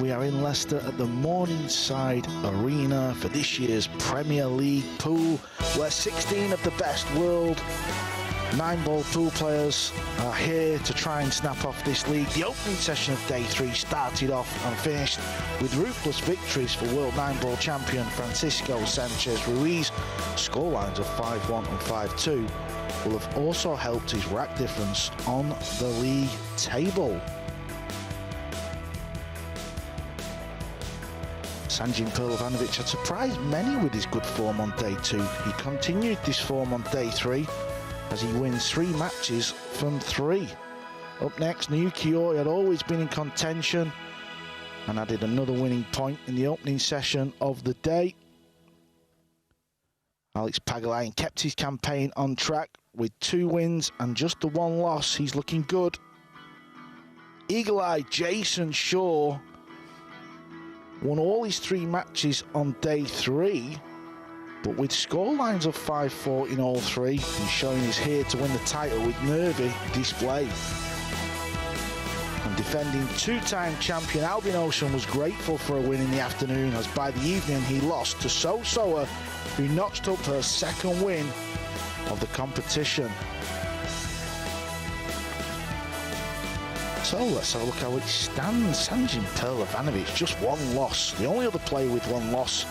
We are in Leicester at the Morningside Arena for this year's Premier League pool, where 16 of the best world Nineball pool players are here to try and snap off this league. The opening session of day 3 started off and finished with ruthless victories for world Nineball champion Francisco Sanchez Ruiz. Scorelines of 5-1 and 5-2 will have also helped his rack difference on the league table. Sanjin Perlovanovic had surprised many with his good form on day 2. He continued this form on day 3 as he wins 3 matches from 3. Up next, Naoki Oi had always been in contention and added another winning point in the opening session of the day. Alex Pagulayan kept his campaign on track with 2 wins and just the 1 loss. He's looking good. Eagle-eyed Jason Shaw won all his 3 matches on day 3, but with scorelines of 5-4 in all 3, he's showing he's here to win the title with nervy display. And defending 2-time champion Albin Ocean was grateful for a win in the afternoon, as by the evening he lost to So Soa, who notched up her 2nd win of the competition. So let's have a look how it stands. Sanjin Perlovanovic, just 1 loss. The only other player with 1 loss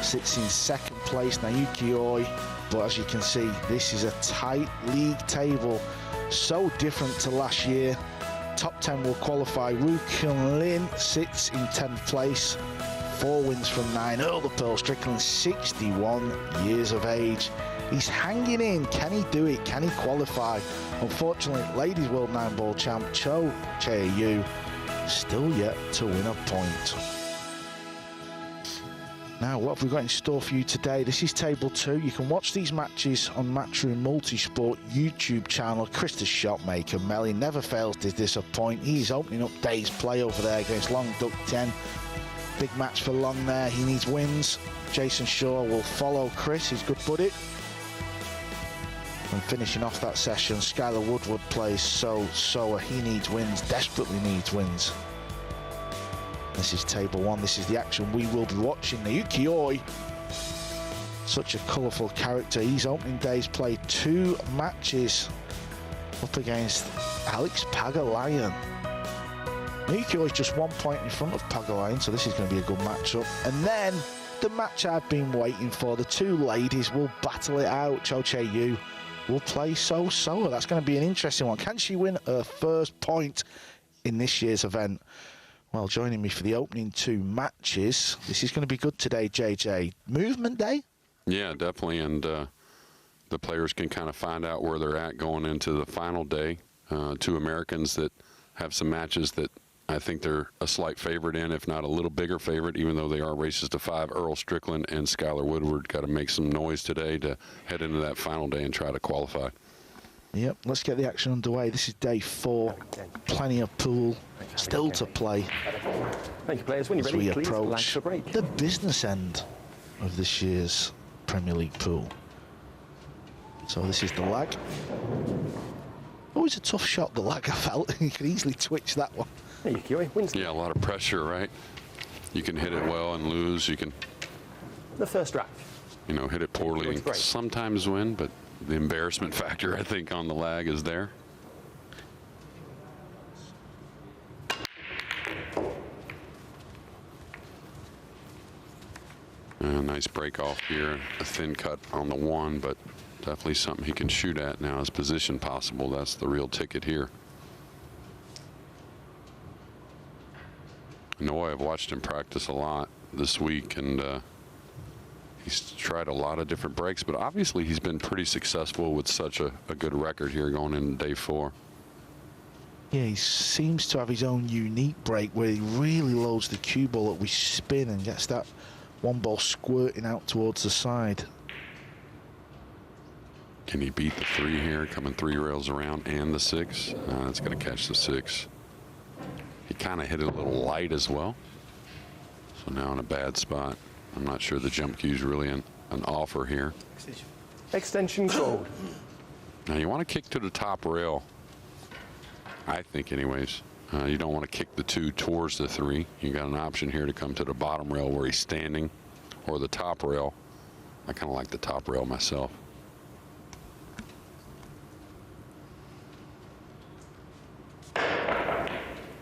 sits in 2nd place, Naoki Oi. But as you can see, this is a tight league table, so different to last year. Top 10 will qualify. Woo Kyung Lin sits in 10th place, 4 wins from 9. Earl the Pearl Strickland, 61 years of age. He's hanging in. Can he do it? Can he qualify? Unfortunately, Ladies World Nineball champ Cho Chae-Yu still yet to win a point. Now, what have we got in store for you today? This is Table 2. You can watch these matches on Matchroom Multisport YouTube channel. Chris the Shotmaker Melly never fails to disappoint. He's opening up day's play over there against Long Duck 10. Big match for Long there. He needs wins. Jason Shaw will follow Chris, his good buddy. And finishing off that session, Skylar Woodward plays Soa. He needs wins, desperately needs wins. This is Table 1. This is the action we will be watching. Naoki Oi, such a colourful character. He's opening day's play 2 matches up against Alex Pagulayan. Naoki Oi's just 1 point in front of Pagulayan, so this is going to be a good matchup. And then the match I've been waiting for. The 2 ladies will battle it out. Cho Chae-Yu will play So Soa. That's going to be an interesting one. Can she win her 1st point in this year's event? Well, joining me for the opening 2 matches, this is going to be good today, JJ. Movement day? Yeah, definitely, and the players can kind of find out where they're at going into the final day. 2 Americans that have some matches that I think they're a slight favorite in, if not a little bigger favorite, even though they are races to 5. Earl Strickland and Skylar Woodward got to make some noise today to head into that final day and try to qualify. Yep, let's get the action underway. This is day 4. Plenty of pool still to play. Thank you, players. When you're as ready, we please approach break. the business end of this year's Premier League pool. So this is the lag. Always a tough shot, the lag, I felt. You could easily twitch that one. Yeah, a lot of pressure, right? You can hit it well and lose. You can, the first draft, you know, hit it poorly and sometimes win, but the embarrassment factor, I think, on the lag is there. A nice break off here, a thin cut on the 1, but definitely something he can shoot at now. His position possible, that's the real ticket here. I know I've watched him practice a lot this week, and he's tried a lot of different breaks, but obviously he's been pretty successful with such a good record here going into day 4. Yeah, he seems to have his own unique break where he really loads the cue ball up with spin and gets that 1 ball squirting out towards the side. Can he beat the 3 here, coming 3 rails around, and the 6? That's going to catch the 6. He kind of hit it a little light as well. So now in a bad spot. I'm not sure the jump cue is really an offer here. Extension called. Now you want to kick to the top rail, I think anyways. You don't want to kick the 2 towards the 3. You got an option here to come to the bottom rail where he's standing, or the top rail. I kind of like the top rail myself.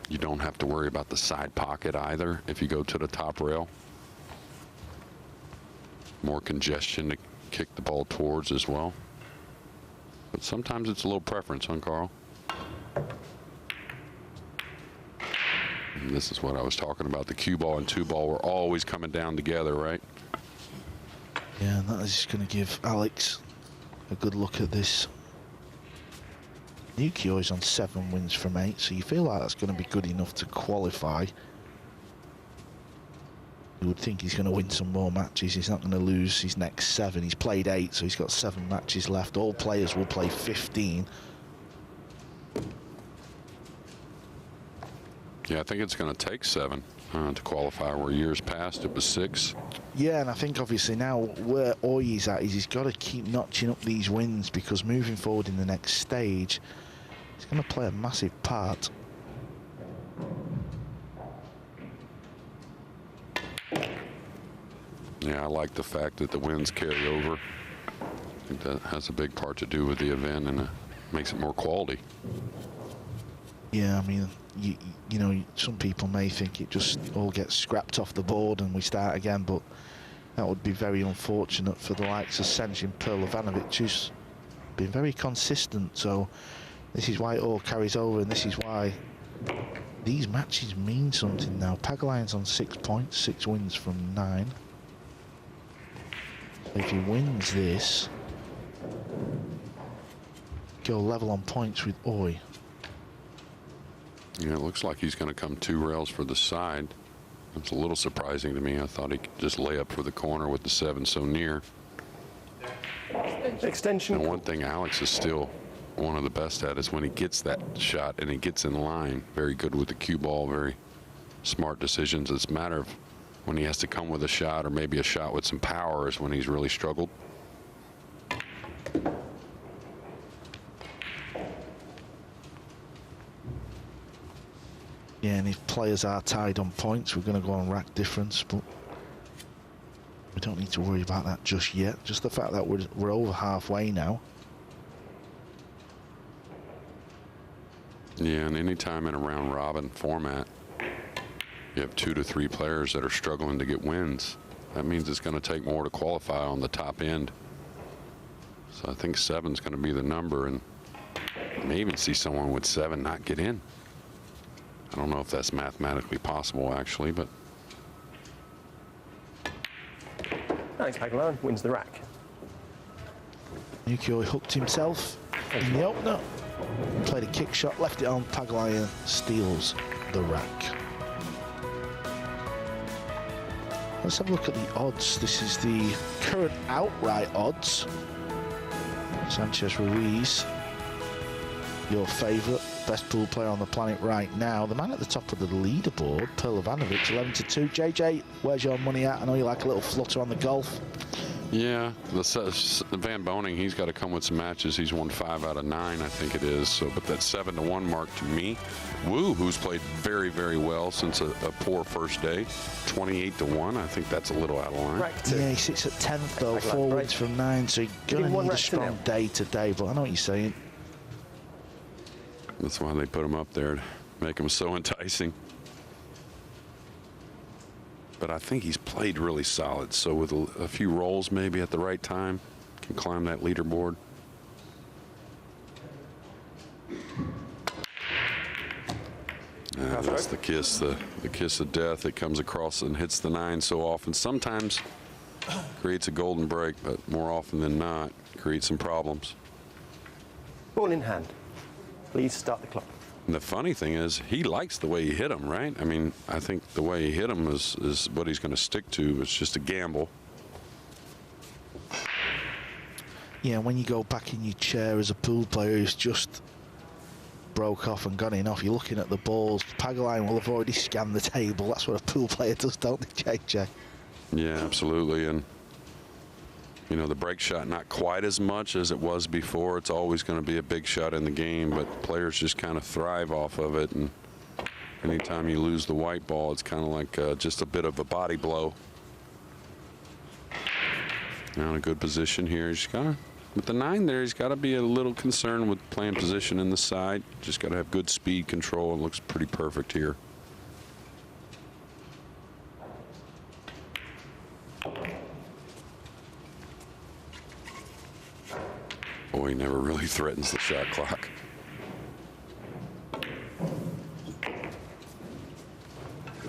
You don't have to worry about the side pocket either if you go to the top rail. More congestion to kick the ball towards as well. But sometimes it's a little preference, huh, Carl? And this is what I was talking about. The cue ball and 2 ball were always coming down together, right? Yeah, and that is going to give Alex a good look at this. Yukio is on 7 wins from 8, so you feel like that's going to be good enough to qualify. You would think he's going to win some more matches. He's not going to lose his next 7. He's played 8, so he's got 7 matches left. All players will play 15. Yeah, I think it's going to take 7 to qualify, where years past it was 6. Yeah, and I think obviously now where Oi is at is he's got to keep notching up these wins, because moving forward in the next stage, it's going to play a massive part. Yeah, I like the fact that the wins carry over. I think that has a big part to do with the event, and it makes it more quality. Yeah, I mean, you know, some people may think it just all gets scrapped off the board and we start again, but that would be very unfortunate for the likes of Senjin Perlovanovic, who's been very consistent. So this is why it all carries over, and this is why these matches mean something now. Pagulayan's on 6 points, 6 wins from 9. So if he wins this, go level on points with Oi. Yeah, it looks like he's going to come 2 rails for the side. It's a little surprising to me. I thought he could just lay up for the corner with the 7 so near. Extension. And one thing Alex is still one of the best at is when he gets that shot and he gets in line. Very good with the cue ball, very smart decisions. It's a matter of when he has to come with a shot, or maybe a shot with some power, is when he's really struggled. Yeah, and if players are tied on points, we're going to go on rack difference, but we don't need to worry about that just yet. Just the fact that we're over halfway now. Yeah, and anytime in a round robin format, you have 2 to 3 players that are struggling to get wins. That means it's going to take more to qualify on the top end. So I think 7's going to be the number, and you may even see someone with 7 not get in. I don't know if that's mathematically possible, actually, but Alex Pagulayan wins the rack. Yukio hooked himself in the opener, played a kick shot, left it on. Pagulayan steals the rack. Let's have a look at the odds. This is the current outright odds. Sanchez Ruiz, your favourite, best pool player on the planet right now. The man at the top of the leaderboard, Perlovanovic, 11-2. JJ, where's your money at? I know you like a little flutter on the golf. yeah, the Van Boning, he's got to come with some matches. He's won 5 out of 9, I think it is. So, but that 7-1 mark to me. Wu, who's played very, very well since a poor first day, 28-1. I think that's a little out of line. Rack 2. Yeah, he sits at 10th though, 4 wins from 9, so you're going to need a strong day today, but I know what you're saying. That's why they put him up there, to make him so enticing. But I think he's played really solid. So with a few rolls maybe at the right time, can climb that leaderboard. That's the kiss of death that comes across and hits the 9 so often. Sometimes creates a golden break, but more often than not, creates some problems. Ball in hand. Please start the clock. And the funny thing is, he likes the way he hit him, right? I mean, I think the way he hit him is what he's going to stick to. It's just a gamble. Yeah, when you go back in your chair as a pool player who's just broke off and gone in off, you're looking at the balls. Pagulayan will have already scanned the table. That's what a pool player does, don't they, JJ? Yeah, absolutely. And, you know, the break shot, not quite as much as it was before. It's always going to be a big shot in the game, but players just kind of thrive off of it. And Anytime you lose the white ball, it's kind of like just a bit of a body blow. Now in a good position here. He's got to, with the 9 there, he's got to be a little concerned with playing position in the side. Just got to have good speed control. It looks pretty perfect here. Oh, he never really threatens the shot clock.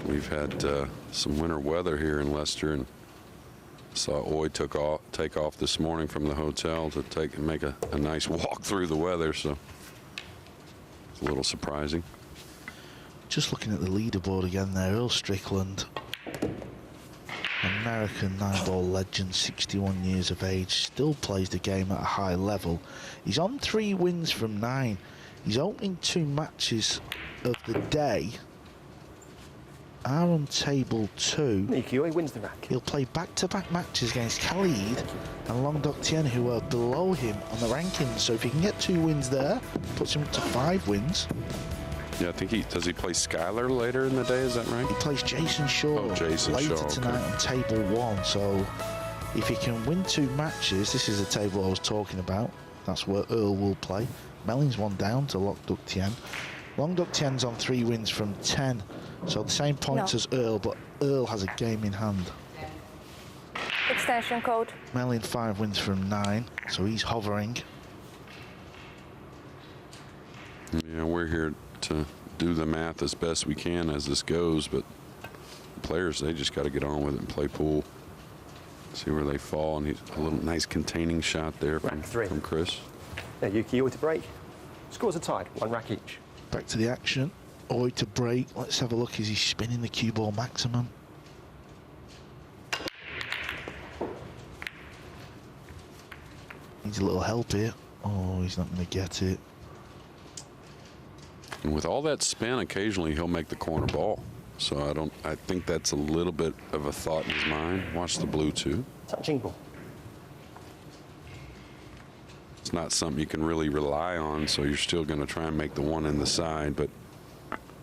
We've had some winter weather here in Leicester, and saw Oy take off this morning from the hotel to make a nice walk through the weather, so it's a little surprising. Just looking at the leaderboard again there, Earl Strickland, American 9-ball legend, 61 years of age, still plays the game at a high level. He's on 3 wins from 9. His opening 2 matches of the day are on table 2. Ukiyo wins the rack. He'll play back-to-back matches against Khalid and Long Dok Tien, who are below him on the rankings. So if he can get 2 wins there, puts him up to 5 wins. Yeah, I think does he play Skyler later in the day? Is that right? He plays Jason Shaw later tonight on table 1. So if he can win 2 matches, this is the table I was talking about. That's where Earl will play. Melling's 1 down to Long Dok Tien. Long Dok Tien's on 3 wins from 10. So the same points as Earl, but Earl has a game in hand. Extension code. Melling 5 wins from 9, so he's hovering. Yeah, we're here to do the math as best we can as this goes, but the players, they just got to get on with it and play pool. See where they fall, and he's a little nice containing shot there from Chris. Yeah, Ukiyo to break. Scores are tied, 1 rack each. Back to the action. Oy to break. Let's have a look. Is he spinning the cue ball maximum? Needs a little help here. Oh, he's not going to get it. And with all that spin, occasionally he'll make the corner ball. So I think that's a little bit of a thought in his mind. Watch the blue too. Touching ball. It's not something you can really rely on, so you're still going to try and make the 1 in the side, but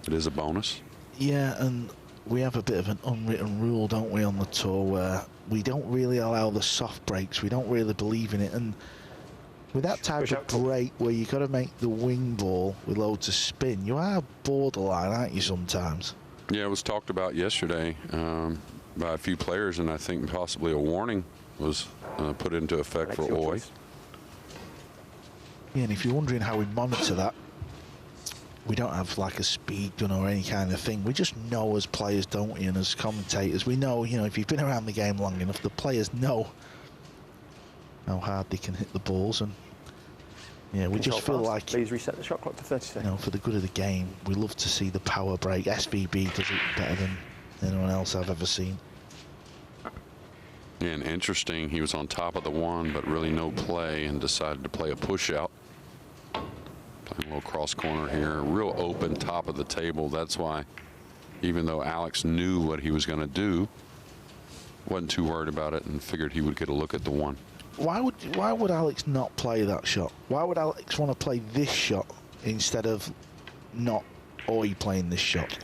it is a bonus. Yeah, and we have a bit of an unwritten rule, don't we, on the tour, where we don't really allow the soft breaks. We don't really believe in it. And with that type of break where you've got to make the wing ball with loads of spin, you are borderline, aren't you, sometimes? Yeah, it was talked about yesterday by a few players, and I think possibly a warning was put into effect for Oy. Yeah, and if you're wondering how we monitor that, we don't have like a speed gun or any kind of thing. We just know as players, don't we, and as commentators, we know, you know, if you've been around the game long enough, the players know how hard they can hit the balls. And yeah, we just feel like, please reset the shot clock to 30 seconds. You know, for the good of the game, we love to see the power break. SVB does it better than anyone else I've ever seen. Yeah, and interesting, he was on top of the 1, but really no play, and decided to play a push out. Playing a little cross corner here, real open top of the table. That's why, even though Alex knew what he was going to do, wasn't too worried about it and figured he would get a look at the 1. Why would Alex not play that shot? Why would Alex want to play this shot instead of not Oy playing this shot?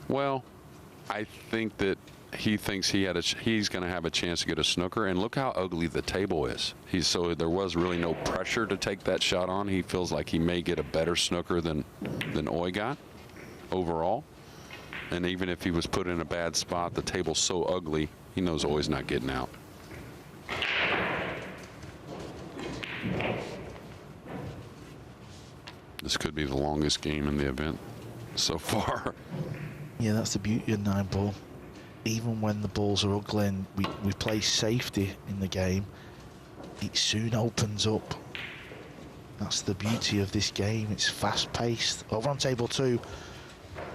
Well, I think that he thinks he's going to have a chance to get a snooker, and look how ugly the table is. So there was really no pressure to take that shot on. He feels like he may get a better snooker than Oy got overall. And even if he was put in a bad spot, the table's so ugly, he knows Oy's not getting out. This could be the longest game in the event so far. Yeah, that's the beauty of 9-ball. Even when the balls are ugly and we play safety in the game, it soon opens up. That's the beauty of this game. It's fast-paced. Over on table 2,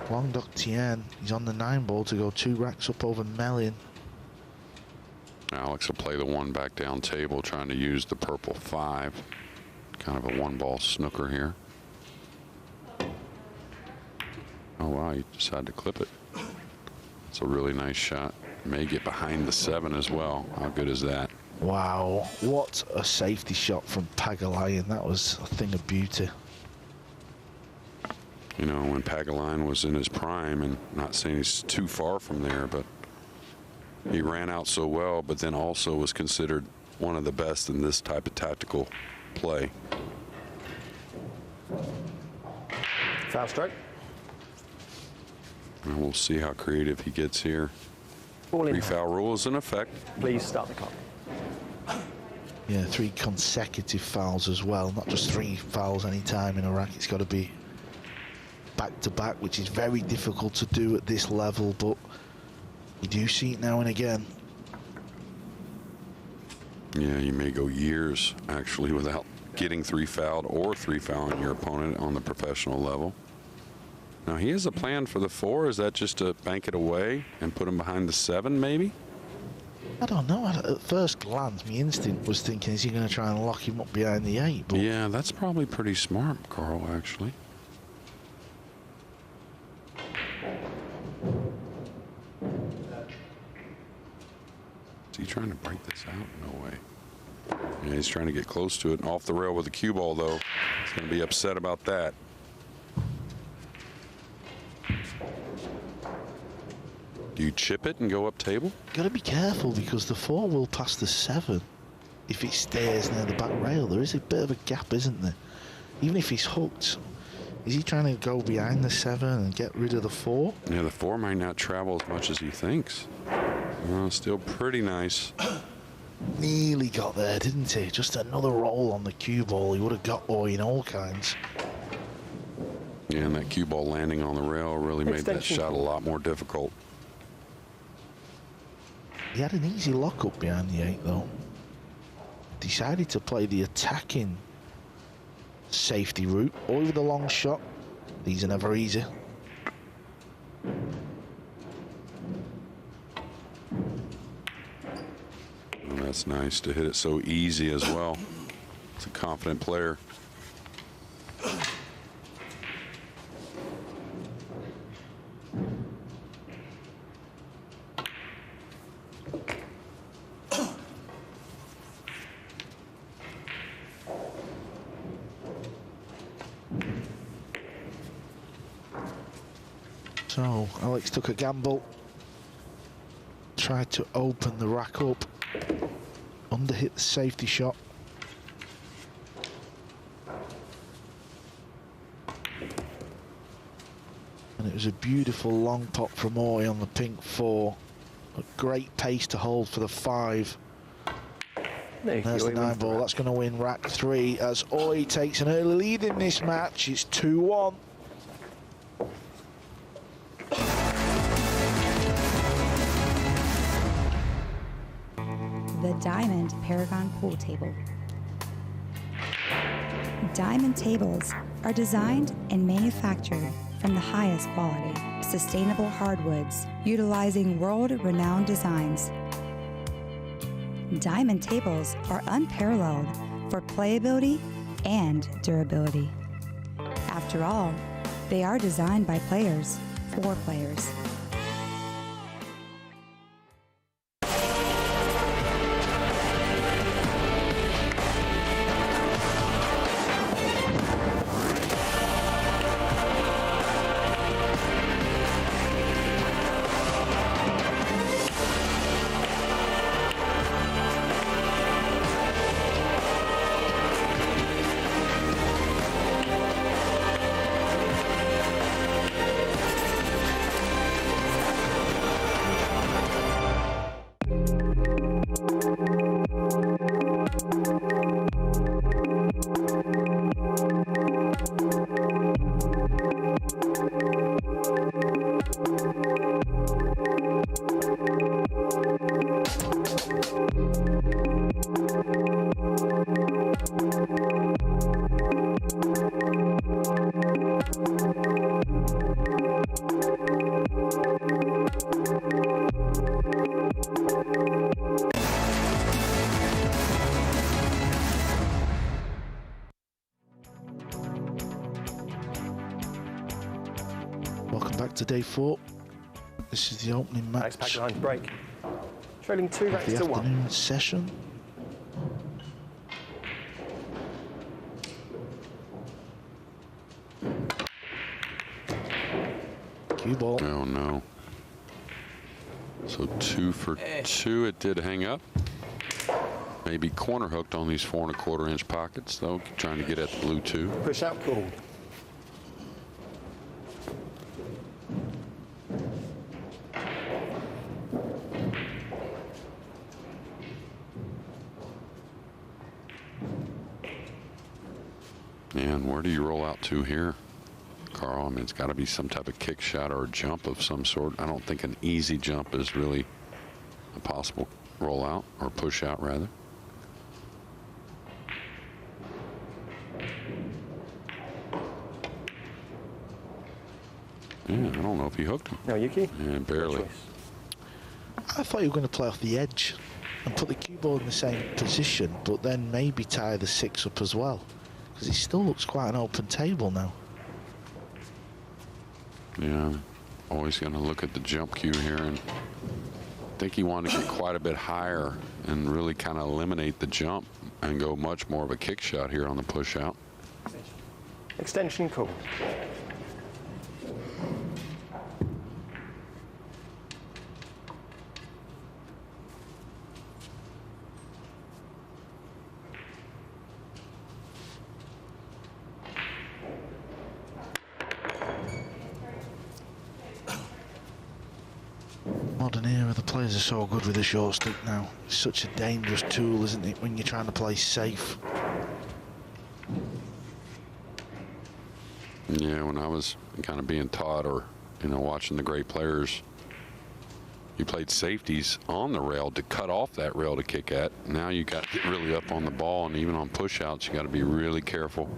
Long Dok Tien. He's on the 9-ball to go 2 racks up over Mellin. Alex will play the 1 back down table, trying to use the purple 5. Kind of a 1-ball snooker here. Oh, wow, he decided to clip it. It's a really nice shot. May get behind the 7 as well. How good is that? Wow, what a safety shot from Pagalayan. That was a thing of beauty. You know, when Pagaline was in his prime, and not saying he's too far from there, but he ran out so well, but then also was considered one of the best in this type of tactical play. Foul stroke. And we'll see how creative he gets here. Ball in hand. Foul rule is in effect. Please start the clock. Yeah, 3 consecutive fouls as well, not just 3 fouls any time in a rack. It's got to be back to back, which is very difficult to do at this level, but you do see it now and again. Yeah, you may go years actually without getting 3 fouled or 3 fouling your opponent on the professional level. Now he has a plan for the 4. Is that just to bank it away and put him behind the 7 maybe? I don't know. At first glance, my instinct was thinking, is he going to try and lock him up behind the 8? But yeah, that's probably pretty smart, Carl, actually. Is he trying to break this out? No way. Yeah, he's trying to get close to it and off the rail with the cue ball, though. He's going to be upset about that. Do you chip it and go up table? got to be careful because the 4 will pass the 7 if it stays near the back rail. There is a bit of a gap, isn't there? Even if he's hooked, is he trying to go behind the 7 and get rid of the 4? Yeah, the 4 might not travel as much as he thinks. Still pretty nice. Nearly got there, didn't he? Just another roll on the cue ball. He would have got Oi in all kinds. Yeah, and that cue ball landing on the rail really made that shot a lot more difficult. He had an easy lock-up behind the 8, though. Decided to play the attacking safety route over the long shot. These are never easy. And that's nice to hit it so easy as well. It's a confident player. So Alex took a gamble, tried to open the rack up, underhit the safety shot. And it was a beautiful long pot from Oi on the pink 4. A great pace to hold for the 5. There's the 9 ball. That's going to win rack 3 as Oi takes an early lead in this match. It's 2-1. The Diamond Paragon Pool Table. Diamond tables are designed and manufactured from the highest quality, sustainable hardwoods, utilizing world-renowned designs. Diamond tables are unparalleled for playability and durability. After all, they are designed by players for players. Welcome back to day 4. This is the opening match Alex Pagaline's break. Trailing 2 of racks the to 1. afternoon session. cue ball. Oh, no. So 2 for 2. It did hang up. Maybe corner hooked on these 4 1/4 inch pockets, though, trying to get at the blue 2. Push out called. And where do you roll out to here, Carl? I mean, it's got to be some type of kick shot or a jump of some sort. I don't think an easy jump is really a possible rollout or push out, rather. Yeah, I don't know if he hooked him. No, Yuki. Yeah, barely. I thought you were going to play off the edge and put the cue ball in the same position, but then maybe tie the 6 up as well, because it still looks quite an open table now. Yeah, always going to look at the jump cue here, and I think he wanted to get quite a bit higher and really kind of eliminate the jump and go much more of a kick shot here on the push out. Extension called. Modern era, the players are so good with the short stick now. It's such a dangerous tool, isn't it, when you're trying to play safe? Yeah, when I was kind of being taught, or watching the great players, you played safeties on the rail to cut off that rail to kick at. Now you got to get really up on the ball, and even on push outs, you got to be really careful.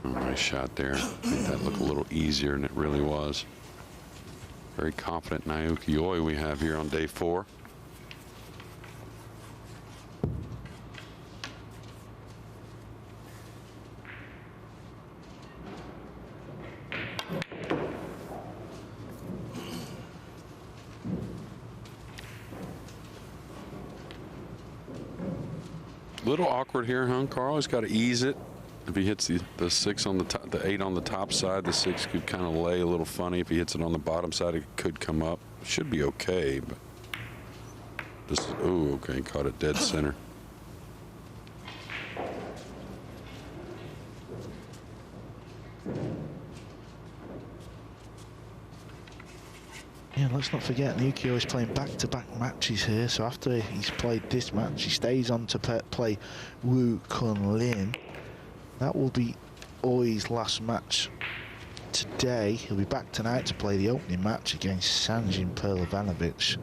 Oh, nice shot there. Made that look a little easier than it really was. Very confident Naoki Oi we have here on day 4. A little awkward here, huh, Carl? He's got to ease it. If he hits the 6 on the top, the 8 on the top side, the 6 could kind of lay a little funny. If he hits it on the bottom side, it could come up. Should be okay, but this is, oh, okay, caught it dead center. Yeah, let's not forget, Nukio is playing back-to-back matches here, so after he's played this match, he stays on to play Wu Kun Lin. That will be Oi's last match today. He'll be back tonight to play the opening match against Sanjin Perlovanovic.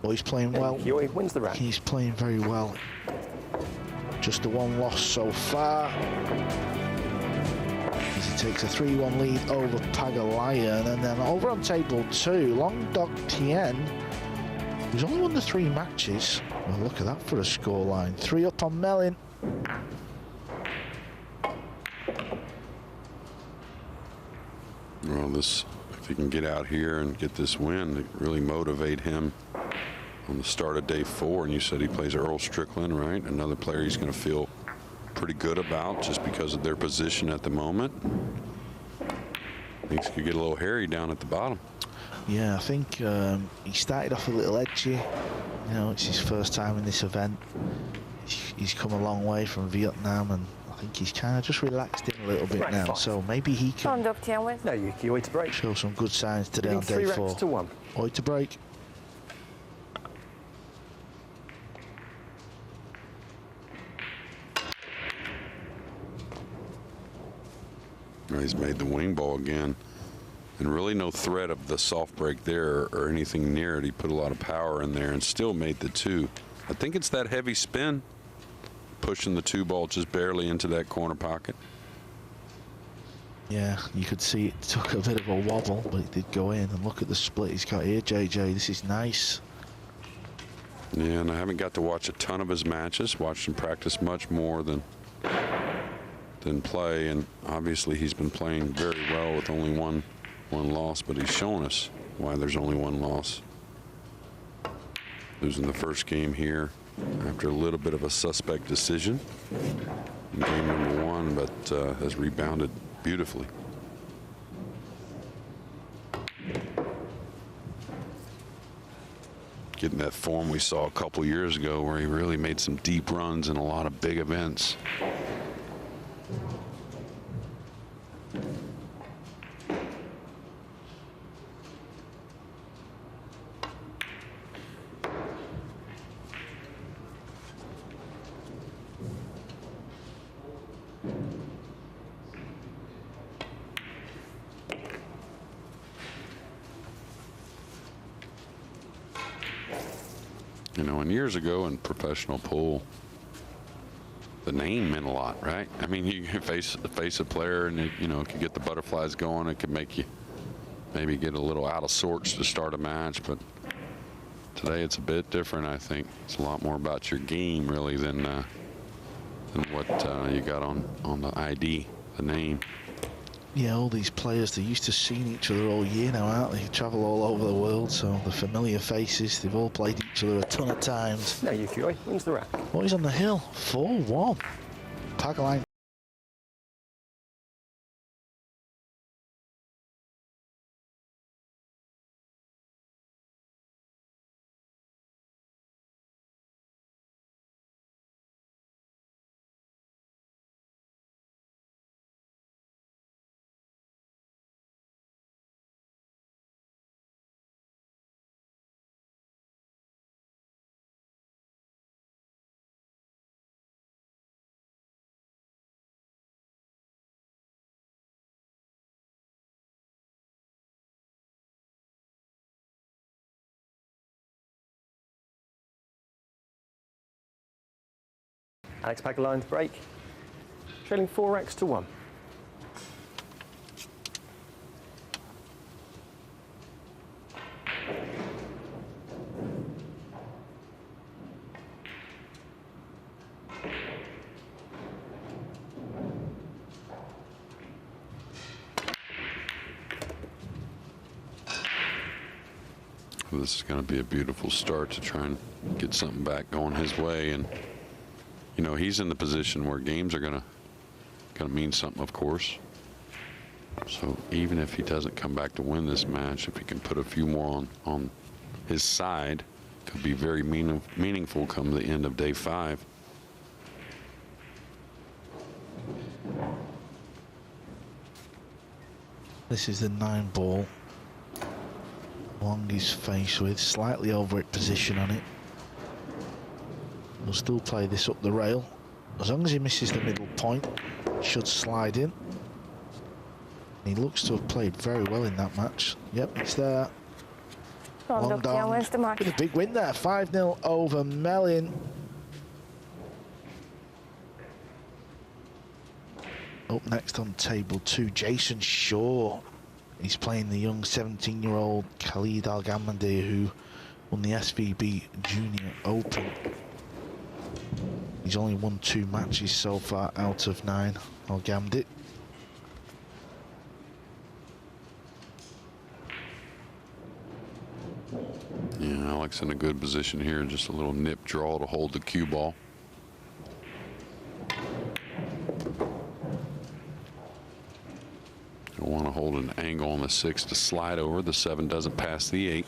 He's playing well. Oi wins the round. He's playing very well. Just the one loss so far. As he takes a 3-1 lead over Pagalayan, and then over on table 2, Long Dog Tien, who's only won the 3 matches. Well, look at that for a scoreline. 3 up on Mellin. Well, if he can get out here and get this win, it really motivate him on the start of day 4. And you said he plays Earl Strickland, right? Another player he's going to feel pretty good about just because of their position at the moment. Things could get a little hairy down at the bottom. Yeah, I think he started off a little edgy. You know, it's his first time in this event. He's come a long way from Vietnam, and I think he's kind of just relaxed in a little bit now. So maybe he can No, Yuki, Oi to break. show some good signs today on day 4. 3 racks to 1. Oi to break. He's made the wing ball again, and really no threat of the soft break there or anything near it. He put a lot of power in there and still made the 2. I think it's that heavy spin pushing the 2 ball just barely into that corner pocket. Yeah, you could see it took a bit of a wobble, but it did go in. And look at the split he's got here, JJ. This is nice. Yeah, and I haven't got to watch a ton of his matches. Watched him practice much more than than play, and obviously he's been playing very well with only one loss, but he's shown us why there's only one loss. Losing the first game here after a little bit of a suspect decision in game number 1, but has rebounded beautifully. Getting that form we saw a couple years ago where he really made some deep runs in a lot of big events. You know, and years ago in professional pool, the name meant a lot, right? I mean, you can face a player, and it, you know, it could get the butterflies going. It could make you maybe get a little out of sorts to start a match, but today it's a bit different. I think it's a lot more about your game, really, than what you got on the ID, the name. Yeah, all these players, they're used to seeing each other all year now, aren't they? They travel all over the world, so the familiar faces, they've all played each other a ton of times. Now Yuki-oi wins the rack. Oh, he's on the hill, 4-1. Tagline. Alex Pagaline's break, trailing 4 racks to 1. This is going to be a beautiful start to try and get something back going his way, and you know, he's in the position where games are going to mean something, of course. So even if he doesn't come back to win this match, if he can put a few more on his side, could be very meaningful come the end of day 5. This is the 9-ball. Long his face with, slightly over it position on it. He'll still play this up the rail. As long as he misses the middle point, should slide in. He looks to have played very well in that match. Yep, it's there. Long down. With a big win there, 5-0 over Mellin. Up next on table 2, Jason Shaw. He's playing the young 17-year-old Khalid Al-Ghamdi, who won the SVB Junior Open. He's only won 2 matches so far out of 9. Al-Ghamdi. Yeah, Alex in a good position here. Just a little nip draw to hold the cue ball. You'll want to hold an angle on the 6 to slide over. The 7 doesn't pass the 8.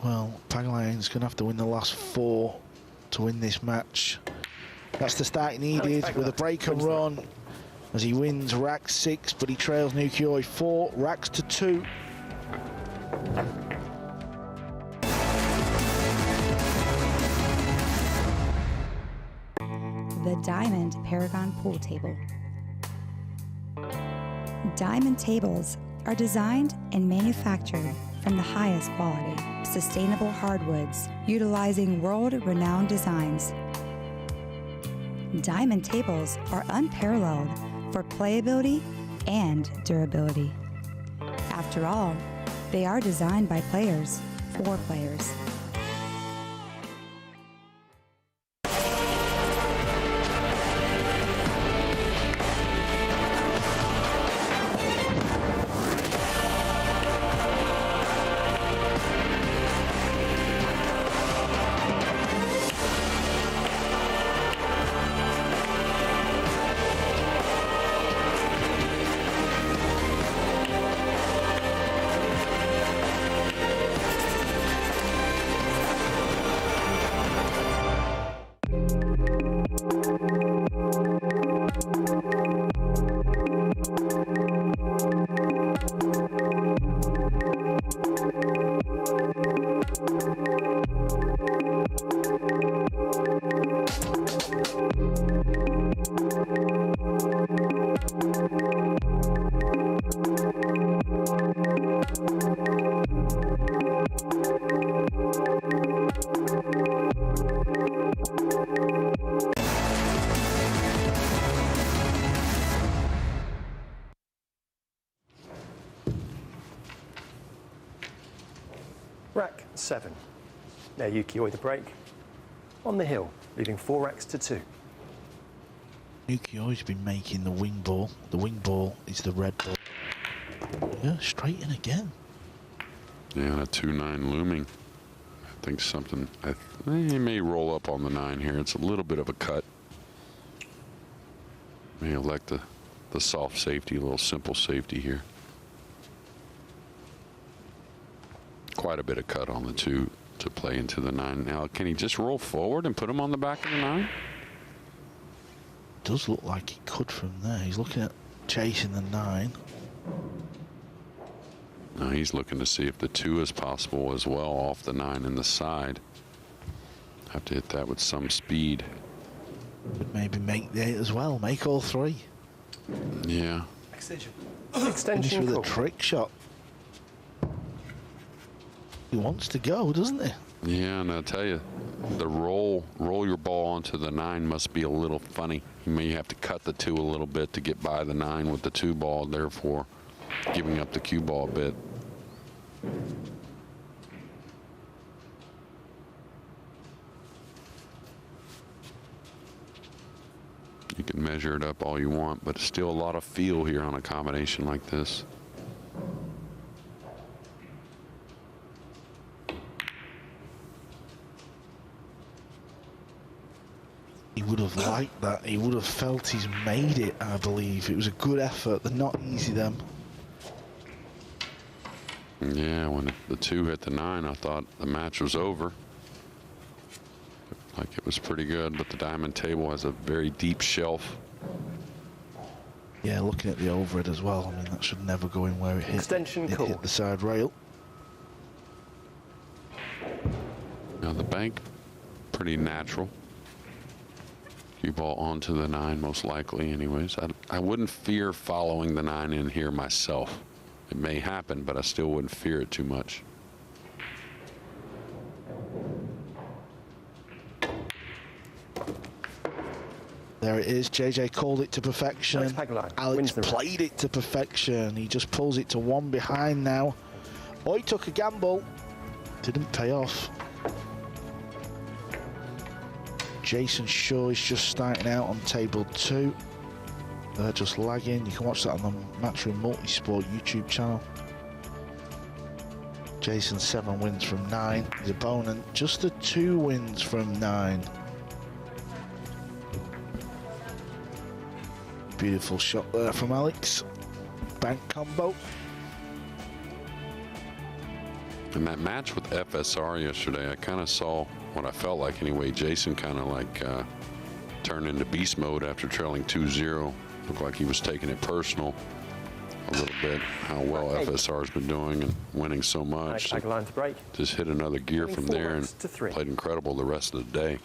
Well, Pagulayan's going to have to win the last 4 to win this match. That's the start he needed with a break and run as he wins racks 6, but he trails Nukioi 4 racks to 2. The Diamond Paragon Pool Table. Diamond tables are designed and manufactured from the highest quality, sustainable hardwoods, utilizing world-renowned designs. Diamond tables are unparalleled for playability and durability. After all, they are designed by players for players. Rack 7. Now Yukioi the break. On the hill, leaving 4 racks to 2. Nukioi's been making the wing ball. The wing ball is the red ball. Yeah, straight in again. Yeah, and a 2-9 looming. I think something, he may roll up on the 9 here. It's a little bit of a cut. May elect the soft safety, a little simple safety here. Quite a bit of cut on the 2 to play into the 9. Now, can he just roll forward and put him on the back of the 9? Does look like he could from there. He's looking at chasing the 9. No, he's looking to see if the 2 is possible as well off the 9 in the side. Have to hit that with some speed. Could maybe make the 8 as well. Make all 3. Yeah. Extension. Finish Extension with call. a trick shot. He wants to go, doesn't he? Yeah, and I'll tell you, the roll your ball onto the 9 must be a little funny. You may have to cut the 2 a little bit to get by the 9 with the 2 ball, therefore giving up the cue ball a bit. You can measure it up all you want, but it's still a lot of feel here on a combination like this. He would have liked that. He would have felt he's made it, I believe. It was a good effort. They're not easy, them. Yeah, when the 2 hit the 9, I thought the match was over. Like it was pretty good, but the diamond table has a very deep shelf. Yeah, looking at the overhead as well. I mean, that should never go in where it hit. Extension It call. hit the side rail. Now the bank, pretty natural. Cue ball onto the 9, most likely anyways. I wouldn't fear following the 9 in here myself. It may happen, but I still wouldn't fear it too much. There it is. JJ called it to perfection. Alex Pagulayan Alex wins the played it to perfection. He just pulls it to 1 behind now. Oh, he took a gamble. Didn't pay off. Jason Shaw is just starting out on table 2. They're just lagging. You can watch that on the Matchroom Multisport YouTube channel. Jason 7 wins from 9. His opponent just the 2 wins from 9. Beautiful shot there from Alex. Bank combo. In that match with FSR yesterday, I kind of saw what I felt like anyway. Jason kind of like turned into beast mode after trailing 2-0. Looked like he was taking it personal a little bit, how well FSR's been doing and winning so much. Tag line to break. Just hit another gear from there and played incredible the rest of the day.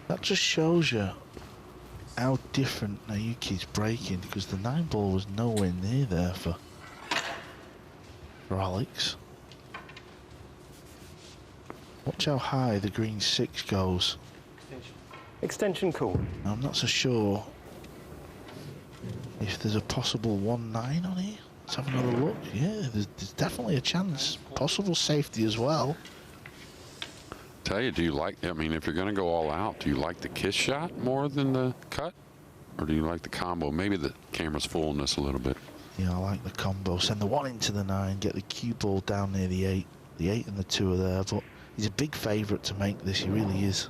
That just shows you how different Naoki's breaking, because the 9-ball was nowhere near there for Alex. Watch how high the green 6 goes. Extension cool. I'm not so sure if there's a possible 1-9 on here. Let's have another look. Yeah, there's definitely a chance. Possible safety as well. Tell you, do you like, I mean, if you're going to go all out, do you like the kiss shot more than the cut? Or do you like the combo? Maybe the camera's fooling us a little bit. Yeah, I like the combo. Send the 1 into the 9, get the cue ball down near the 8. The 8 and the 2 are there, but he's a big favourite to make this. He really is.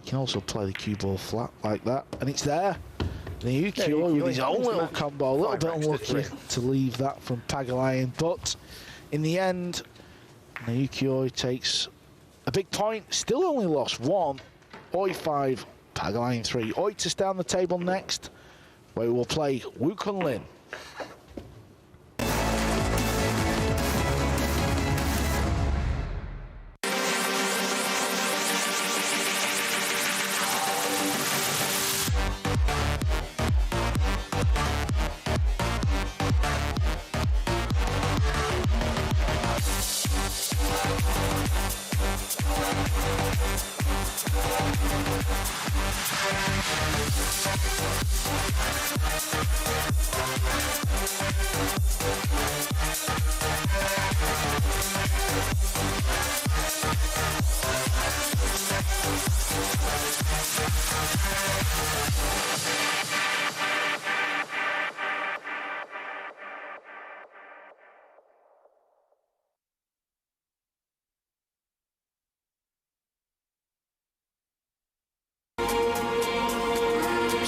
He can also play the cue ball flat like that, and it's there. Naoki with his own little combo, a little bit unlucky to leave that from Pagulayan, but in the end, Naoki takes a big point. Still only lost 1. Oi 5, Pagulayan 3. Oi to stay on the table next, where we will play Wu Kun Lin.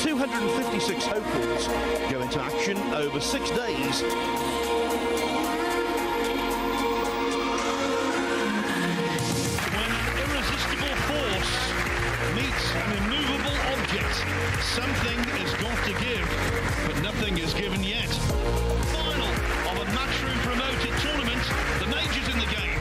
256 hopefuls go into action over 6 days. When an irresistible force meets an immovable object, something has got to give, but nothing is given yet. Final of a matchroom promoted tournament, the majors in the game.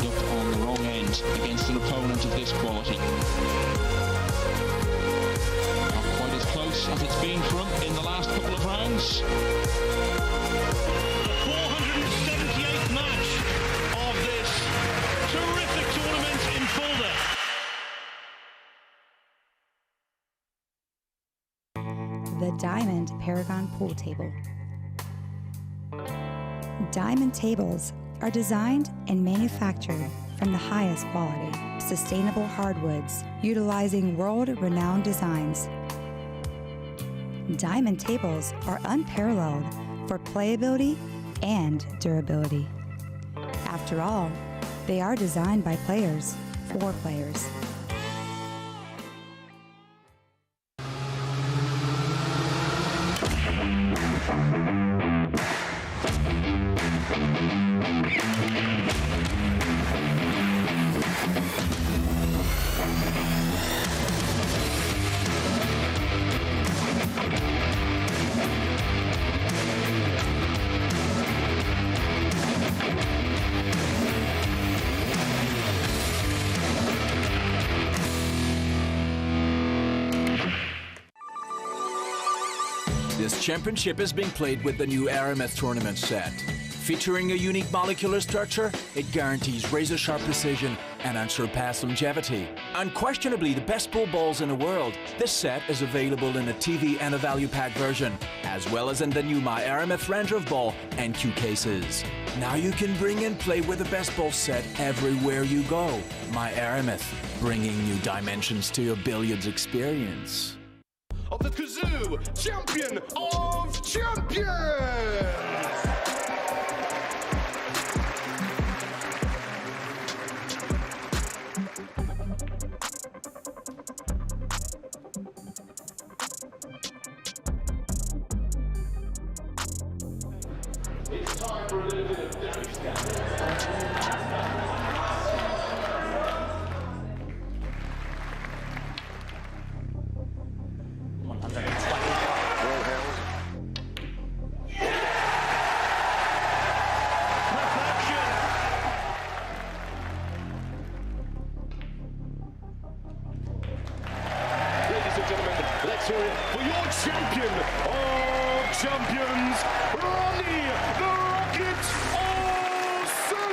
Up on the wrong end against an opponent of this quality. Not quite as close as it's been for him in the last couple of rounds. The 478th match of this terrific tournament in Fulda. The Diamond Paragon Pool Table. Diamond tables are designed and manufactured from the highest quality, sustainable hardwoods, utilizing world-renowned designs. Diamond tables are unparalleled for playability and durability. After all, they are designed by players for players. This championship is being played with the new Aramith tournament set. Featuring a unique molecular structure, it guarantees razor-sharp precision and unsurpassed longevity. Unquestionably the best pool balls in the world, this set is available in a TV and a value pack version, as well as in the new My Aramith Ranger of Ball and Q cases. Now you can bring and play with the best ball set everywhere you go. My Aramith, bringing new dimensions to your billiards experience. of the Kazoo Champion of Champions! It's time for a little bit of dance. Ladies and gentlemen, let's hear it for your champion of champions, Ronnie the Rocket O'Sullivan!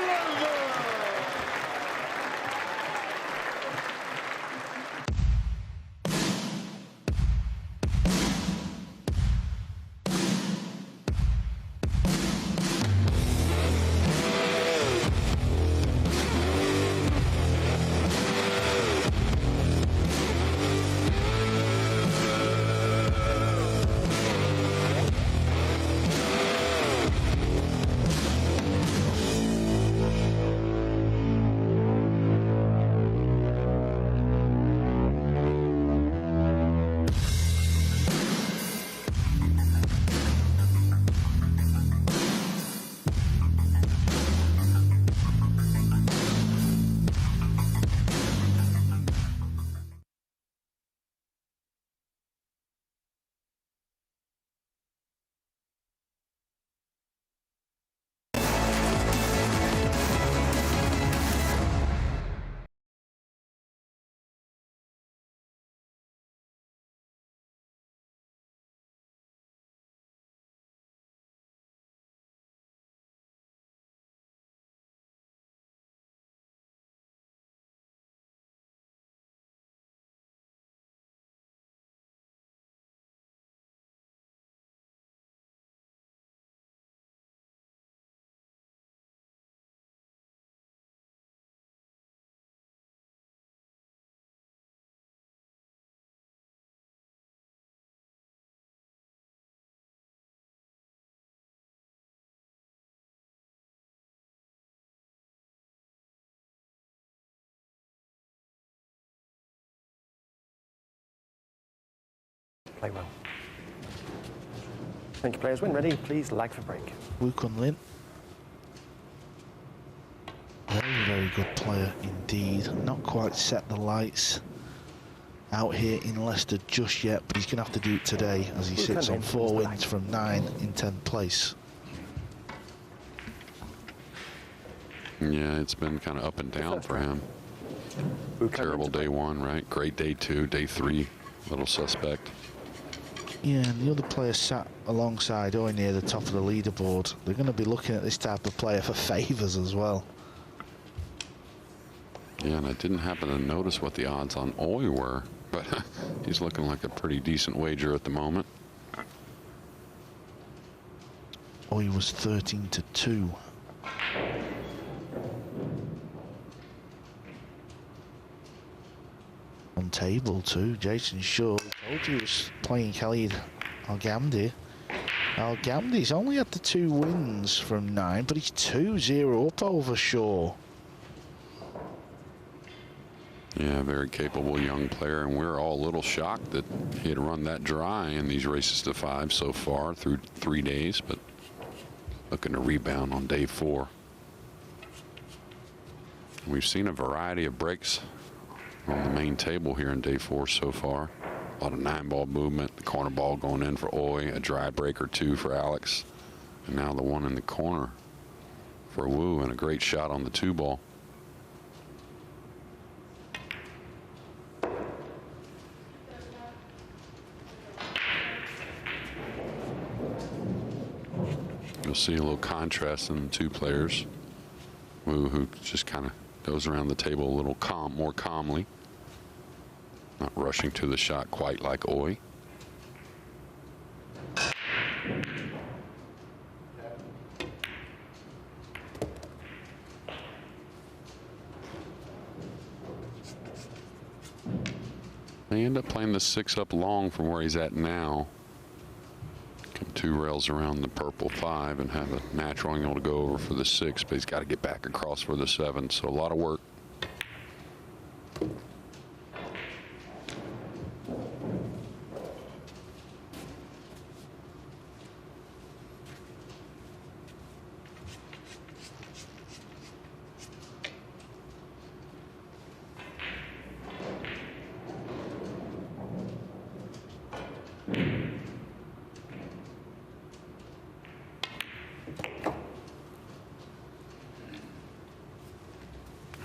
Play well. Thank you, players. When ready, please lag for break. Wu Kun Lin. Very, very good player indeed. Not quite set the lights out here in Leicester just yet, but he's going to have to do it today as he sits on 4 wins from 9 in 10th place. Yeah, it's been kind of up and down for him. Terrible day 1, right? Great day 2, day 3, little suspect. Yeah, and the other player sat alongside Oy near the top of the leaderboard. They're going to be looking at this type of player for favours as well. Yeah, and I didn't happen to notice what the odds on Oy were, but he's looking like a pretty decent wager at the moment. Oy was 13-2. On table too, Jason Shaw told you he was playing Khalid Al-Ghamdi. Al-Ghamdi's only had the 2 wins from 9, but he's 2-0 up over Shaw. Yeah, very capable young player, and we're all a little shocked that he had run that dry in these races to 5 so far through 3 days, but looking to rebound on day 4. We've seen a variety of breaks on the main table here in day 4 so far. A lot of 9-ball movement, the corner ball going in for Oy, a dry break or 2 for Alex, and now the one in the corner for Wu, and a great shot on the 2-ball. You'll see a little contrast in the 2 players. Wu, who just kind of goes around the table a little more calmly. Not rushing to the shot quite like Oy. end up playing the 6 up long from where he's at now. Come 2 rails around the purple 5 and have a natural angle to go over for the 6, but he's got to get back across for the 7, so a lot of work.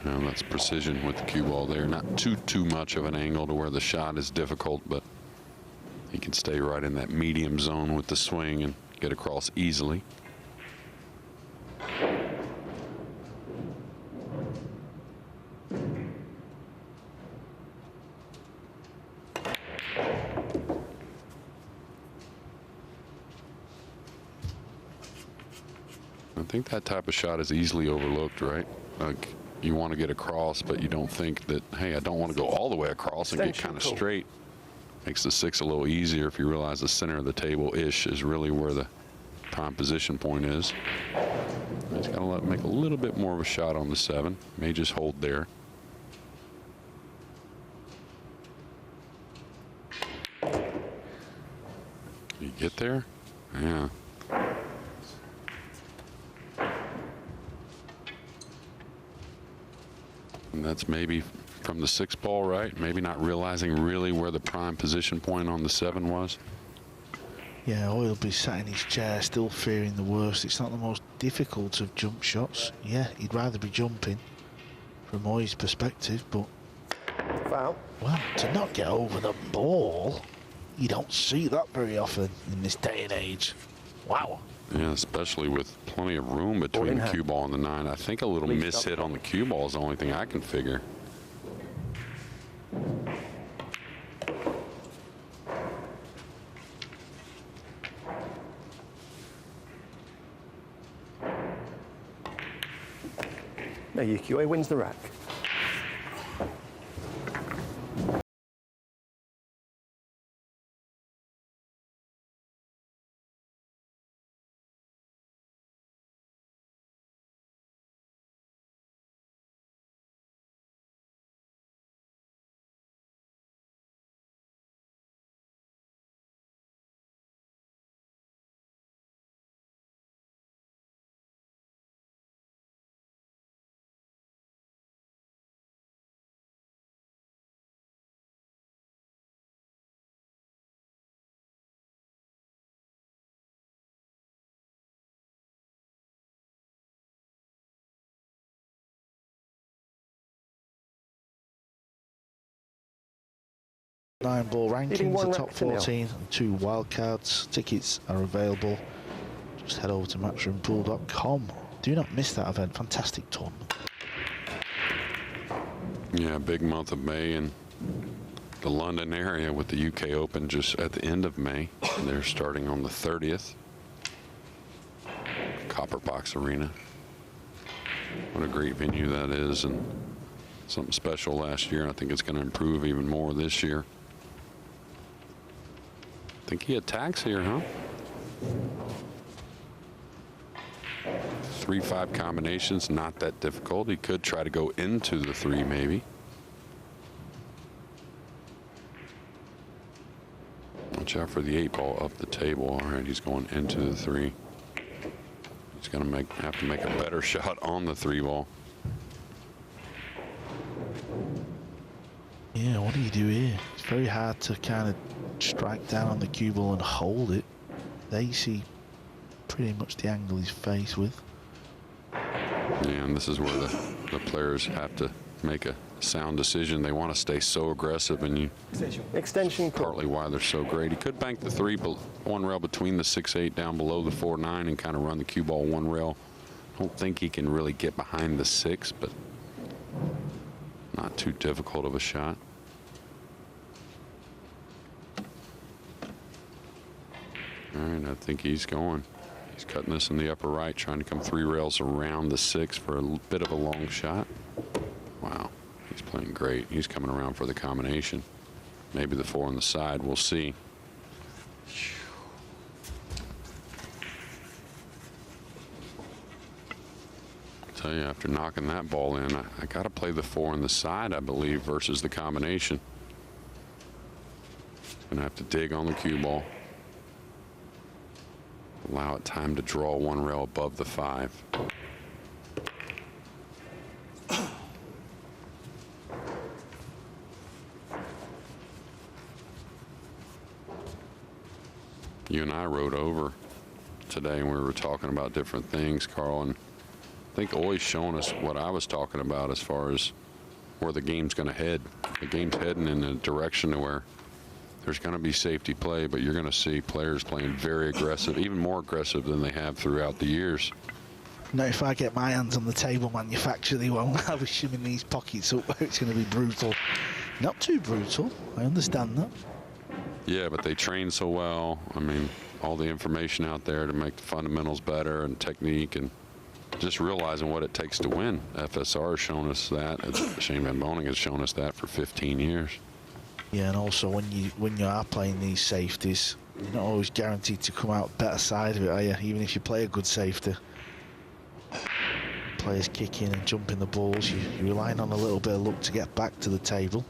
And that's precision with the cue ball there. Not too much of an angle to where the shot is difficult, but he can stay right in that medium zone with the swing and get across easily. I think that type of shot is easily overlooked, right? Like, you want to get across, but you don't think that, hey, I don't want to go all the way across and get kind of straight. Makes the 6 a little easier if you realize the center of the table-ish is really where the prime position point is. He's got to make a little bit more of a shot on the 7. May just hold there. You get there? Yeah. And that's maybe from the 6 ball, right? Maybe not realizing really where the prime position point on the 7 was. Yeah, or he'll be sat in his chair still fearing the worst. It's not the most difficult of jump shots. Yeah, he'd rather be jumping from Oi's perspective, but Foul. well, to not get over the ball, you don't see that very often in this day and age. Wow. Yeah, especially with plenty of room between the cue ball and the 9. I think a little miss hit on the cue ball is the only thing I can figure. Now Yuki wins the rack. Nineball rankings, the top 14 and 2 wildcards. Tickets are available. Just head over to matchroompool.com. Do not miss that event. Fantastic tournament. Yeah, big month of May in the London area with the UK Open just at the end of May. And they're starting on the 30th. Copper Box Arena. What a great venue that is, and something special last year. I think it's going to improve even more this year. I think he attacks here, huh? 3-5 combinations, not that difficult. He could try to go into the 3 maybe. Watch out for the 8 ball up the table. All right, he's going into the 3. He's going to have to make a better shot on the 3 ball. Yeah, what do you do here? It's very hard to kind of strike down on the cue ball and hold it. There you see pretty much the angle he's faced with. Yeah, and this is where the players have to make a sound decision. They want to stay so aggressive, and extension partly why they're so great. He could bank the 3, but 1 rail between the 6-8 down below the 4-9 and kind of run the cue ball 1 rail. I don't think he can really get behind the 6, but not too difficult of a shot. All right, I think he's going. He's cutting this in the upper right, trying to come 3 rails around the 6 for a bit of a long shot. Wow, he's playing great. He's coming around for the combination. maybe the 4 on the side. We'll see. Tell you, after knocking that ball in, I got to play the 4 on the side, I believe, versus the combination. Gonna have to dig on the cue ball. Allow it time to draw 1 rail above the 5. You and I rode over today and we were talking about different things, Carl, and I think always showing us what I was talking about as far as where the game's going to head. The game's heading in a direction to where there's going to be safety play, but you're going to see players playing very aggressive, even more aggressive than they have throughout the years. No, if I get my hands on the table manufacturer, they won't. I was shimming these pockets up where it's going to be brutal. Not too brutal, I understand that. Yeah, but they train so well. I mean, all the information out there to make the fundamentals better and technique and just realizing what it takes to win. FSR has shown us that. Shane Van Boning has shown us that for 15 years. Yeah, and also when you are playing these safeties, you're not always guaranteed to come out better side of it, are you? Even if you play a good safety. Players kick in and jump in the balls, you're relying on a little bit of luck to get back to the table.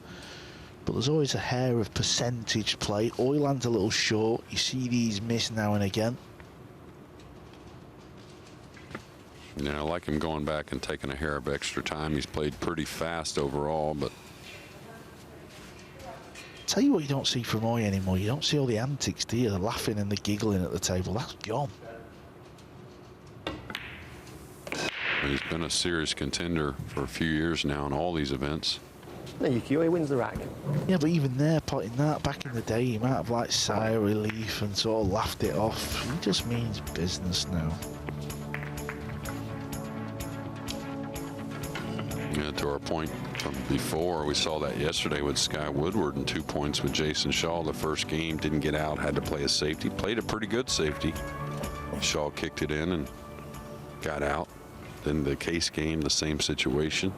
But there's always a hair of percentage play. Oiland's a little short. You see these miss now and again. Yeah, I like him going back and taking a hair of extra time. He's played pretty fast overall, but Tell you what you don't see from Oy anymore. You don't see all the antics, do you? The laughing and the giggling at the table. That's gone. he's been a serious contender for a few years now in all these events. No, Yukio, he wins the rack. Yeah, but even there, potting that back in the day, he might have like sigh of relief and sort of laughed it off. He just means business now. Yeah, to our point from before, we saw that yesterday with Sky Woodward and 2 points with Jason Shaw. The first game didn't get out, had to play a safety, played a pretty good safety. Shaw kicked it in and got out. Then the Case game, the same situation.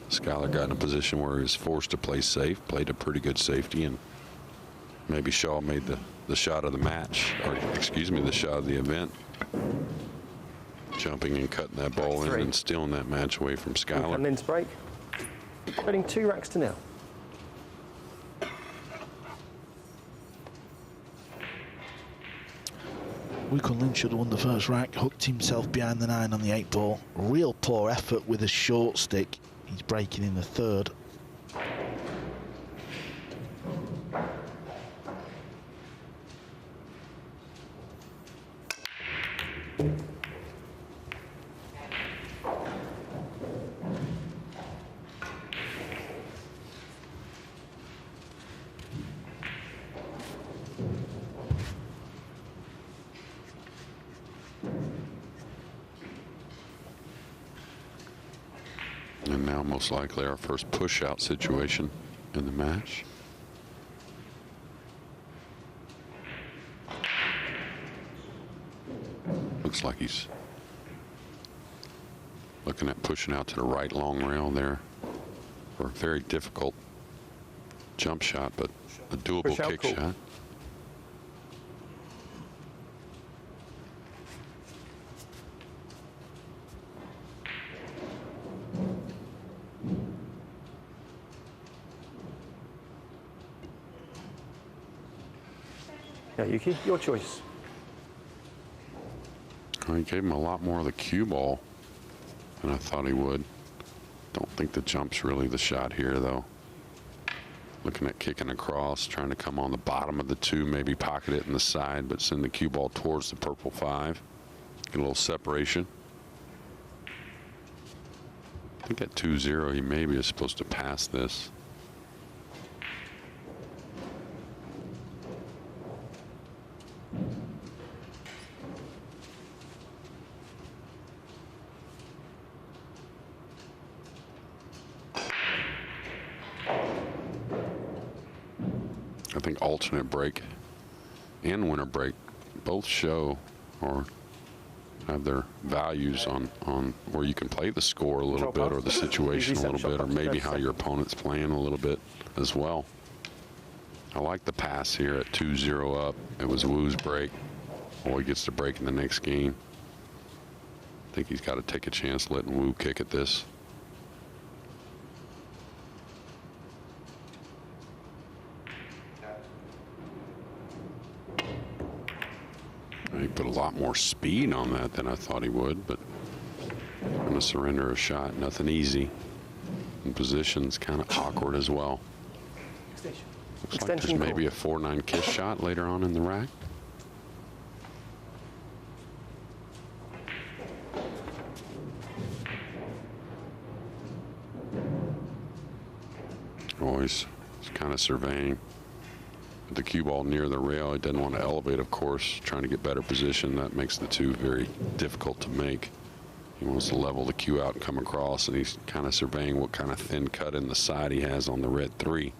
Skyler got in a position where he was forced to play safe, played a pretty good safety, and maybe Shaw made the shot of the match, or excuse me, the shot of the event. Jumping and cutting that ball in and stealing that match away from Skyler. Coming into break. Leading 2 racks to 0. Wickon Lynch should have won the first rack, hooked himself behind the 9 on the 8 ball. Real poor effort with a short stick. He's breaking in the third. And now most likely our first push-out situation in the match. Looks like he's looking at pushing out to the right long rail there for a very difficult jump shot, but a doable kick shot. Yeah, Yuki, your choice. He gave him a lot more of the cue ball than I thought he would. Don't think the jump's really the shot here, though. Looking at kicking across, trying to come on the bottom of the 2, maybe pocket it in the side, but send the cue ball towards the purple 5. Get a little separation. I think at 2-0, he maybe is supposed to pass this. I think alternate break and winner break both show or have their values on where you can play the score a little bit or the situation a little bit or maybe how your opponent's playing a little bit as well. I like the pass here at 2-0 up. It was Wu's break. Well, he gets to break in the next game. I think he's got to take a chance letting Wu kick at this. He put a lot more speed on that than I thought he would, but I'm going to surrender a shot. Nothing easy. And position's kind of awkward as well. Looks like there's maybe a 4-9 kiss shot later on in the rack. Oh, he's kind of surveying. The cue ball near the rail. He doesn't want to elevate, of course, trying to get better position. That makes the two very difficult to make. He wants to level the cue out and come across, and he's kind of surveying what kind of thin cut in the side he has on the red 3.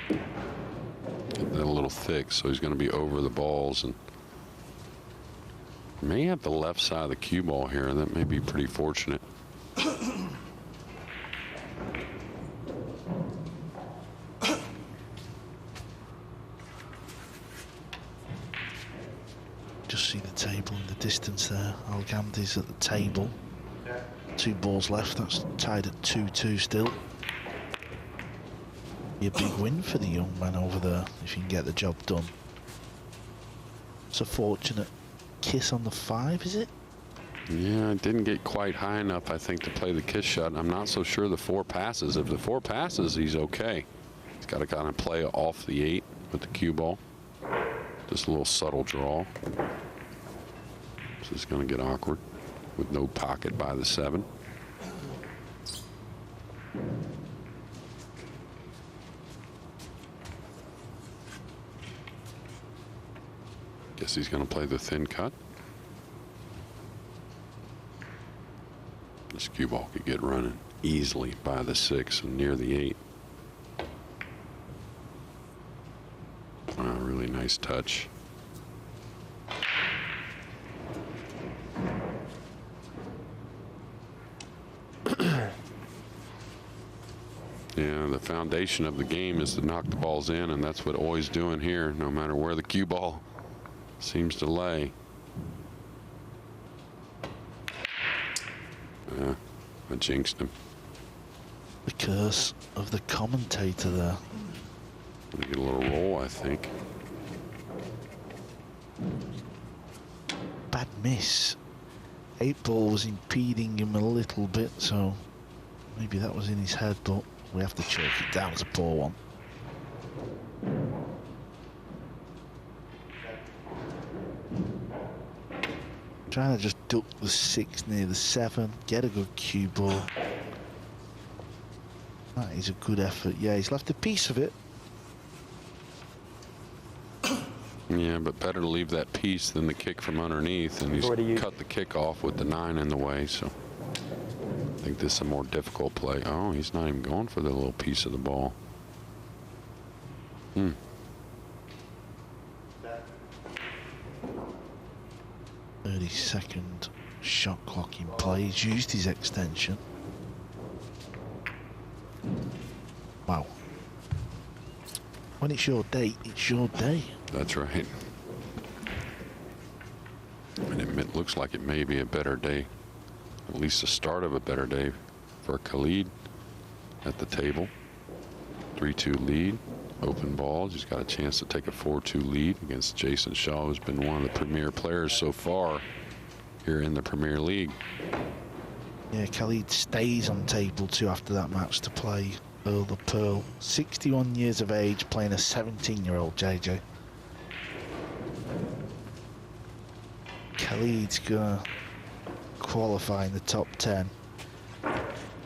Get that a little thick, so he's going to be over the balls and may have the left side of the cue ball here, and that may be pretty fortunate. Just see the table in the distance there. Algandi's at the table. 2 balls left. That's tied at 2-2 still. Be a big win for the young man over there if he can get the job done. It's a fortunate kiss on the 5, is it? Yeah, it didn't get quite high enough, I think, to play the kiss shot. I'm not so sure the 4 passes. If the 4 passes, he's okay. He's got to kind of play off the 8 with the cue ball. Just a little subtle draw. This is going to get awkward with no pocket by the 7. Guess he's going to play the thin cut. This cue ball could get running easily by the 6 and near the 8. Really nice touch. Yeah, the foundation of the game is to knock the balls in, and that's what Oi's doing here, no matter where the cue ball seems to lay. I jinxed him. The curse of the commentator there. Gonna get a little roll, I think. Bad miss. 8 ball was impeding him a little bit, so maybe that was in his head, but we have to chalk it down as a poor one. Trying to just duck the 6 near the 7, get a good cue ball. That is a good effort. Yeah, he's left a piece of it. Yeah, but better to leave that piece than the kick from underneath, and he's cut the kick off with the 9 in the way, so I think this is a more difficult play. Oh, he's not even going for the little piece of the ball. 30-second shot clock in play. He's used his extension. Wow. When it's your day, it's your day. That's right. And it looks like it may be a better day, at least the start of a better day for Khalid at the table. 3-2 lead, open balls. He's got a chance to take a 4-2 lead against Jason Shaw, who's been one of the premier players so far here in the Premier League. Yeah, Khalid stays on table 2 after that match to play Earl the Pearl. 61 years of age, playing a 17-year-old JJ. Khalid's gonna qualify in the top 10.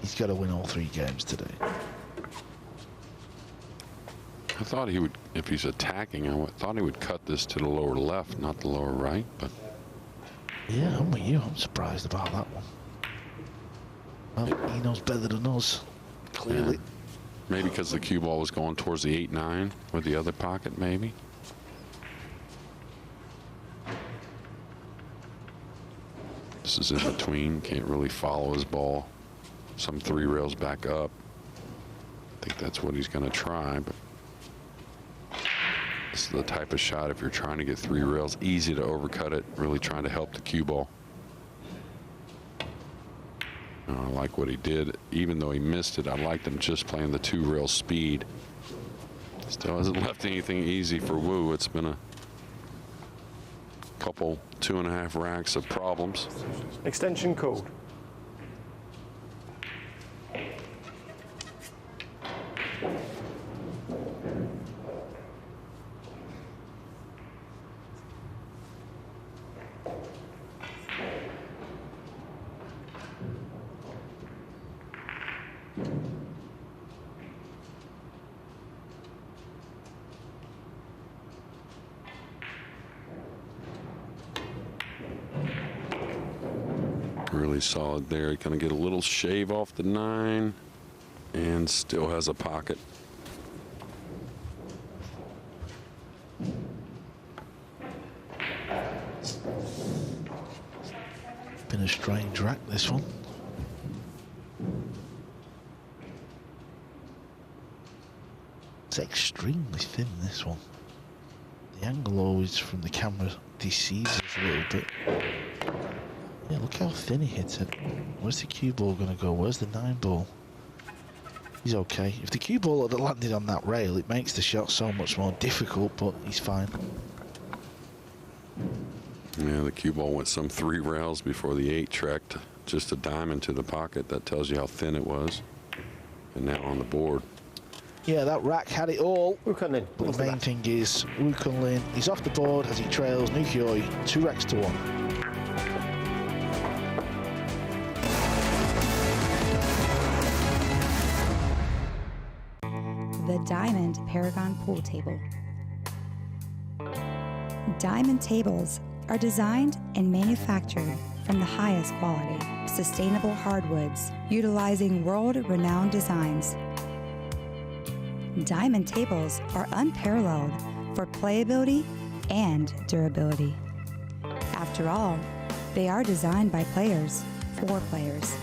He's got to win all 3 games today. I thought he would, if he's attacking, I thought he would cut this to the lower left, not the lower right, but... Yeah, I'm with you. I'm surprised about that one. Well, he knows better than us, clearly. Yeah. Maybe because the cue ball was going towards the 8-9 with the other pocket, maybe. This is in between, can't really follow his ball some 3 rails back up. I think that's what he's going to try, but this is the type of shot, if you're trying to get 3 rails, easy to overcut it, really trying to help the cue ball. I like what he did. Even though he missed it, I liked him just playing the 2 rail speed. Still hasn't left anything easy for Wu. It's been a couple 2.5 racks of problems. Extension called. Really solid there. Going to get a little shave off the 9 and still has a pocket. Been a strange rack, this one. It's extremely thin, this one. The angle always from the camera deceives us a little bit. Yeah, look how thin he hits it. Where's the cue ball going to go? Where's the 9-ball? He's okay. If the cue ball had landed on that rail, it makes the shot so much more difficult, but he's fine. Yeah, the cue ball went some 3 rails before the 8 tracked just a diamond to the pocket. That tells you how thin it was. And now on the board. Yeah, that rack had it all. Wu Kunlin. But the main thing is, Wu Kunlin, he's off the board as he trails Nukioi 2 racks to 1. The Diamond Paragon Pool Table. Diamond tables are designed and manufactured from the highest quality, sustainable hardwoods, utilizing world-renowned designs. Diamond tables are unparalleled for playability and durability. After all, they are designed by players for players.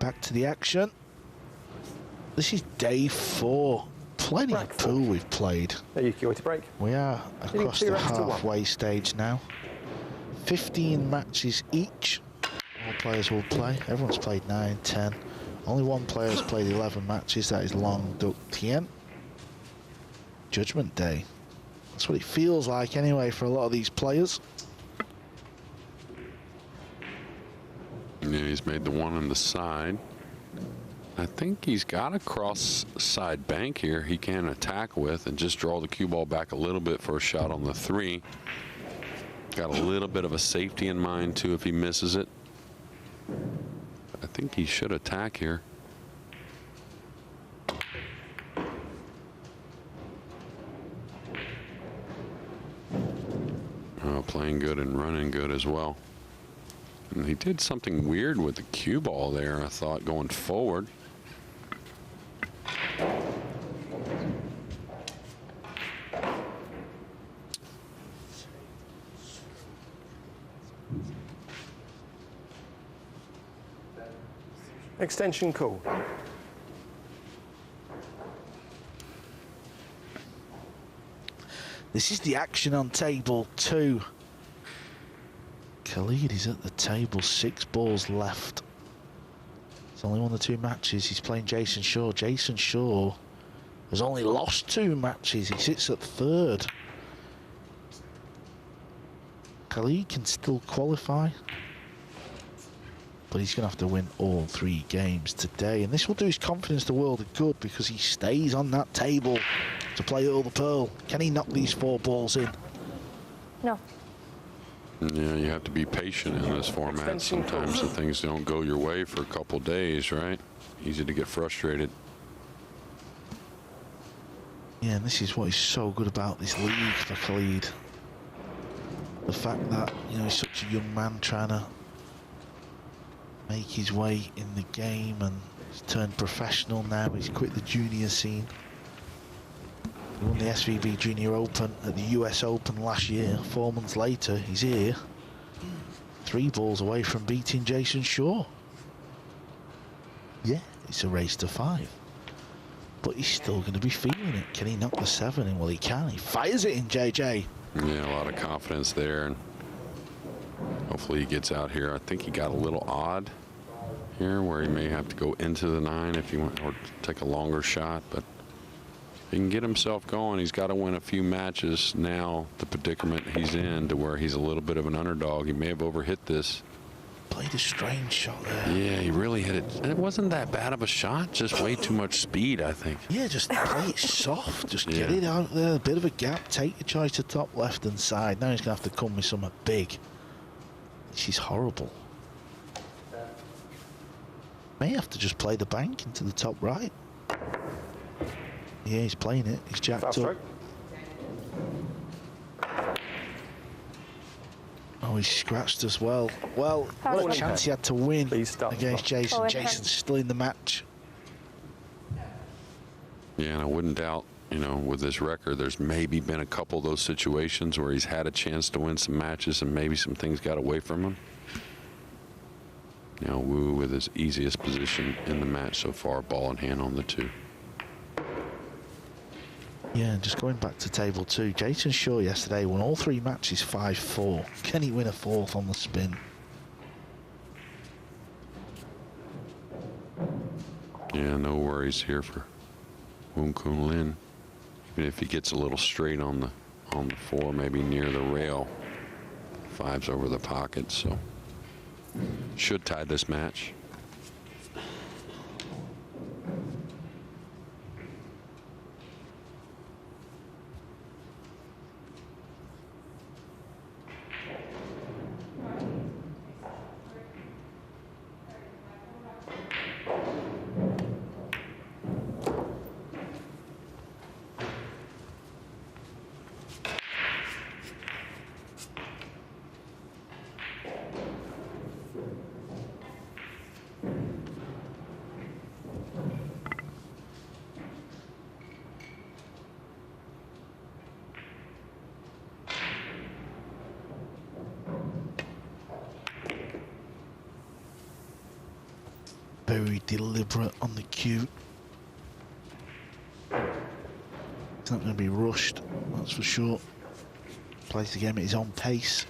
Back to the action. This is day 4. Plenty of pool we've played. Yuki to break. We are across the halfway stage now. 15 matches each. All players will play. Everyone's played 9, 10. Only one player has played 11 matches. That is Long Duck Tien. Judgment Day. That's what it feels like anyway for a lot of these players. Yeah, he's made the one on the side. I think he's got a cross side bank here he can attack with and just draw the cue ball back a little bit for a shot on the 3. Got a little bit of a safety in mind too if he misses it. I think he should attack here. Oh, playing good and running good as well. And he did something weird with the cue ball there, I thought, going forward. Extension call. This is the action on table 2. Khalid is at the table, 6 balls left. It's only won the 2 matches. He's playing Jason Shaw. Jason Shaw has only lost 2 matches. He sits at 3rd. Khalid can still qualify, but he's going to have to win all 3 games today. And this will do his confidence the world of good because he stays on that table to play Earl the Pearl. Can he knock these 4 balls in? No. Yeah, you have to be patient in this format. Sometimes the things don't go your way for a couple days, right? Easy to get frustrated. Yeah, and this is what is so good about this league for Khalid. The fact that, you know, he's such a young man trying to make his way in the game, and he's turned professional now. He's quit the junior scene. He won the SVB Junior Open at the US Open last year. 4 months later, he's here. 3 balls away from beating Jason Shaw. Yeah, it's a race to 5. But he's still going to be feeling it. Can he knock the 7 in? Well, he can. He fires it in, JJ. Yeah, a lot of confidence there, and hopefully he gets out here. I think he got a little odd here where he may have to go into the 9 if he wants, or take a longer shot, but he can get himself going. He's got to win a few matches now, the predicament he's in, to where he's a little bit of an underdog. He may have overhit this. Played a strange shot there. Yeah, he really hit it. It wasn't that bad of a shot, just way too much speed, I think. Yeah, just play it soft. Just get it out there. A bit of a gap. Take your choice to top left and side. Now he's going to have to come with something big. This is horrible. May have to just play the bank into the top right. Yeah, he's playing it. He's jacked up. Oh, he's scratched as well. Well, what a chance he had to win against Jason. Jason's still in the match. Yeah, and I wouldn't doubt, you know, with this record, there's maybe been a couple of those situations where he's had a chance to win some matches and maybe some things got away from him. You know, Wu with his easiest position in the match so far, ball in hand on the 2. Yeah, just going back to table 2, Jason Shaw yesterday won all 3 matches 5-4. Can he win a 4th on the spin? Yeah, no worries here for Woon Kun Lin. Even if he gets a little straight on the 4, maybe near the rail. 5's over the pocket, so should tie this match. Very deliberate on the cue. He's not going to be rushed, that's for sure. Plays the game at his own pace.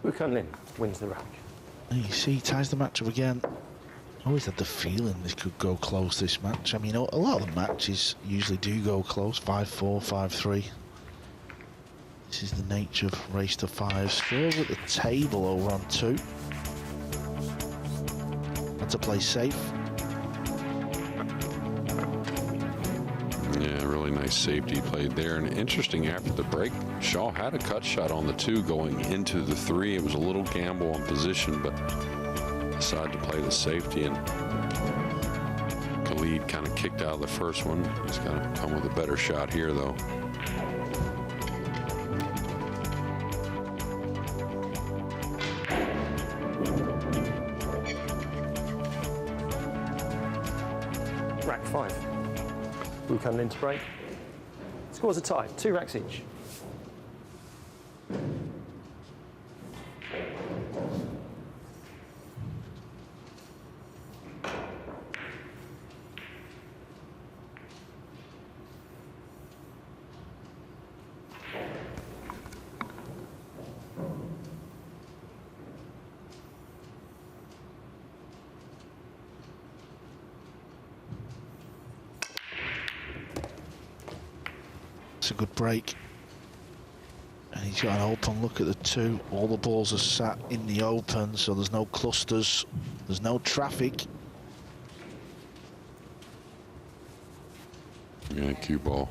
Woon Kun Lin wins the rack. And you see, he ties the match up again. I always had the feeling this could go close, this match. I mean, a lot of the matches usually do go close, 5-4, 5-3. This is the nature of race to 5. Shaw's at the table over on 2. Had to play safe. Yeah, really nice Nice safety played there. And interesting, after the break, Shaw had a cut shot on the 2 going into the 3. It was a little gamble on position, but decided to play the safety. And Khalid kind of kicked out of the first one. He's got to come with a better shot here, though. Rack 5. Wu Kun Lin to break. Scores are tied, 2 racks each. A good break, and he's got an open look at the 2. All the balls are sat in the open, so there's no clusters, there's no traffic. Yeah, cue ball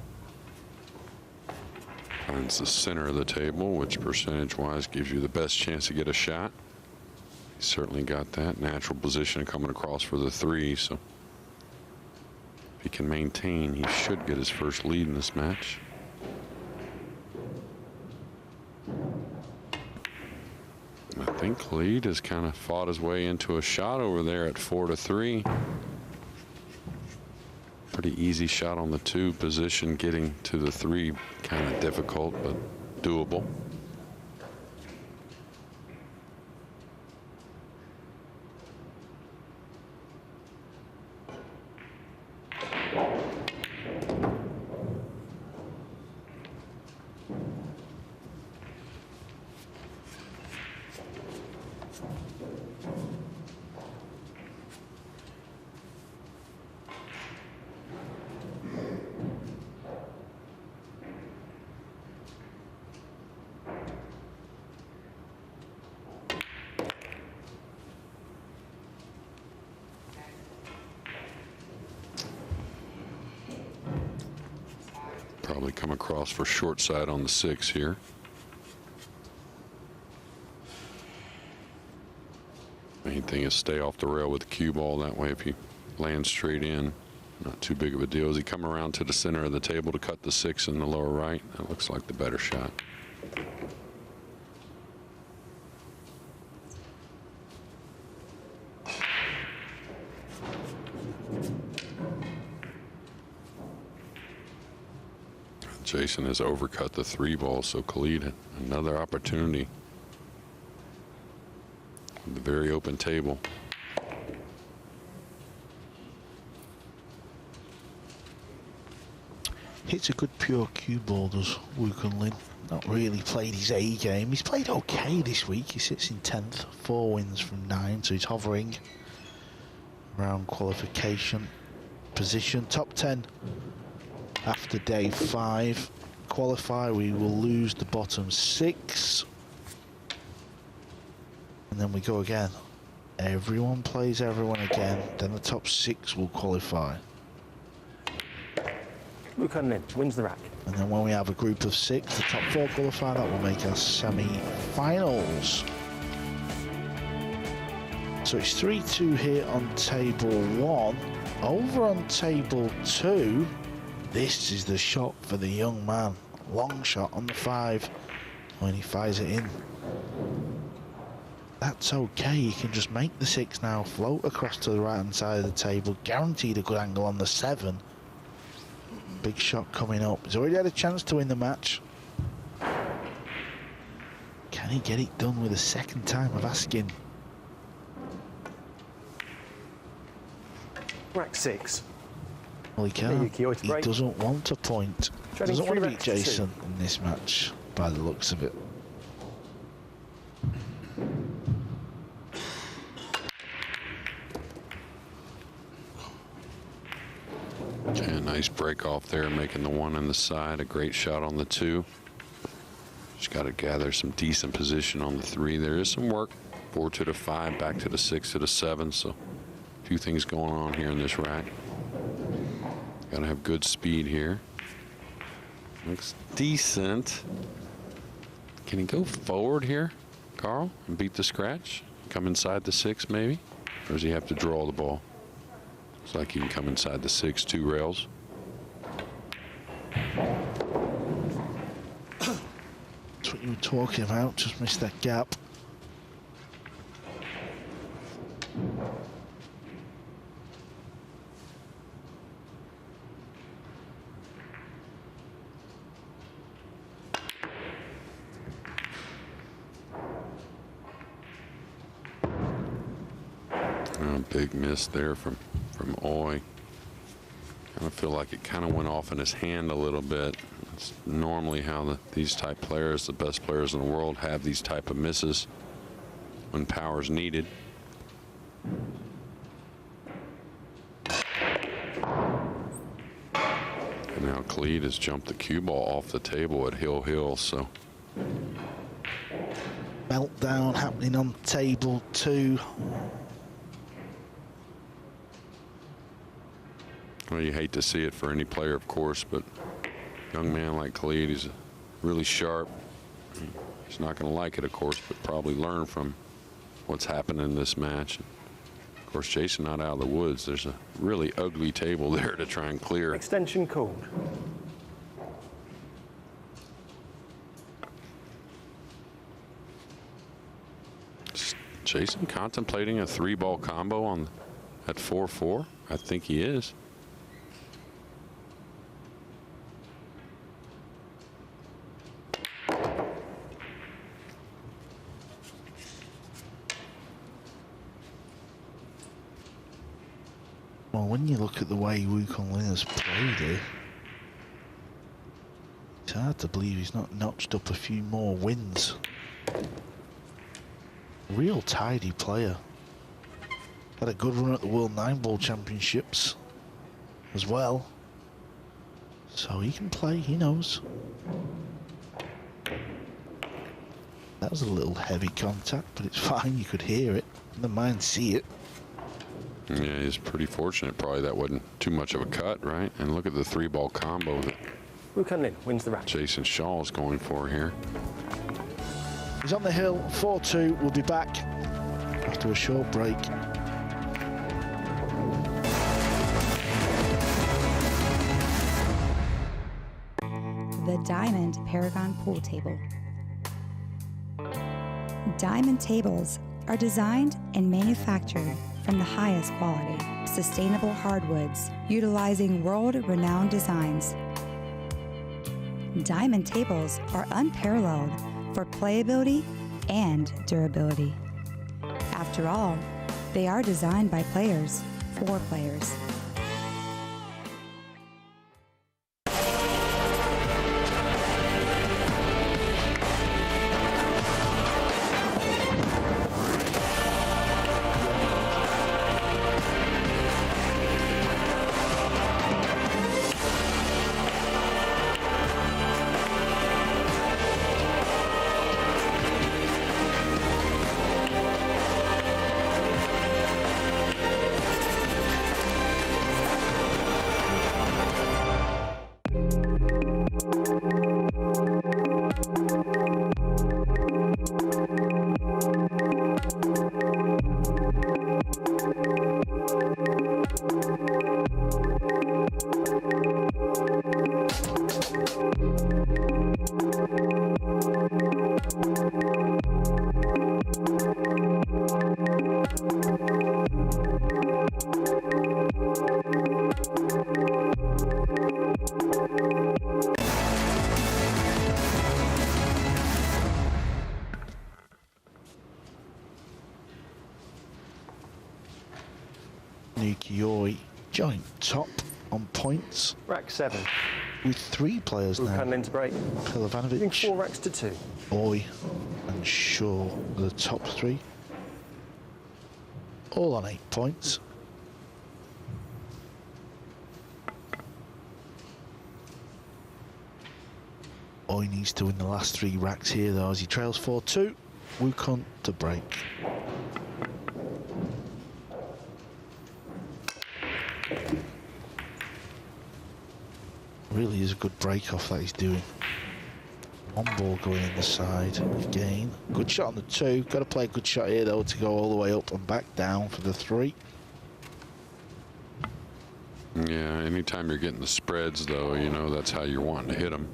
finds the center of the table, which percentage-wise gives you the best chance to get a shot. He certainly got that natural position coming across for the 3, so if he can maintain, he should get his first lead in this match. I think Khalid has kind of fought his way into a shot over there at 4-3. Pretty easy shot on the 2 position. Getting to the 3 kind of difficult, but doable. Probably come across for short side on the 6 here. Main thing is stay off the rail with the cue ball. That way, if you land straight in, not too big of a deal. As he come around to the center of the table to cut the 6 in the lower right, that looks like the better shot. Jason has overcut the 3 ball, so Khalid another opportunity. The very open table. Hits a good pure cue ball, does Wu Kun Lin. Not really played his A game. He's played okay this week. He sits in 10th, 4 wins from 9, so he's hovering around qualification position. Top 10 after day 5. Qualify, we will lose the bottom 6. And then we go again. Everyone plays everyone again. Then the top 6 will qualify. Wu Kun Lin wins the rack. And then when we have a group of 6, the top 4 qualify. That will make our semi-finals. So it's 3-2 here on table 1. Over on table 2, this is the shot for the young man. Long shot on the 5 when he fires it in. That's okay, he can just make the 6 now, float across to the right hand side of the table, guaranteed a good angle on the 7. Big shot coming up. He's already had a chance to win the match. Can he get it done with a second time of asking? Rack 6. Well, he can. He doesn't want to point. Doesn't want to beat Jason in this match, by the looks of it. Okay, a nice break off there, making the 1 on the side. A great shot on the 2. Just got to gather some decent position on the 3. There is some work. 4 to the 5, back to the 6 to the 7. So a few things going on here in this rack. Got to have good speed here. Looks decent. Can he go forward here, Carl, and beat the scratch? Come inside the 6 maybe? Or does he have to draw the ball? Looks like he can come inside the 6, 2 rails. That's what you were talking about, just missed that gap. Big miss there from Oy. Kind of feel like it kind of went off in his hand a little bit. It's normally how these type players, the best players in the world, have these type of misses when power's needed. And now Cleed has jumped the cue ball off the table at Hill, so. Meltdown happening on table 2. Well, you hate to see it for any player, of course, but young man like Cleed, he's really sharp. He's not going to like it, of course, but probably learn from what's happened in this match. Of course, Jason not out of the woods. There's a really ugly table there to try and clear. Extension called. Jason contemplating a 3-ball combo at 4-4? I think he is. Well, when you look at the way Wukong Lin has played it, it's hard to believe he's not notched up a few more wins. Real tidy player. Had a good run at the World Nineball Championships as well. So he can play, he knows. That was a little heavy contact, but it's fine, you could hear it. Never mind see it. Yeah, he's pretty fortunate. Probably that wasn't too much of a cut, right? And look at the 3-ball combo that Wukong Lin wins the round. Jason Shaw is going for here. He's on the hill, 4-2. We'll be back after a short break. The Diamond Paragon Pool Table. Diamond tables are designed and manufactured from the highest quality, sustainable hardwoods, utilizing world-renowned designs. Diamond tables are unparalleled for playability and durability. After all, they are designed by players for players. Nukioi joint top on points Rack 7. with 3 players now. Wukong Lin to break. Pilovanovic, 4 racks to 2. Oy and Shaw are the top 3. All on 8 points. Oy needs to win the last 3 racks here though as he trails 4-2. Wukong to break. really is a good break off that he's doing. One ball going in the side again. Good shot on the 2. Got to play a good shot here though to go all the way up and back down for the 3. Yeah, anytime you're getting the spreads though, you know, that's how you're wanting to hit them.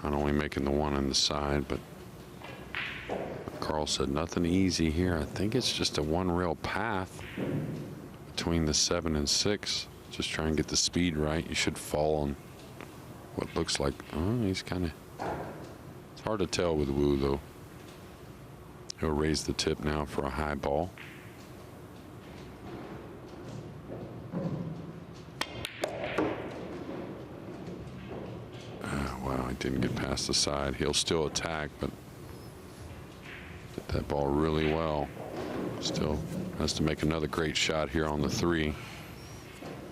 Not only making the 1 on the side, but Carl said nothing easy here. I think it's just a 1 rail path between the 7 and 6. Just try and get the speed right. You should fall on what looks like, oh, he's kind of, it's hard to tell with Wu though. He'll raise the tip now for a high ball. Wow, he didn't get past the side. He'll still attack, but hit that ball really well. Still has to make another great shot here on the 3.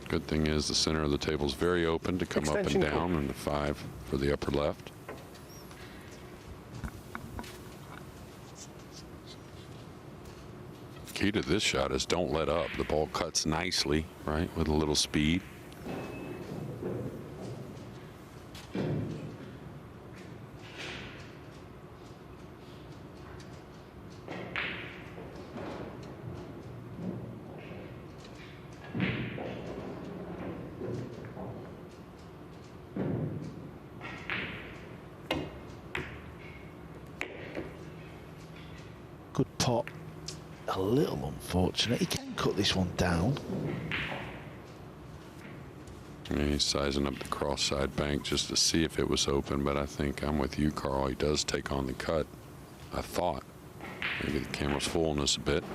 Good thing is the center of the table is very open to come up and down, and the 5 for the upper left. Key to this shot is don't let up. The ball cuts nicely, right, with a little speed. Good pot. A little unfortunate. He can cut this one down. Yeah, he's sizing up the cross side bank just to see if it was open, but I think I'm with you, Carl. He does take on the cut. I thought. Maybe the camera's fooling us a bit.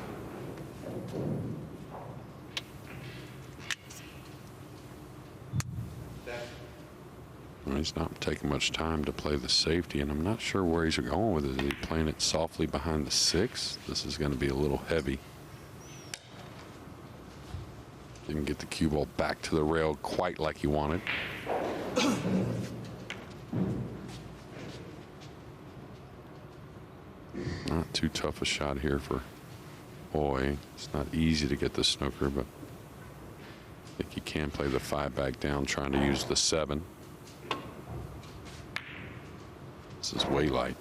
Well, he's not taking much time to play the safety, and I'm not sure where he's going with it. Is he playing it softly behind the 6? This is going to be a little heavy. Didn't get the cue ball back to the rail quite like he wanted. Not too tough a shot here for Oi. It's not easy to get the snooker, but I think he can play the 5 back down, trying to use the 7. This is way light.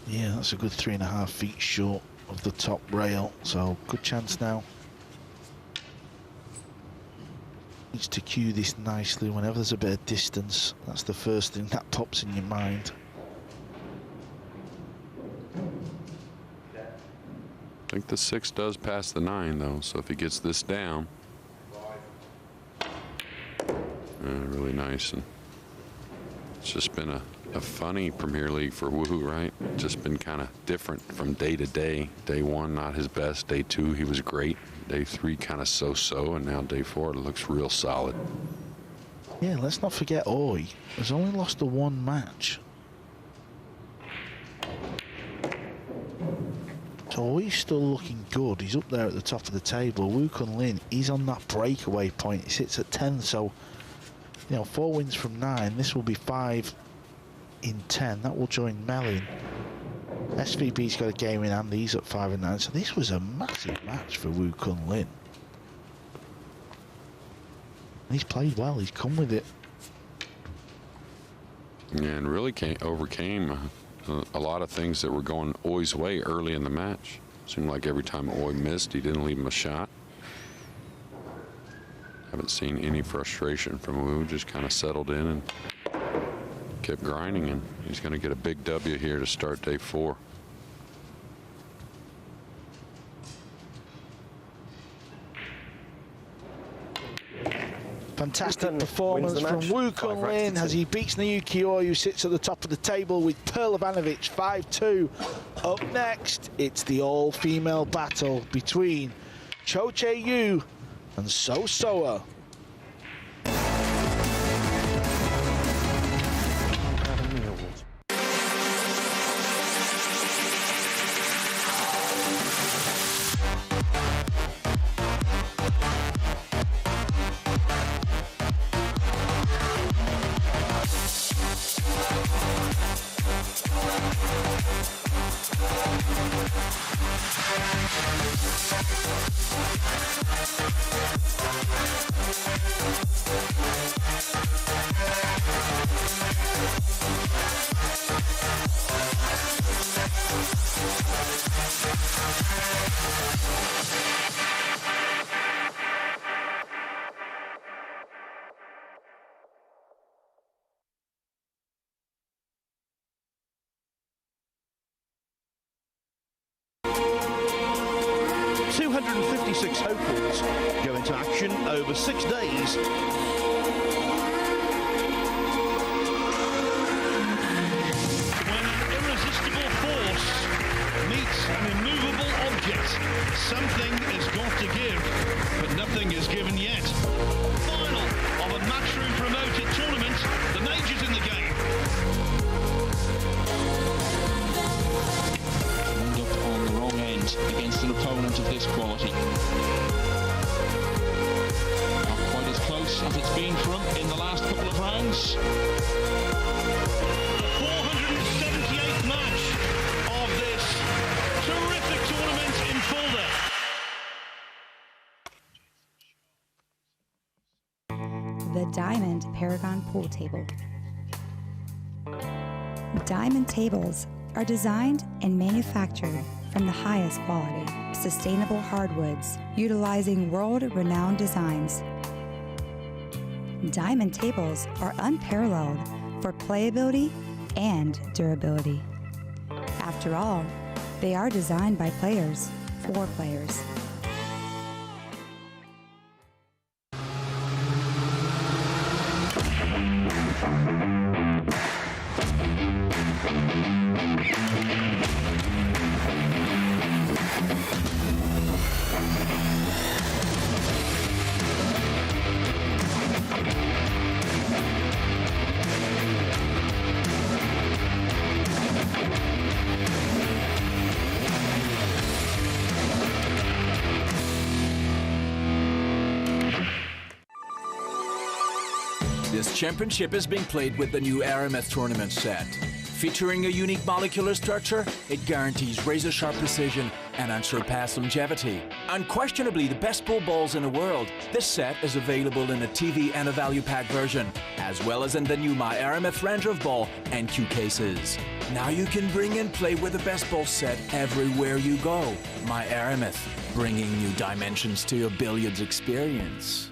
Yeah, that's a good 3.5 feet short of the top rail, so good chance now. Needs to cue this nicely whenever there's a bit of distance. That's the first thing that pops in your mind. I think the 6 does pass the 9 though, so if he gets this down, really nice. And it's just been a funny Premier League for Wu, right? Just been kind of different from day to day. Day 1, not his best. Day 2, he was great. Day 3, kind of so-so, and now day 4, it looks real solid. Yeah, let's not forget Oi has only lost the 1 match. So Oi's still looking good. He's up there at the top of the table. Wu Kun Lin, he's on that breakaway point. He sits at 10, so, you know, 4 wins from 9. This will be 5 in 10. That will join Mellin. SVB's got a game in hand. He's at 5 and 9. So this was a massive match for Wu Kun Lin. And he's played well. He's come with it. Yeah, and really overcame a lot of things that were going Oi's way early in the match. Seemed like every time Oi missed, he didn't leave him a shot. Haven't seen any frustration from Wu. Just kind of settled in and kept grinding, and he's going to get a big W here to start day 4. Fantastic performance from Wu Kun Lin as he beats Naoki Oi, who sits at the top of the table with Pearl Ivanovic 5-2. Up next, it's the all-female battle between Cho Chae-yu and So Soa. 6 hopefuls go into action over 6 days. When an irresistible force meets an immovable object, something has got to give, but nothing is given yet. Final of a matchroom promoted tournament, the majors in the game. End up on the wrong end against an opponent of this quality. Not quite as close as it's been for him in the last couple of rounds. The 478th match of this terrific tournament in Fulda. The Diamond Paragon Pool Table. Diamond tables are designed and manufactured from the highest quality, sustainable hardwoods, utilizing world-renowned designs. Diamond tables are unparalleled for playability and durability. After all, they are designed by players for players. This championship is being played with the new RMS tournament set. Featuring a unique molecular structure, it guarantees razor-sharp precision and unsurpassed longevity. Unquestionably the best pool balls in the world, this set is available in a TV and a value pack version, as well as in the new My RMF Range of Ball and cue cases. Now you can bring and play with the best ball set everywhere you go. My RMF, bringing new dimensions to your billiards experience.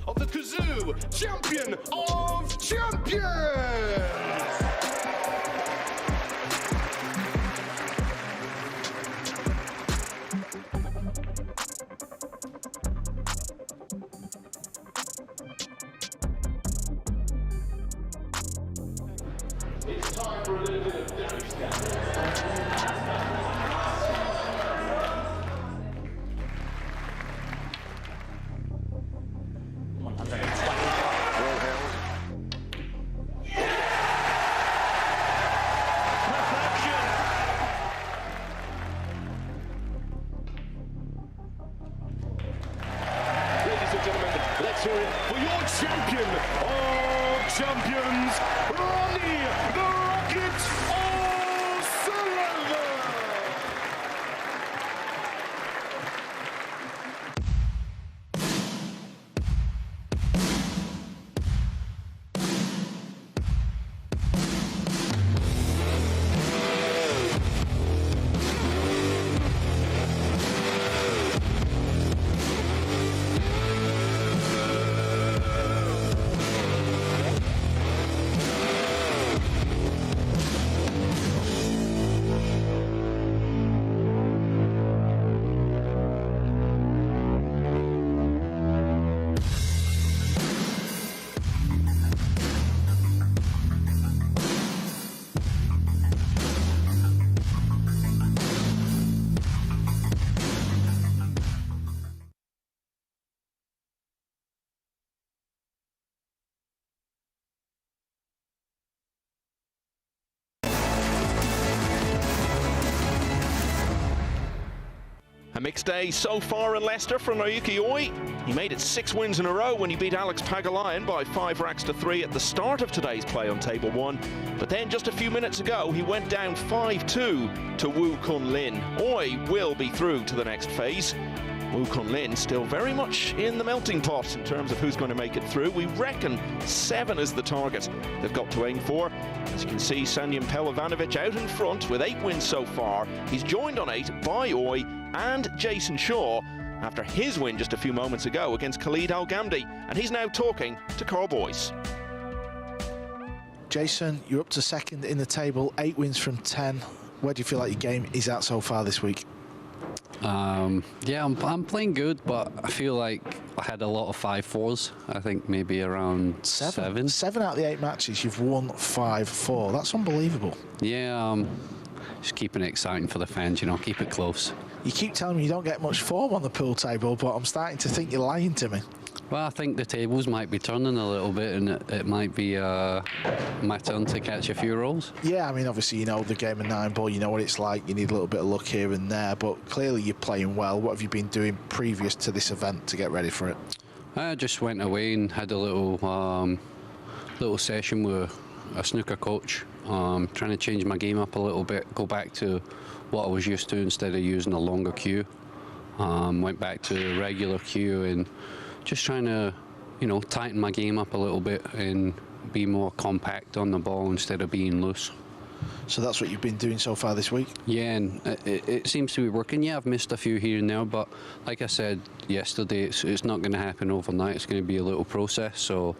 Of the Kazoo Champion of Champions! It's time for a little bit of damage let's hear it for your champion of champions, Ronnie the Rocket O'Sullivan! A mixed day so far in Leicester for Naoki Oi. He made it 6 wins in a row when he beat Alex Pagulayan by 5 racks to 3 at the start of today's play on table 1. But then just a few minutes ago, he went down 5-2 to Woo Kun Lin. Oi will be through to the next phase. Woo Kun Lin still very much in the melting pot in terms of who's going to make it through. We reckon 7 is the target they've got to aim for. As you can see, Sanjin Pelovanovic out in front with 8 wins so far. He's joined on 8 by Oi and Jason Shaw after his win just a few moments ago against Khalid Al Ghamdi, and he's now talking to Carl Boyce. Jason, you're up to second in the table, 8 wins from 10. Where do you feel like your game is at so far this week? Yeah, I'm playing good, but I feel like I had a lot of 5-4s. I think maybe around seven. 7 out of the 8 matches, you've won 5-4. That's unbelievable. Yeah, just keeping it exciting for the fans, you know, keep it close. You keep telling me you don't get much form on the pool table, but I'm starting to think you're lying to me. Well, I think the tables might be turning a little bit, and it might be my turn to catch a few rolls. Yeah, I mean, obviously, you know the game of 9-ball, you know what it's like. You need a little bit of luck here and there, but clearly you're playing well. What have you been doing previous to this event to get ready for it? I just went away and had a little session with a snooker coach, trying to change my game up a little bit, go back to what I was used to instead of using a longer cue. Went back to a regular cue and just trying to, you know, tighten my game up a little bit and be more compact on the ball instead of being loose. So that's what you've been doing so far this week? Yeah, and it seems to be working. Yeah, I've missed a few here and there, but like I said yesterday, it's not going to happen overnight. It's going to be a little process, so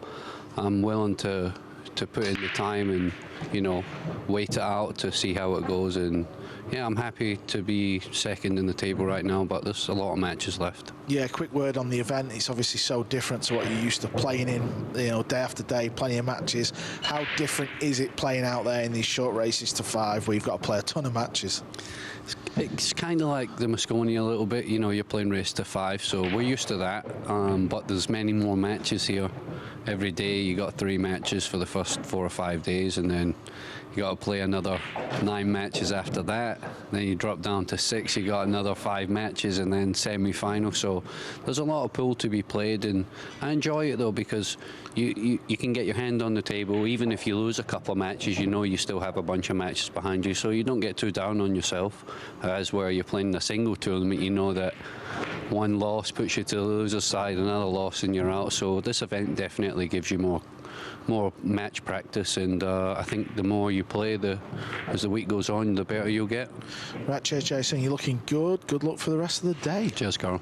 I'm willing to put in the time and, you know, wait it out to see how it goes. And yeah, I'm happy to be second in the table right now, but there's a lot of matches left. Yeah, quick word on the event. It's obviously so different to what you're used to playing in, you know, day after day, plenty of matches. How different is it playing out there in these short races to 5 where you've got to play a ton of matches? It's kind of like the Moscone a little bit, you know, you're playing race to 5, so we're used to that, but there's many more matches here. Every day you got 3 matches for the first 4 or 5 days, and then you got to play another 9 matches after that. Then you drop down to 6, you got another 5 matches, and then semi-final. So there's a lot of pool to be played, and I enjoy it though, because you can get your hand on the table. Even if you lose a couple of matches, you know you still have a bunch of matches behind you, so you don't get too down on yourself. As where you're playing a single tournament, you know that one loss puts you to the loser's side, another loss and you're out. So this event definitely gives you more match practice, and I think the more you play, as the week goes on, the better you'll get. Right, Jason, you're looking good. Good luck for the rest of the day. Cheers, Carl.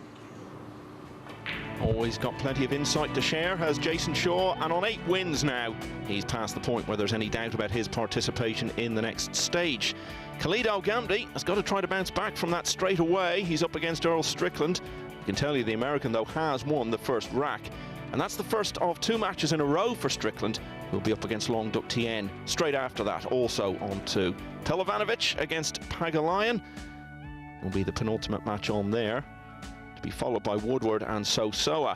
Always got plenty of insight to share, has Jason Shaw, and on 8 wins now, he's past the point where there's any doubt about his participation in the next stage. Khalid Al-Ghamdi has got to try to bounce back from that straight away. He's up against Earl Strickland. I can tell you the American, though, has won the first rack, and that's the first of 2 matches in a row for Strickland. He'll be up against Long Duck Tien. Straight after that, also on 2. Telovanovic against Pagalayan will be the penultimate match on there, to be followed by Woodward and Sosoa.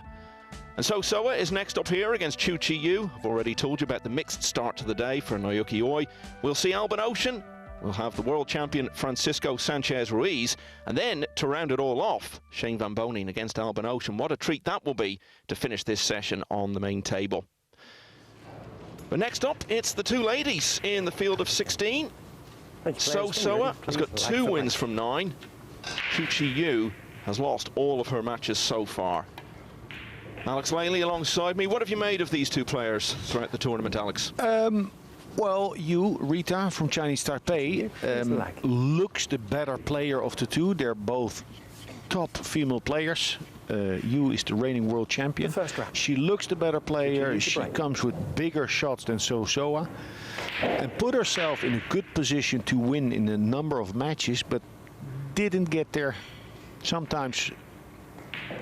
And Sosoa is next up here against Chu Chi Yu. I've already told you about the mixed start to the day for Naoki Oi. We'll see Alban Ocean. We'll have the world champion Francisco Sanchez Ruiz, and then to round it all off, Shane Van Bonen against Alban Ocean. What a treat that will be to finish this session on the main table. But next up, it's the 2 ladies in the field of 16. Sosoa has got 2 wins from 9. Chu Chi Yu has lost all of her matches so far. Alex Laley alongside me. What have you made of these 2 players throughout the tournament, Alex? Well, Rita from Chinese Taipei looks the better player of the 2. They're both top female players. Yu is the reigning world champion. She looks the better player. She comes with bigger shots than Sosoa, and put herself in a good position to win in a number of matches, but didn't get there. Sometimes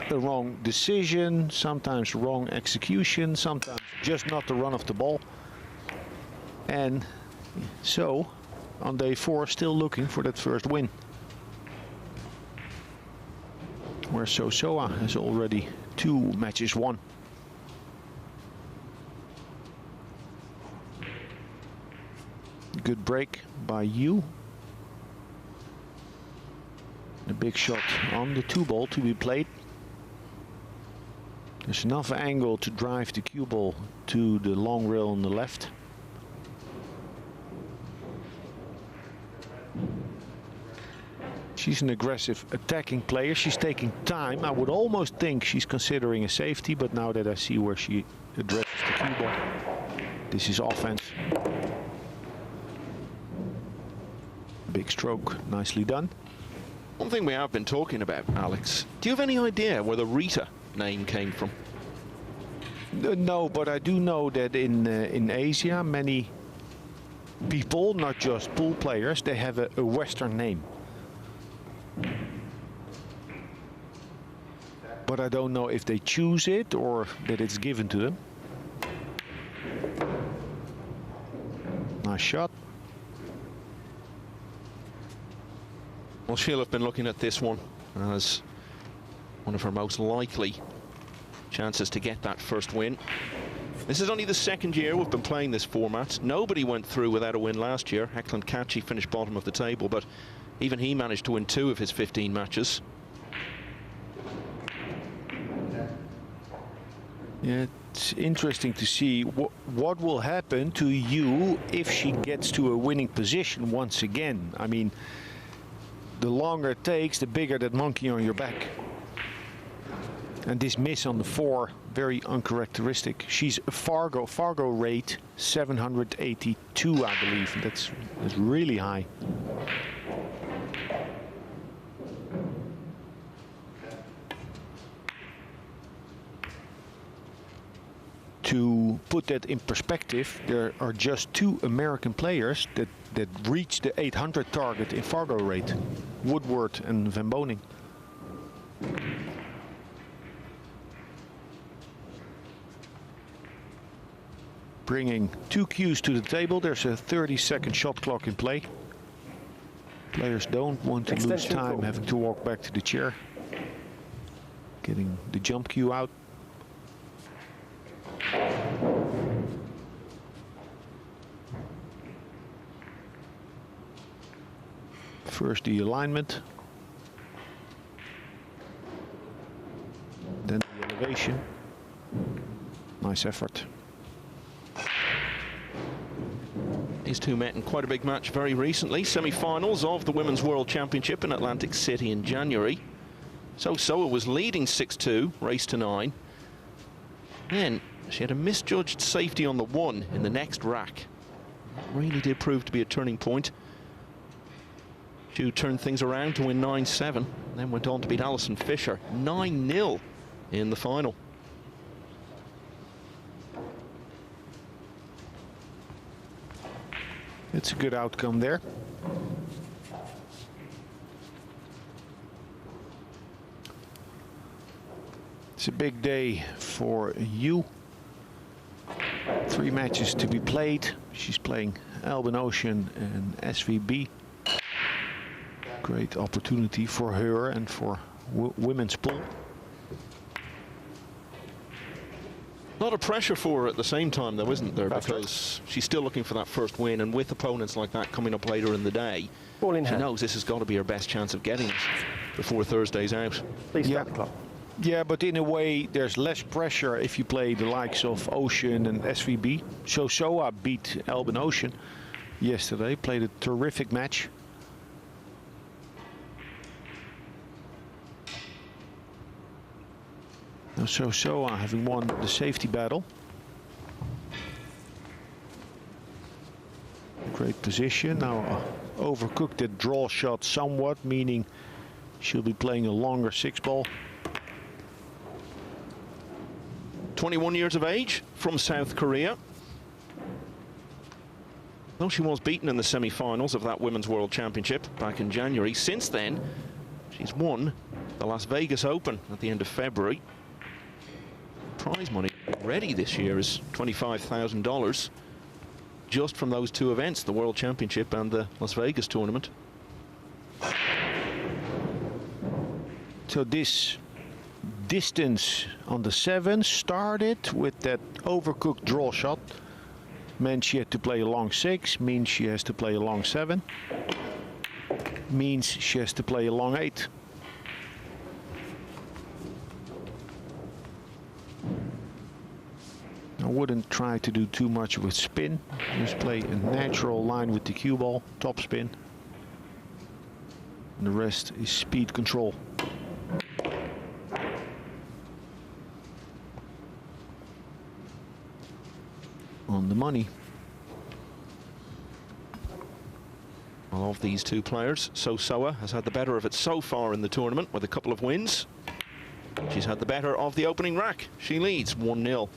the wrong decision, sometimes wrong execution, sometimes just not the run of the ball. And so, on day 4, still looking for that first win. Where Sosoa has already 2 matches won. Good break by Yu. A big shot on the 2 ball to be played. There's enough angle to drive the cue ball to the long rail on the left. She's an aggressive attacking player. She's taking time. I would almost think she's considering a safety, but now that I see where she addresses the cue ball, this is offense. Big stroke, nicely done. One thing we have been talking about, Alex, do you have any idea where the Rita name came from? No, but I do know that in Asia, many people, not just pool players, they have a Western name. but I don't know if they choose it or that it's given to them. Nice shot. Well, she'll have been looking at this one as one of her most likely chances to get that first win. This is only the second year we've been playing this format. Nobody went through without a win last year. Hekland Kachi finished bottom of the table, but even he managed to win 2 of his 15 matches. Yeah, it's interesting to see what will happen to you if she gets to a winning position once again. I mean, the longer it takes, the bigger that monkey on your back. And this miss on the 4, very uncharacteristic. She's a Fargo rate 782, I believe. That's really high. To put that in perspective, there are just 2 American players that reached the 800 target in Fargo rate, Woodward and Van Boning. Bringing 2 cues to the table. There's a 30-second shot clock in play. Players don't want to lose time having to walk back to the chair. Getting the jump cue out. First the alignment, then the elevation. Nice effort. These two met in quite a big match very recently, semi-finals of the Women's World Championship in Atlantic City in January. Soa was leading 6-2, race to 9. Then she had a misjudged safety on the 1 in the next rack. Really did prove to be a turning point. She turned things around to win 9-7, then went on to beat Alison Fisher 9-0 in the final. It's a good outcome there. It's a big day for you. 3 matches to be played. She's playing Albin Ocean and SVB. Great opportunity for her and for women's pool. A lot of pressure for her at the same time, though, isn't there? Because she's still looking for that first win, and with opponents like that coming up later in the day, she knows this has got to be her best chance of getting it before Thursday's out. Please start the clock. Yeah, but in a way, there's less pressure if you play the likes of Ocean and SVB. Soa beat Albin Ocean yesterday, played a terrific match. Now Soa having won the safety battle. Great position. Now overcooked the draw shot somewhat, meaning she'll be playing a longer 6-ball. 21 years of age, from South Korea. Though she was beaten in the semi-finals of that Women's World Championship back in January, since then she's won the Las Vegas Open at the end of February. Prize money already this year is $25,000 just from those 2 events, the World Championship and the Las Vegas tournament. So this distance on the 7 started with that overcooked draw shot. Meant she had to play a long 6, means she has to play a long 7, means she has to play a long 8. I wouldn't try to do too much with spin. Just play a natural line with the cue ball, top spin. And the rest is speed control. On the money. Well, of these 2 players, Soa has had the better of it so far in the tournament with a couple of wins. She's had the better of the opening rack. She leads 1-0.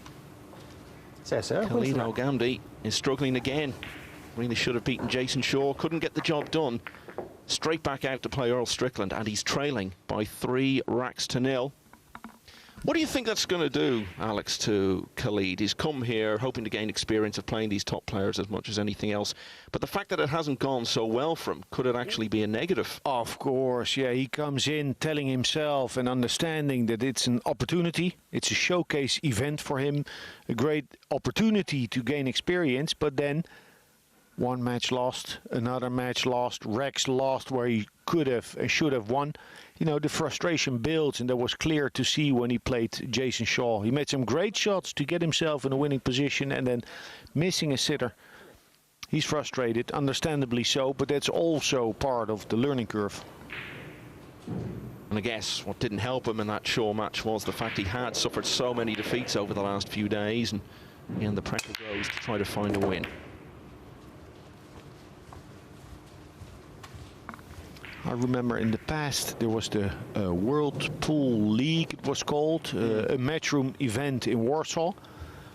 Khalid Al-Ghamdi is struggling again. Really should have beaten Jason Shaw, couldn't get the job done. Straight back out to play Earl Strickland, and he's trailing by 3 racks to 0. What do you think that's going to do, Alex, to Khalid? He's come here hoping to gain experience of playing these top players as much as anything else. But the fact that it hasn't gone so well for him, could it actually be a negative? Of course, yeah. He comes in telling himself and understanding that it's an opportunity. It's a showcase event for him. A great opportunity to gain experience. But then one match lost, another match lost, Rex lost where he could have and should have won. You know, the frustration builds, and that was clear to see when he played Jason Shaw. He made some great shots to get himself in a winning position, and then missing a sitter. He's frustrated, understandably so, but that's also part of the learning curve. And I guess what didn't help him in that Shaw match was the fact he had suffered so many defeats over the last few days, and again the pressure grows to try to find a win. I remember in the past there was the World Pool League, it was called, a matchroom event in Warsaw.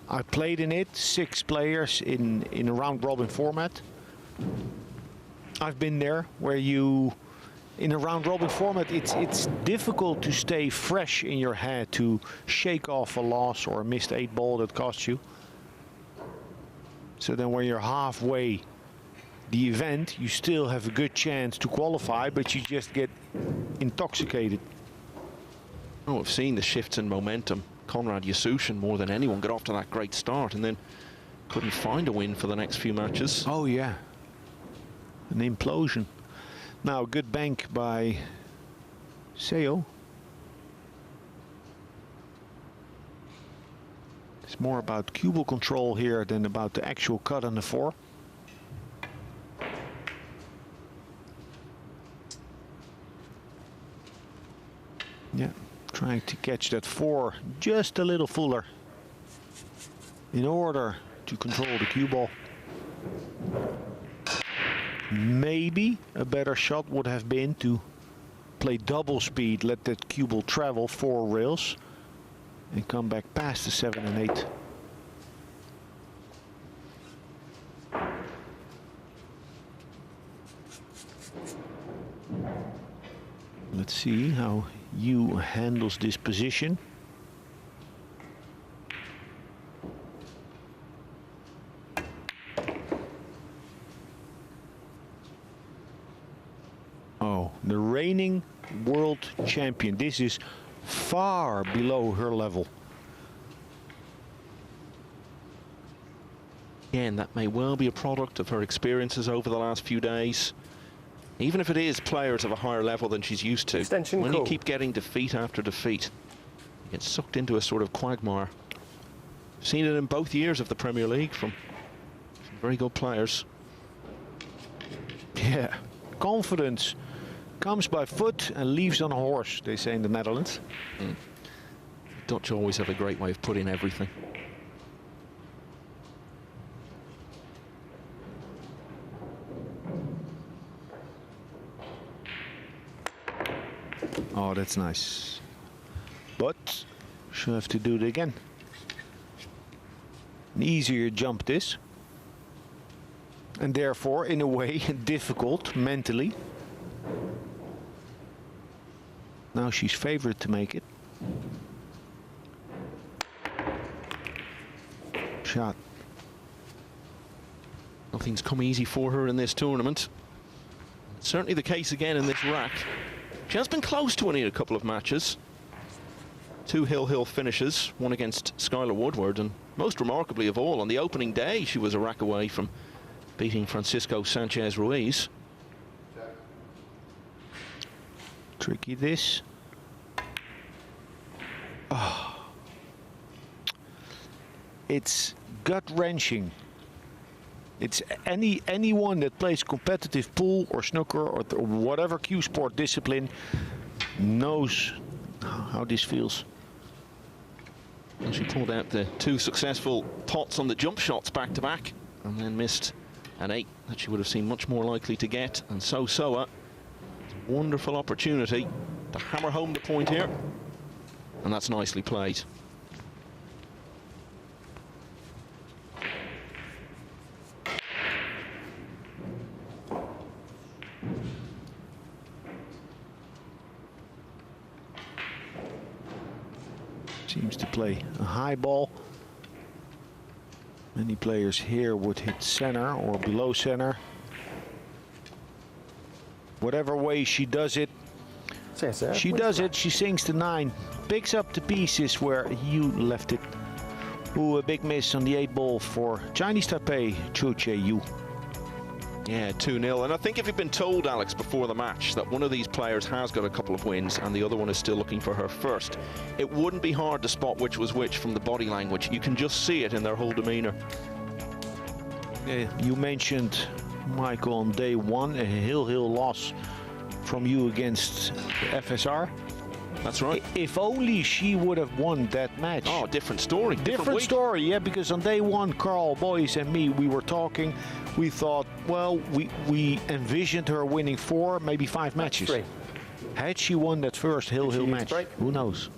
I played in it, 6 players in a round-robin format. I've been there where you, in a round-robin format, it's difficult to stay fresh in your head, to shake off a loss or a missed 8-ball that cost you. So then when you're halfway the event, you still have a good chance to qualify, but you just get intoxicated. Oh, I've seen the shifts in momentum. Konrad Yasushin, more than anyone, got off to that great start and then couldn't find a win for the next few matches. Oh, yeah. An implosion. Now, good bank by Seo. It's more about cubal control here than about the actual cut on the 4. Yeah, trying to catch that 4 just a little fuller in order to control the cue ball. Maybe a better shot would have been to play double speed, let that cue ball travel 4 rails and come back past the 7 and 8. Let's see how Yu handles this position. Oh, the reigning world champion. This is far below her level. Again, that may well be a product of her experiences over the last few days. Even if it is players of a higher level than she's used to, when you keep getting defeat after defeat, you get sucked into a sort of quagmire. Seen it in both years of the Premier League from some very good players. Yeah, confidence comes by foot and leaves on a horse, they say in the Netherlands. Dutch always have a great way of putting everything. Oh, that's nice. But she'll have to do it again. An easier jump this. And therefore, in a way, difficult mentally. Now she's favored to make it. Shot. Nothing's come easy for her in this tournament. It's certainly the case again in this rack. She has been close to winning a couple of matches. 2 Hill finishes, one against Skylar Woodward, and most remarkably of all, on the opening day she was a rack away from beating Francisco Sanchez Ruiz. Tricky this. Oh. It's gut-wrenching. It's anyone that plays competitive pool or snooker or whatever cue sport discipline knows how this feels. And she pulled out the 2 successful pots on the jump shots back to back and then missed an 8 that she would have seemed much more likely to get. And so Soa, wonderful opportunity to hammer home the point here, and that's nicely played. Seems to play a high ball. Many players here would hit center or below center. Whatever way she does it, she does it. She sinks the 9, picks up the pieces where you left it. Ooh, a big miss on the 8 ball for Chinese Taipei, Cho Che-yu. Yeah, 2-0. And I think if you've been told, Alex, before the match that one of these players has got a couple of wins and the other one is still looking for her first, it wouldn't be hard to spot which was which from the body language. You can just see it in their whole demeanour. Yeah, you mentioned, Michael, on day 1, a hill loss from you against FSR. That's right. If only she would have won that match. Oh, different story. Different story, yeah, because on day 1, Carl, Boyce and me, we were talking. We thought, well, we envisioned her winning 4, maybe 5 matches. 3. Had she won that first hill match, who knows?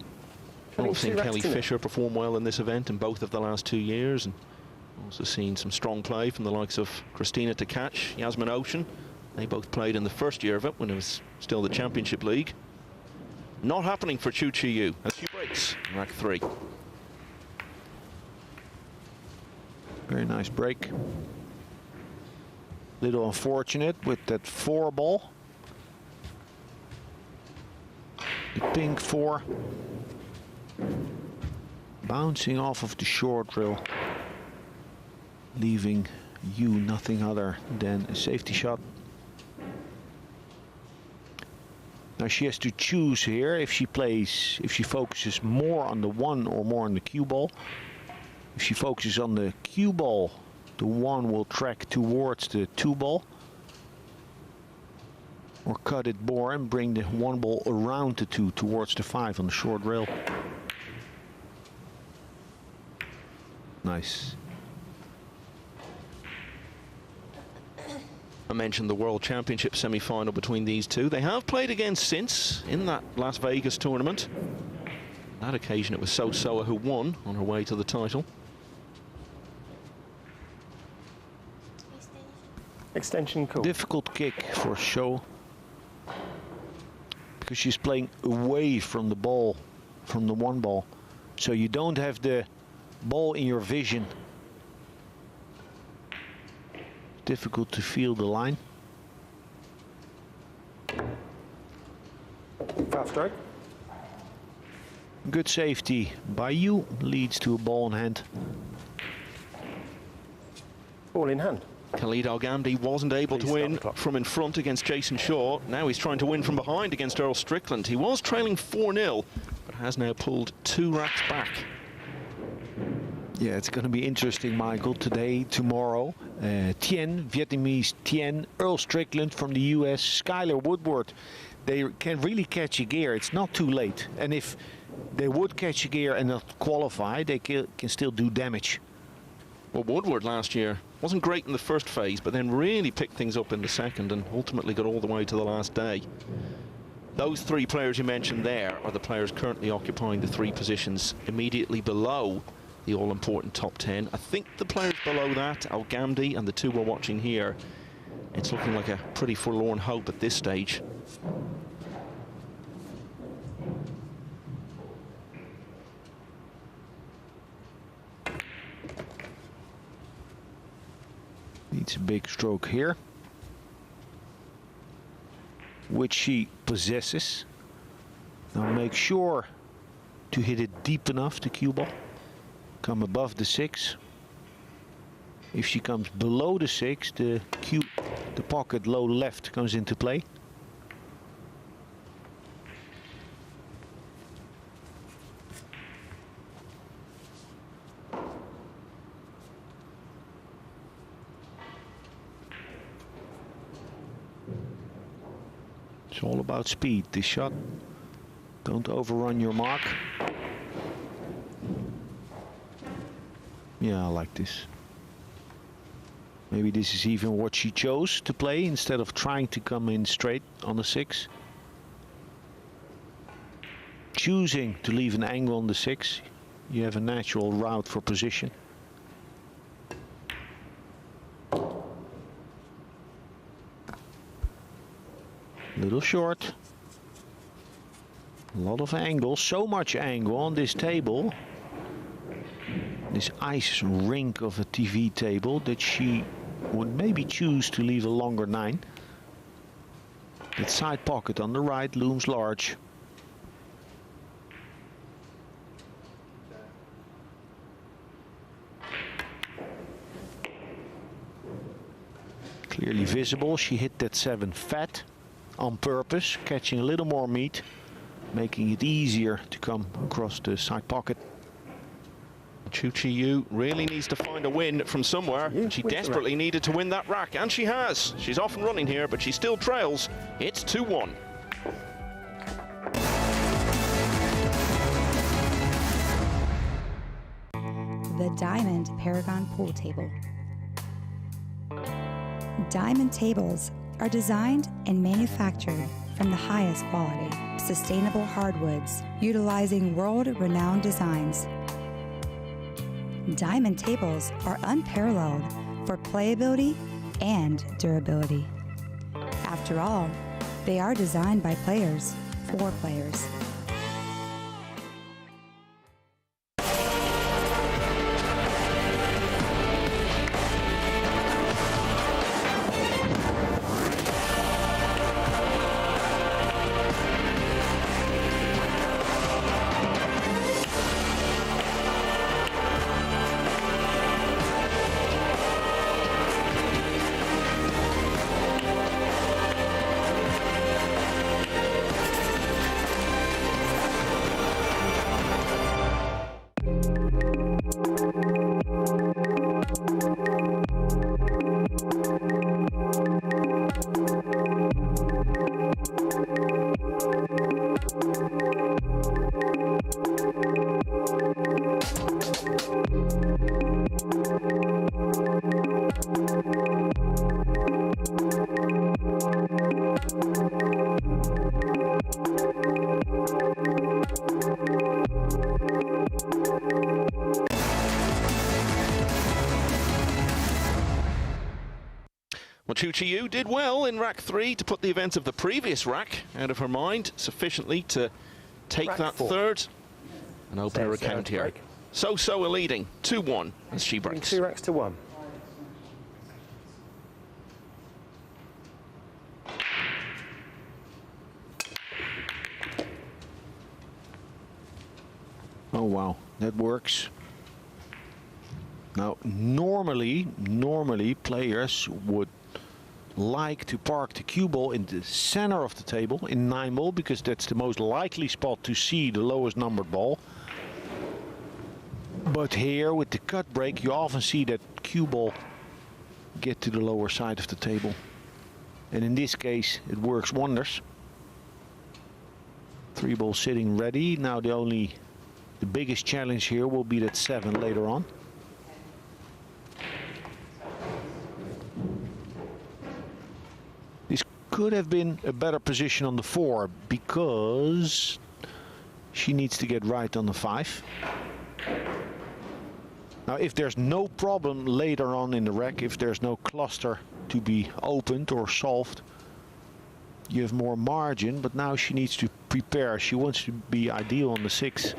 I've seen Kelly Fisher perform well in this event in both of the last 2 years, and also seen some strong play from the likes of Christina Tkach, Yasmin Ocean. They both played in the first year of it when it was still the Championship League. Not happening for Cho Che-yu as she breaks rack 3. Very nice break. Little unfortunate with that 4 ball. The pink 4. Bouncing off of the short drill. Leaving you nothing other than a safety shot. Now she has to choose here if she focuses more on the 1 or more on the cue ball. If she focuses on the cue ball, the 1 will track towards the 2 ball. Or cut it more and bring the 1 ball around the 2 towards the 5 on the short rail. Nice. I mentioned the World Championship semi-final between these two. They have played again since in that Las Vegas tournament. On that occasion it was So Soa who won on her way to the title. Extension call. Difficult kick for Show because she's playing away from the ball, from the 1 ball. So you don't have the ball in your vision. Difficult to feel the line. Foul stroke. Good safety by you, leads to a ball in hand. Ball in hand. Khalid Al-Ghamdi wasn't able to win from in front against Jason Shaw. Now he's trying to win from behind against Earl Strickland. He was trailing 4-0, but has now pulled 2 racks back. Yeah, it's going to be interesting, Michael, today, tomorrow. Tien, Vietnamese Tien, Earl Strickland from the US, Skylar Woodward. They can really catch a gear. It's not too late. And if they would catch a gear and not qualify, they can still do damage. Well, Woodward last year wasn't great in the first phase, but then really picked things up in the second and ultimately got all the way to the last day. Those 3 players you mentioned there are the players currently occupying the 3 positions immediately below the all-important top 10. I think the players below that, Al-Ghamdi and the 2 we're watching here, it's looking like a pretty forlorn hope at this stage. Needs a big stroke here, which she possesses. Now make sure to hit it deep enough, the cue ball. Come above the 6. If she comes below the 6, the pocket low left comes into play. It's all about speed, this shot. Don't overrun your mark. Yeah, I like this. Maybe this is even what she chose to play instead of trying to come in straight on the 6. Choosing to leave an angle on the 6, you have a natural route for position. Little short. A lot of angle, so much angle on this table. This ice rink of a TV table that she would maybe choose to leave a longer 9. That side pocket on the right looms large. Clearly visible, she hit that 7 fat on purpose, catching a little more meat, making it easier to come across the side pocket. Chu Chi-Yu really needs to find a win from somewhere. She desperately needed to win that rack, and she has. She's off and running here, but she still trails. It's 2-1. The Diamond Paragon Pool Table. Diamond tables are designed and manufactured from the highest quality, sustainable hardwoods, utilizing world-renowned designs. Diamond tables are unparalleled for playability and durability. After all, they are designed by players for players. Well, Chu Chi-Yu did well in rack 3 to put the events of the previous rack out of her mind sufficiently to take Rack that 4. third and open her account here. Break. So are leading 2-1 as she breaks. 2 racks to 1. Oh wow, that works. Now normally players would like to park the cue ball in the center of the table in Nineball because that's the most likely spot to see the lowest numbered ball. But here with the cut break you often see that cue ball get to the lower side of the table. And in this case it works wonders. 3 ball sitting ready. Now the biggest challenge here will be that 7 later on. This could have been a better position on the 4 because she needs to get right on the 5. Now if there's no problem later on in the rack, if there's no cluster to be opened or solved, you have more margin, but now she needs to prepare. She wants to be ideal on the 6.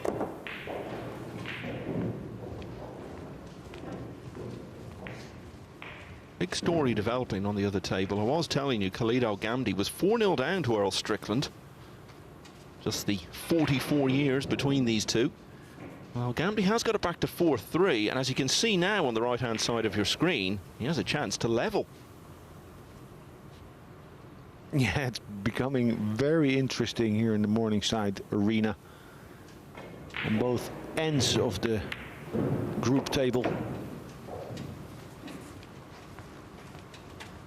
Big story developing on the other table. I was telling you, Khalid Al-Ghamdi was 4-0 down to Earl Strickland. Just the 44 years between these two. Well, Ghamdi has got it back to 4-3, and as you can see now on the right-hand side of your screen, he has a chance to level. Yeah, it's becoming very interesting here in the Morningside Arena. On both ends of the group table.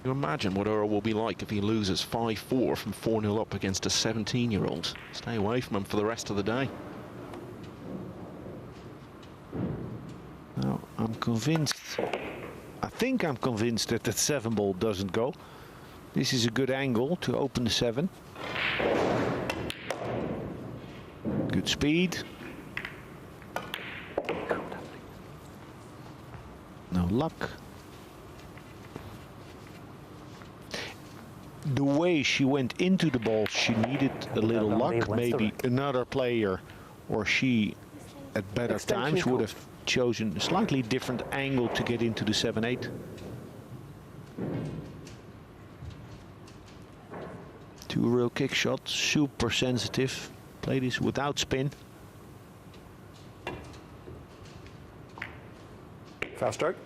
You imagine what Earl will be like if he loses 5-4 from 4-0 up against a 17-year-old. Stay away from him for the rest of the day. Now, I'm convinced, I think I'm convinced that that 7 ball doesn't go. This is a good angle to open the 7. Good speed. No luck. the way she went into the ball, she needed a little luck. Maybe another player or she at better times would have chosen a slightly different angle to get into the 7-8. Two real kick shots, super sensitive. Play this without spin. Foul stroke.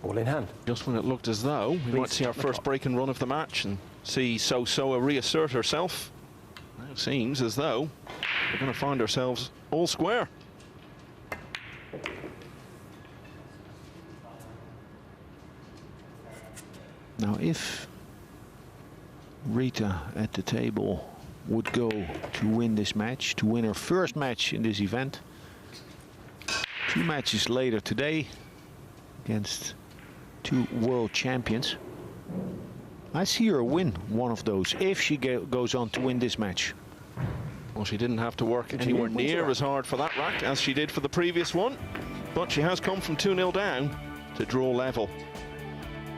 Ball in hand. Just when it looked as though we might see our first break and run of the match and see So-Soa reassert herself. Now it seems as though we're going to find ourselves all square. Now if Rita at the table would go to win this match, to win her first match in this event, 2 matches later today against 2 world champions, I see her win one of those if she goes on to win this match. Well, she didn't have to work anywhere near as hard for that rack as she did for the previous one, but she has come from 2-0 down to draw level.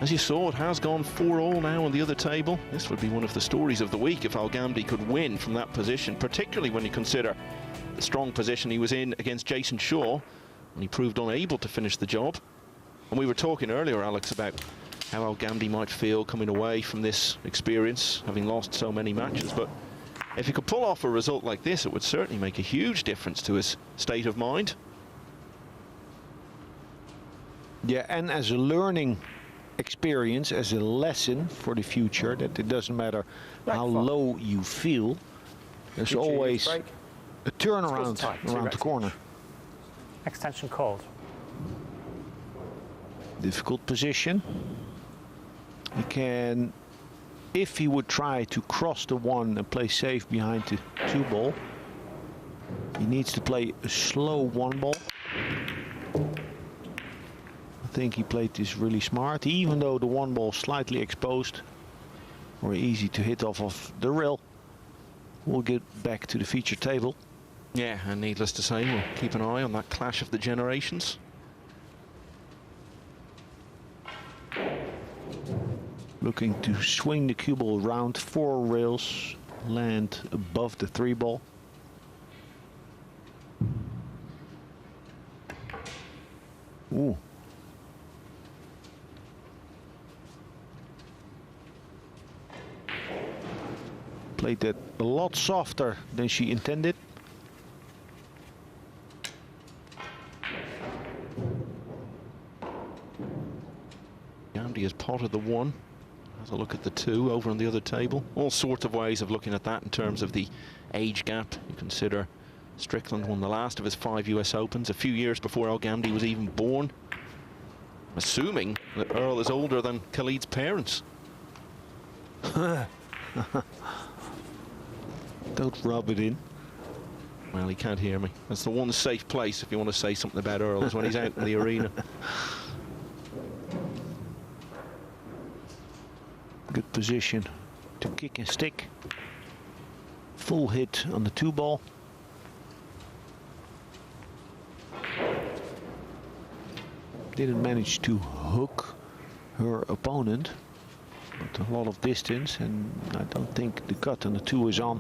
As you saw, it has gone 4-all now on the other table. This would be one of the stories of the week if Al Ghamdi could win from that position, particularly when you consider the strong position he was in against Jason Shaw, and he proved unable to finish the job. And we were talking earlier, Alex, about how Al Ghamdi might feel coming away from this experience, having lost so many matches. But if he could pull off a result like this, it would certainly make a huge difference to his state of mind. Yeah, and as a learning experience, as a lesson for the future, that it doesn't matter how low you feel, there's always a turnaround around the corner. Extension called. Difficult position. He can, if he would try to cross the 1 and play safe behind the 2 ball, he needs to play a slow 1 ball. I think he played this really smart, even though the 1 ball slightly exposed or easy to hit off of the rail. We'll get back to the feature table. Yeah, and needless to say, we'll keep an eye on that clash of the generations. Looking to swing the cue ball around 4 rails, land above the 3 ball. Ooh. Played that a lot softer than she intended. Ghamdi has potted the 1. Has a look at the 2 over on the other table. All sorts of ways of looking at that in terms of the age gap. You consider Strickland won the last of his 5 US Opens a few years before Al Ghamdi was even born. Assuming that Earl is older than Khalid's parents. Don't rub it in. Well, he can't hear me. That's the one safe place if you want to say something about Earl, is when he's out in the arena. Good position to kick and stick. Full hit on the 2 ball. Didn't manage to hook her opponent, but a lot of distance, and I don't think the cut on the 2 is on.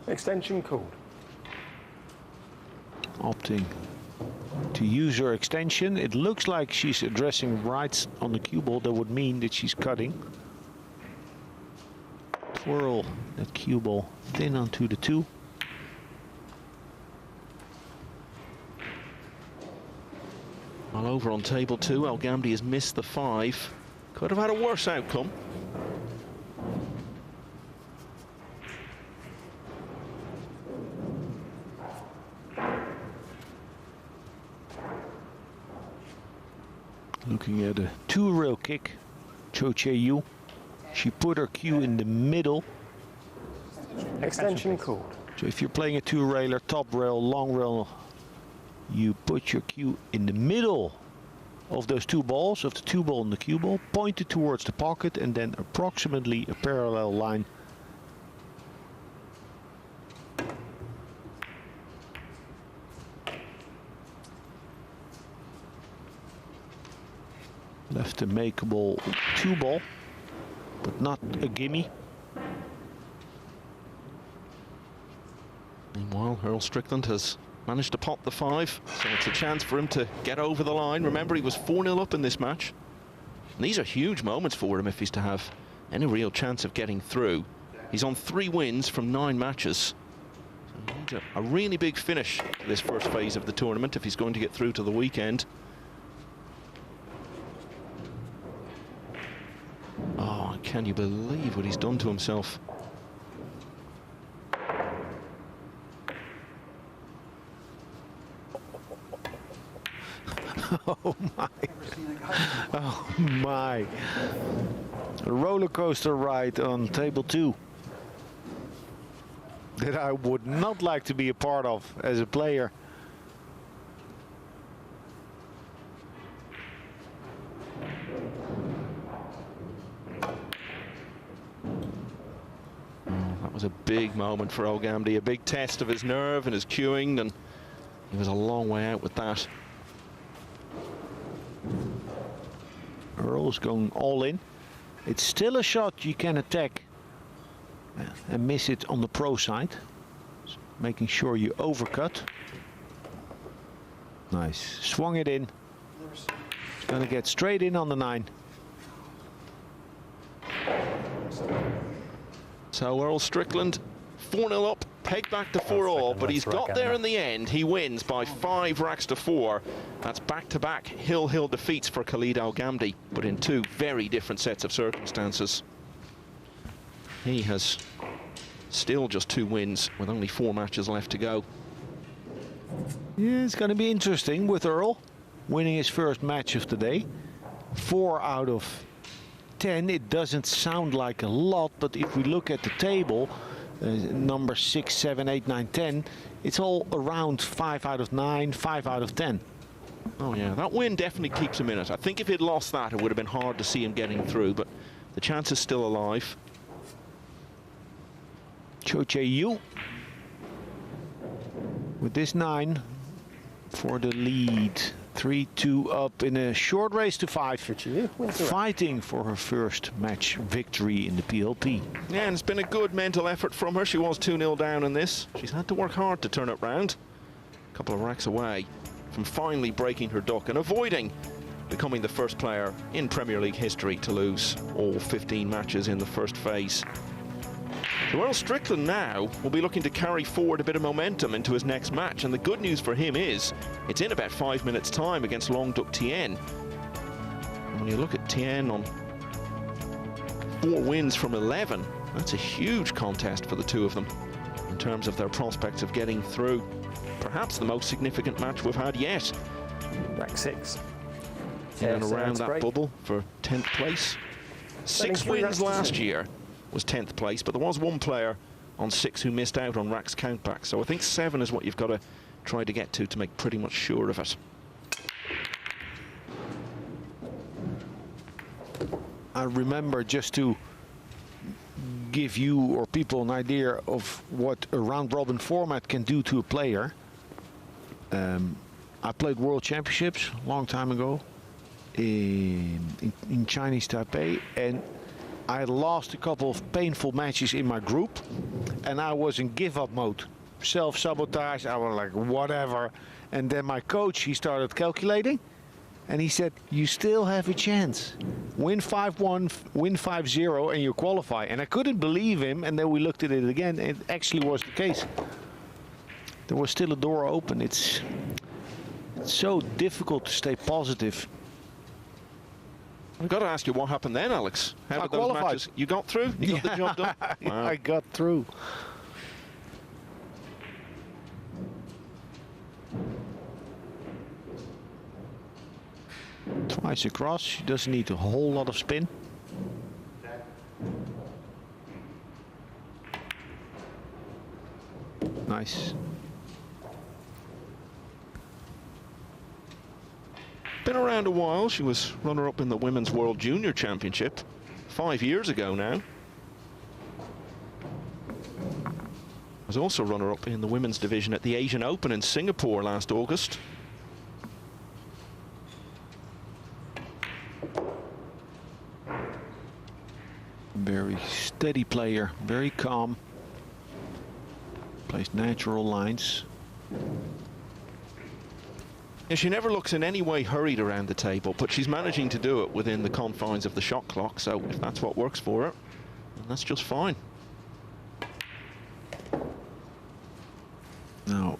Extension called. Opting to use her extension. It looks like she's addressing right on the cue ball. That would mean that she's cutting. Twirl that cue ball thin onto the 2. Well, over on table 2, Al Ghamdi has missed the 5. Could have had a worse outcome. Looking at a 2-rail kick, Cho Che-Yu. She put her cue in the middle. Extension called. So if you're playing a 2-railer, top rail, long rail, you put your cue in the middle of those two balls, of the two ball and the cue ball, pointed towards the pocket, and then approximately a parallel line. Left a makeable two ball, but not a gimme. Meanwhile, Earl Strickland has managed to pop the 5, so it's a chance for him to get over the line. Remember, he was 4-0 up in this match. And these are huge moments for him if he's to have any real chance of getting through. He's on 3 wins from 9 matches. So he needs a really big finish to this first phase of the tournament if he's going to get through to the weekend. Oh, can you believe what he's done to himself? Oh my. Oh my. A roller coaster ride on table 2 that I would not like to be a part of as a player. That was a big moment for Gamdy, a big test of his nerve and his cueing, and he was a long way out with that. Earl's going all in. It's still a shot you can attack and miss it on the pro side. So making sure you overcut. Nice. Swung it in. It's going to get straight in on the 9. So Earl Strickland 4-0 up, pegged back to 4-all, but he's got there in the end. He wins by 5 racks to 4. That's back-to-back hill defeats for Khalid Gamdy, but in 2 very different sets of circumstances. He has still just 2 wins with only 4 matches left to go. Yeah, it's going to be interesting with Earl winning his first match of the day. 4 out of 10. It doesn't sound like a lot, but if we look at the table, number 6, 7, 8, 9, 10, it's all around 5 out of 9, 5 out of 10. Oh yeah, that win definitely keeps him in it. I think if he'd lost that, it would have been hard to see him getting through, but the chance is still alive. Cho Chae-yu with this 9 for the lead. 3-2 up in a short race to 5. Fighting for her first match victory in the PLP. Yeah, and it's been a good mental effort from her. She was 2-0 down in this. She's had to work hard to turn it round. A couple of racks away from finally breaking her duck and avoiding becoming the first player in Premier League history to lose all 15 matches in the first phase. So Earl Strickland now will be looking to carry forward a bit of momentum into his next match, and the good news for him is it's in about 5 minutes' time against Long Duc Tien. And when you look at Tien on 4 wins from 11, that's a huge contest for the 2 of them in terms of their prospects of getting through. Perhaps the most significant match we've had yet. Rack 6. And around that bubble for 10th place. 6 wins last year was 10th place, but there was 1 player on 6 who missed out on Rack's countback. So I think 7 is what you've got to try to get to make pretty much sure of it. I remember, just to give you or people an idea of what a round-robin format can do to a player. I played World Championships a long time ago in Chinese Taipei, and I lost a couple of painful matches in my group, and I was in give-up mode. Self-sabotage, I was like, whatever. And then my coach, he started calculating, and he said, you still have a chance. Win 5-1, win 5-0, and you qualify. And I couldn't believe him, and then we looked at it again, and it actually was the case. There was still a door open. It's so difficult to stay positive. I've got to ask you what happened then, Alex. How did those qualified. matches? You got through? You got the job done? Wow. I got through. Twice across. She doesn't need a whole lot of spin. Nice. been around a while. She was runner-up in the Women's World Junior Championship 5 years ago now. Was also runner-up in the women's division at the Asian Open in Singapore last August. Very steady player, very calm. Plays natural lines. Yeah, she never looks in any way hurried around the table, but she's managing to do it within the confines of the shot clock, so if that's what works for her, then that's just fine. Now,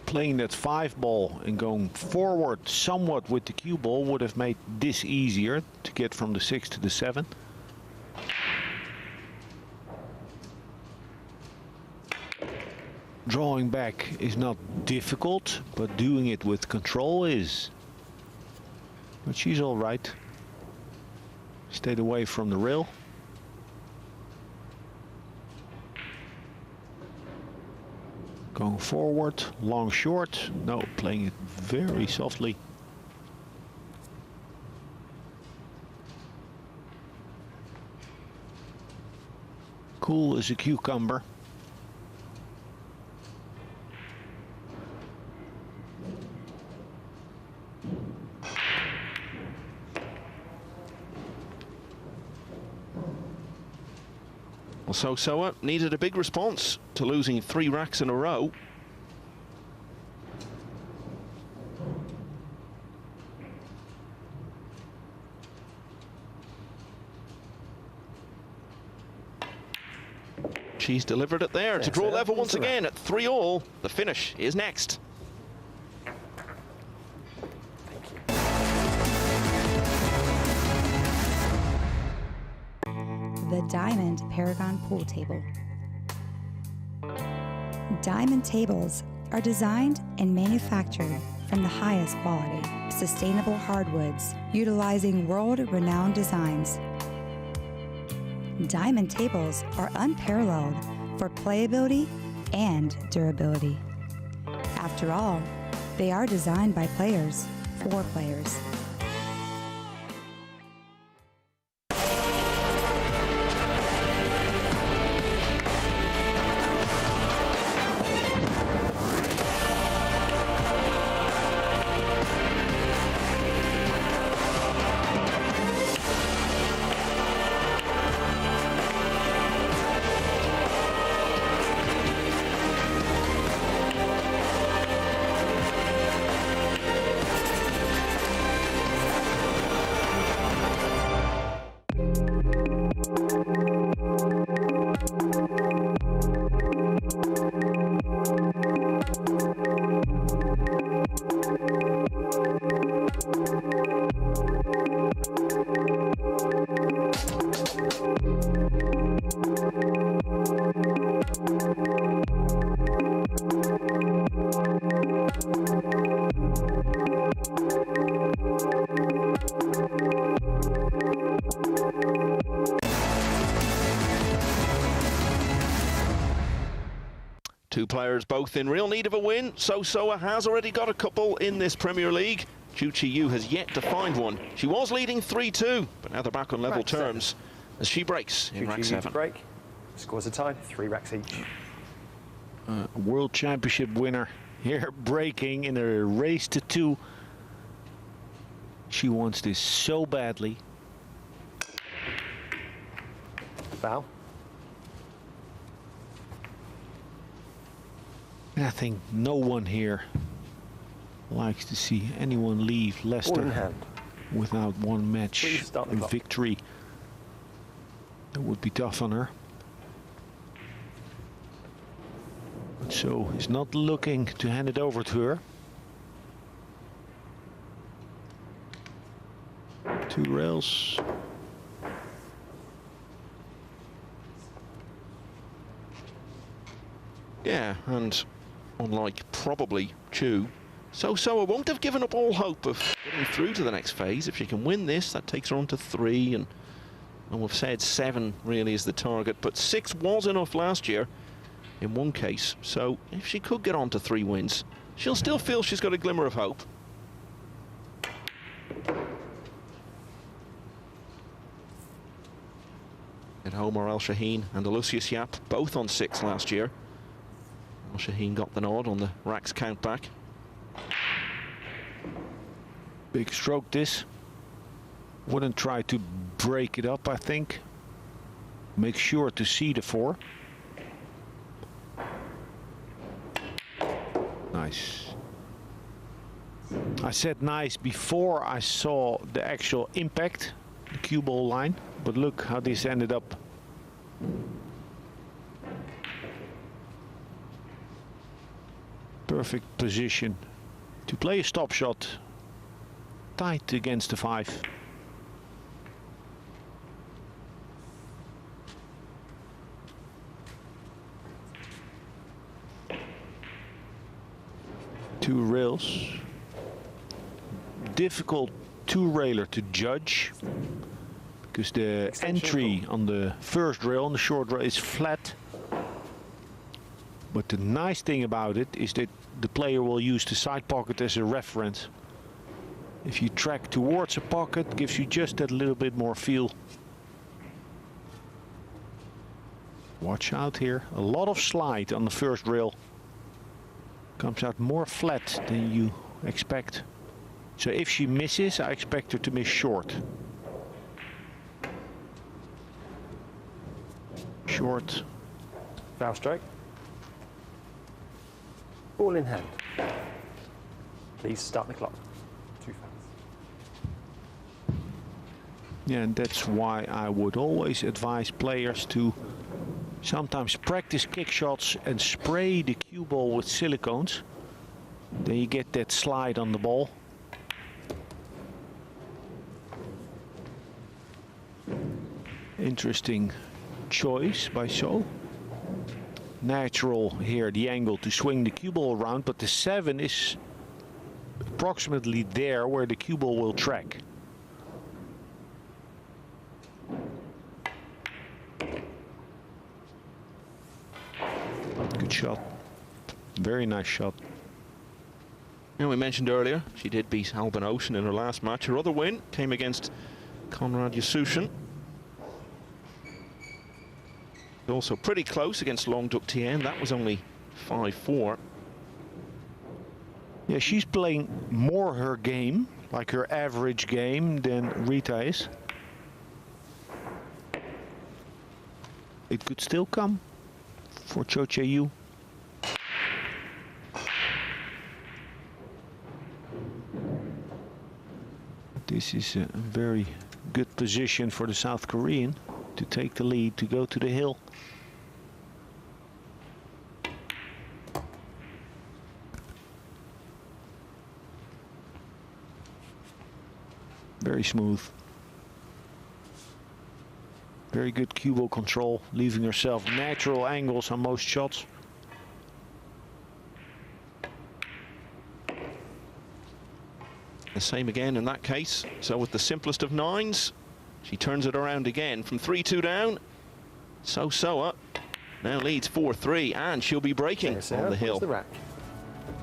playing that 5-ball and going forward somewhat with the cue ball would have made this easier to get from the 6 to the 7. Drawing back is not difficult, but doing it with control is. But she's all right. Stayed away from the rail. Going forward, long short. No, playing it very softly. Cool as a cucumber. Well, So-Soa needed a big response to losing 3 racks in a row. She's delivered it there to draw level once again at 3-all. The finish is next. The Diamond Paragon Pool Table. Diamond tables are designed and manufactured from the highest quality, sustainable hardwoods, utilizing world-renowned designs. Diamond tables are unparalleled for playability and durability. After all, they are designed by players for players. Two players both in real need of a win. So-Soa has already got a couple in this Premier League. Ju Chi-Yu has yet to find one. She was leading 3-2, but now they're back on level terms as she breaks in rack 7. Break. Scores are tied, 3 racks each. World Championship winner here breaking in a race to 2. She wants this so badly. Bow. I think no one here likes to see anyone leave Leicester without one match victory. It would be tough on her. But So is not looking to hand it over to her. 2 rails. Yeah, and unlike probably Chu, So-Soa won't have given up all hope of getting through to the next phase. If she can win this, that takes her on to 3, and we've said 7 really is the target, but 6 was enough last year in one case. So if she could get on to 3 wins, she'll still feel she's got a glimmer of hope. Omar El Shaheen and Lucius Yap, both on 6 last year. El Shaheen got the nod on the racks count back. Big stroke this. Wouldn't try to break it up, I think. Make sure to see the 4. Nice. I said nice before I saw the actual impact, the cue ball line, but look how this ended up. Perfect position to play a stop shot, tight against the 5. Two rails. Difficult two-railer to judge because the entry on the first rail, on the short rail, is flat. But the nice thing about it is that the player will use the side pocket as a reference. If you track towards a pocket, gives you just that little bit more feel. Watch out here. A lot of slide on the first rail. Comes out more flat than you expect. So if she misses, I expect her to miss short. Short. Foul stroke. Ball in hand. Please start the clock. 2 fouls. Yeah, and that's why I would always advise players to sometimes practice kick shots and spray the cue ball with silicones. Then you get that slide on the ball. Interesting choice by So. Natural here, the angle to swing the cue ball around, but the 7 is approximately there where the cue ball will track. Good shot. Very nice shot. And we mentioned earlier, she did beat Albin Ocean in her last match. Her other win came against Konrad Yasushin. Also pretty close against Long Duc Tien. That was only 5-4. Yeah, she's playing more her game, like her average game, than Rita is. It could still come for Cho Che-Yu. This is a very good position for the South Korean to take the lead, to go to the hill. Very smooth. Very good cue ball control, leaving herself natural angles on most shots. The same again in that case. So with the simplest of 9s, she turns it around again from 3-2 down. So Soa now leads 4-3, and she'll be breaking on the hill.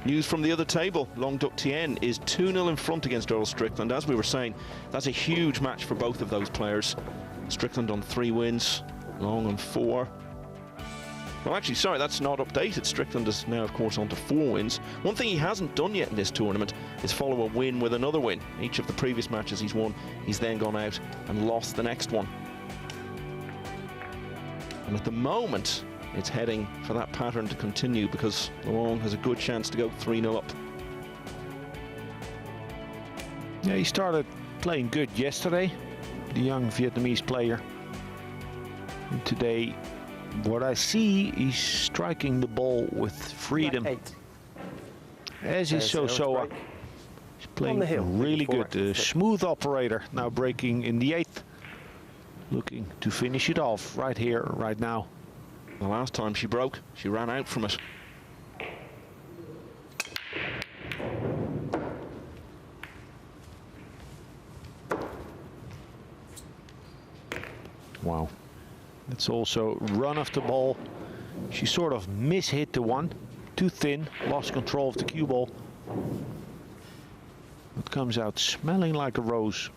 News from the other table, Long Duc Tien is 2-0 in front against Earl Strickland. As we were saying, that's a huge match for both of those players. Strickland on 3 wins, Long on 4. Well, actually, sorry, that's not updated. Strickland is now, of course, on to 4 wins. One thing he hasn't done yet in this tournament is follow a win with another win. Each of the previous matches he's won, he's then gone out and lost the next one. And at the moment, it's heading for that pattern to continue because Long has a good chance to go 3-0 up. Yeah, he started playing good yesterday, the young Vietnamese player. And today, what I see, he's striking the ball with freedom. As is So Soa. He's playing really good. Smooth operator, now breaking in the 8th. Looking to finish it off right here, right now. The last time she broke, she ran out from it. Wow. That's also run off the ball. She sort of mishit the one. Too thin, lost control of the cue ball. It comes out smelling like a rose.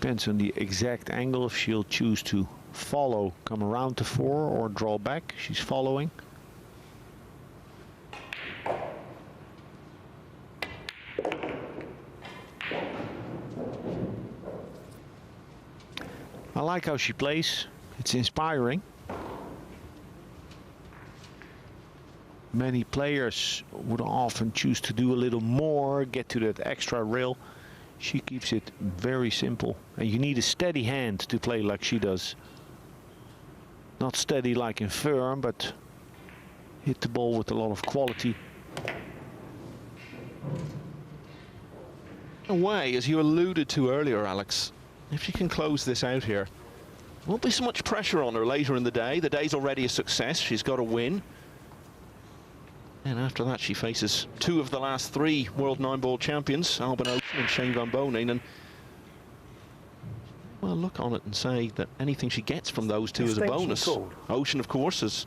Depends on the exact angle if she'll choose to follow, come around to 4 or draw back. She's following. I like how she plays. It's inspiring. Many players would often choose to do a little more, get to that extra rail. She keeps it very simple. And you need a steady hand to play like she does. Not steady like in firm, but hit the ball with a lot of quality. In a way, as you alluded to earlier, Alex, if she can close this out here, won't be so much pressure on her later in the day. The day's already a success. She's got a win. And after that, she faces 2 of the last 3 World Nineball champions, Albin Ocean and Shane Van Bonen. And well, look on it and say that anything she gets from those 2 is a bonus. Ocean, of course, is.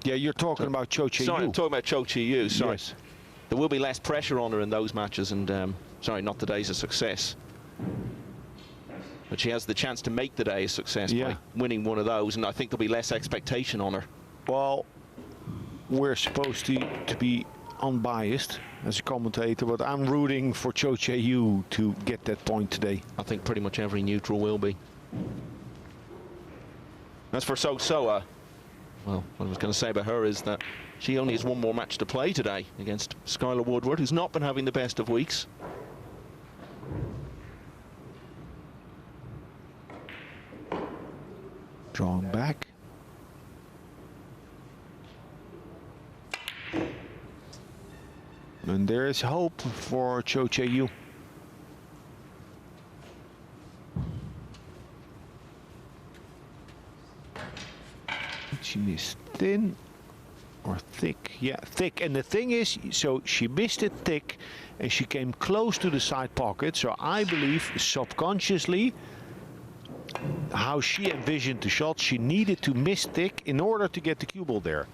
Yeah, you're talking about Cho Che-Yu. Sorry, I'm talking about Cho Che-Yu. Sorry. Yes. There will be less pressure on her in those matches, and sorry, not the day's a success. But she has the chance to make the day a success by winning one of those, and I think there'll be less expectation on her. Well, we're supposed to be unbiased as a commentator, but I'm rooting for Cho Che-Yu to get that point today. I think pretty much every neutral will be. As for So-Soa, well, what I was going to say about her is that she only has one more match to play today against Skylar Woodward, who's not been having the best of weeks. Drawing back. And there is hope for Cho Che-Yu. She missed thin or thick. Yeah, thick. And the thing is, so she missed it thick and she came close to the side pocket. So I believe subconsciously, how she envisioned the shot, she needed to miss thick in order to get the cue ball there,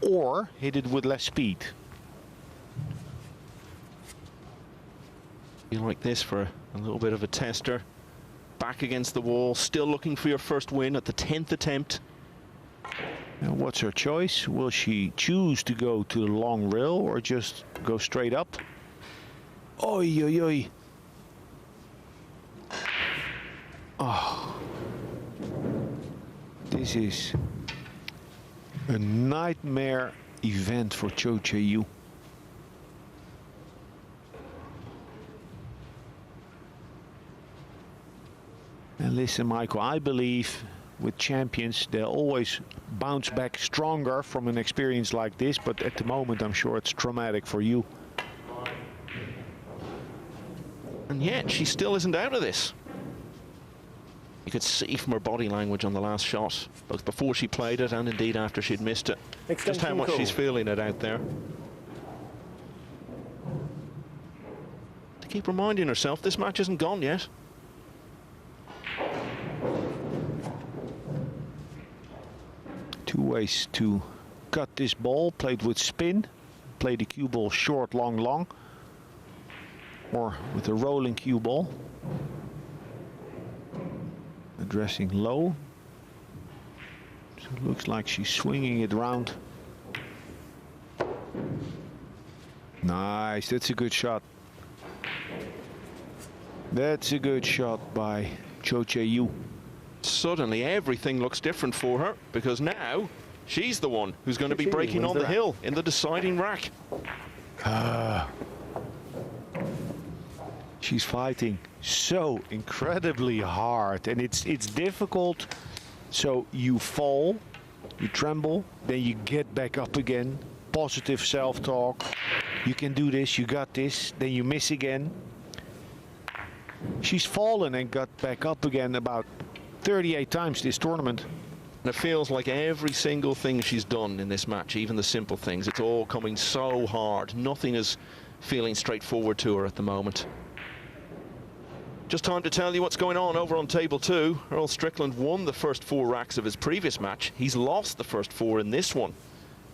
or hit it with less speed. You like this for a little bit of a tester. Back against the wall, still looking for your first win at the 10th attempt. Now what's her choice? Will she choose to go to the long rail or just go straight up? Oi, oi, oi. Oh, this is a nightmare event for Cho Che-Yu. And listen, Michael, I believe with champions, they'll always bounce back stronger from an experience like this, but at the moment, I'm sure it's traumatic for you. And yet, she still isn't out of this. You could see from her body language on the last shot, both before she played it and indeed after she'd missed it, just how much she's feeling it out there. To keep reminding herself, this match isn't gone yet. Two ways to cut this ball, played with spin, play the cue ball short, long, long, or with a rolling cue ball. Addressing low. So it looks like she's swinging it round. Nice, that's a good shot. That's a good shot by Cho Che-Yu. Suddenly everything looks different for her, because now she's the one who's going to be breaking on the hill in the deciding rack. She's fighting so incredibly hard, and it's difficult. So you fall, you tremble, then you get back up again. Positive self-talk. You can do this, you got this, then you miss again. She's fallen and got back up again about 38 times this tournament. And it feels like every single thing she's done in this match, even the simple things, it's all coming so hard. Nothing is feeling straightforward to her at the moment. Just time to tell you what's going on over on table 2. Earl Strickland won the first 4 racks of his previous match. He's lost the first 4 in this one.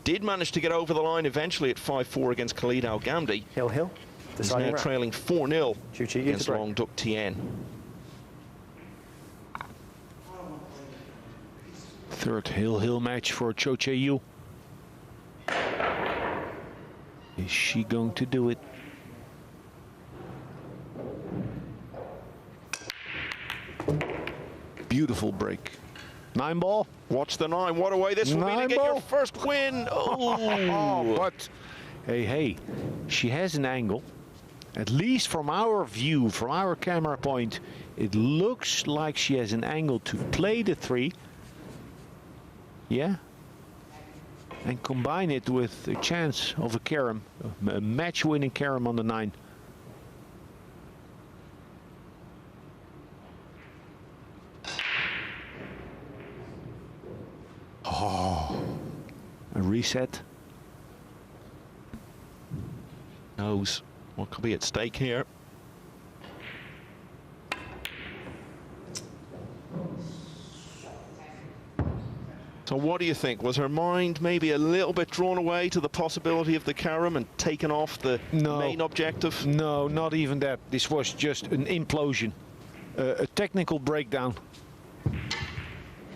Did manage to get over the line eventually at 5-4 against Khalid Al Ghamdi. Hill. He's now trailing 4-0 against break. Long Duc Tien. Third hill match for Cho Chae-yu. Is she going to do it? Beautiful break. 9-ball. Watch the 9. What a way this will be to get your first win. Oh, but hey, she has an angle. At least from our view, from our camera point, it looks like she has an angle to play the 3. Yeah. And combine it with a chance of a carom, a match-winning carom on the 9. Oh, a reset. Knows what could be at stake here. So what do you think? Was her mind maybe a little bit drawn away to the possibility of the carom and taken off the main objective? No, not even that. This was just an implosion, a technical breakdown.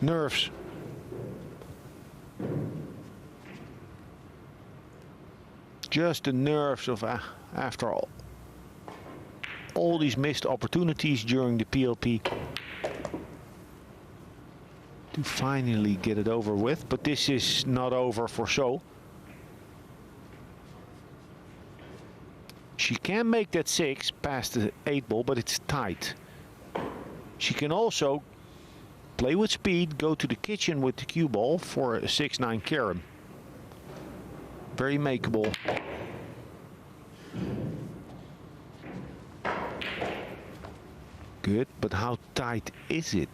Nerves. Just the nerves of after all these missed opportunities during the PLP to finally get it over with. But this is not over for So. She can make that 6 past the 8-ball, but it's tight. She can also play with speed, go to the kitchen with the cue ball for a 6-9 carom. Very makeable. Good, but how tight is it?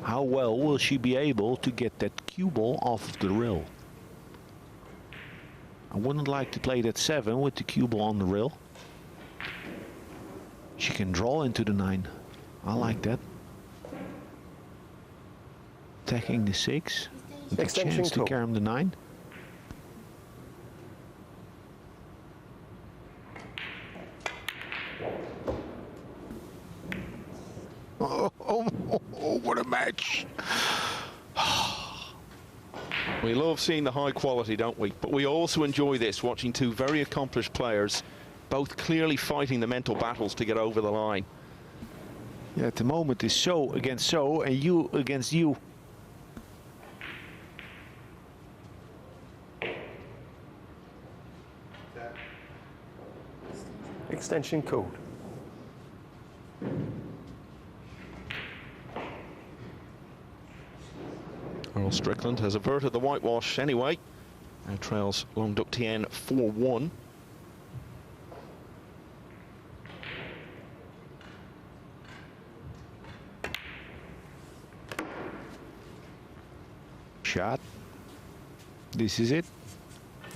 How well will she be able to get that cue ball off of the rail? I wouldn't like to play that 7 with the cue ball on the rail. She can draw into the 9. I like that. Attacking the 6 with a chance to carom the 9. Oh, what a match. We love seeing the high quality, don't we? But we also enjoy this, watching two very accomplished players, both clearly fighting the mental battles to get over the line. Yeah, at the moment it's So against So and you against you. Extension called. Earl Strickland has averted the whitewash anyway. Now trails Long Duc Tien 4-1. Shot. This is it.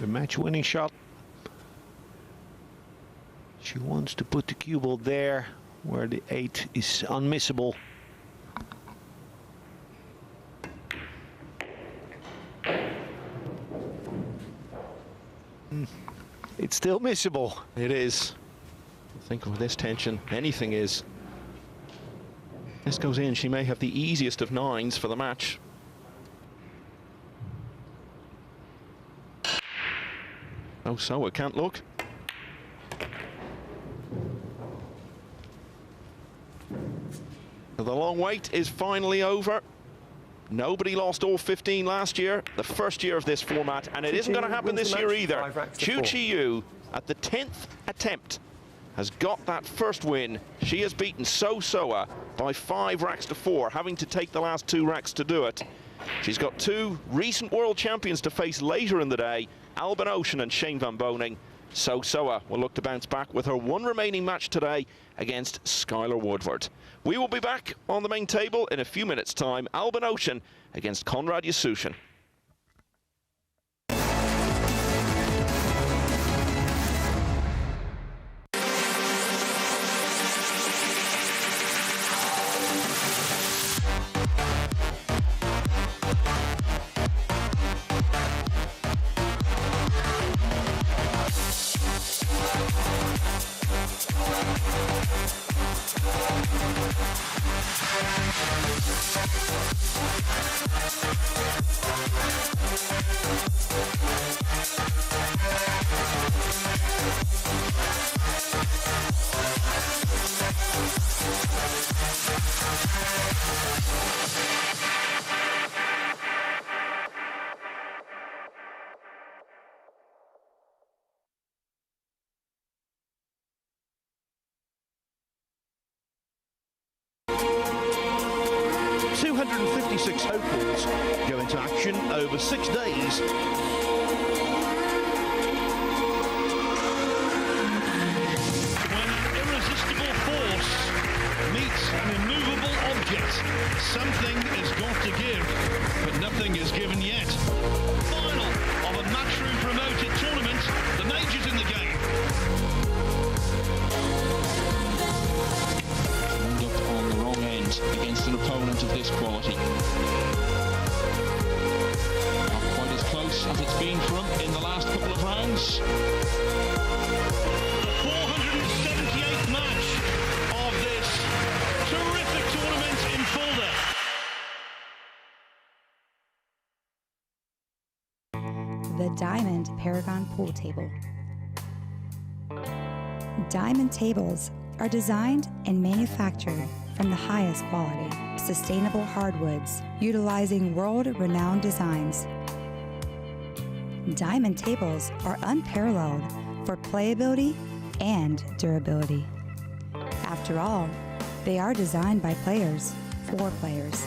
The match-winning shot. She wants to put the cue ball there where the 8 is unmissable. It's still missable. It is. I think with this tension, anything is. This goes in, she may have the easiest of 9s for the match. Oh, so it can't look. The long wait is finally over. Nobody lost all 15 last year, the first year of this format, and it isn't going to happen this year either. Cho Chae-yu, at the 10th attempt, has got that first win. She has beaten So Soa by 5 racks to 4, having to take the last 2 racks to do it. She's got 2 recent world champions to face later in the day, Albin Ocean and Shane Van Boning. So Soa will look to bounce back with her 1 remaining match today against Skylar Woodward. We will be back on the main table in a few minutes' time. Albin Ocean against Konrad Yasusin. 256 hopefuls go into action over 6 days. When an irresistible force meets an immovable object, something is got to give, but nothing is given yet. Final of a matchroom promoted tournament, the majors in the game. Wound up on the wrong end against an opponent of this quality. Not quite as close as it's been for him in the last couple of rounds. The 478th match of this terrific tournament in Fulda. The Diamond Paragon Pool Table. Diamond tables are designed and manufactured from the highest quality, sustainable hardwoods, utilizing world-renowned designs. Diamond tables are unparalleled for playability and durability. After all, they are designed by players for players.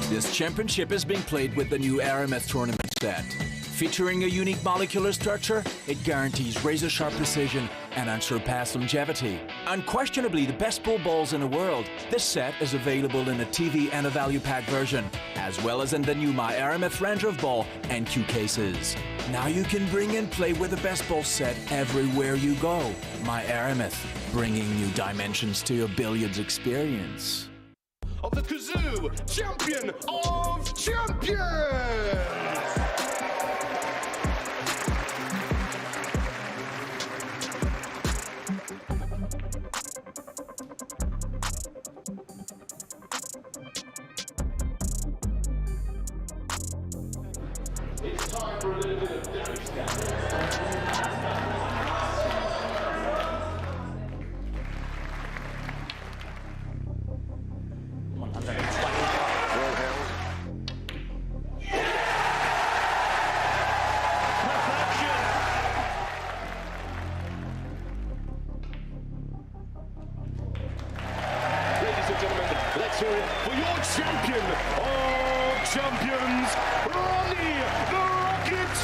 This championship is being played with the new RMS tournament set. Featuring a unique molecular structure, it guarantees razor-sharp precision and unsurpassed longevity. Unquestionably the best pool balls in the world, this set is available in a TV and a value pack version, as well as in the new My RMS Ranger of Ball and Q cases. Now you can bring and play with the best ball set everywhere you go. My RMS, bringing new dimensions to your billiards experience. Of the Kazoo Champion of Champions! It's time for a little bit of damage let's hear it for your champion of champions, Ronnie the Rocket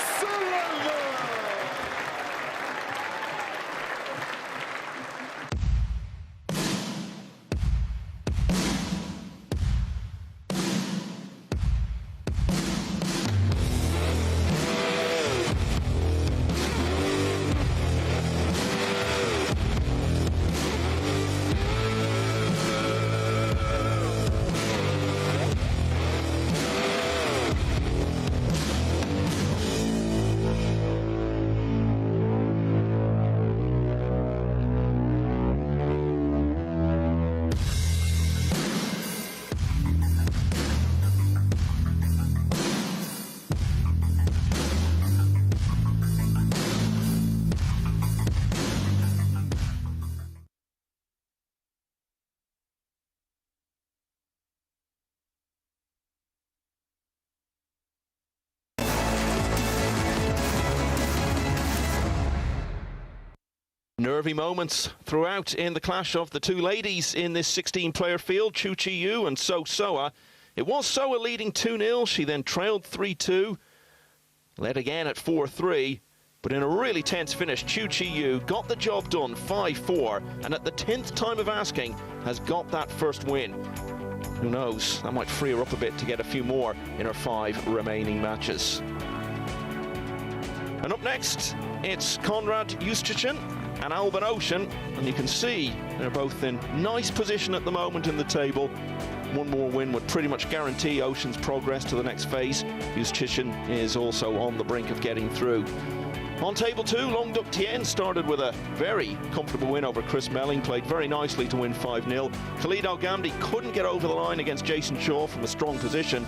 O'Sullivan! Nervy moments throughout in the clash of the two ladies in this 16-player field, Chu Chi Yu and So Soa. It was Soa leading 2-0. She then trailed 3-2, led again at 4-3. But in a really tense finish, Chu Chi-Yu got the job done 5-4, and at the 10th time of asking, has got that first win. Who knows, that might free her up a bit to get a few more in her 5 remaining matches. And up next, it's Konrad Juszczyszyn and Albin Ocean, and you can see they're both in nice position at the moment in the table. One more win would pretty much guarantee Ocean's progress to the next phase. Juszczyszyn is also on the brink of getting through. On table 2, Long Duc Tien started with a very comfortable win over Chris Melling, played very nicely to win 5-0. Khalid Al-Ghamdi couldn't get over the line against Jason Shaw from a strong position,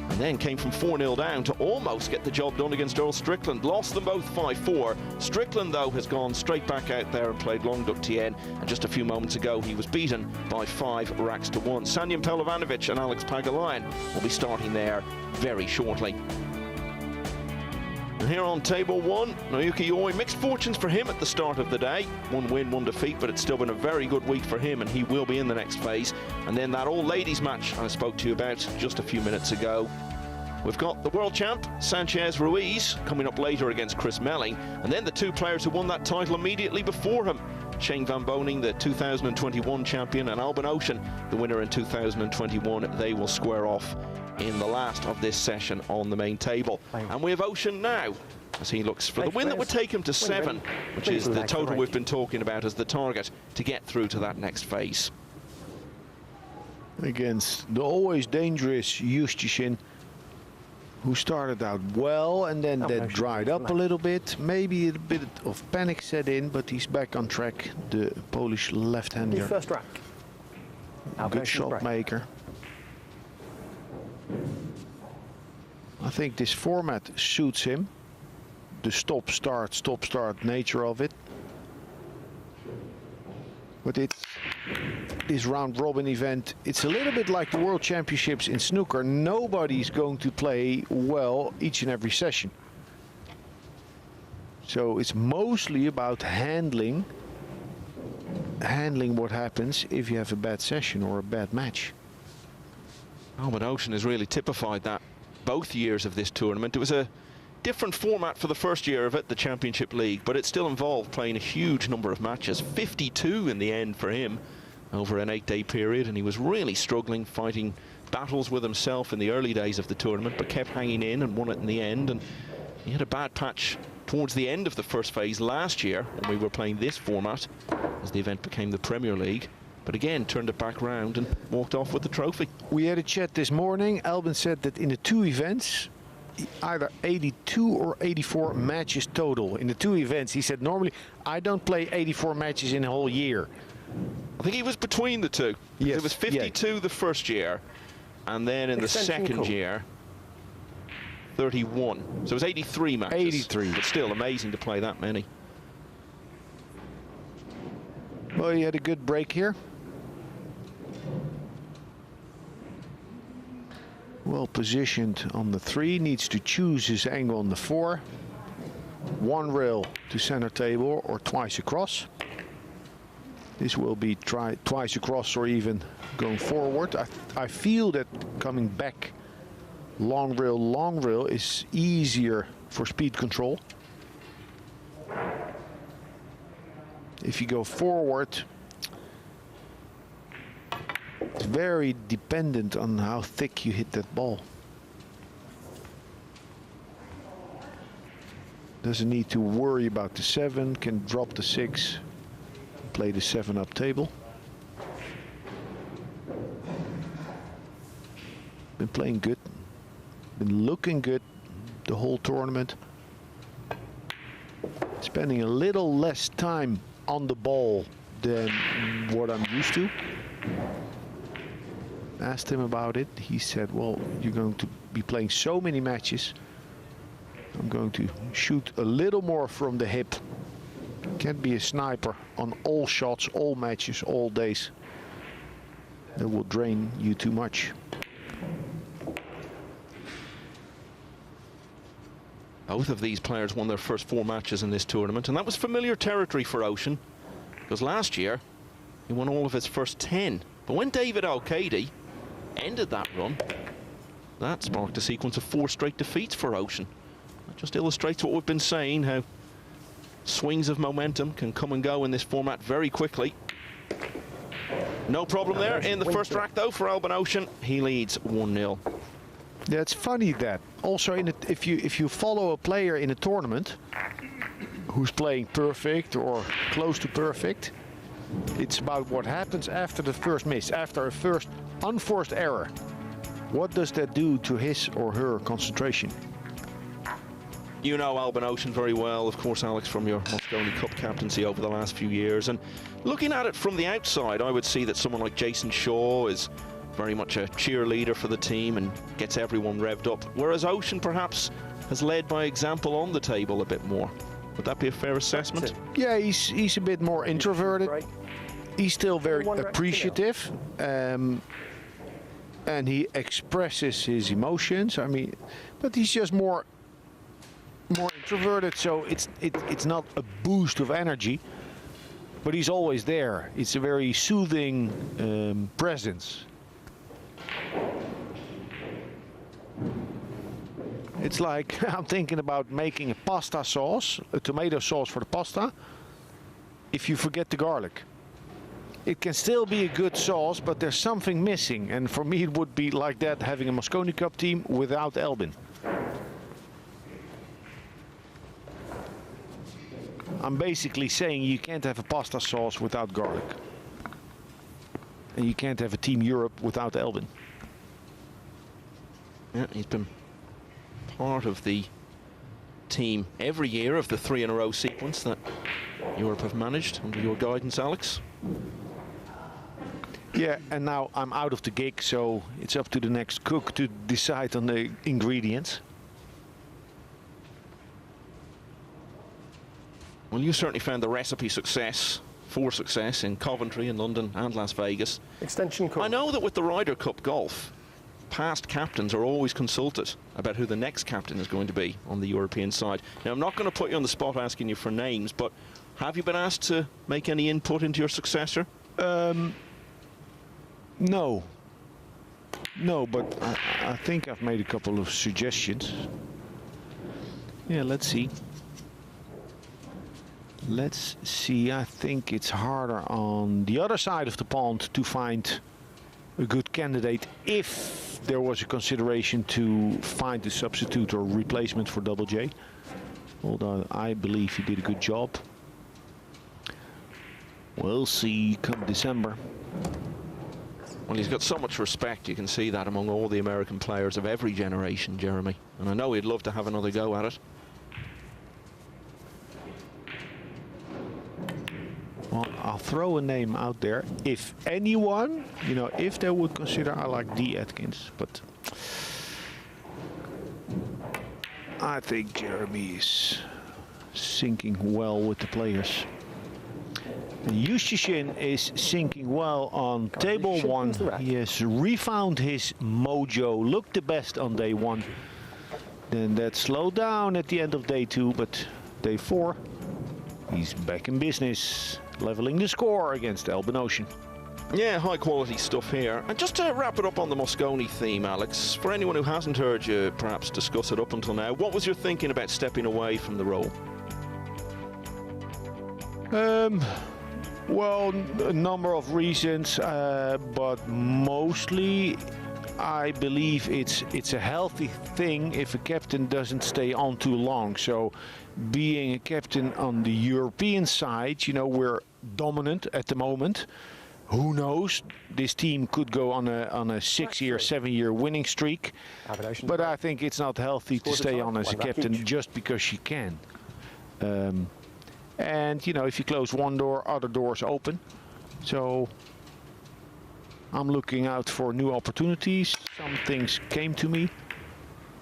and then came from 4-0 down to almost get the job done against Earl Strickland. Lost them both 5-4. Strickland, though, has gone straight back out there and played Long Duc Tien, and just a few moments ago he was beaten by 5 racks to 1. Sanjin Pelovanovic and Alex Pagulayan will be starting there very shortly. And here on table 1, Naoyuki Oi, mixed fortunes for him at the start of the day. 1 win, 1 defeat, but it's still been a very good week for him, and he will be in the next phase. And then that all-ladies match I spoke to you about just a few minutes ago. We've got the world champ, Sanchez Ruiz, coming up later against Chris Melling, and then the 2 players who won that title immediately before him. Shane Van Boning, the 2021 champion, and Albin Ocean, the winner in 2021. They will square off in the last of this session on the main table. And we have Ocean now, as he looks for the win that would take him to 7, which is the total we've been talking about as the target to get through to that next phase. Against the always dangerous Juszczyszyn, who started out well and then that dried up a little bit. Maybe a bit of panic set in, but he's back on track, the Polish left-hander. First rack. Good shot maker. I think this format suits him. The stop-start nature of it. But it's this round-robin event. It's a little bit like the World Championships in snooker. Nobody's going to play well each and every session. So it's mostly about handling what happens if you have a bad session or a bad match. Albin Ocean has really typified that both years of this tournament. It was a different format for the first year of it, the Championship League, but it still involved playing a huge number of matches, 52 in the end for him over an 8-day period, and he was really struggling, fighting battles with himself in the early days of the tournament, but kept hanging in and won it in the end. And he had a bad patch towards the end of the first phase last year when we were playing this format as the event became the Premier League. But again, turned it back round and walked off with the trophy. We had a chat this morning. Albin said that in the 2 events, either 82 or 84 matches total. In the 2 events, he said, normally, I don't play 84 matches in a whole year. I think he was between the 2. Yes. It was 52 the first year, and then in the second year, 31. So it was 83 matches. 83. But still amazing to play that many. Well, he had a good break here. Well positioned on the 3, needs to choose his angle on the 4. 1 rail to center table or twice across. This will be twice across or even going forward. I feel that coming back long rail is easier for speed control. If you go forward, it's very dependent on how thick you hit that ball. Doesn't need to worry about the 7, can drop the 6, play the 7 up table. Been playing good, been looking good the whole tournament. Spending a little less time on the ball than what I'm used to. Asked him about it. He said, well, you're going to be playing so many matches. I'm going to shoot a little more from the hip. Can't be a sniper on all shots, all matches, all days. That will drain you too much. Both of these players won their first 4 matches in this tournament, and that was familiar territory for Ocean, because last year he won all of his first 10. But when David Al-Qaedi ended that run, that sparked a sequence of 4 straight defeats for Ocean. That just illustrates what we've been saying, how swings of momentum can come and go in this format very quickly. No problem there in the first rack, though, for Albin Ocean. He leads 1-0. Yeah, it's funny that also if you follow a player in a tournament who's playing perfect or close to perfect, it's about what happens after the first miss, after a first unforced error. What does that do to his or her concentration? You know Albin Ocean very well, of course, Alex, from your Mosconi Cup captaincy over the last few years. And looking at it from the outside, I would see that someone like Jason Shaw is very much a cheerleader for the team and gets everyone revved up, whereas Ocean perhaps has led by example on the table a bit more. Would that be a fair assessment? Yeah, he's a bit more introverted. He's still very appreciative, and he expresses his emotions. I mean, but he's just more introverted, so it's not a boost of energy, but he's always there. It's a very soothing presence. It's like I'm thinking about making a pasta sauce, a tomato sauce for the pasta, if you forget the garlic. It can still be a good sauce, but there's something missing, and for me it would be like that, having a Mosconi Cup team without Albin. I'm basically saying you can't have a pasta sauce without garlic. And you can't have a Team Europe without Albin. Yeah, he's been part of the team every year of the 3-in-a-row sequence that Europe have managed under your guidance, Alex. Yeah, and now I'm out of the gig, so it's up to the next cook to decide on the ingredients. Well, you certainly found the recipe for success in Coventry, in London and Las Vegas. Extension call. I know that with the Ryder Cup golf, past captains are always consulted about who the next captain is going to be on the European side. Now, I'm not going to put you on the spot asking you for names, but have you been asked to make any input into your successor? No. No, but I think I've made a couple of suggestions. Yeah, let's see. Let's see. I think it's harder on the other side of the pond to find a good candidate if there was a consideration to find a substitute or replacement for Double J. Although I believe he did a good job. We'll see come December. Well, he's got so much respect. You can see that among all the American players of every generation, Jeremy. And I know he'd love to have another go at it. Well, I'll throw a name out there. If anyone, you know, if they would consider, I like D. Atkins, but I think Jeremy is syncing well with the players. Justishin is syncing well on table one. He has refound his mojo, looked the best on day one. Then that slowed down at the end of day two, but day four, he's back in business, leveling the score against Albin Ocean. Yeah, high quality stuff here. And just to wrap it up on the Mosconi theme, Alex, for anyone who hasn't heard you perhaps discuss it up until now, what was your thinking about stepping away from the role? Well, a number of reasons, but mostly I believe it's a healthy thing if a captain doesn't stay on too long. So being a captain on the European side, you know, we're dominant at the moment. Who knows? This team could go on a 6-year, 7-year winning streak. But I think it's not healthy to stay on as a captain just because you can. And, you know, if you close one door, other doors open. So I'm looking out for new opportunities. Some things came to me.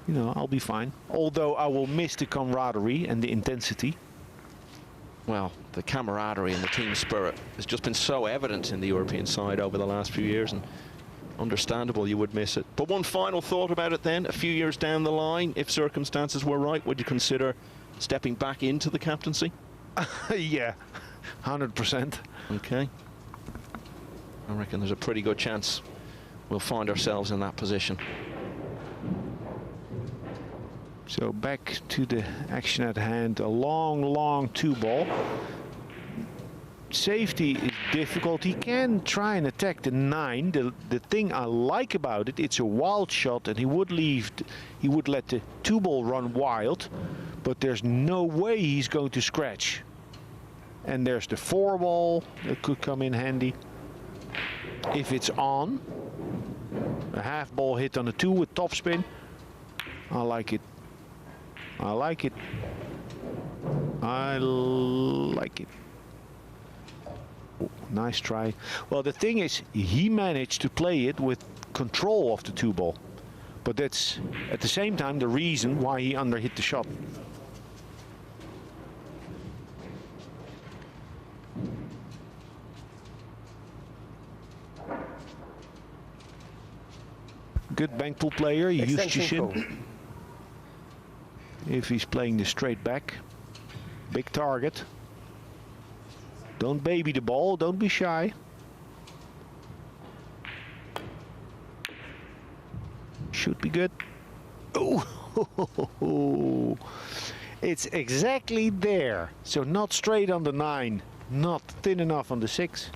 You know, I'll be fine. Although I will miss the camaraderie and the intensity. Well, the camaraderie and the team spirit has just been so evident in the European side over the last few years, and understandable you would miss it. But one final thought about it then, a few years down the line, if circumstances were right, would you consider stepping back into the captaincy? Yeah, 100%. Okay. I reckon there's a pretty good chance we'll find ourselves in that position. So back to the action at hand, a long 2-ball. Safety is difficult. He can try and attack the 9. The thing I like about it, it's a wild shot, and he would let the 2-ball run wild, but there's no way he's going to scratch. And there's the 4-ball that could come in handy. If it's on, a half ball hit on the 2 with topspin. I like it. I like it. I like it. Oh, nice try. Well, the thing is, he managed to play it with control of the 2-ball. But that's at the same time the reason why he underhit the shot. Good bank pool player, Justin. If he's playing the straight back. Big target. Don't baby the ball, don't be shy. Should be good. Oh, it's exactly there. So not straight on the 9, not thin enough on the 6.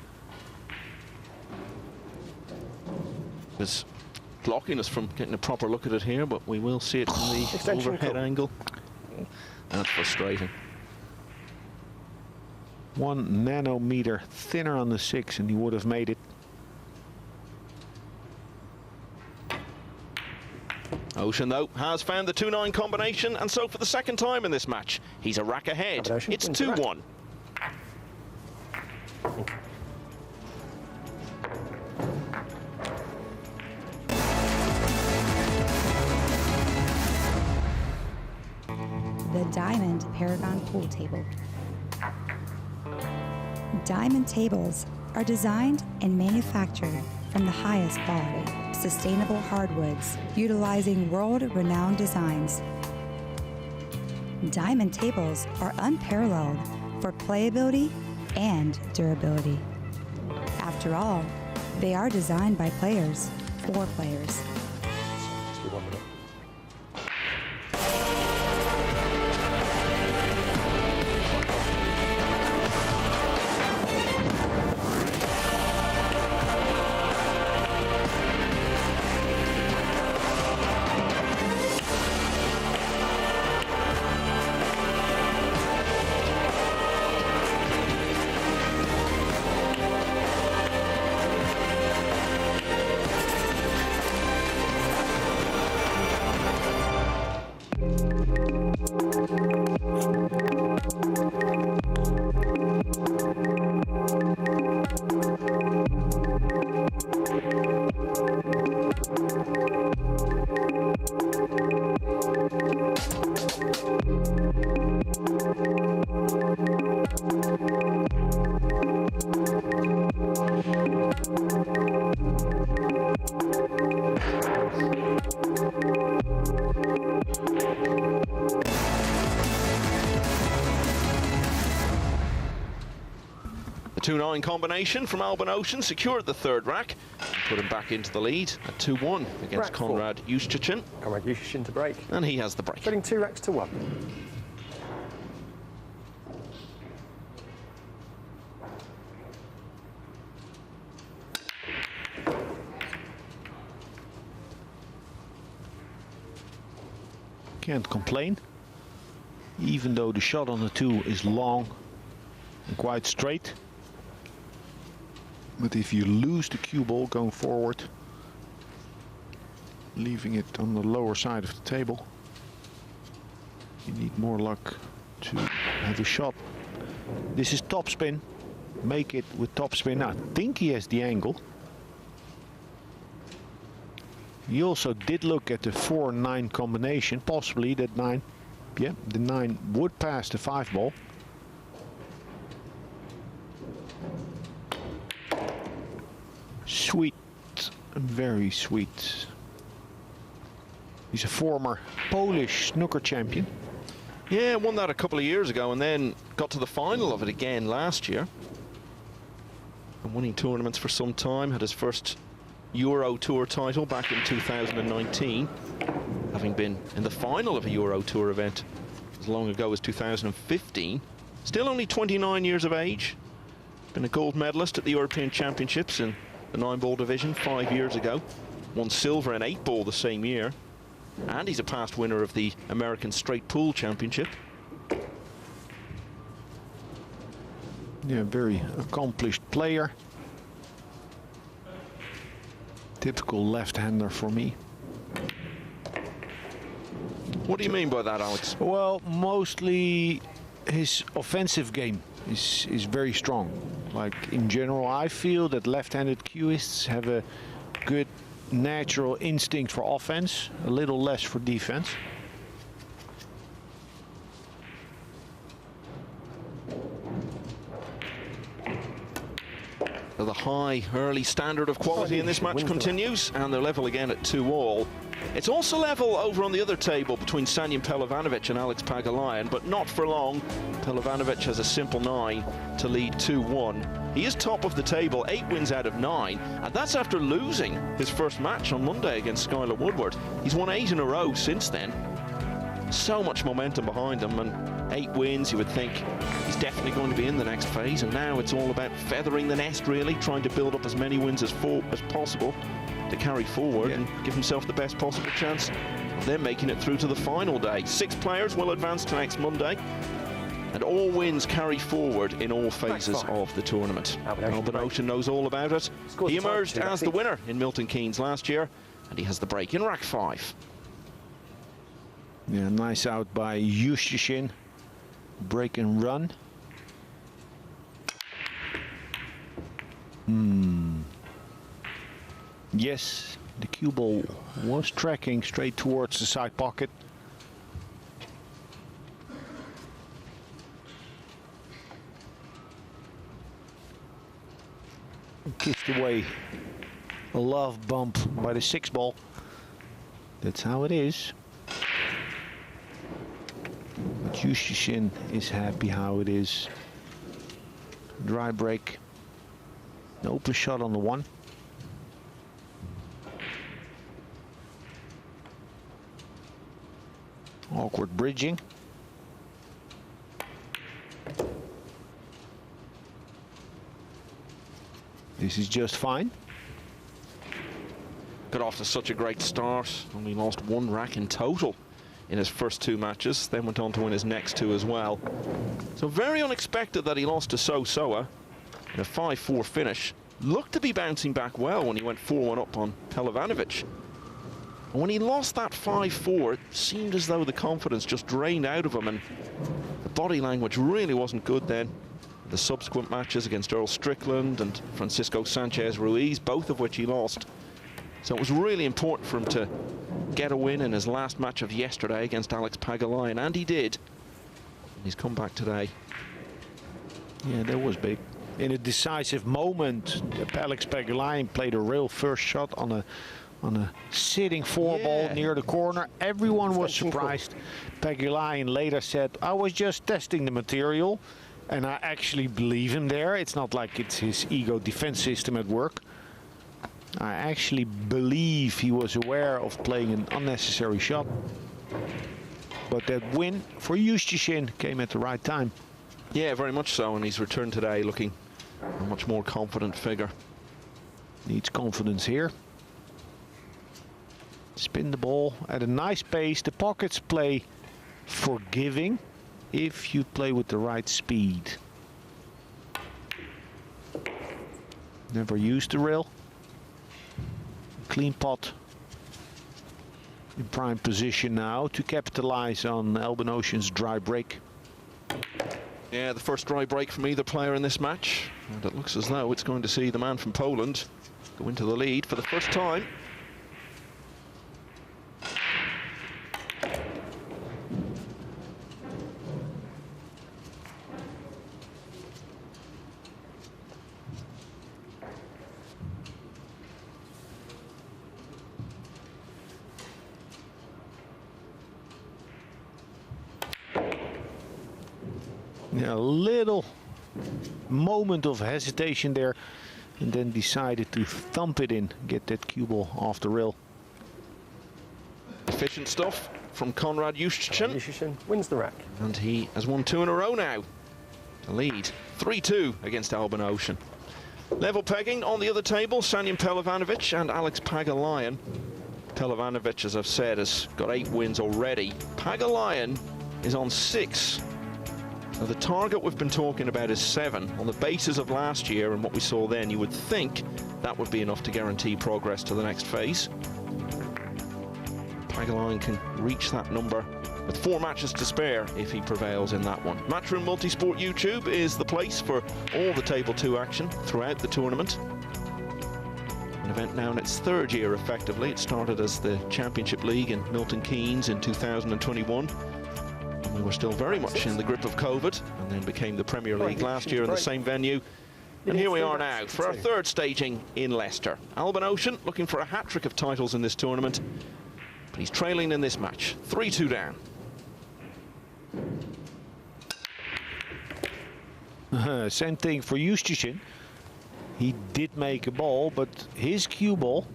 It's blocking us from getting a proper look at it here, but we will see it from the overhead angle. That's frustrating. 1 nanometer thinner on the 6 and he would have made it. Ocean, though, has found the 2-9 combination, and so for the second time in this match, he's a rack ahead. It's 2-1. The Diamond Paragon Pool Table. Diamond tables are designed and manufactured from the highest quality, sustainable hardwoods, utilizing world-renowned designs. Diamond tables are unparalleled for playability and durability. After all, they are designed by players for players. The 2-9 combination from Albin Ocean secured the 3rd rack and put him back into the lead at 2-1 against Konrad Juszczyk. Konrad Juszczyk to break. And he has the break. Putting 2 racks to 1. Can't complain, even though the shot on the 2 is long and quite straight. But if you lose the cue ball going forward, leaving it on the lower side of the table, you need more luck to have a shot. This is topspin. Make it with topspin. I think he has the angle. He also did look at the 4-9 combination, possibly that 9. Yeah, the 9 would pass the 5-ball. Sweet, very sweet. He's a former Polish snooker champion. Yeah, won that a couple of years ago and then got to the final of it again last year. And winning tournaments for some time, had his first Euro Tour title back in 2019. having been in the final of a Euro Tour event as long ago as 2015. Still only 29 years of age. Been a gold medalist at the European Championships in the 9-ball division 5 years ago. Won silver in 8-ball the same year. And he's a past winner of the American Straight Pool Championship. Yeah, very accomplished player. Typical left-hander for me. What do you mean by that, Alex? Well, mostly his offensive game is very strong. Like in general, I feel that left-handed cueists have a good natural instinct for offense, a little less for defense. The high early standard of quality in this match continues, and they're level again at 2-all. It's also level over on the other table between Sanjin Pelovanovic and Alex Pagulayan, but not for long. Pelovanovic has a simple 9 to lead 2-1. He is top of the table, 8 wins out of 9, and that's after losing his first match on Monday against Skylar Woodward. He's won 8 in a row since then. So much momentum behind him, and 8 wins, you would think he's definitely going to be in the next phase, and now it's all about feathering the nest, really, trying to build up as many wins as possible to carry forward and give himself the best possible chance of then making it through to the final day. 6 players will advance to next Monday, and all wins carry forward in all phases of the tournament. Albin Ocean knows all about it. He emerged as the winner in Milton Keynes last year, and he has the break in rack 5. Yeah, nice out by Justicin. Break and run. Yes, the cue ball was tracking straight towards the side pocket. Kissed away a love bump by the 6-ball. That's how it is. But Justicin is happy how it is. Dry break. An open shot on the 1. Awkward bridging. This is just fine. Got off to such a great start. Only lost 1 rack in total in his first 2 matches. Then went on to win his next 2 as well. So very unexpected that he lost to Soa in a 5-4 finish. Looked to be bouncing back well when he went 4-1 up on Pelovanovic. And when he lost that 5-4, it seemed as though the confidence just drained out of him, and the body language really wasn't good then. The subsequent matches against Earl Strickland and Francisco Sanchez Ruiz, both of which he lost. So it was really important for him to get a win in his last match of yesterday against Alex Pagulayan, and he did. And he's come back today. Yeah, that was big. In a decisive moment, Alex Pagulayan played a real first shot on a sitting 4-ball near the corner. Everyone was surprised. Pagulayan later said, I was just testing the material, and I actually believe him there. It's not like it's his ego defense system at work. I actually believe he was aware of playing an unnecessary shot. But that win for Justicin came at the right time. Yeah, very much so, and he's returned today looking a much more confident figure. Needs confidence here. Spin the ball at a nice pace. The pockets play forgiving if you play with the right speed. Never used the rail. Clean pot in prime position now to capitalize on Albin Ocean's dry break. Yeah, the first dry break from either player in this match, and it looks as though it's going to see the man from Poland go into the lead for the first time. Yeah, a little moment of hesitation there, and then decided to thump it in, get that cue ball off the rail. Efficient stuff from Konrad Juszczyszyn. Juszczyszyn wins the rack. And he has won 2 in a row now to lead 3-2 against Albin Ocean. Level pegging on the other table, Sanjin Pelovanovic and Alex Pagulayan. Pelovanovic, as I've said, has got 8 wins already. Pagulayan is on 6. Now, the target we've been talking about is 7. On the basis of last year and what we saw then, you would think that would be enough to guarantee progress to the next phase. Pagulayan can reach that number with 4 matches to spare if he prevails in that one. Matchroom Multisport YouTube is the place for all the Table 2 action throughout the tournament. An event now in its 3rd year effectively. It started as the Championship League in Milton Keynes in 2021. And we were still very much in the grip of COVID, and then became the Premier League last year in the same venue. And here we are now for our 3rd staging in Leicester. Albin Ocean looking for a hat-trick of titles in this tournament. But he's trailing in this match, 3-2 down. Same thing for Juszczyszyn. He did make a ball, but his cue ball,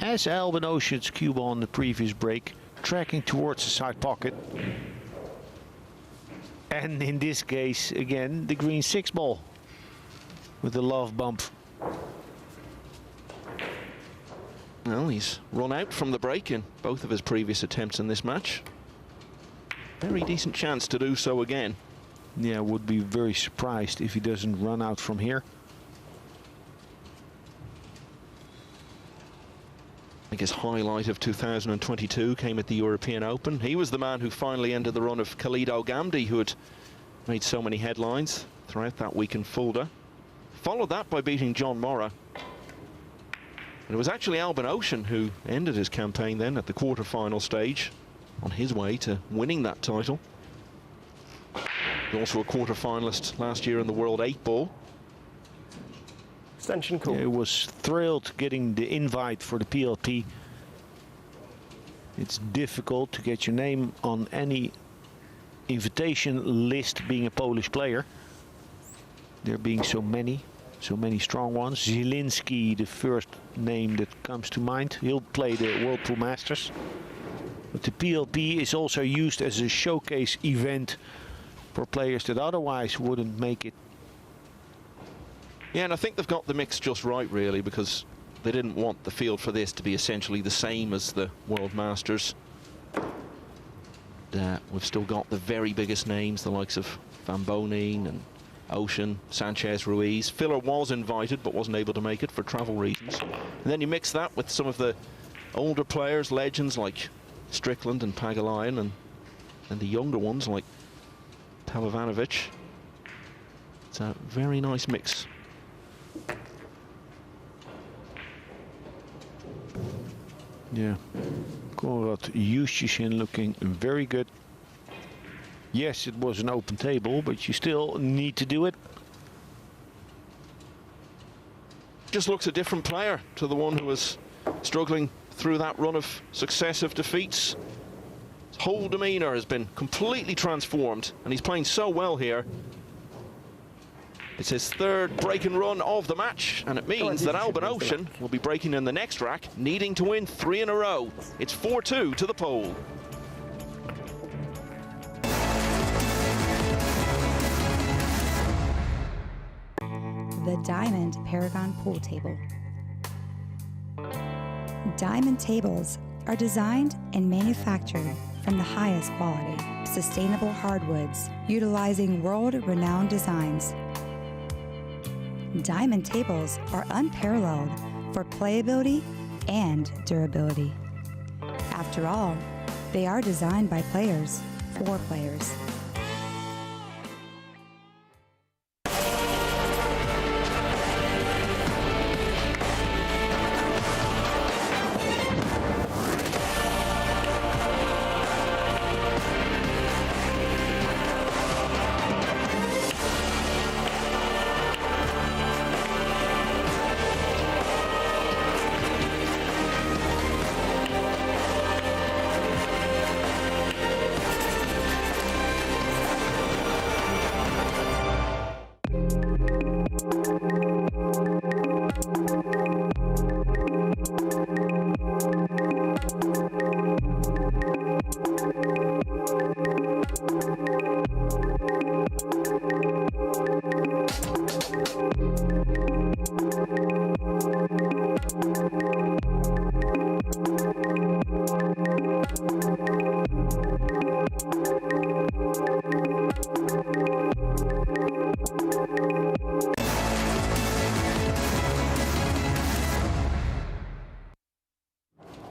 as Albin Ocean's cue ball in the previous break, tracking towards the side pocket. And in this case, again, the green 6 ball with the love bump. Well, he's run out from the break in both of his previous attempts in this match. Very decent chance to do so again. Yeah, would be very surprised if he doesn't run out from here. I think his highlight of 2022 came at the European Open. He was the man who finally ended the run of Khalid Gamdi, who had made so many headlines throughout that week in Fulda. Followed that by beating John Morra. And it was actually Albin Ocean who ended his campaign then at the quarter-final stage on his way to winning that title. Also a quarter-finalist last year in the World 8 Ball. Extension call. Yeah, was thrilled getting the invite for the PLP. It's difficult to get your name on any invitation list being a Polish player. There being so many strong ones. Zielinski, the first name that comes to mind. He'll play the World Pool Masters. But the PLP is also used as a showcase event for players that otherwise wouldn't make it. Yeah, and I think they've got the mix just right, really, because they didn't want the field for this to be essentially the same as the World Masters. We've still got the very biggest names, the likes of Van Bonin and Ocean, Sanchez, Ruiz. Filler was invited but wasn't able to make it for travel reasons. And then you mix that with some of the older players, legends like Strickland and Pagulayan, and the younger ones like Pelovanovic. It's a very nice mix. Yeah, Konrad Juszczyszyn looking very good. Yes, it was an open table, but you still need to do it. Just looks a different player to the one who was struggling through that run of successive defeats. His whole demeanour has been completely transformed, and he's playing so well here. It's his 3rd break and run of the match, and it means that Albin Ocean will be breaking in the next rack, needing to win 3 in a row. It's 4-2 to the pole. The Diamond Paragon Pool Table. Diamond tables are designed and manufactured from the highest quality, sustainable hardwoods, utilizing world-renowned designs. Diamond tables are unparalleled for playability and durability. After all, they are designed by players for players.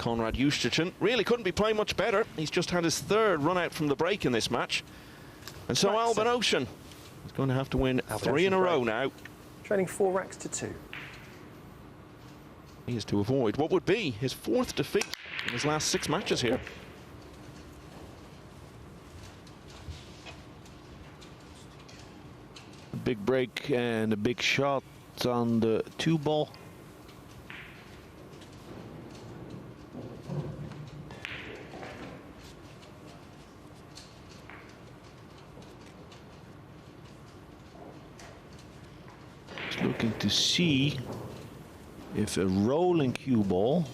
Konrad Juszczyszyn really couldn't be playing much better. He's just had his third run out from the break in this match. And so Albin Ocean is going to have to win 3 in a row now. Trailing 4 racks to 2. He is to avoid what would be his 4th defeat in his last 6 matches here. A big break and a big shot on the 2 ball. Just looking to see if a rolling cue ball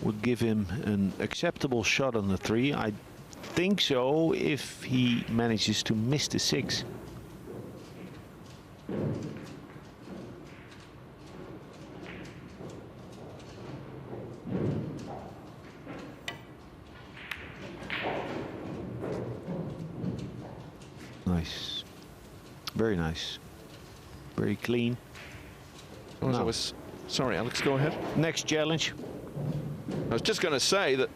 would give him an acceptable shot on the 3. I think so if he manages to miss the 6. Nice. Very nice. Very clean. No. Sorry, Alex, go ahead. Next challenge. I was just going to say that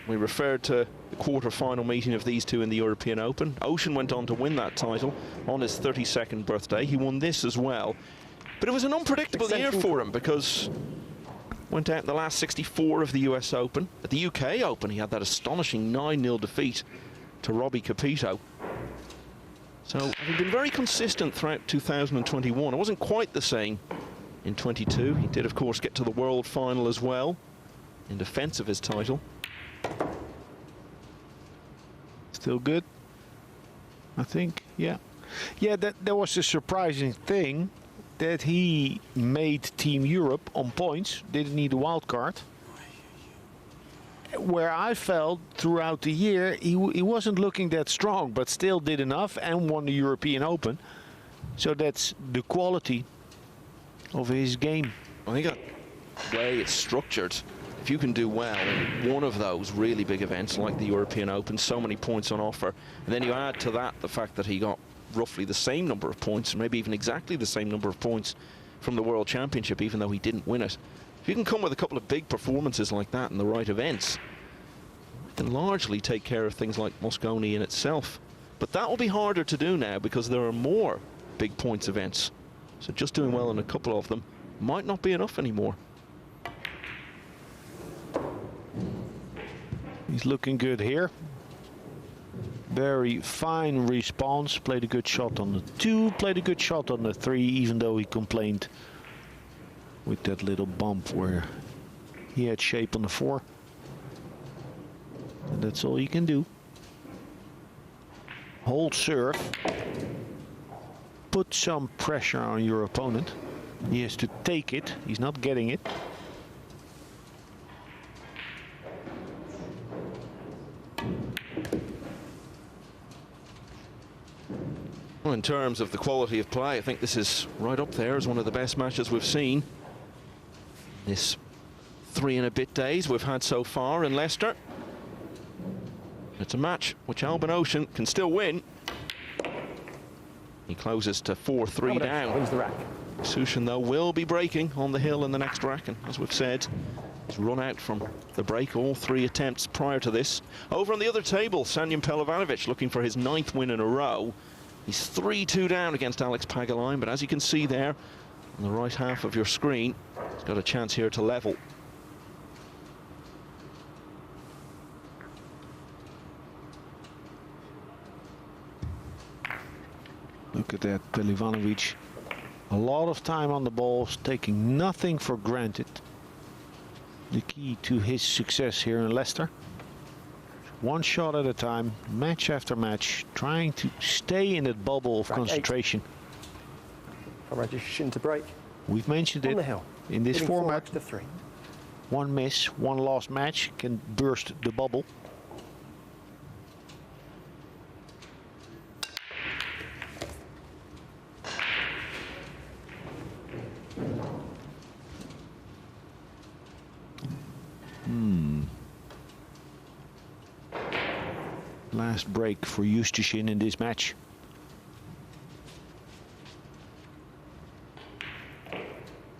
we referred to the quarter-final meeting of these two in the European Open. Ocean went on to win that title on his 32nd birthday. He won this as well. But it was an unpredictable year for him because went out in the last 64 of the US Open. At the UK Open, he had that astonishing 9-0 defeat to Robbie Capito. So he'd been very consistent throughout 2021. It wasn't quite the same in 22. He did, of course, get to the World Final as well in defense of his title. Still good, I think. Yeah, that was a surprising thing that he made Team Europe on points, didn't need a wild card. Where I felt throughout the year he wasn't looking that strong, but still did enough and won the European Open. So that's the quality of his game. I think the way it's structured, if you can do well in one of those really big events like the European Open, so many points on offer, and then you add to that the fact that he got roughly the same number of points, maybe even exactly the same number of points from the World Championship, even though he didn't win it. If you can come with a couple of big performances like that in the right events, you can largely take care of things like Mosconi in itself. But that will be harder to do now because there are more big points events. So just doing well in a couple of them might not be enough anymore. He's looking good here. Very fine response. Played a good shot on the 2, played a good shot on the 3, even though he complained with that little bump where he had shape on the 4. And that's all you can do. Hold serve. Put some pressure on your opponent. He has to take it. He's not getting it. Well, in terms of the quality of play, I think this is right up there as one of the best matches we've seen this 3 and a bit days we've had so far in Leicester. It's a match which Albin Ocean can still win. He closes to 4-3 down. Wins the rack. Sushin, though, will be breaking on the hill in the next rack, and as we've said, he's run out from the break all 3 attempts prior to this. Over on the other table, Sanjin Pelovanovic looking for his 9th win in a row. He's 3-2 down against Alex Pagulayan, but as you can see there on the right half of your screen, he's got a chance here to level. Look at that, Pelovanovic. A lot of time on the balls, taking nothing for granted. The key to his success here in Leicester. One shot at a time, match after match, trying to stay in that bubble of concentration. Juszczyszyn to break. We've mentioned it on the hill. In this format. 4 to 3. One miss, one lost match can burst the bubble. Last break for Juszczyszyn in this match.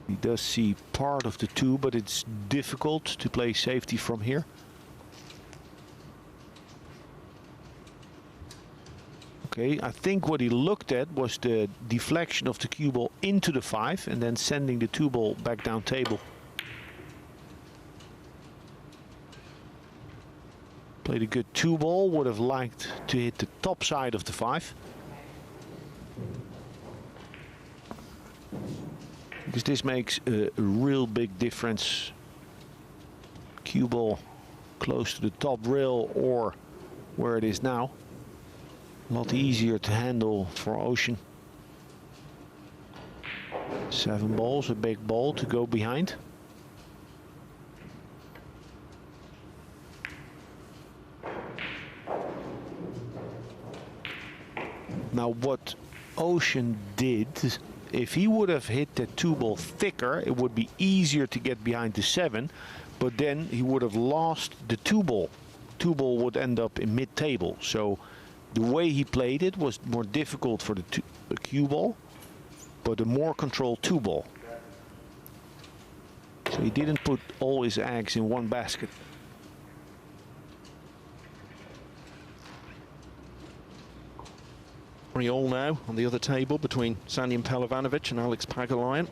He does see part of the 2, but it's difficult to play safety from here. Okay, I think what he looked at was the deflection of the cue ball into the 5 and then sending the 2 ball back down table. Played a good 2 ball, would have liked to hit the top side of the 5. Because this makes a real big difference. Cue ball close to the top rail or where it is now. A lot easier to handle for Ocean. 7 balls, a big ball to go behind. Now what Ocean did, if he would have hit that 2 ball thicker, it would be easier to get behind the 7, but then he would have lost the 2 ball. 2 ball would end up in mid-table. So the way he played it was more difficult for the cue ball, but a more controlled 2 ball. So he didn't put all his eggs in one basket. All now on the other table between Sanjin Pelovanovic and Alex Pagulayan.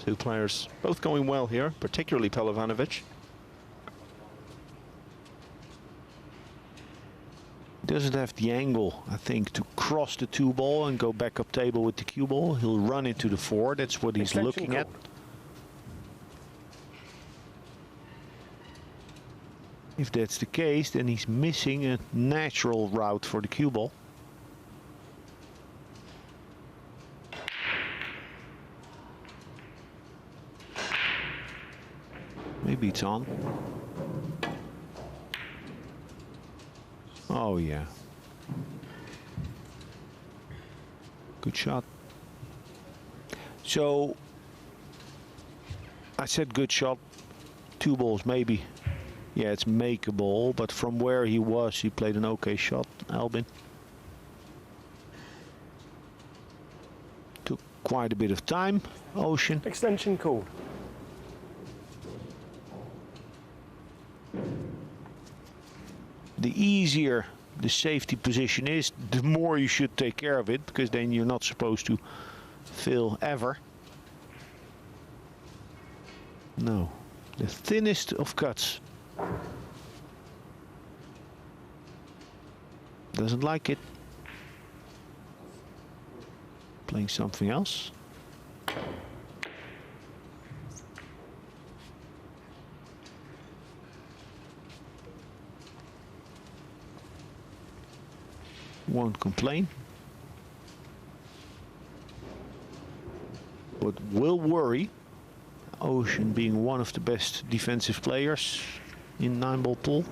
2 players both going well here, particularly Pelovanovic. Doesn't have the angle, I think, to cross the 2 ball and go back up table with the cue ball. He'll run into the 4. That's what he's looking at. If that's the case, then he's missing a natural route for the cue ball. Maybe it's on. Oh yeah. Good shot. So I said good shot. 2 balls maybe. Yeah, it's makeable, but from where he was, he played an okay shot, Albin. Took quite a bit of time, Ocean. Extension called. The easier the safety position is, the more you should take care of it, because then you're not supposed to fail ever. No, the thinnest of cuts. Doesn't like it. Playing something else. Won't complain, but will worry. Ocean being one of the best defensive players in Nineball pool.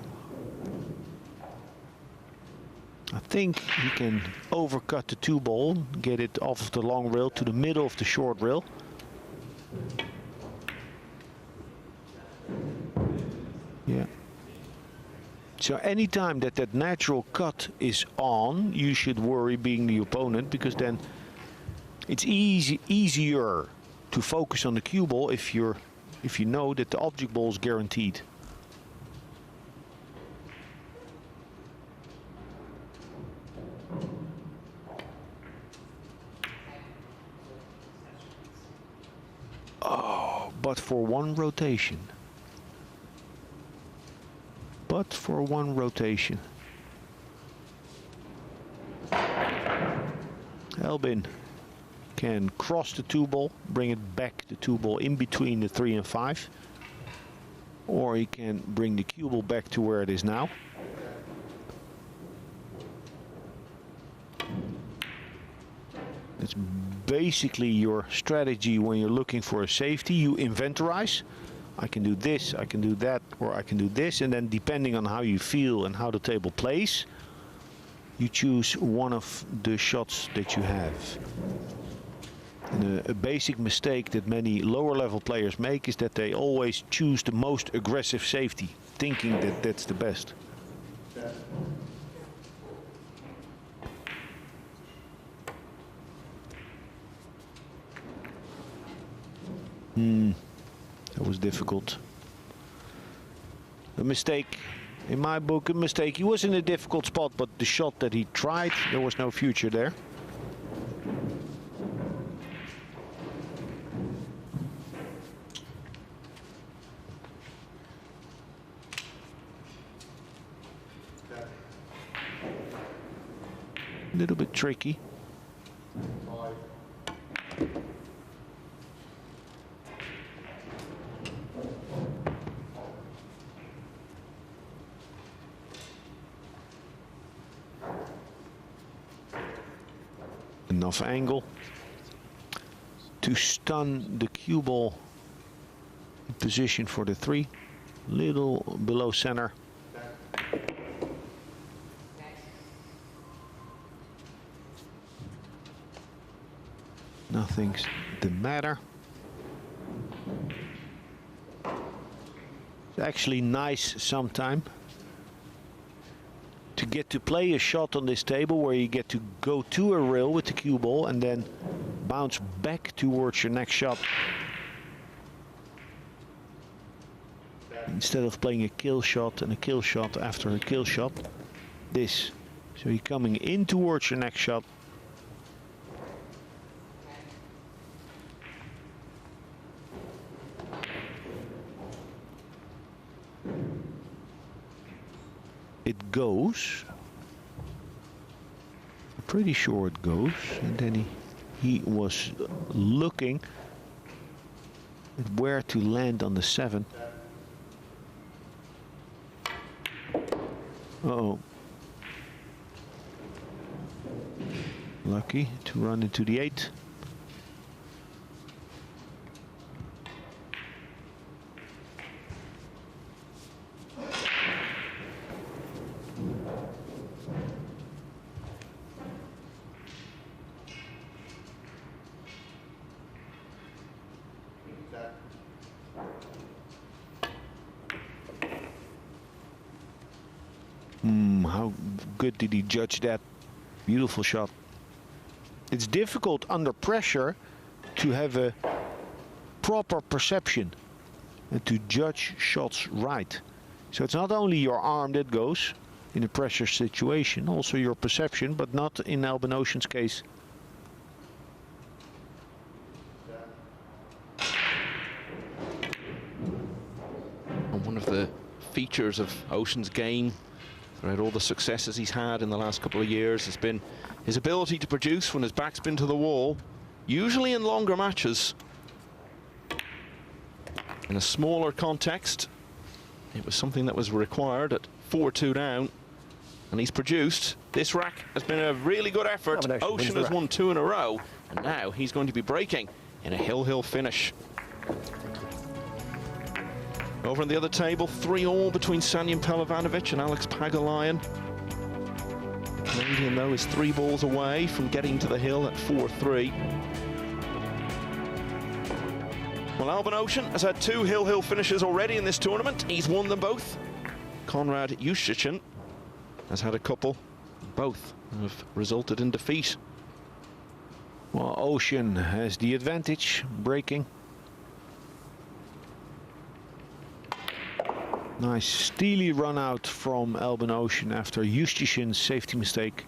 I think he can overcut the 2 ball, get it off of the long rail to the middle of the short rail. Yeah. So anytime that that natural cut is on, you should worry being the opponent, because then it's easier to focus on the cue ball if you know that the object ball is guaranteed. Oh, but for one rotation. But for one rotation. Albin can cross the 2 ball, bring it back the 2 ball in between the 3 and 5. Or he can bring the cue ball back to where it is now. That's basically your strategy when you're looking for a safety. You inventorize. I can do this, I can do that, or I can do this, and then depending on how you feel and how the table plays, you choose one of the shots that you have. And a basic mistake that many lower level players make is that they always choose the most aggressive safety, thinking that that's the best. That was difficult. A mistake. In my book, a mistake. He was in a difficult spot, but the shot that he tried, there was no future there. A little bit tricky. Enough angle to stun the cue ball in position for the 3. Little below center. Nothing's the matter. It's actually nice sometime to get to play a shot on this table where you get to go to a rail with the cue ball and then bounce back towards your next shot. Instead of playing a kill shot and a kill shot after a kill shot, this. So you're coming in towards your next shot. It goes. I'm pretty sure it goes. And then he was looking at where to land on the 7. Uh-oh. Lucky to run into the 8. How good did he judge that? Beautiful shot. It's difficult under pressure to have a proper perception and to judge shots right. So it's not only your arm that goes in a pressure situation, also your perception, but not in Albin Ocean's case. And one of the features of Ocean's game, throughout all the successes he's had in the last couple of years, has been his ability to produce when his back's been to the wall, usually in longer matches. In a smaller context, it was something that was required at 4-2 down, and he's produced. This rack has been a really good effort. Ocean has won 2 in a row, and now he's going to be breaking in a hill-hill finish. Over on the other table, 3-all between Sanjin Pelovanovic and Alex Pagulayan. The Canadian, though, is 3 balls away from getting to the hill at 4-3. Well, Albin Ocean has had 2 hill-hill finishes already in this tournament. He's won them both. Konrad Juszczyk has had a couple. Both have resulted in defeat. Well, Ocean has the advantage, breaking. Nice steely run out from Albin Ocean after Juszczyk's safety mistake.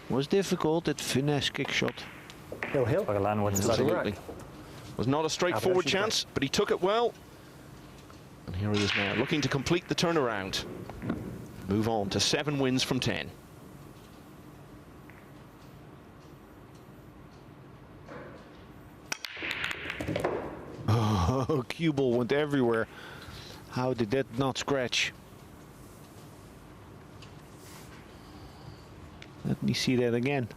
Was difficult, that finesse kick shot. Hill. Absolutely. Was not a straightforward chance, but he took it well. And here he is now, looking to complete the turnaround. Move on to 7 wins from 10. Oh, cue ball went everywhere. How did that not scratch? Let me see that again.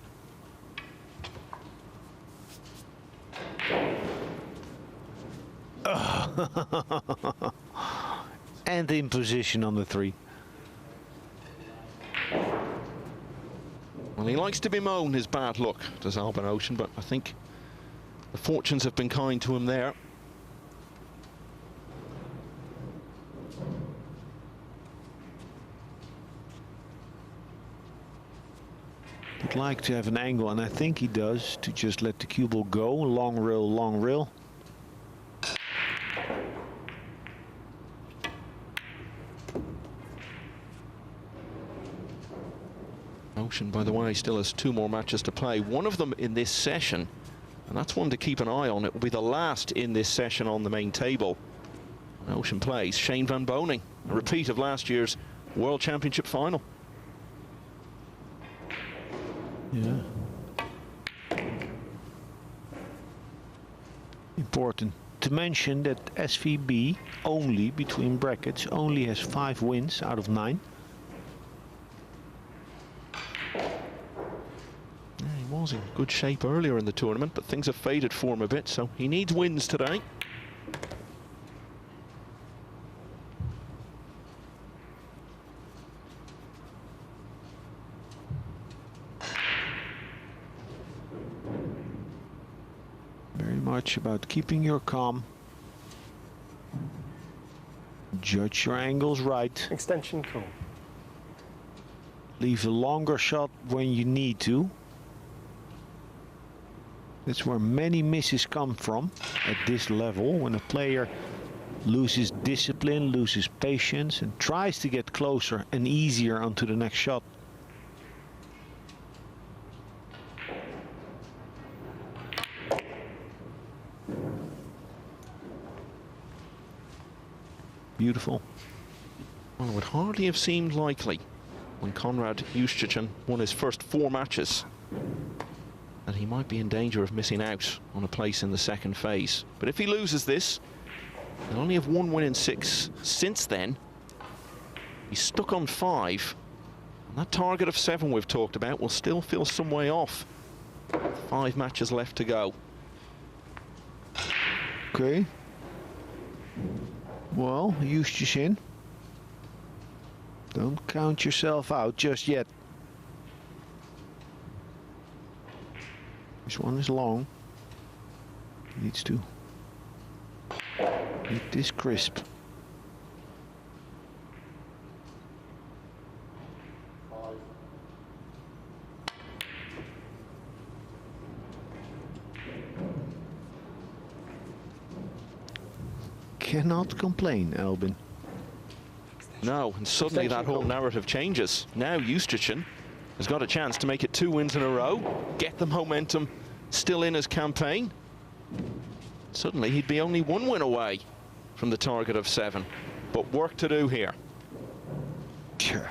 And in position on the 3. Well, he likes to bemoan his bad luck, does Albin Ocean, but I think the fortunes have been kind to him there. Would like to have an angle, and I think he does, to just let the cue ball go. Long rail, long rail. Ocean, by the way, still has 2 more matches to play. One of them in this session, and that's one to keep an eye on. It will be the last in this session on the main table. Ocean plays Shane Van Boning, a repeat of last year's World Championship final. Yeah. Important to mention that SVB only, between brackets, only has 5 wins out of 9. Yeah, he was in good shape earlier in the tournament, but things have faded for him a bit, so he needs wins today. Much about keeping your calm. Judge your angles right. Extension call. Leave a longer shot when you need to. That's where many misses come from at this level, when a player loses discipline, loses patience, and tries to get closer and easier onto the next shot. Beautiful. Well, it would hardly have seemed likely when Konrad Juszczyk won his first 4 matches that he might be in danger of missing out on a place in the second phase. But if he loses this, he'll only have 1 win in 6 since then. He's stuck on 5. And that target of 7 we've talked about will still feel some way off. 5 matches left to go. Okay. Well, Juszczyk, don't count yourself out just yet. This one is long. Needs to hit this crisp. Cannot complain, Albin. No, and suddenly that whole narrative changes. Now Juszczyk has got a chance to make it 2 wins in a row, get the momentum still in his campaign. Suddenly he'd be only 1 win away from the target of 7. But work to do here. Yeah.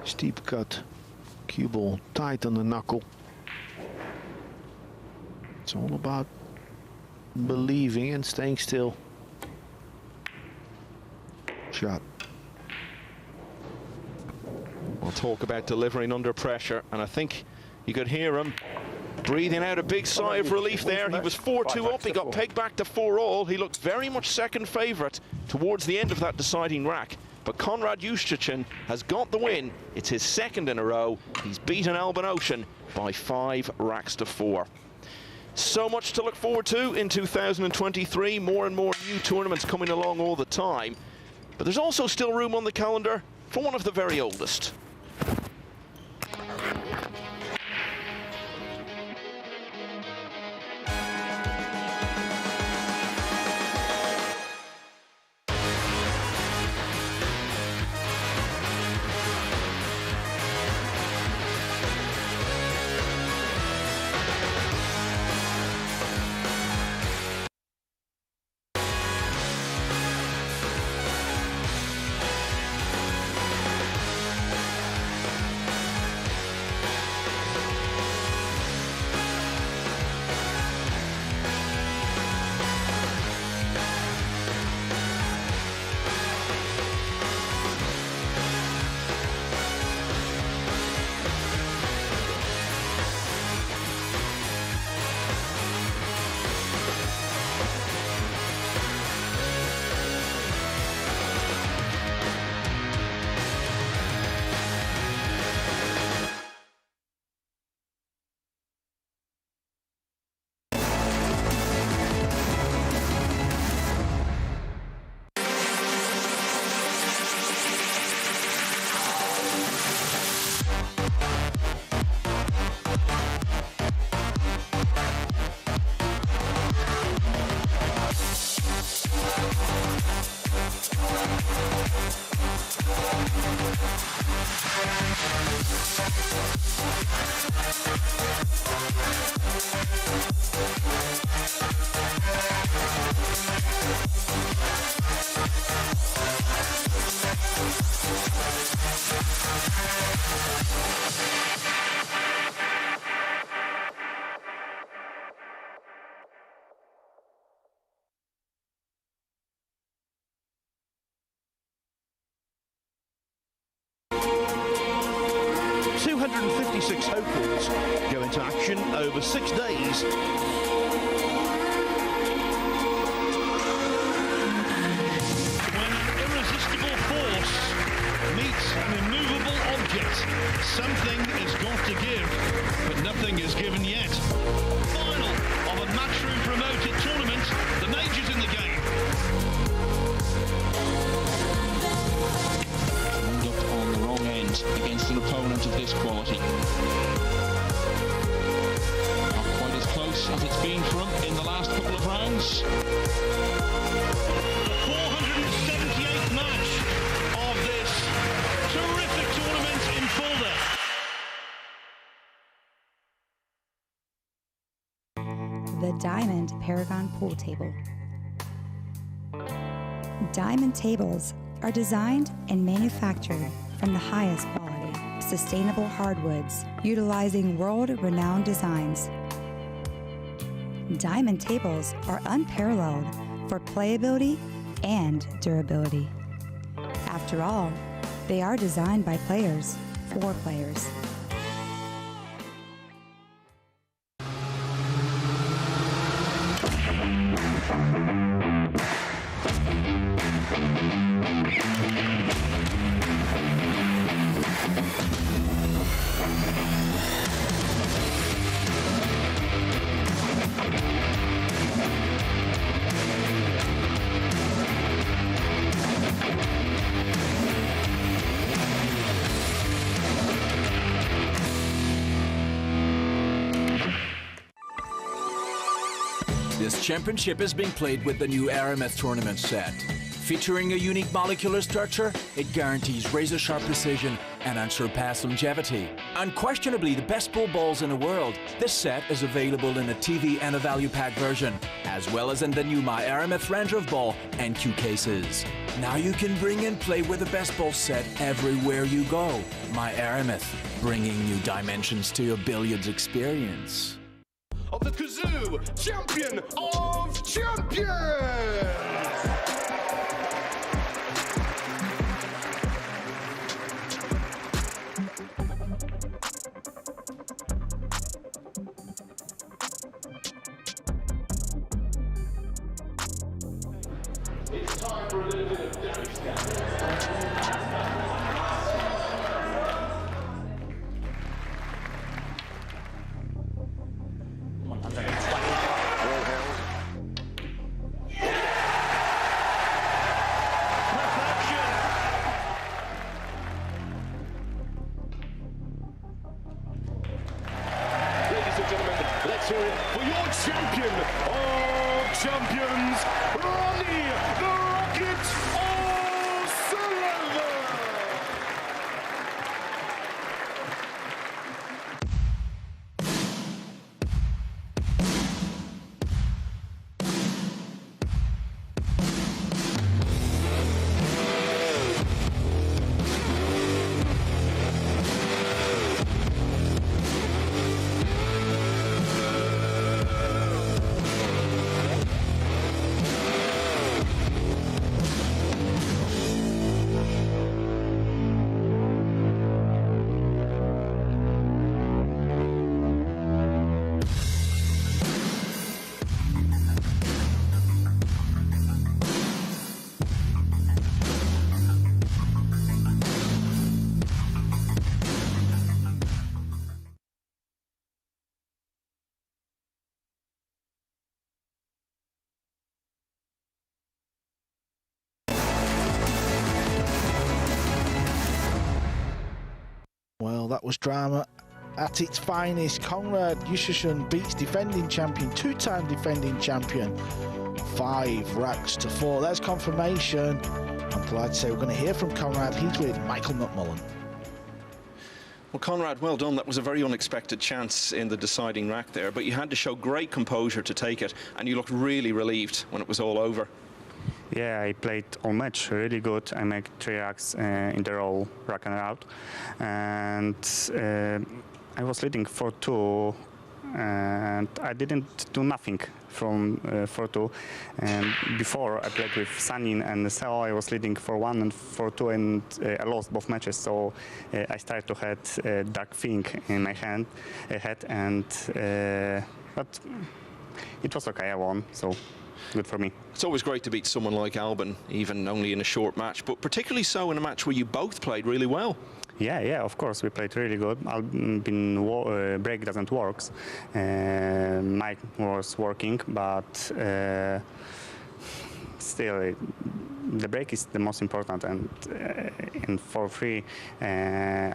Steep cut. Cue ball tight on the knuckle. It's all about believing and staying still. Shot. We'll talk about delivering under pressure, and I think you could hear him breathing out a big sigh of relief there. He was 4-2 up, he got pegged back to 4-all. He looked very much second favourite towards the end of that deciding rack. But Konrad Juszczyk has got the win. It's his 2nd in a row. He's beaten Albin Ocean by 5 racks to 4. So much to look forward to in 2023. More and more new tournaments coming along all the time. But there's also still room on the calendar for one of the very oldest. 56 totals go into action over 6 days. Meets an immovable object. Something has got to give, but nothing is given yet. Final of a matchroom promoted tournament. The majors in the game. Wound up on the wrong end against an opponent of this quality. Not quite as close as it's been for him in the last couple of rounds. 478th match of this terrific tournament in Fulda. The Diamond Paragon Pool Table. Diamond tables are designed and manufactured from the highest quality, sustainable hardwoods, utilizing world-renowned designs. Diamond tables are unparalleled for playability and durability. After all, they are designed by players for players. This championship is being played with the new Aramith tournament set. Featuring a unique molecular structure, it guarantees razor-sharp precision and unsurpassed longevity. Unquestionably the best pool balls in the world, this set is available in a TV and a value pack version, as well as in the new My Aramith Ranger of Ball and Q cases. Now you can bring and play with the best ball set everywhere you go. My Aramith, bringing new dimensions to your billiards experience. Of the Kazoo Champion of Champions! It's time for a little bit of damage down. Let's hear it for your champion of champions, Ronnie the Rocket O'Sullivan! Well, that was drama at its finest. Konrad Juscherson beats defending champion, two-time defending champion, 5 racks to 4. There's confirmation. I'm glad to say we're going to hear from Konrad. He's with Michael McMullen. Well, Konrad, well done. That was a very unexpected chance in the deciding rack there, but you had to show great composure to take it, and you looked really relieved when it was all over. Yeah, I played all match really good. I made 3 racks in the row, rack and out, and I was leading 4-2 and I didn't do nothing from 4-2. And before I played with Sanin and Seo, I was leading 4-1 and 4-2, and I lost both matches. So I started to have dark thing in my head, and but it was okay. I won, so good for me. It's always great to beat someone like Albin, even only in a short match, but particularly so in a match where you both played really well. Yeah, of course, we played really good. Albin break doesn't work. Mike was working, but still, the break is the most important. And in 4-3,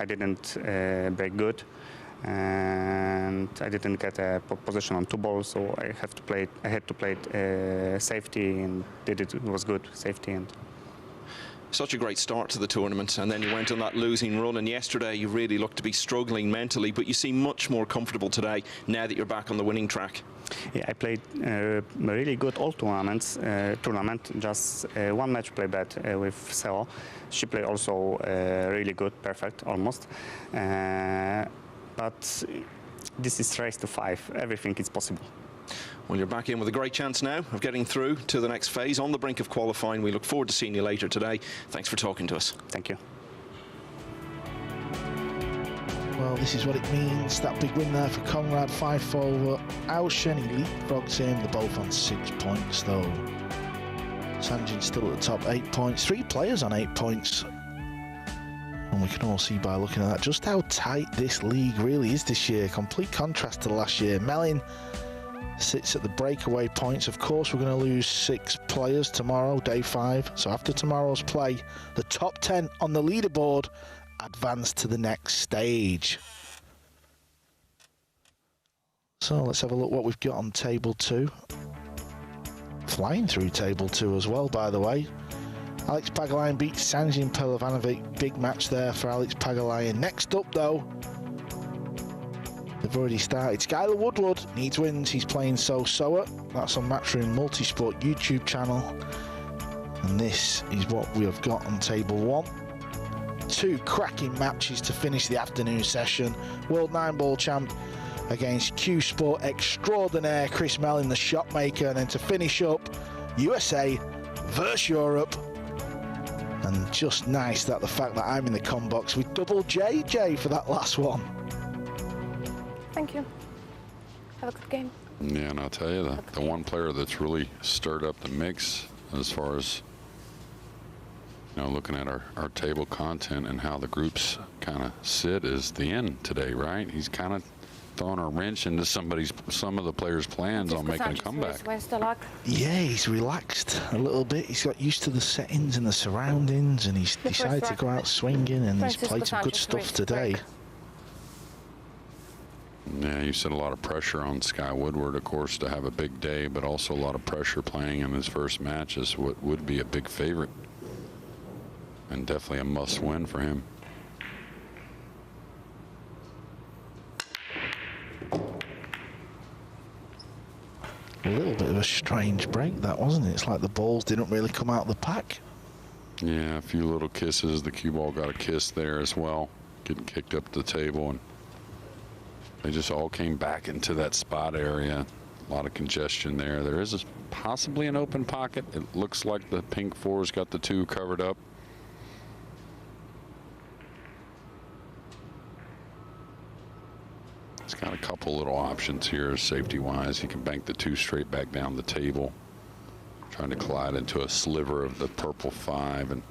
I didn't break good, and I didn't get a position on 2 balls, so I had to play safety, and it was good safety. And such a great start to the tournament, and then you went on that losing run, and yesterday you really looked to be struggling mentally, but you seem much more comfortable today now that you're back on the winning track. Yeah, I played really good all tournament. Just one match play bad with Seo. She played also really good, perfect almost. But this is race to 5. Everything is possible. Well, you're back in with a great chance now of getting through to the next phase, on the brink of qualifying. We look forward to seeing you later today. Thanks for talking to us. Thank you. Well, this is what it means. That big win there for Conrad, 5-4 over Auschen. He leapfrogs him. They're both on 6 points, though. Sanjin's still at the top, 8 points. 3 players on 8 points. And we can all see by looking at that just how tight this league really is this year. Complete contrast to last year. Mellin sits at the breakaway points. Of course, we're going to lose 6 players tomorrow, day 5. So after tomorrow's play, the top 10 on the leaderboard advance to the next stage. So let's have a look what we've got on table 2. Flying through table 2 as well, by the way. Alex Pagulayan beats Sanjin Pelovanovic. Big match there for Alex Pagulayan. Next up, though, they've already started. Skylar Woodward needs wins. He's playing Soa. That's on Matchroom Multisport YouTube channel. And this is what we have got on table 1. 2 cracking matches to finish the afternoon session. World Nineball champ against Q Sport extraordinaire Chris Mellin, the shot maker. And then to finish up, USA versus Europe. And just nice that the fact that I'm in the com box with double JJ for that last one. Thank you. Have a good game. Yeah, and I'll tell you, the one player that's really stirred up the mix as far as, you know, looking at our table content and how the groups kind of sit is the end today, right? He's kind of throwing a wrench into some of the players' plans on making a comeback. Yeah, he's relaxed a little bit. He's got used to the settings and the surroundings, and he's decided to go out swinging, and he's played some good stuff today. Yeah, you said a lot of pressure on Sky Woodward, of course, to have a big day, but also a lot of pressure playing in his first match as what would be a big favorite. And definitely a must-win for him. A little bit of a strange break, that, wasn't it? It's like the balls didn't really come out of the pack. Yeah, a few little kisses. The cue ball got a kiss there as well, getting kicked up the table, and they just all came back into that spot area. A lot of congestion there. There is possibly an open pocket. It looks like the pink 4's got the 2 covered up. It's got a couple little options here safety-wise. He can bank the 2 straight back down the table, trying to collide into a sliver of the purple 5, and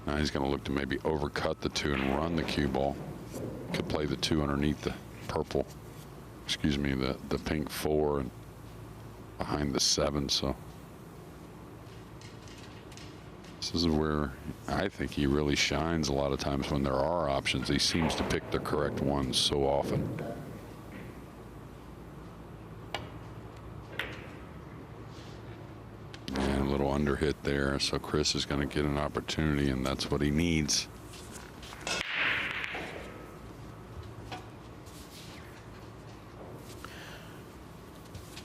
now he's going to look to maybe overcut the 2 and run the cue ball. Could play the 2 underneath the purple, excuse me, the pink 4 and behind the 7. So this is where I think he really shines a lot of times when there are options. He seems to pick the correct ones so often. And a little underhit there, so Chris is going to get an opportunity, and that's what he needs.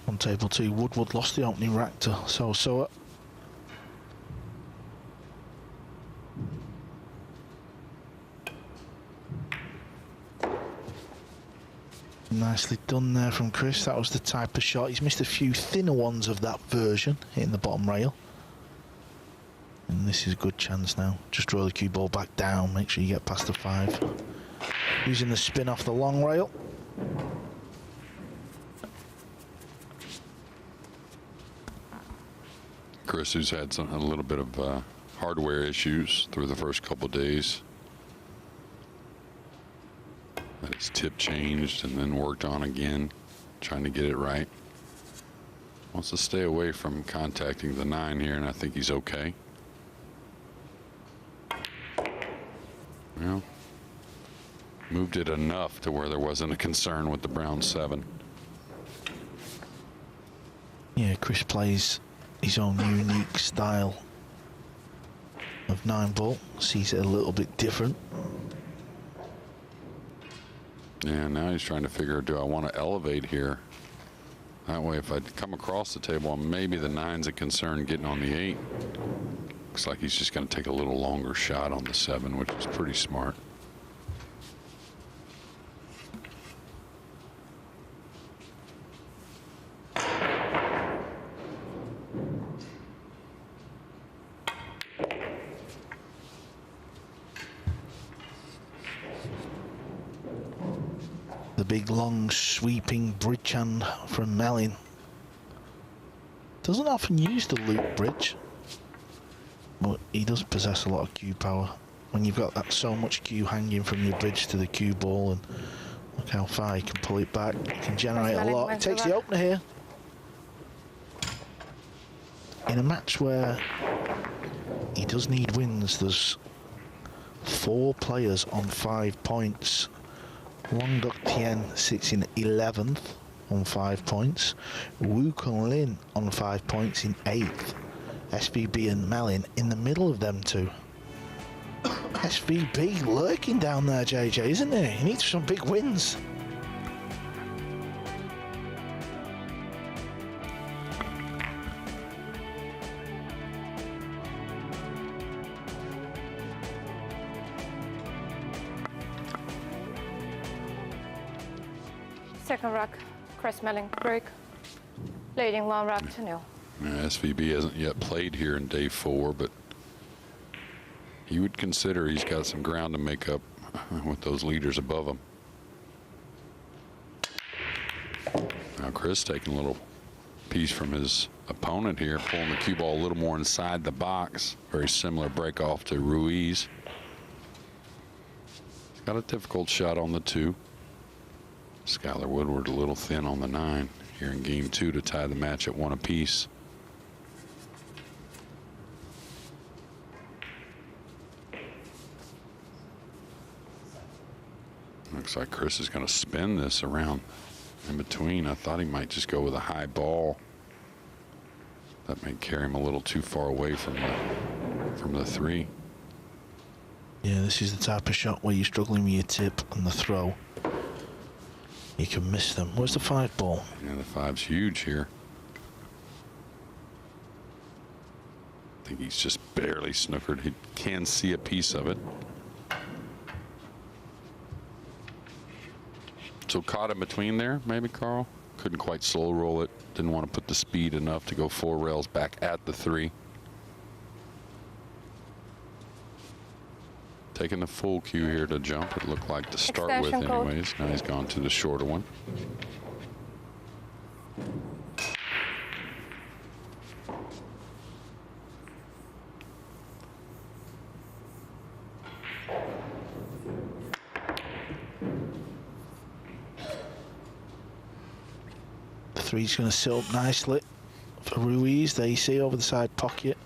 On table 2, Woodward lost the opening rack to Soa. Nicely done there from Chris. That was the type of shot. He's missed a few thinner ones of that version, hitting the bottom rail. And this is a good chance now. Just draw the cue ball back down. Make sure you get past the 5. Using the spin off the long rail. Chris, who's had a little bit of hardware issues through the first couple of days. Had his tip changed and then worked on again, trying to get it right. Wants to stay away from contacting the 9 here, and I think he's okay. Well, moved it enough to where there wasn't a concern with the brown 7. Yeah, Chris plays his own unique style of 9-ball. Sees it a little bit different. Yeah, now he's trying to figure, do I want to elevate here? That way, if I come across the table, maybe the 9's a concern getting on the 8. Looks like he's just going to take a little longer shot on the 7, which is pretty smart. The big, long, sweeping bridge hand from Mellin. Doesn't often use the loop bridge, but he does possess a lot of cue power. When you've got that so much cue hanging from your bridge to the cue ball, and look how far he can pull it back. He can generate a lot. He takes the opener here. In a match where he does need wins, there's 4 players on 5 points. Wang Dok Tien sits in 11th on 5 points. Wu Kun Lin on 5 points in 8th. SVB and Mellin in the middle of them two. SVB lurking down there, JJ, isn't he? He needs some big wins. Second rack, Chris Mellin break, leading 1 rack to 0. Yeah, SVB hasn't yet played here in day 4, but you would consider he's got some ground to make up with those leaders above him. Now Chris taking a little piece from his opponent here, pulling the cue ball a little more inside the box. Very similar break off to Ruiz. He's got a difficult shot on the 2. Skylar Woodward a little thin on the 9 here in game 2 to tie the match at 1 apiece. Looks like Chris is going to spin this around in between. I thought he might just go with a high ball. That may carry him a little too far away from the 3. Yeah, this is the type of shot where you're struggling with your tip and the throw. You can miss them. Where's the 5 ball? Yeah, the 5's huge here. I think he's just barely snookered. He can see a piece of it. So caught in between there, maybe, Carl? Couldn't quite slow roll it. Didn't want to put the speed enough to go 4 rails back at the 3. Taking the full cue here to jump, it looked like to start Extension with code. anyways. Now he's gone to the shorter one. The 3's going to sit up nicely for Ruiz. There you see over the side pocket.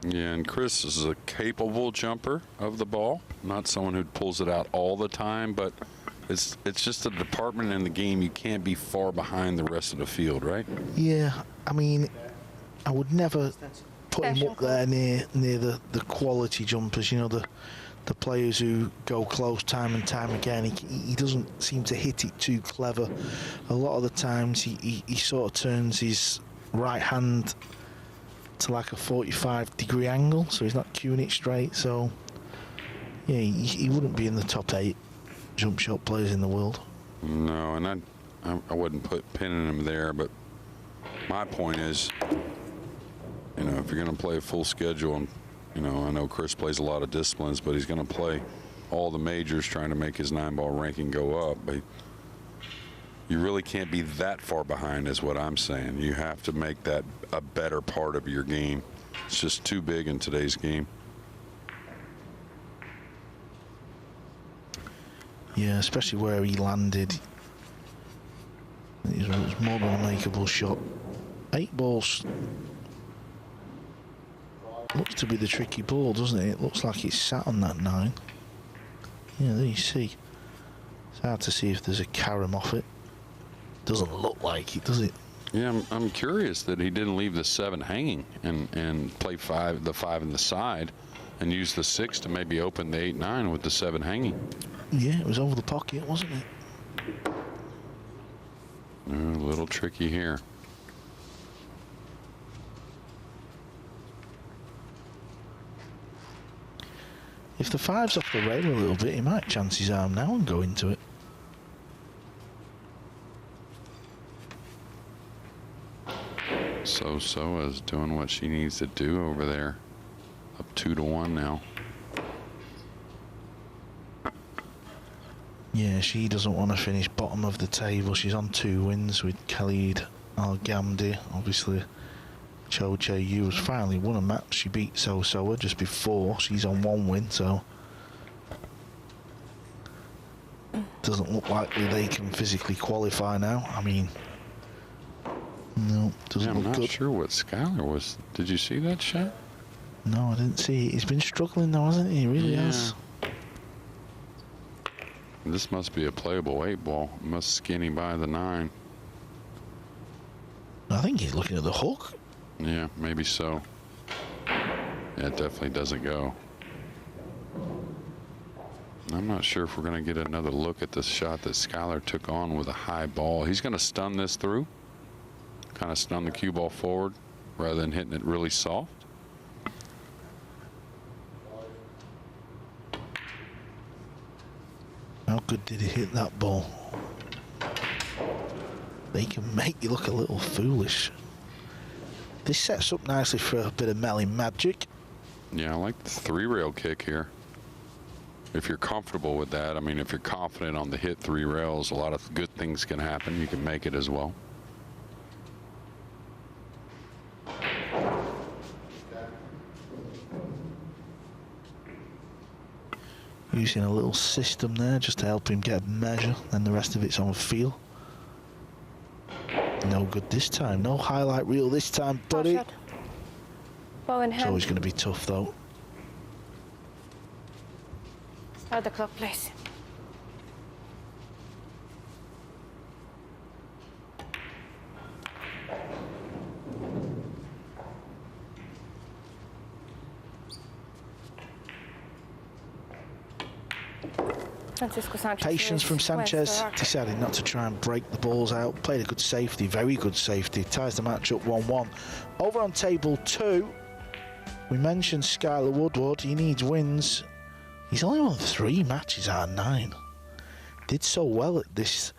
Yeah, and Chris is a capable jumper of the ball. Not someone who pulls it out all the time, but it's just a department in the game you can't be far behind the rest of the field, right? Yeah, I mean, I would never put him up there near the quality jumpers, you know, the players who go close time and time again. He doesn't seem to hit it too clever. A lot of the times he sort of turns his right hand to like a 45-degree angle, so he's not cueing it straight. So yeah, he wouldn't be in the top 8 jump shot players in the world. No, and I wouldn't put pinning him there, but my point is, you know, if you're going to play a full schedule, and you know, I know Chris plays a lot of disciplines, but he's going to play all the majors trying to make his 9-ball ranking go up. But you really can't be that far behind, is what I'm saying. You have to make that a better part of your game. It's just too big in today's game. Yeah, especially where he landed. It was more than a makeable shot. 8 balls looks to be the tricky ball, doesn't it? It looks like it's sat on that 9. Yeah, there you see. It's hard to see if there's a carom off it. Doesn't look like it, does it? Yeah, I'm curious that he didn't leave the 7 hanging and play the 5 in the side and use the 6 to maybe open the 8-9 with the 7 hanging. Yeah, it was over the pocket, wasn't it? A little tricky here. If the 5's off the rail a little bit, he might chance his arm now and go into it. So is doing what she needs to do over there. Up 2-1 now. Yeah, she doesn't want to finish bottom of the table. She's on 2 wins with Khalid Al-Ghamdi. Obviously, Cho Che-Yu has finally won a match. She beat So-Soa just before. She's on 1 win, so doesn't look likely they can physically qualify now. I mean, no, doesn't look good. I'm not sure what Skylar was. Did you see that shot? No, I didn't see it. He's been struggling though, hasn't he? He really has. This must be a playable 8 ball. Must skinny by the 9. I think he's looking at the hook. Yeah, maybe so. Yeah, it definitely doesn't go. I'm not sure if we're going to get another look at the shot that Skylar took on with a high ball. He's going to stun this through. Kind of stun the cue ball forward rather than hitting it really soft. How good did he hit that ball? They can make you look a little foolish. This sets up nicely for a bit of melling magic. Yeah, I like the 3-rail kick here. If you're comfortable with that, I mean, if you're confident on the hit 3 rails, a lot of good things can happen. You can make it as well. Using a little system there just to help him get a measure, and the rest of it's on feel. No good this time. No highlight reel this time, buddy. Ball in It's hand. always going to be tough, though. Start the clock, please. Francisco Sanchez. Patience from Sanchez, decided not to try and break the balls out. Played a good safety, very good safety. Ties the match up 1-1. Over on table 2, we mentioned Skylar Woodward. He needs wins. He's only won 3 matches out of 9. Did so well at this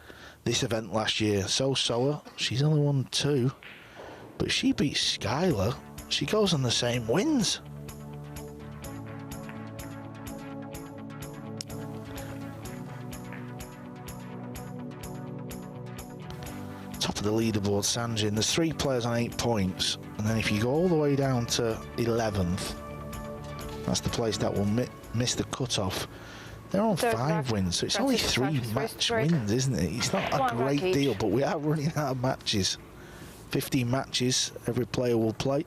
event last year. So-Soa, she's only won 2. But she beats Skylar. She goes on the same wins. Top of the leaderboard, Sanjin. There's 3 players on 8 points, and then if you go all the way down to 11th, that's the place that will miss the cutoff. They're on 5 wins, so it's only 3 match wins, isn't it? It's not a great deal, but we are running out of matches. 15 matches every player will play.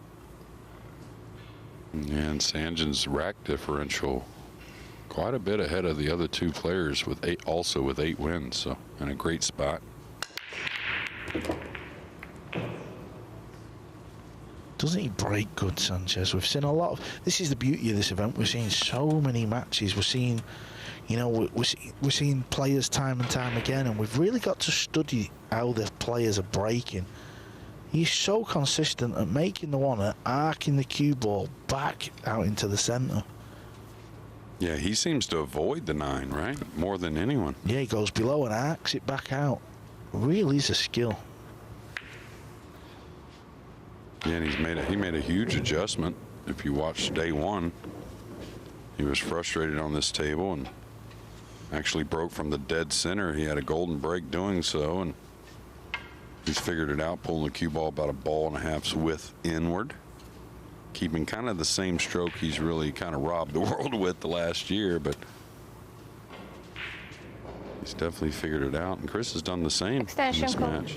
Yeah, and Sanjin's rack differential quite a bit ahead of the other 2 players with 8 wins, so in a great spot. Doesn't he break good, Sanchez? We've seen a lot of... This is the beauty of this event. We're seeing so many matches. We're seeing, you know, we're seeing players time and time again, and we've really got to study how the players are breaking. He's so consistent at making the one and arcing the cue ball back out into the centre. Yeah, he seems to avoid the 9, right? More than anyone. Yeah, he goes below and arcs it back out. Really is a skill. Yeah, and he made a huge adjustment. If you watched day 1, he was frustrated on this table and actually broke from the dead center. He had a golden break doing so, and he's figured it out, pulling the cue ball about 1.5 balls width inward, keeping kind of the same stroke he's really kind of robbed the world with the last year, but he's definitely figured it out, and Chris has done the same in this match.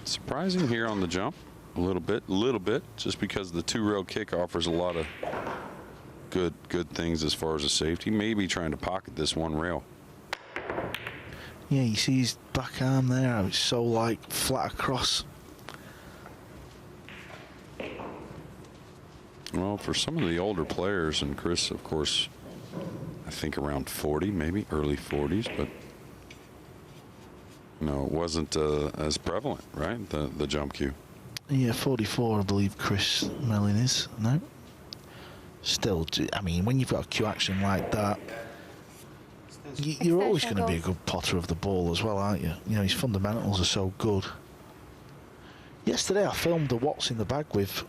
Surprising here on the jump a little bit, just because the 2-rail kick offers a lot of good things as far as a safety. Maybe trying to pocket this 1 rail. Yeah, you see his back arm there, how it's so like flat across. Well, for some of the older players, and Chris, of course, I think around 40, maybe early 40s, but no, it wasn't as prevalent, right? The jump cue. Yeah, 44, I believe Chris Mellin is. No. Still, I mean, when you've got a cue action like that, you're always going to be a good potter of the ball as well, aren't you? You know, his fundamentals are so good. Yesterday, I filmed the What's in the Bag with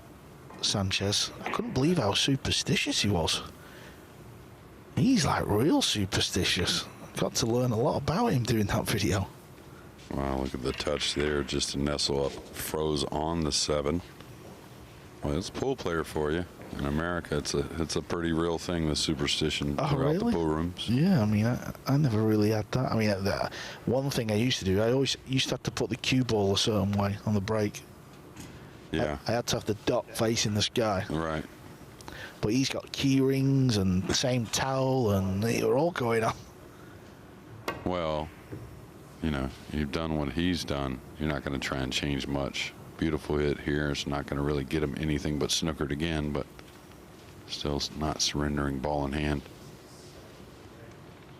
Sanchez. I couldn't believe how superstitious he was. He's like real superstitious. Got to learn a lot about him doing that video. Wow, look at the touch there, just to nestle up. Froze on the 7. Well, it's a pool player for you. In America, it's a pretty real thing, the superstition throughout the pool rooms. Yeah, I mean, I never really had that. I mean, one thing I used to do, I always used to have to put the cue ball a certain way on the break. Yeah. I had to have the dot facing the sky. Right. But he's got key rings and the same towel, and they were all going on. Well, you know, you've done what he's done. You're not going to try and change much. Beautiful hit here. It's not going to really get him anything but snookered again, but still not surrendering ball in hand.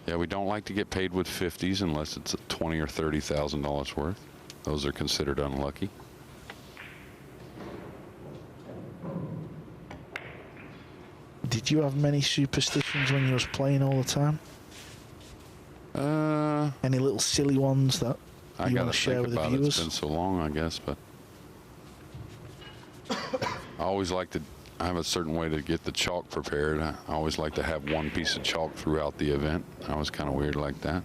Yeah, we don't like to get paid with 50s unless it's $20,000 or $30,000 worth. Those are considered unlucky. Did you have many superstitions when you was playing all the time? Any little silly ones that you want to share with the viewers? It's been so long, I guess, but I always like to have a certain way to get the chalk prepared. I always like to have one piece of chalk throughout the event. I was kind of weird like that.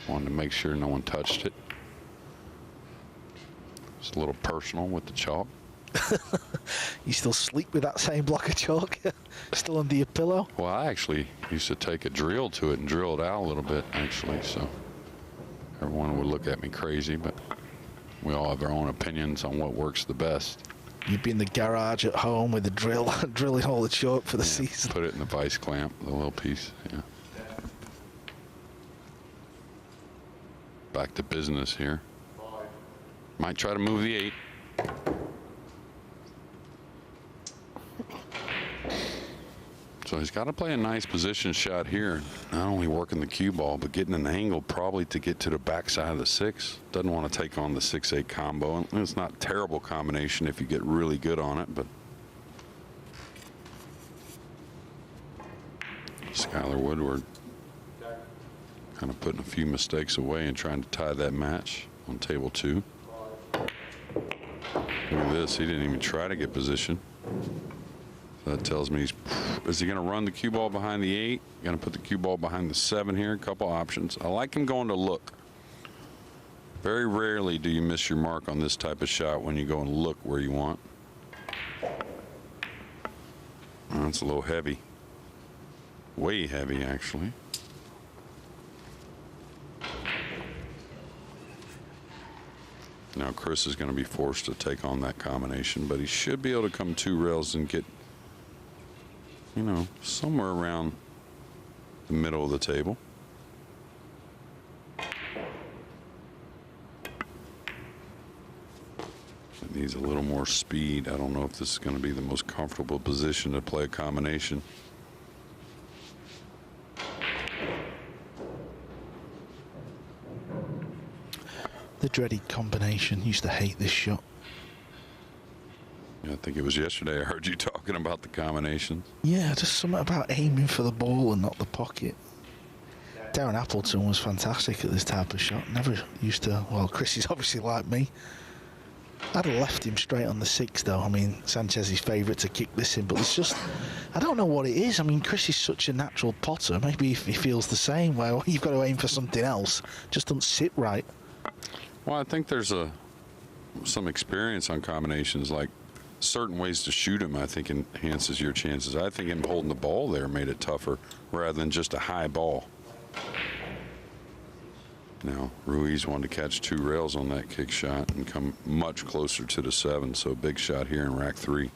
Wanted to make sure no one touched it. It's a little personal with the chalk. You still sleep with that same block of chalk still under your pillow? Well, I actually used to take a drill to it and drill it out a little bit, actually, so everyone would look at me crazy, but we all have our own opinions on what works the best. You'd be in the garage at home with the drill, drilling all the chalk for the season. Put it in the vice clamp, the little piece, yeah. Back to business here. Might try to move the 8. So he's got to play a nice position shot here. Not only working the cue ball, but getting an angle probably to get to the backside of the 6. Doesn't want to take on the 6-8 combo. And it's not a terrible combination if you get really good on it, but Skylar Woodward kind of putting a few mistakes away and trying to tie that match on table 2. Look at this. He didn't even try to get position. That tells me is he going to run the cue ball behind the 8? Going to put the cue ball behind the 7 here? A couple options. I like him going to look. Very rarely do you miss your mark on this type of shot when you go and look where you want. That's a little heavy. Way heavy, actually. Now Chris is going to be forced to take on that combination, but he should be able to come 2 rails and get, you know, somewhere around the middle of the table. It needs a little more speed. I don't know if this is going to be the most comfortable position to play a combination. The dreaded combination. Used to hate this shot. Yeah, I think it was yesterday I heard you talking about the combinations. Yeah, just something about aiming for the ball and not the pocket. Darren Appleton was fantastic at this type of shot. Never used to. Well, Chris is obviously like me. I'd have left him straight on the 6 though. I mean, Sanchez's favourite to kick this in, but it's just, I don't know what it is. I mean, Chris is such a natural potter. Maybe if he feels the same, well, you've got to aim for something else. Just don't sit right. Well, I think there's some experience on combinations, like certain ways to shoot him, I think enhances your chances. I think him holding the ball there made it tougher rather than just a high ball. Now, Ruiz wanted to catch 2 rails on that kick shot and come much closer to the 7, so big shot here in rack 3.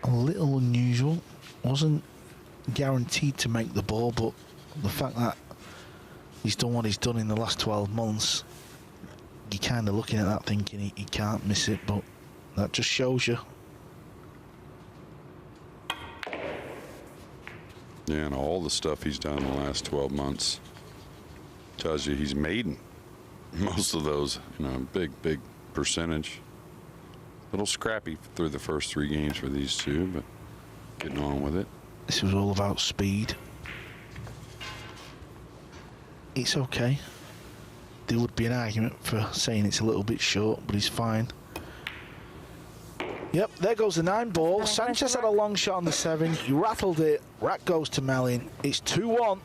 A little unusual. Wasn't guaranteed to make the ball, but the fact that he's done what he's done in the last 12 months, you're kind of looking at that thinking he can't miss it, but that just shows you. Yeah, and all the stuff he's done in the last 12 months tells you he's made most of those, you know, big percentage. A little scrappy through the first 3 games for these two, but getting on with it. This was all about speed. It's okay. There would be an argument for saying it's a little bit short, but he's fine. Yep, there goes the 9 ball. Sanchez had a long shot on the 7. He rattled it. Rack goes to Mellin. It's 2-1.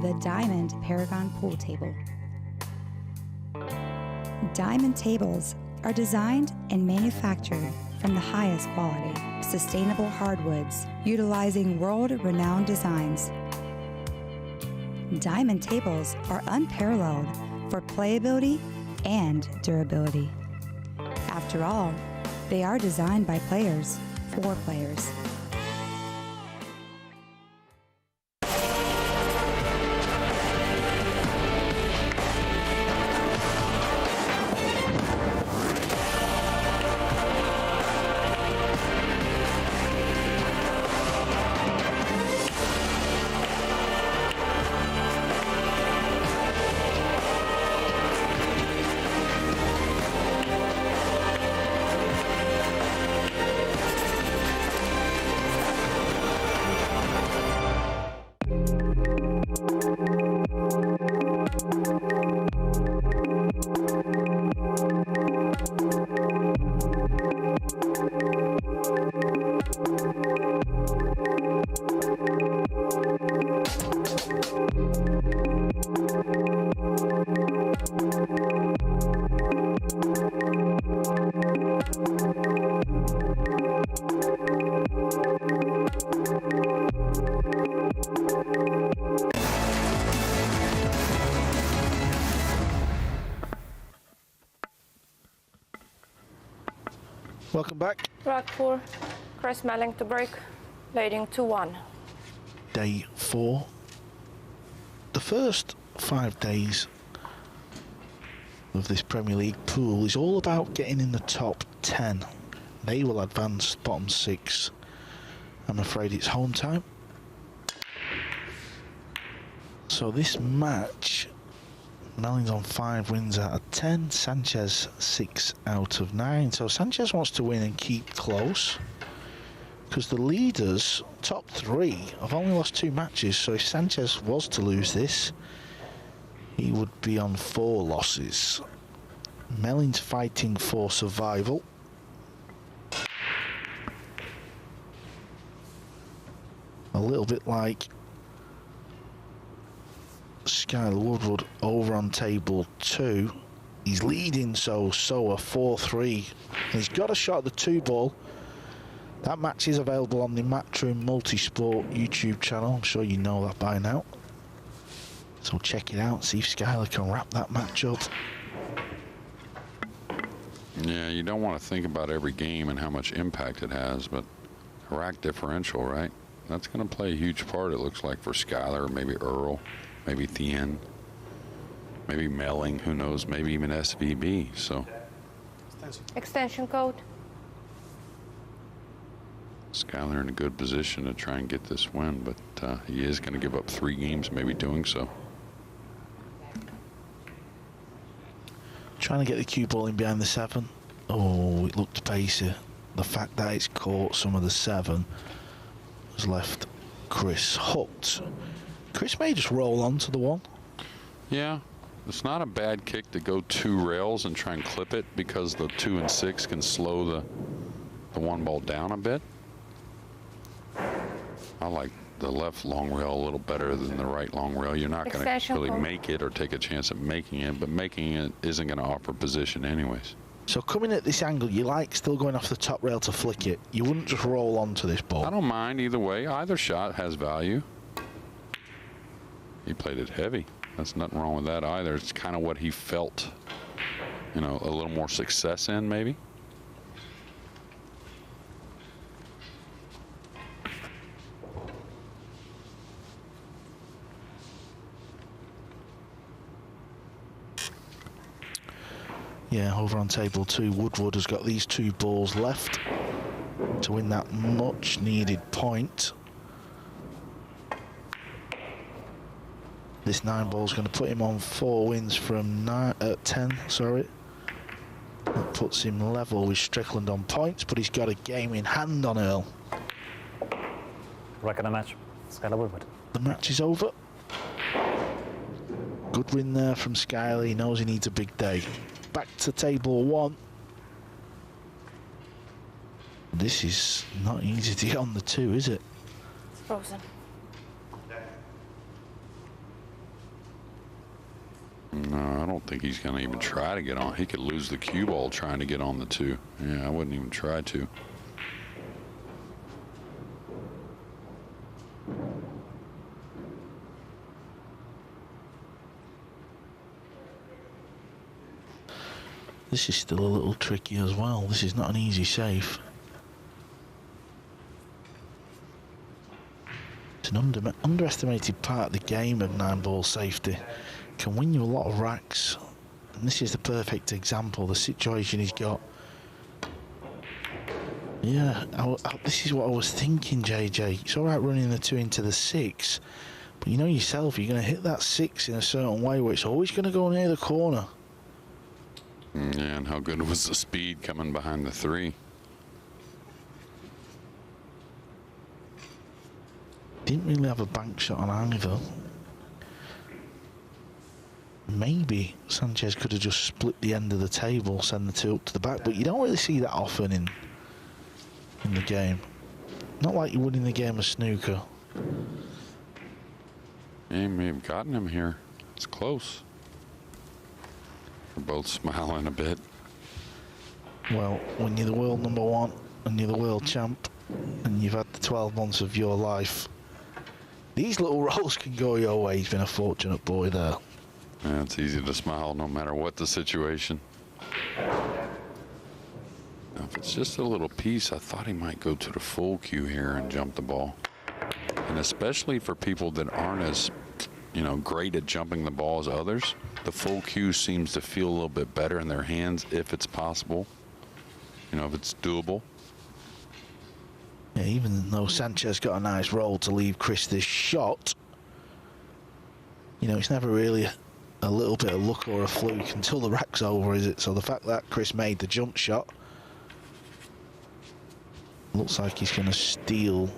The Diamond Paragon Pool Table. Diamond tables are designed and manufactured from the highest quality, sustainable hardwoods, utilizing world-renowned designs. Diamond tables are unparalleled for playability and durability. After all, they are designed by players for players. Welcome back. Rack 4, Chris Melling to break, leading 2-1. Day 4. The first 5 days of this Premier League pool is all about getting in the top 10. They will advance bottom 6. I'm afraid it's home time. So this match, Melling's on 5 wins out of 10, Sanchez 6 out of 9. So Sanchez wants to win and keep close, because the leaders, top 3, have only lost 2 matches. So if Sanchez was to lose this, he would be on 4 losses. Melling's fighting for survival. A little bit like Skylar Woodward over on table 2. He's leading Soa 4-3. He's got a shot at the 2 ball. That match is available on the Matchroom Multisport YouTube channel. I'm sure you know that by now. So check it out, see if Skylar can wrap that match up. Yeah, you don't want to think about every game and how much impact it has, but rack differential, right? That's going to play a huge part, it looks like, for Skylar, maybe Earl, maybe Thien, maybe Melling, who knows, maybe even SVB. So Extension code. Skylar in a good position to try and get this win, but he is going to give up 3 games, maybe doing so. Trying to get the cue ball in behind the 7. Oh, it looked pacey. The fact that it's caught some of the 7 has left Chris hooked. Chris may just roll on to the 1. Yeah, it's not a bad kick to go 2 rails and try and clip it, because the 2 and 6 can slow the 1 ball down a bit. I like the left long rail a little better than the right long rail. You're not going to really make it or take a chance at making it, but making it isn't going to offer position anyways. So coming at this angle, you like still going off the top rail to flick it. You wouldn't just roll onto this ball. I don't mind either way. Either shot has value. He played it heavy. That's nothing wrong with that either. It's kind of what he felt, you know, a little more success in, maybe. Yeah, over on table 2, Woodward has got these 2 balls left to win that much needed point. This 9-ball is going to put him on 4 wins from 10, sorry. That puts him level with Strickland on points, but he's got a game in hand on Earl. Record of match, Skylar Woodward. The match is over. Good win there from Skylar. He knows he needs a big day. Back to table 1. This is not easy to get on the 2, is it? It's frozen. No, I don't think he's going to even try to get on. He could lose the cue ball trying to get on the 2. Yeah, I wouldn't even try to. This is still a little tricky as well. This is not an easy safe. It's an underestimated part of the game of 9-ball safety. Can win you a lot of racks. And this is the perfect example, the situation he's got. Yeah, this is what I was thinking, JJ. It's all right running the 2 into the 6, but you know yourself, you're going to hit that 6 in a certain way where it's always going to go near the corner. Yeah, and how good was the speed coming behind the 3? Didn't really have a bank shot on either. Maybe Sanchez could have just split the end of the table, send the 2 up to the back, but you don't really see that often in the game. Not like you would in the game of snooker. He may have gotten him here. It's close. We're both smiling a bit. Well, when you're the world #1 and you're the world champ and you've had the 12 months of your life, these little rolls can go your way. He's been a fortunate boy there. Yeah, it's easy to smile no matter what the situation. Now, if it's just a little piece, I thought he might go to the full cue here and jump the ball. And especially for people that aren't as, you know, great at jumping the ball as others, the full cue seems to feel a little bit better in their hands if it's possible. You know, if it's doable. Yeah, even though Sanchez got a nice roll to leave Chris this shot, you know, it's never really a little bit of luck or a fluke until the rack's over, is it? So the fact that Chris made the jump shot, looks like he's going to steal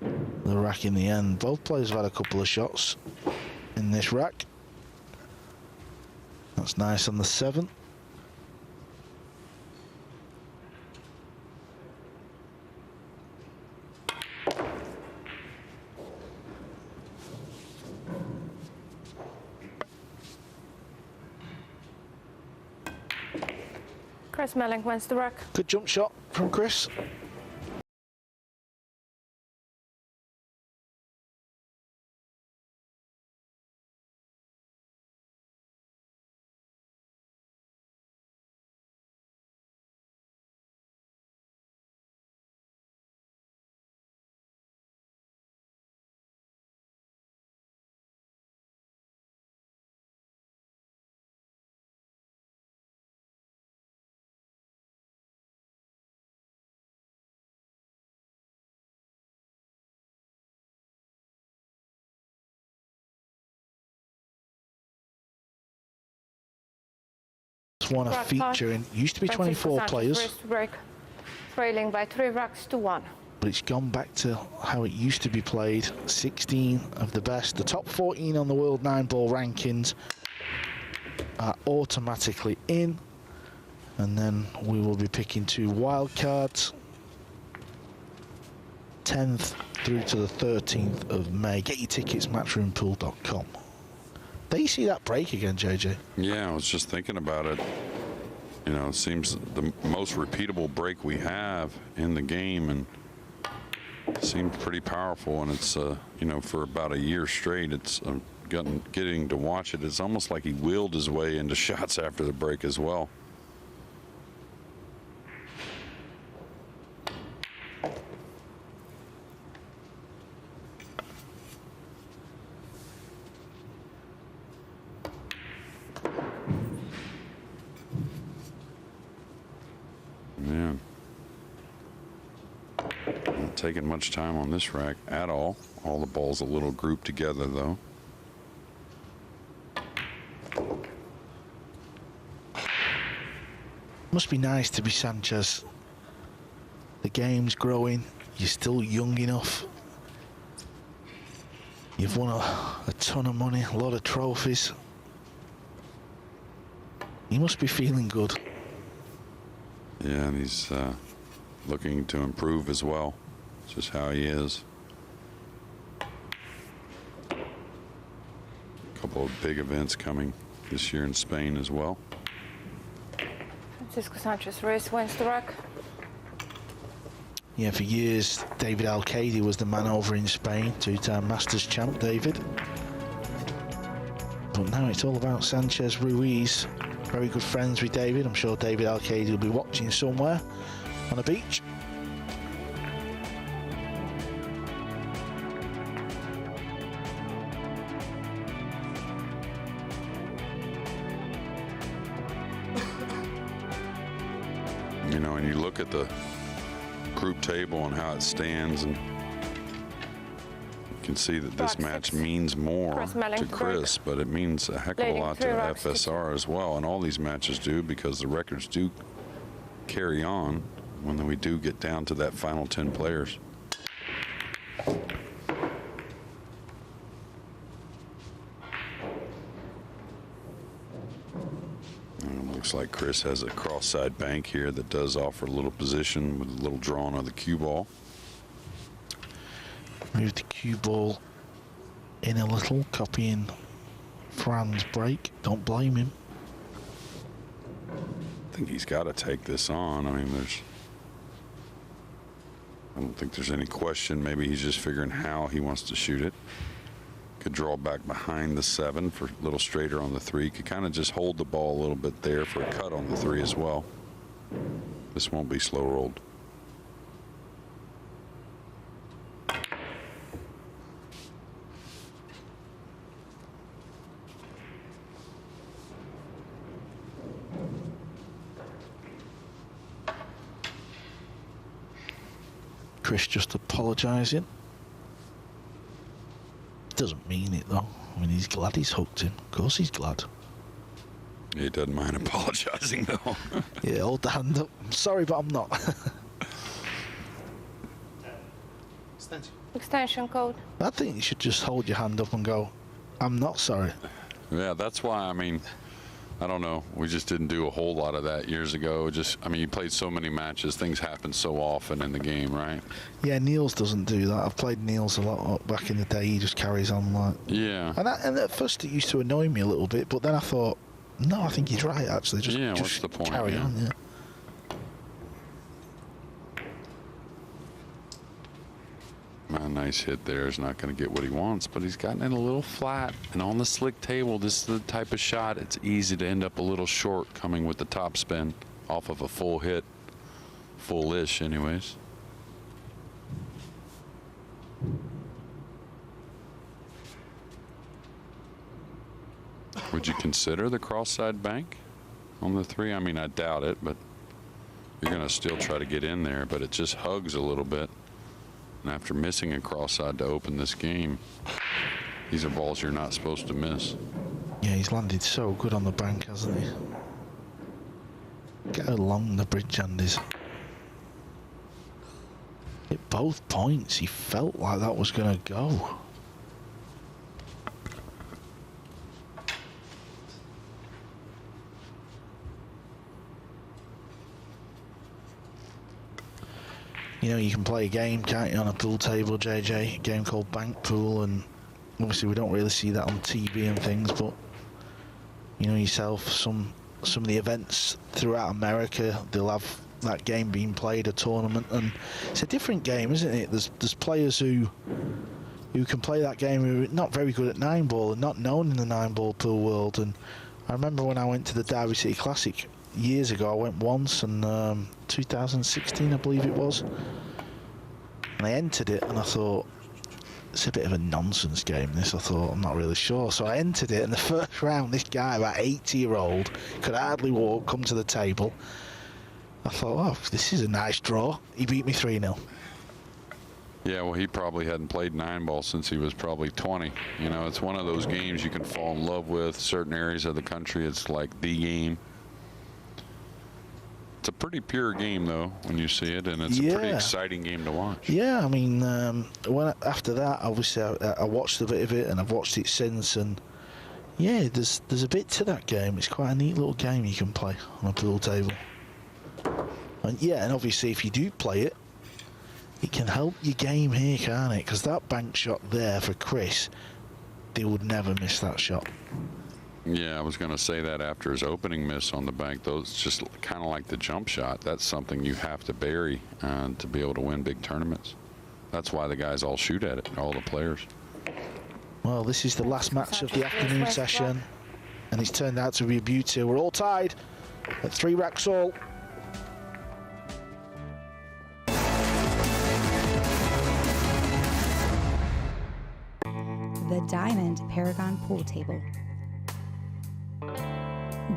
the rack in the end. Both players have had a couple of shots in this rack. That's nice on the 7. Chris Melling wins the rack. Good jump shot from Chris. won a feature in, used to be 24 players, break, trailing by 3 racks to 1. but it's gone back to how it used to be played. 16 of the best. The top 14 on the world 9-ball rankings are automatically in, and then we will be picking 2 wild cards, 10th through to the 13th of May. Get your tickets, matchroompool.com. There you see that break again, JJ. Yeah, I was just thinking about it. You know, it seems the most repeatable break we have in the game, and it seemed pretty powerful. And it's, you know, for about a year straight, it's getting to watch it. It's almost like he willed his way into shots after the break as well. Man, not taking much time on this rack at all. All the balls a little grouped together though. Must be nice to be Sanchez. The game's growing. You're still young enough. You've won a ton of money, a lot of trophies. You must be feeling good. Yeah, and he's looking to improve as well. It's just how he is. A couple of big events coming this year in Spain as well. Francisco Sanchez race wins the rack. Yeah, for years, David Alcaide was the man over in Spain, 2-time Masters champ, David. But now it's all about Sanchez Ruiz. Very good friends with David. I'm sure David Alcaide will be watching somewhere on a beach. You know, and you look at the group table and how it stands, and you can see that this match means more to Chris, but it means a heck of a lot to FSR as well, and all these matches do, because the records do carry on when we do get down to that final 10 players. Looks like Chris has a cross-side bank here that does offer a little position with a little drawing of the cue ball. Move the cue ball in a little, copying Fran's break. Don't blame him. I think he's got to take this on. I mean, I don't think there's any question. Maybe he's just figuring how he wants to shoot it. Could draw back behind the 7 for a little straighter on the 3. Could kind of just hold the ball a little bit there for a cut on the 3 as well. This won't be slow rolled. Chris just apologising. Doesn't mean it though. I mean, he's glad he's hooked him. Of course he's glad. He doesn't mind apologising though. Yeah, hold the hand up. I'm sorry, but I'm not. Extension code. I think you should just hold your hand up and go, I'm not sorry. Yeah, that's why, I mean, I don't know. We just didn't do a whole lot of that years ago. I mean, you played so many matches. Things happen so often in the game, right? Yeah, Niels doesn't do that. I've played Niels a lot back in the day. He just carries on like... Yeah. And at first it used to annoy me a little bit, but then I thought, no, I think he's right, actually. Just what's the point? Carry on, yeah. A nice hit there is not going to get what he wants, but he's gotten it a little flat. And on the slick table, this is the type of shot, it's easy to end up a little short coming with the top spin off of a full hit. Full-ish, anyways. Would you consider the cross-side bank on the 3? I mean, I doubt it, but you're going to still try to get in there, but it just hugs a little bit. And after missing a cross-side to open this game, these are balls you're not supposed to miss. Yeah, he's landed so good on the bank, hasn't he? Get how long the bridge hand is. At both points, he felt like that was going to go. You know, you can play a game, can't you, on a pool table, JJ? A game called Bank Pool, and obviously we don't really see that on TV and things, but you know yourself, some of the events throughout America, they'll have that game being played, a tournament, and it's a different game, isn't it? There's players who can play that game who are not very good at Nineball and not known in the Nineball pool world. And I remember when I went to the Derby City Classic years ago, I went once, and 2016 I believe it was, and I entered it and I thought, it's a bit of a nonsense game this. I thought, I'm not really sure, so I entered it, and the first round, this guy, about 80-year-old, could hardly walk, come to the table. I thought, oh, this is a nice draw. He beat me 3-0. Yeah, well, he probably hadn't played Nineball since he was probably 20. You know, it's one of those games you can fall in love with. Certain areas of the country, it's like the game. It's a pretty pure game, though, when you see it, and it's a pretty exciting game to watch. Yeah, I mean, after that, obviously, I watched a bit of it, and I've watched it since, and yeah, there's a bit to that game. It's quite a neat little game you can play on a pool table. And yeah, and obviously, if you do play it, it can help your game here, can't it? Because that bank shot there for Chris, they would never miss that shot. Yeah, I was going to say that after his opening miss on the bank, though, it's just kind of like the jump shot. That's something you have to bury to be able to win big tournaments. That's why the guys all shoot at it, all the players. Well, this is the last match of the afternoon session, and it's turned out to be a beauty. We're all tied at 3 racks all. The Diamond Paragon Pool Table.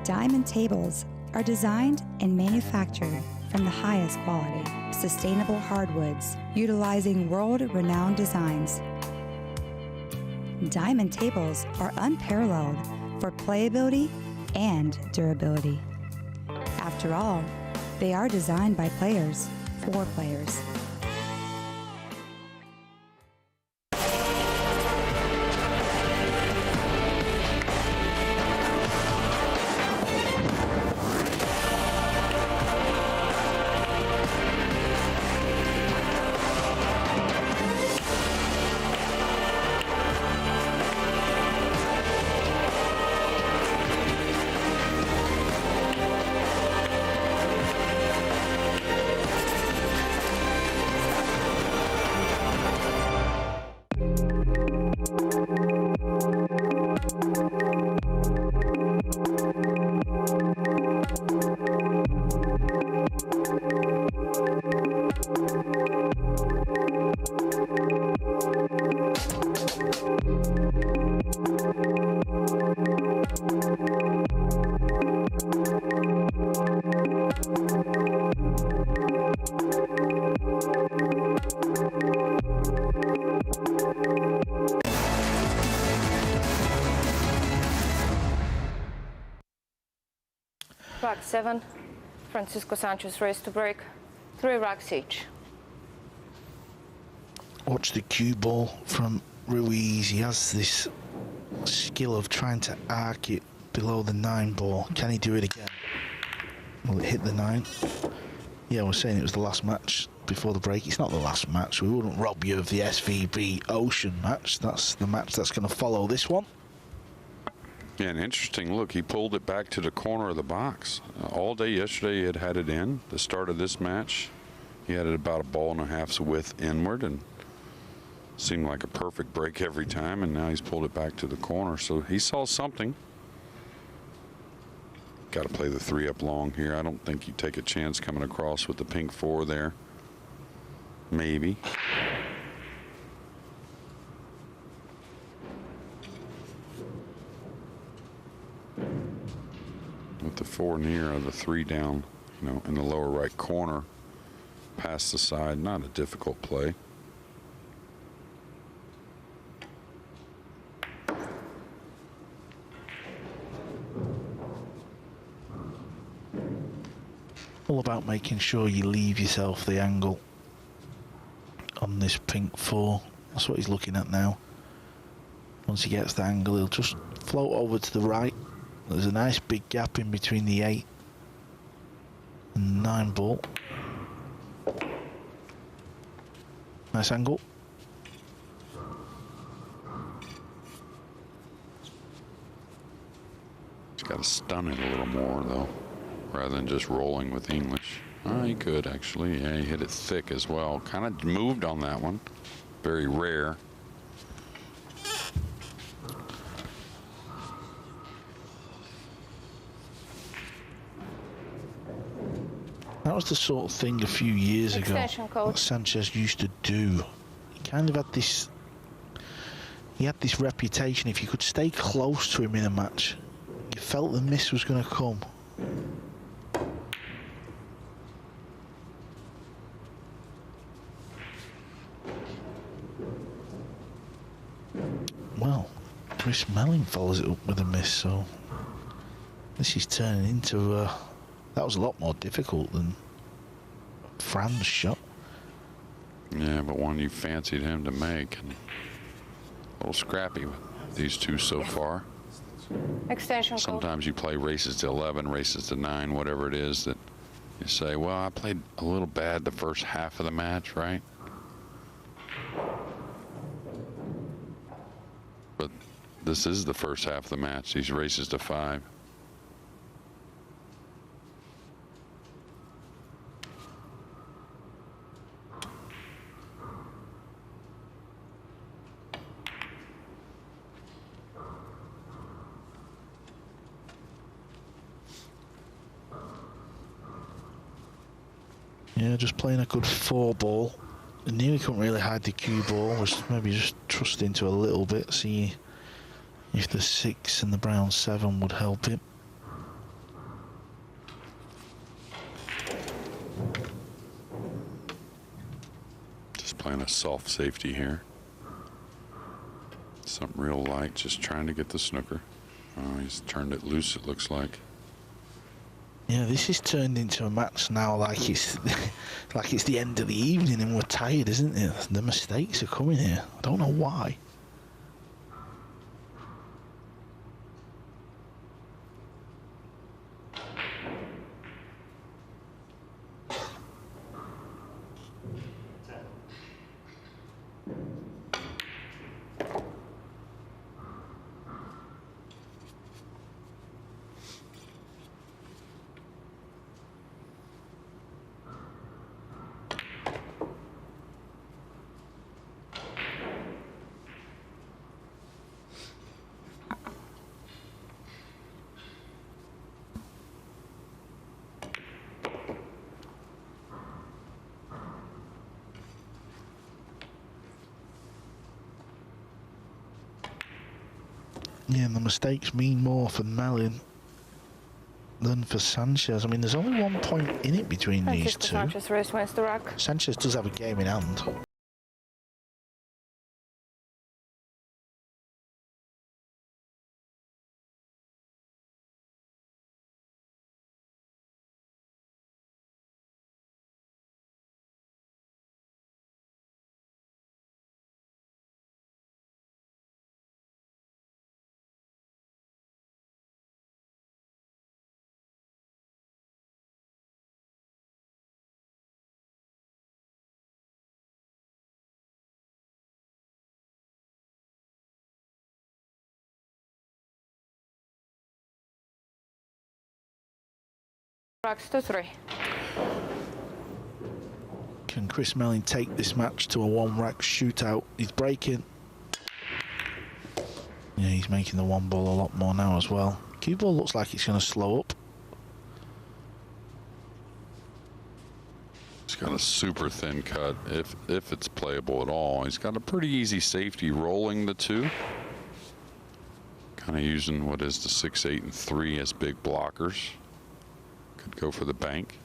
Diamond tables are designed and manufactured from the highest quality, sustainable hardwoods, utilizing world-renowned designs. Diamond tables are unparalleled for playability and durability. After all, they are designed by players for players. Rack 7, Francisco Sanchez race to break, 3 racks each. Watch the cue ball from Ruiz. He has this skill of trying to arc it below the 9 ball. Can he do it again? Will it hit the 9? Yeah, we're saying it was the last match before the break. It's not the last match. We wouldn't rob you of the SVB Ocean match. That's the match that's going to follow this one. Yeah, an interesting look. He pulled it back to the corner of the box. All day yesterday, he had it in. The start of this match, he had it about 1.5 balls width inward, and seemed like a perfect break every time, and now he's pulled it back to the corner. So he saw something. Got to play the 3 up long here. I don't think you take a chance coming across with the pink 4 there. Maybe. With the 4 near or the 3 down, you know, in the lower right corner, past the side, not a difficult play. all about making sure you leave yourself the angle on this pink 4. That's what he's looking at now. Once he gets the angle, he'll just float over to the right. There's a nice big gap in between the 8 and 9 ball. Nice angle. He's got to stun it a little more, though, rather than just rolling with English. Oh, he could, actually. Yeah, he hit it thick as well. Kind of moved on that one. Very rare. That was the sort of thing a few years ago that Sanchez used to do. He kind of had this... He had this reputation. If you could stay close to him in a match, you felt the miss was going to come. Well, Chris Melling follows it up with a miss, so this is turning into that was a lot more difficult than Fran's shot. Yeah, but one you fancied him to make, and a little scrappy with these two so far. Extension Sometimes you play races to 11, races to 9, whatever it is that you say, well, I played a little bad the first half of the match, right? But this is the first half of the match, these races to 5. Yeah, just playing a good 4 ball. I knew he couldn't really hide the cue ball, was maybe just trusting to a little bit, see if the 6 and the brown 7 would help him. Just playing a soft safety here. Something real light, just trying to get the snooker. Oh, he's turned it loose, it looks like. Yeah, this is turned into a match now like it's like it's the end of the evening and we're tired, isn't it? The mistakes are coming here. I don't know why. Yeah, and the mistakes mean more for Mellin than for Sanchez. I mean, there's only 1 point in it between these two. Sanchez race wins the rack. Sanchez does have a game in hand. Racks to 3. Can Chris Melling take this match to a 1-rack shootout? He's breaking. Yeah, he's making the 1 ball a lot more now as well. Cue ball looks like it's going to slow up. He's got a super thin cut, if it's playable at all. He's got a pretty easy safety rolling the 2. Kind of using what is the 6, 8, and 3 as big blockers. Could go for the bank.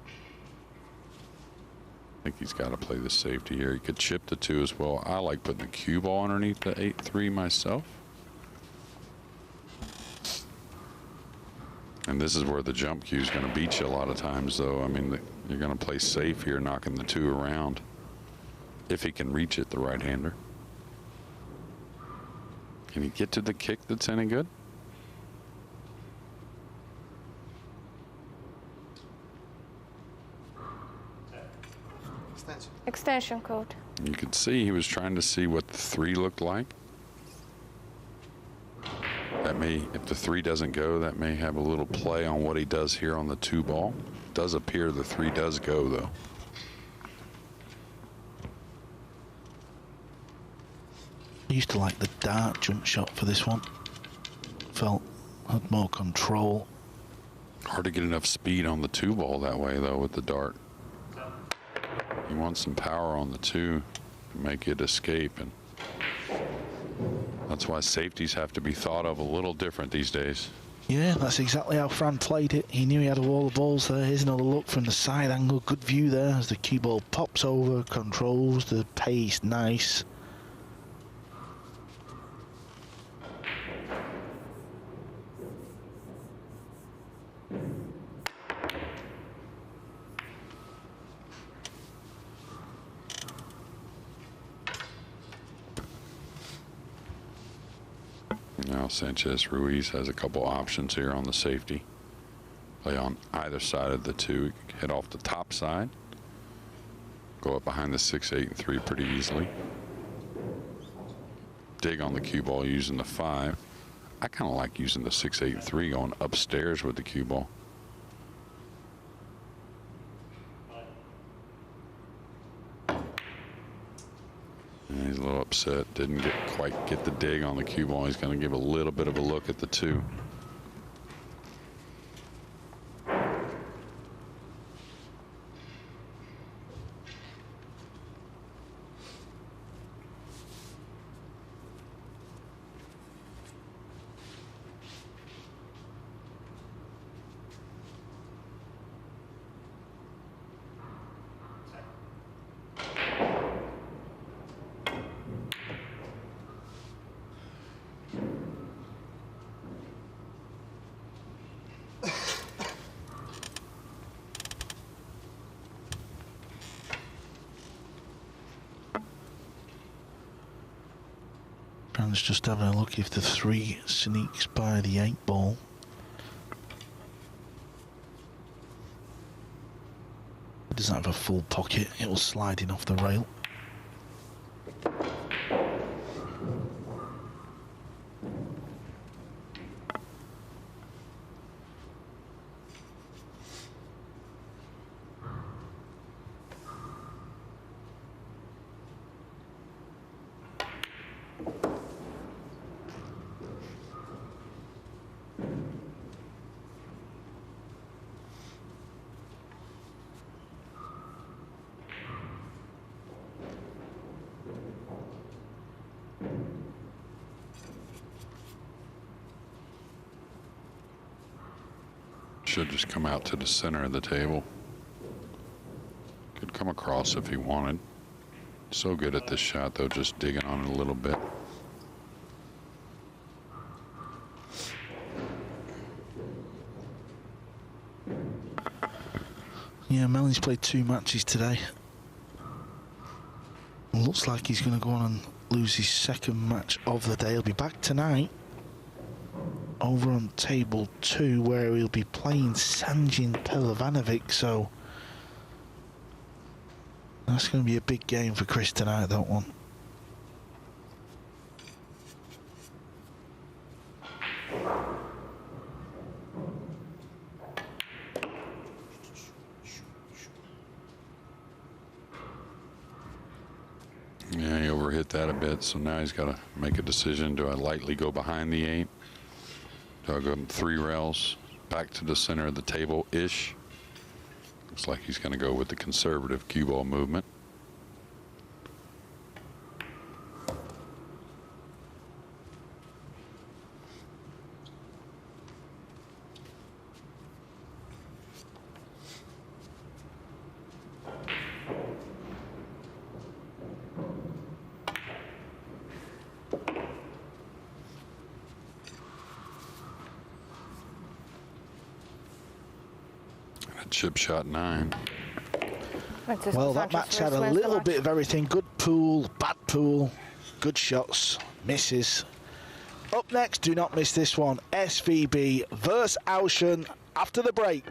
I think he's got to play the safety here. He could chip the 2 as well. I like putting the cue ball underneath the 8-3 myself. And this is where the jump cue is going to beat you a lot of times, though. I mean, you're going to play safe here, knocking the 2 around. If he can reach it, the right-hander. Can he get to the kick that's any good? Extension code. You could see he was trying to see what the 3 looked like. That may, if the 3 doesn't go, that may have a little play on what he does here on the 2 ball. It does appear the 3 does go, though. I used to like the dart jump shot for this one. Felt had more control. Hard to get enough speed on the 2 ball that way, though, with the dart. You want some power on the 2 to make it escape, and that's why safeties have to be thought of a little different these days. Yeah, that's exactly how Fran played it. He knew he had a wall of balls there. Here's another look from the side angle. Good view there as the cue ball pops over, controls the pace, nice. Now Sanchez Ruiz has a couple options here on the safety. Play on either side of the 2. Hit off the top side. Go up behind the 6, 8, and 3 pretty easily. Dig on the cue ball using the 5. I kind of like using the 6, 8, and 3 going upstairs with the cue ball. And he's a little upset. Didn't quite get the dig on the cue ball. He's going to give a little bit of a look at the 2. Fran's just having a look if the 3 sneaks by the 8 ball. It doesn't have a full pocket, it will slide in off the rail. Should just come out to the center of the table. Could come across if he wanted. So good at this shot, though, just digging on it a little bit. Yeah, Mellon's played 2 matches today. Looks like he's going to go on and lose his 2nd match of the day. He'll be back tonight over on table 2, where he'll be playing Sanjin Pelovanovic, so that's going to be a big game for Chris tonight, that one. Yeah, he overhit that a bit, so now he's got to make a decision. Do I lightly go behind the 8? Do I go 3 rails back to the center of the table-ish? Looks like he's going to go with the conservative cue ball movement. Chip shot 9. Well, that match had a little bit of everything. Good pool, bad pool, good shots, misses. Up next, do not miss this one. SVB versus Auschen after the break.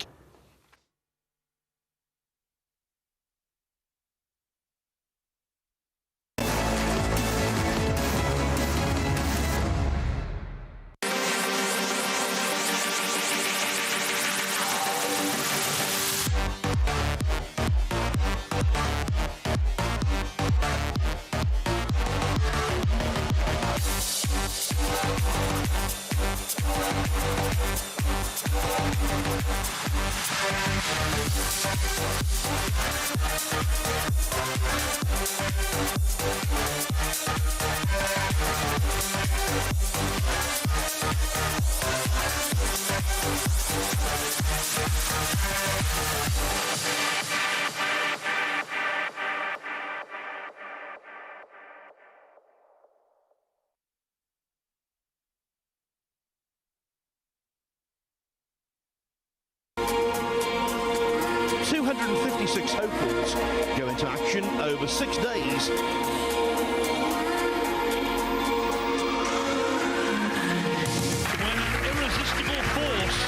Hopefuls go into action over 6 days. When an irresistible force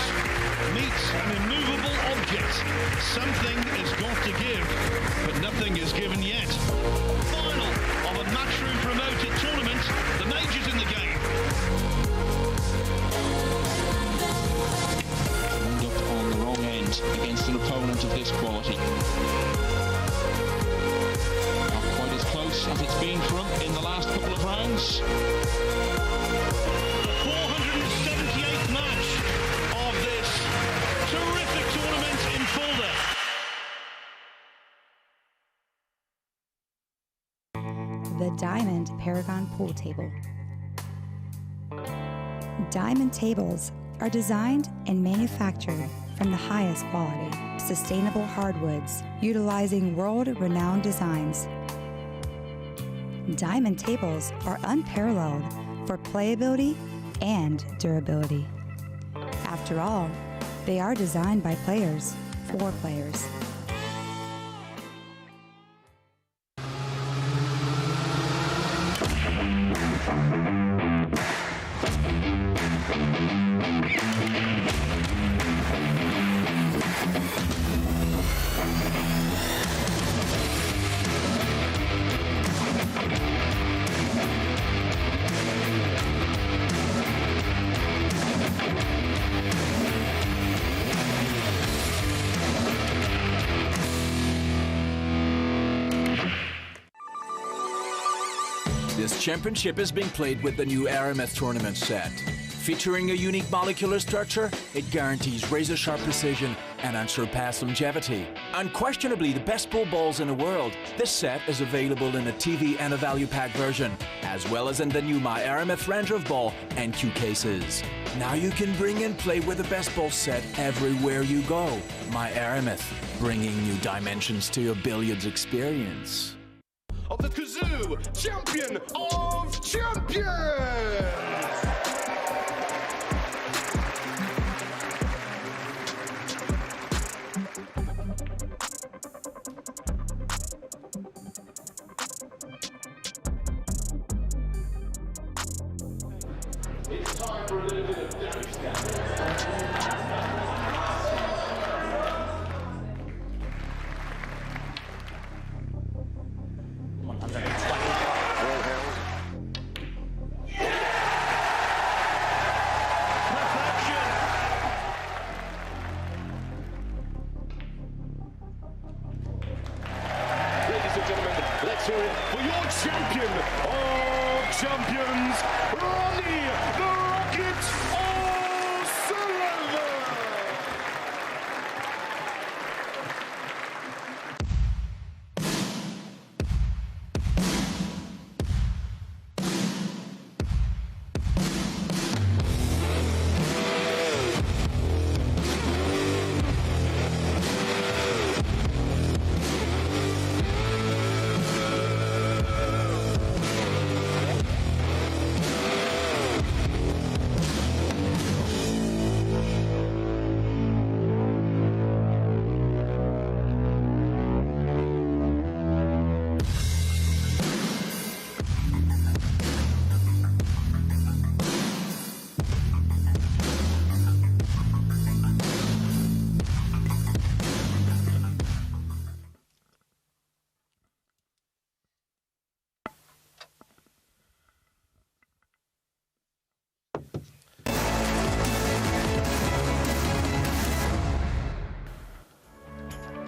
meets an immovable object, something is got to give, but nothing is given yet. Final of a matchroom promoted tournament, the majors in the game. Wound up on the wrong end against an opponent of this quality. Not quite as close as it's been for him in the last couple of rounds. The 478th match of this terrific tournament in Fulda. The Diamond Paragon Pool Table. Diamond tables are designed and manufactured from the highest quality, sustainable hardwoods, utilizing world-renowned designs. Diamond tables are unparalleled for playability and durability. After all, they are designed by players for players. This championship is being played with the new Aramith tournament set. Featuring a unique molecular structure, it guarantees razor-sharp precision and unsurpassed longevity. Unquestionably the best pool balls in the world, this set is available in a TV and a value pack version, as well as in the new My Aramith Ranger of Ball and Q cases. Now you can bring and play with the best ball set everywhere you go. My Aramith, bringing new dimensions to your billiards experience. Of the Kazoo Champion of Champions! It's time for a little bit of damage stat. Ladies and gentlemen, let's hear it for your champion of champions, Ronnie the Rocket O'Sullivan!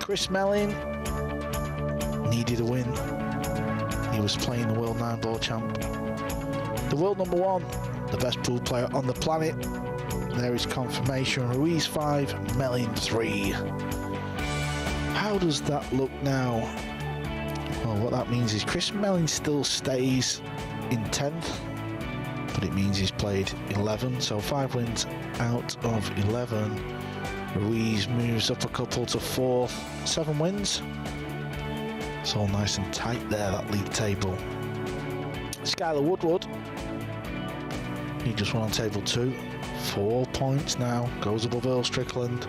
Chris Mellin needed a win. He was playing the world 9-ball champ. The world number 1, the best pool player on the planet. There is confirmation. Ruiz 5, Mellin 3. How does that look now? Well, what that means is Chris Mellin still stays in 10th, but it means he's played 11, so 5 wins out of 11. Ruiz moves up a couple to 4th, 7 wins. It's all nice and tight there, that league table. Skylar Woodward, he just won on table 2, 4 points now, goes above Earl Strickland.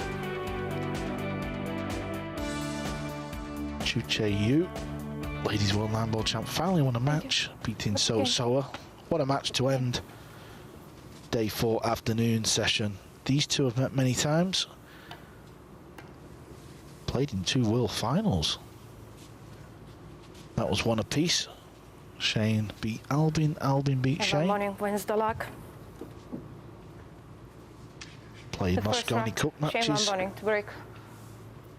Chuche Yu, Ladies World 9-ball champ, finally won a match, beating So Soa. What a match to end day 4 afternoon session. These two have met many times. Played in 2 world finals. That was 1 apiece. Shane beat Albin, Albin beat Shane. Morning wins the luck. Played Moscone Cup matches. Shane to break.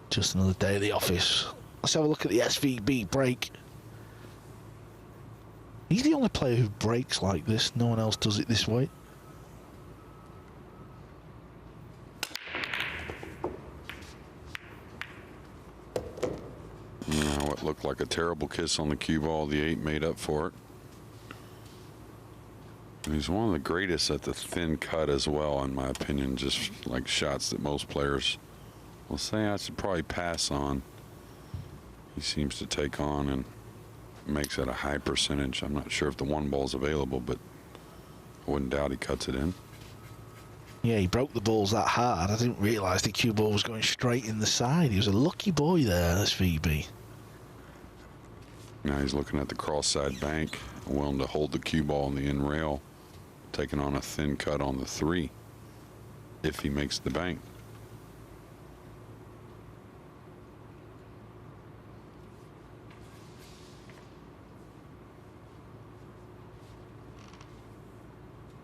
Just another day at the office. Let's have a look at the SVB break. He's the only player who breaks like this. No one else does it this way. What looked like a terrible kiss on the cue ball, the 8 made up for it. And he's one of the greatest at the thin cut as well, in my opinion. Just like shots that most players will say I should probably pass on. He seems to take on and makes it a high percentage. I'm not sure if the 1 ball's available, but I wouldn't doubt he cuts it in. Yeah, he broke the balls that hard. I didn't realise the cue ball was going straight in the side. He was a lucky boy there, SVB. Now he's looking at the cross-side bank, willing to hold the cue ball in the in rail, taking on a thin cut on the 3 if he makes the bank.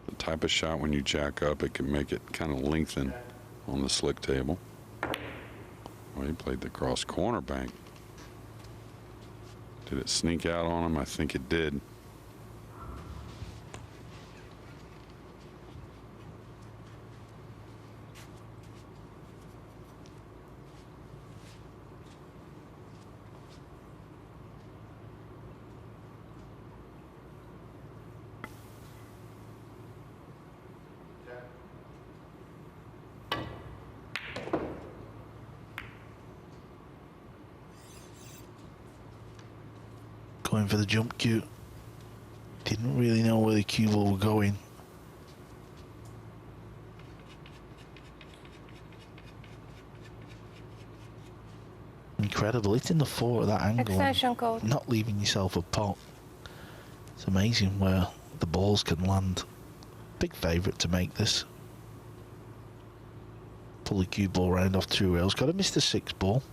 The type of shot when you jack up, it can make it kind of lengthen on the slick table. Well, he played the cross corner bank. Did it sneak out on him? I think it did. Going for the jump cue. Didn't really know where the cue ball were going. Incredible, hitting the 4 at that angle. Extension code. Not leaving yourself a pot. It's amazing where the balls can land. Big favourite to make this. Pull the cue ball round off 2 rails. Got to miss the 6 ball.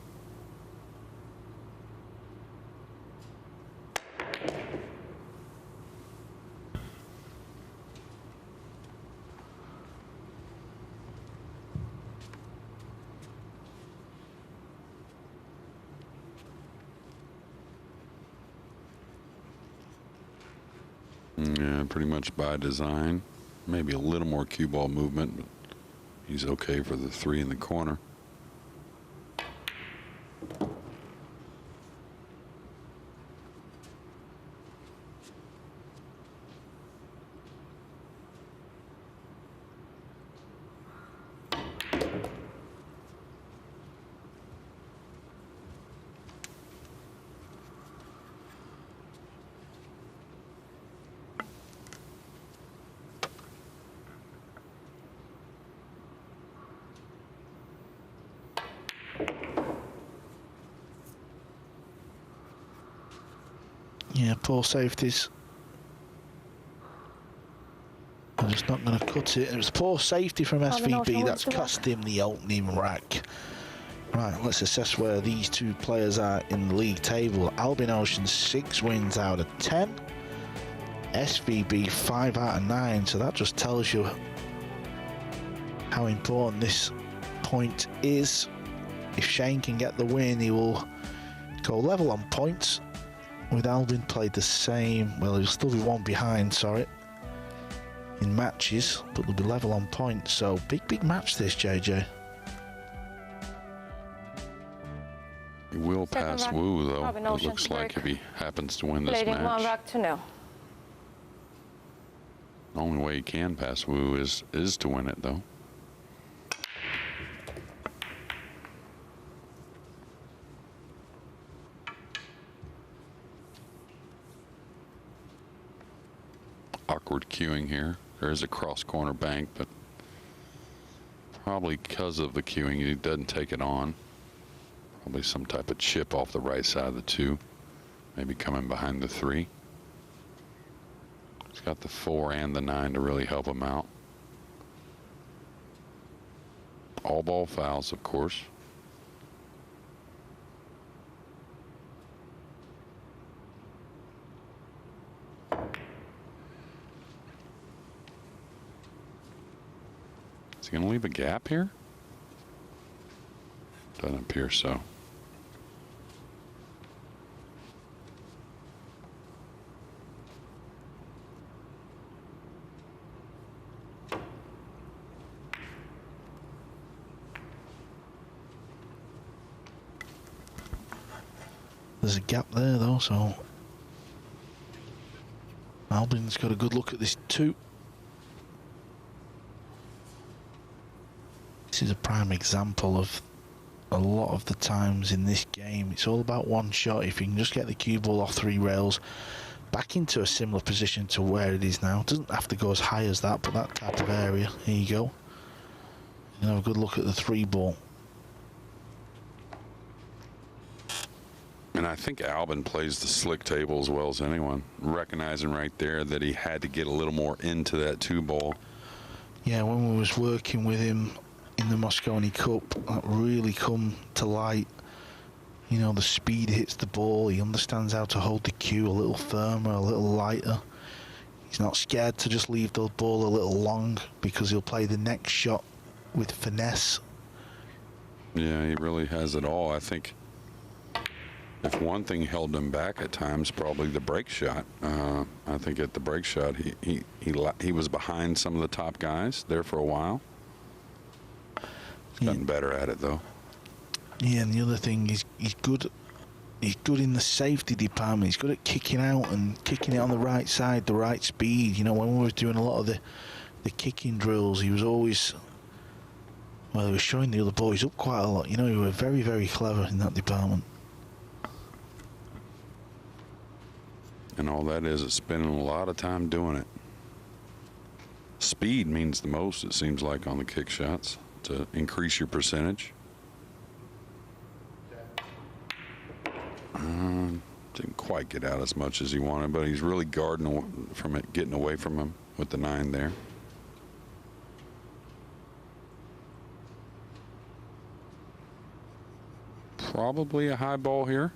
Yeah, pretty much by design. Maybe a little more cue ball movement, but he's okay for the 3 in the corner. Yeah, poor safeties. I'm just not going to cut it. It was poor safety from SVB that's cost him the opening rack. Right, let's assess where these 2 players are in the league table. Albin Ocean 6 wins out of 10. SVB 5 out of 9. So that just tells you how important this point is. if Shane can get the win, he will go level on points with Albin. Played the same, well, he'll still be one behind, sorry, in matches, but they'll be level on points. So big match this, JJ. He will pass Wu, though. It looks like if he happens to win this match. The only way he can pass Wu is to win it, though. Awkward queuing here. There is a cross corner bank, but probably because of the queuing, he doesn't take it on. Probably some type of chip off the right side of the 2. Maybe coming behind the 3. He's got the 4 and the 9 to really help him out. All ball fouls, of course. Is he going to leave a gap here? Doesn't appear so. There's a gap there though, so Albin's got a good look at this 2. This is a prime example of a lot of the times in this game. It's all about one shot. If you can just get the cue ball off 3 rails back into a similar position to where it is now. It doesn't have to go as high as that, but that type of area. Here you go. You have a good look at the 3 ball. And I think Albin plays the slick table as well as anyone, recognizing right there that he had to get a little more into that 2 ball. Yeah, when we was working with him in the Mosconi Cup, that really come to light. You know, the speed hits the ball. He understands how to hold the cue a little firmer, a little lighter. He's not scared to just leave the ball a little long because he'll play the next shot with finesse. Yeah, he really has it all. I think if one thing held him back at times, probably the break shot. I think at the break shot, he was behind some of the top guys there for a while. He's gotten better at it though. Yeah, and the other thing is he's good. He's good in the safety department. He's good at kicking out and kicking it on the right side, the right speed. You know, when we were doing a lot of the kicking drills, he was always, well, he was showing the other boys up quite a lot. You know, he was very, very clever in that department. And all that is spending a lot of time doing it. Speed means the most, it seems like, on the kick shots to increase your percentage. Didn't quite get out as much as he wanted, but he's really guarding from it, getting away from him with the 9 there. Probably a high ball here.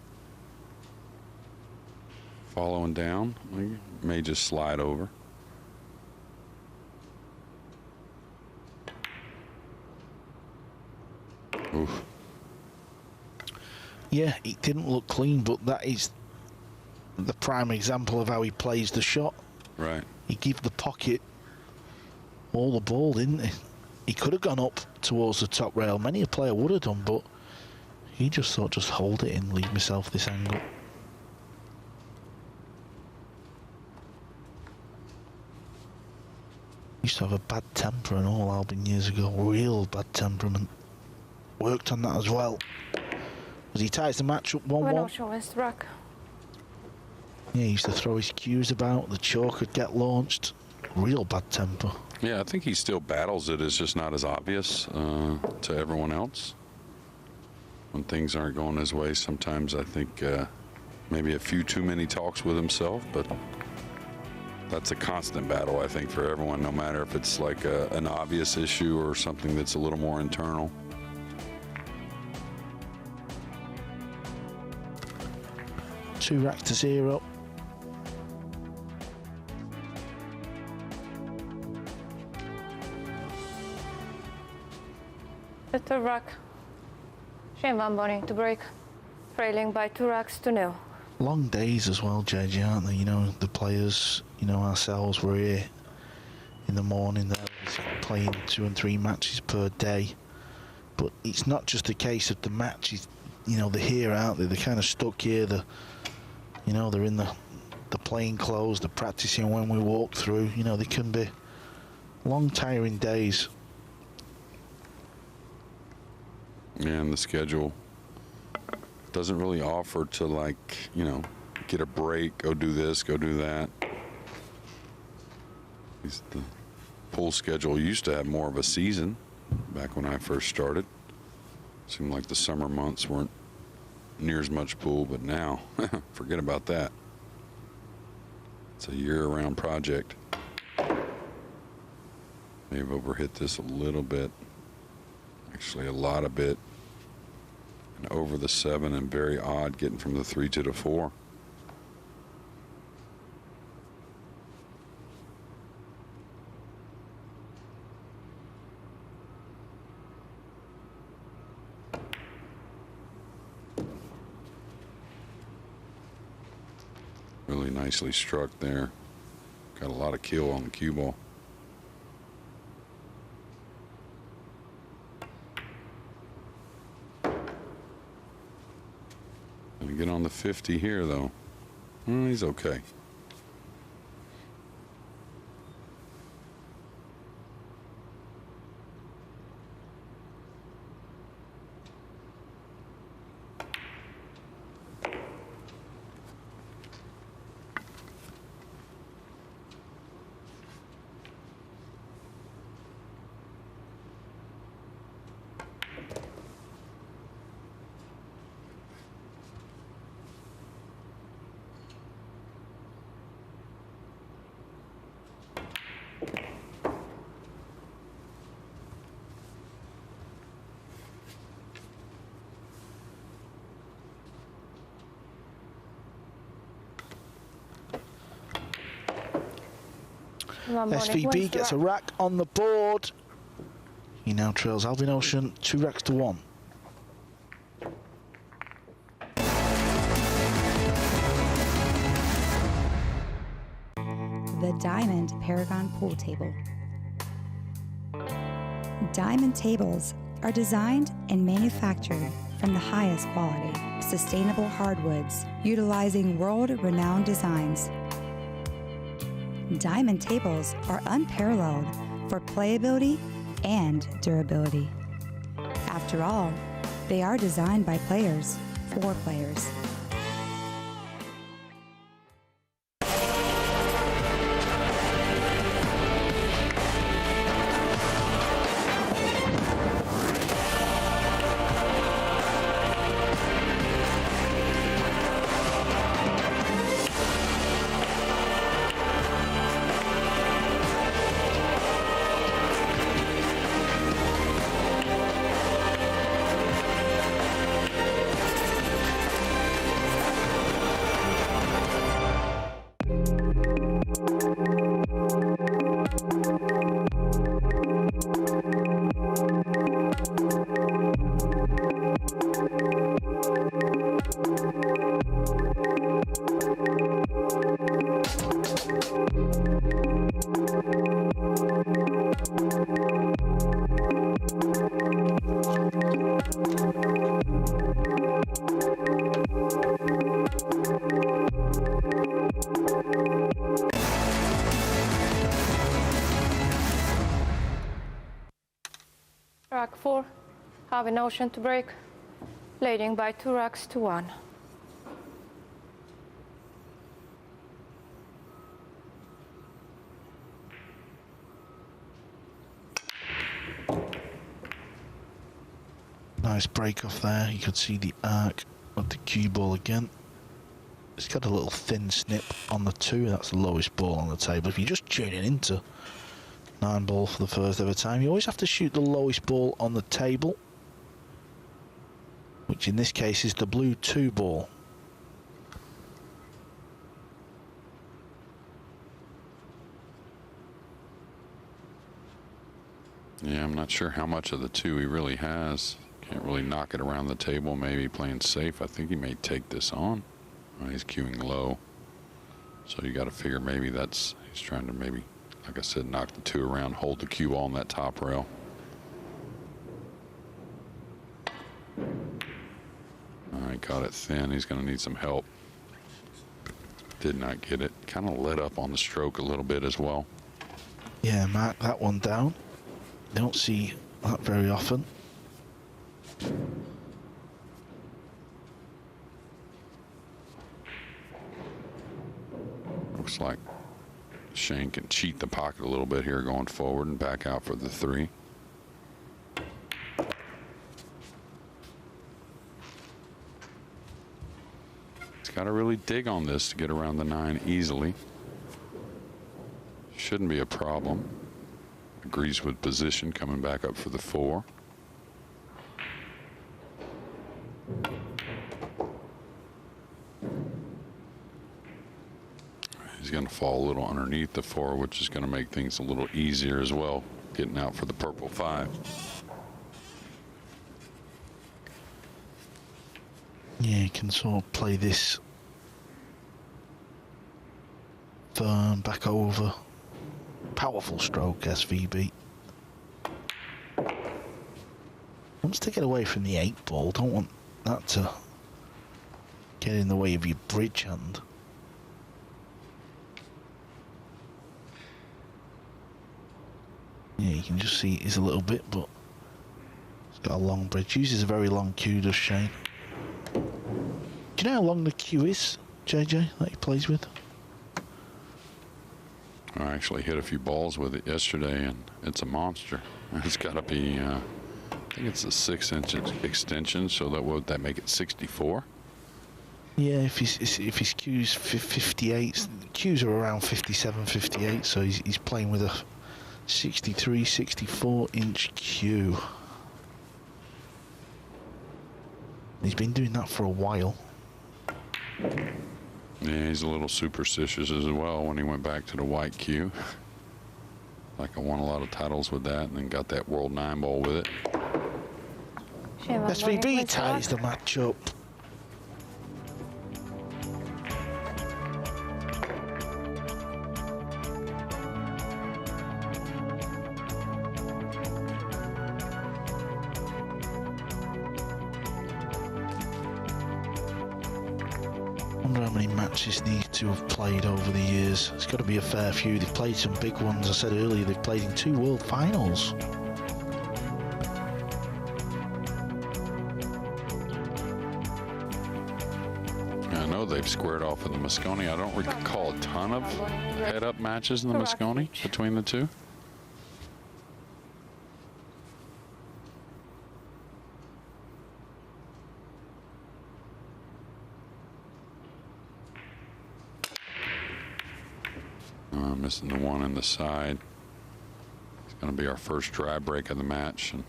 Following down, he may just slide over. Oof. Yeah, it didn't look clean, but that is the prime example of how he plays the shot. Right. He gave the pocket all the ball, didn't he? He could have gone up towards the top rail. Many a player would have done, but he just thought, just hold it in, leave myself this angle. He used to have a bad temper and all, Albin, years ago. Real bad temperament. Worked on that as well. As he ties the match up 1-1. Yeah, he used to throw his cues about. The chalk would get launched. Real bad temper. Yeah, I think he still battles it. It's just not as obvious to everyone else. When things aren't going his way, sometimes I think maybe a few too many talks with himself, but that's a constant battle, I think, for everyone, no matter if it's like an obvious issue or something that's a little more internal. Two racks to 0. The rack. Shane Van Bonny to break, trailing by 2 racks to 0. Long days as well, JJ, aren't they? You know, the players, you know, ourselves, we're here in the morning, they're playing 2 and 3 matches per day. But it's not just a case of the matches, you know, they're here, aren't they? They're kind of stuck here, you know, they're in the playing clothes, they're practicing when we walk through. You know, they can be long, tiring days. And the schedule doesn't really offer to, like, you know, get a break, go do this, go do that. The pool schedule used to have more of a season back when I first started. Seemed like the summer months weren't near as much pool, but now, forget about that. It's a year-round project. May have overhit this a little bit. Actually, a lot of bit. And over the 7, and very odd getting from the 3 to the 4. Really nicely struck there. Got a lot of kill on the cue ball. Gonna get on the 50 here, though. He's okay. SVB gets a rack on the board. He now trails Alvin Ocean 2 racks to 1. The Diamond Paragon Pool Table. Diamond tables are designed and manufactured from the highest quality, sustainable hardwoods, utilizing world-renowned designs. Diamond tables are unparalleled for playability and durability. After all, they are designed by players for players. Rack 4, Alvin Ocean to break, leading by 2 racks to 1. Nice break off there. You could see the arc of the cue ball again. It's got a little thin snip on the 2. That's the lowest ball on the table. If you're just tuning into Nineball for the first ever time, you always have to shoot the lowest ball on the table, which in this case is the blue 2 ball. Yeah, I'm not sure how much of the 2 he really has. Can't really knock it around the table. Maybe playing safe. I think he may take this on. Oh, he's cueing low. So you got to figure maybe that's, he's trying to maybe, like I said, knock the 2 around, hold the cue ball on that top rail. All right, got it thin. He's going to need some help. Did not get it. Kind of let up on the stroke a little bit as well. Yeah, mark that one down. Don't see that very often. Looks like Shane can cheat the pocket a little bit here going forward and back out for the 3. He's got to really dig on this to get around the 9 easily. Shouldn't be a problem. Agrees with position, coming back up for the 4. He's going to fall a little underneath the 4, which is going to make things a little easier as well, getting out for the purple 5. Yeah, you can sort of play this firm back over. Powerful stroke, SVB. Wants to get away from the 8 ball. Don't want that to get in the way of your bridge hand. Yeah, you can just see it is a little bit, but it's got a long bridge. Uses a very long cue, does Shane. Do you know how long the cue is, JJ, that he plays with? I actually hit a few balls with it yesterday, and it's a monster. It's got to be, I think it's a 6-inch extension, so that would that make it 64? Yeah, if his cue's 58, cues are around 57, 58, so he's playing with a 63, 64-inch cue. He's been doing that for a while. Yeah, he's a little superstitious as well when he went back to the white cue. Like I won a lot of titles with that and then got that World Nineball with it. SVB ties the match up. I wonder how many matches these two have played over the years. It's got to be a fair few. They've played some big ones. I said earlier they've played in 2 World Finals. I know they've squared off in the Mosconi. I don't recall a ton of head-up matches in the Mosconi between the two. Missing the one in the side. It's going to be our first dry break of the match, and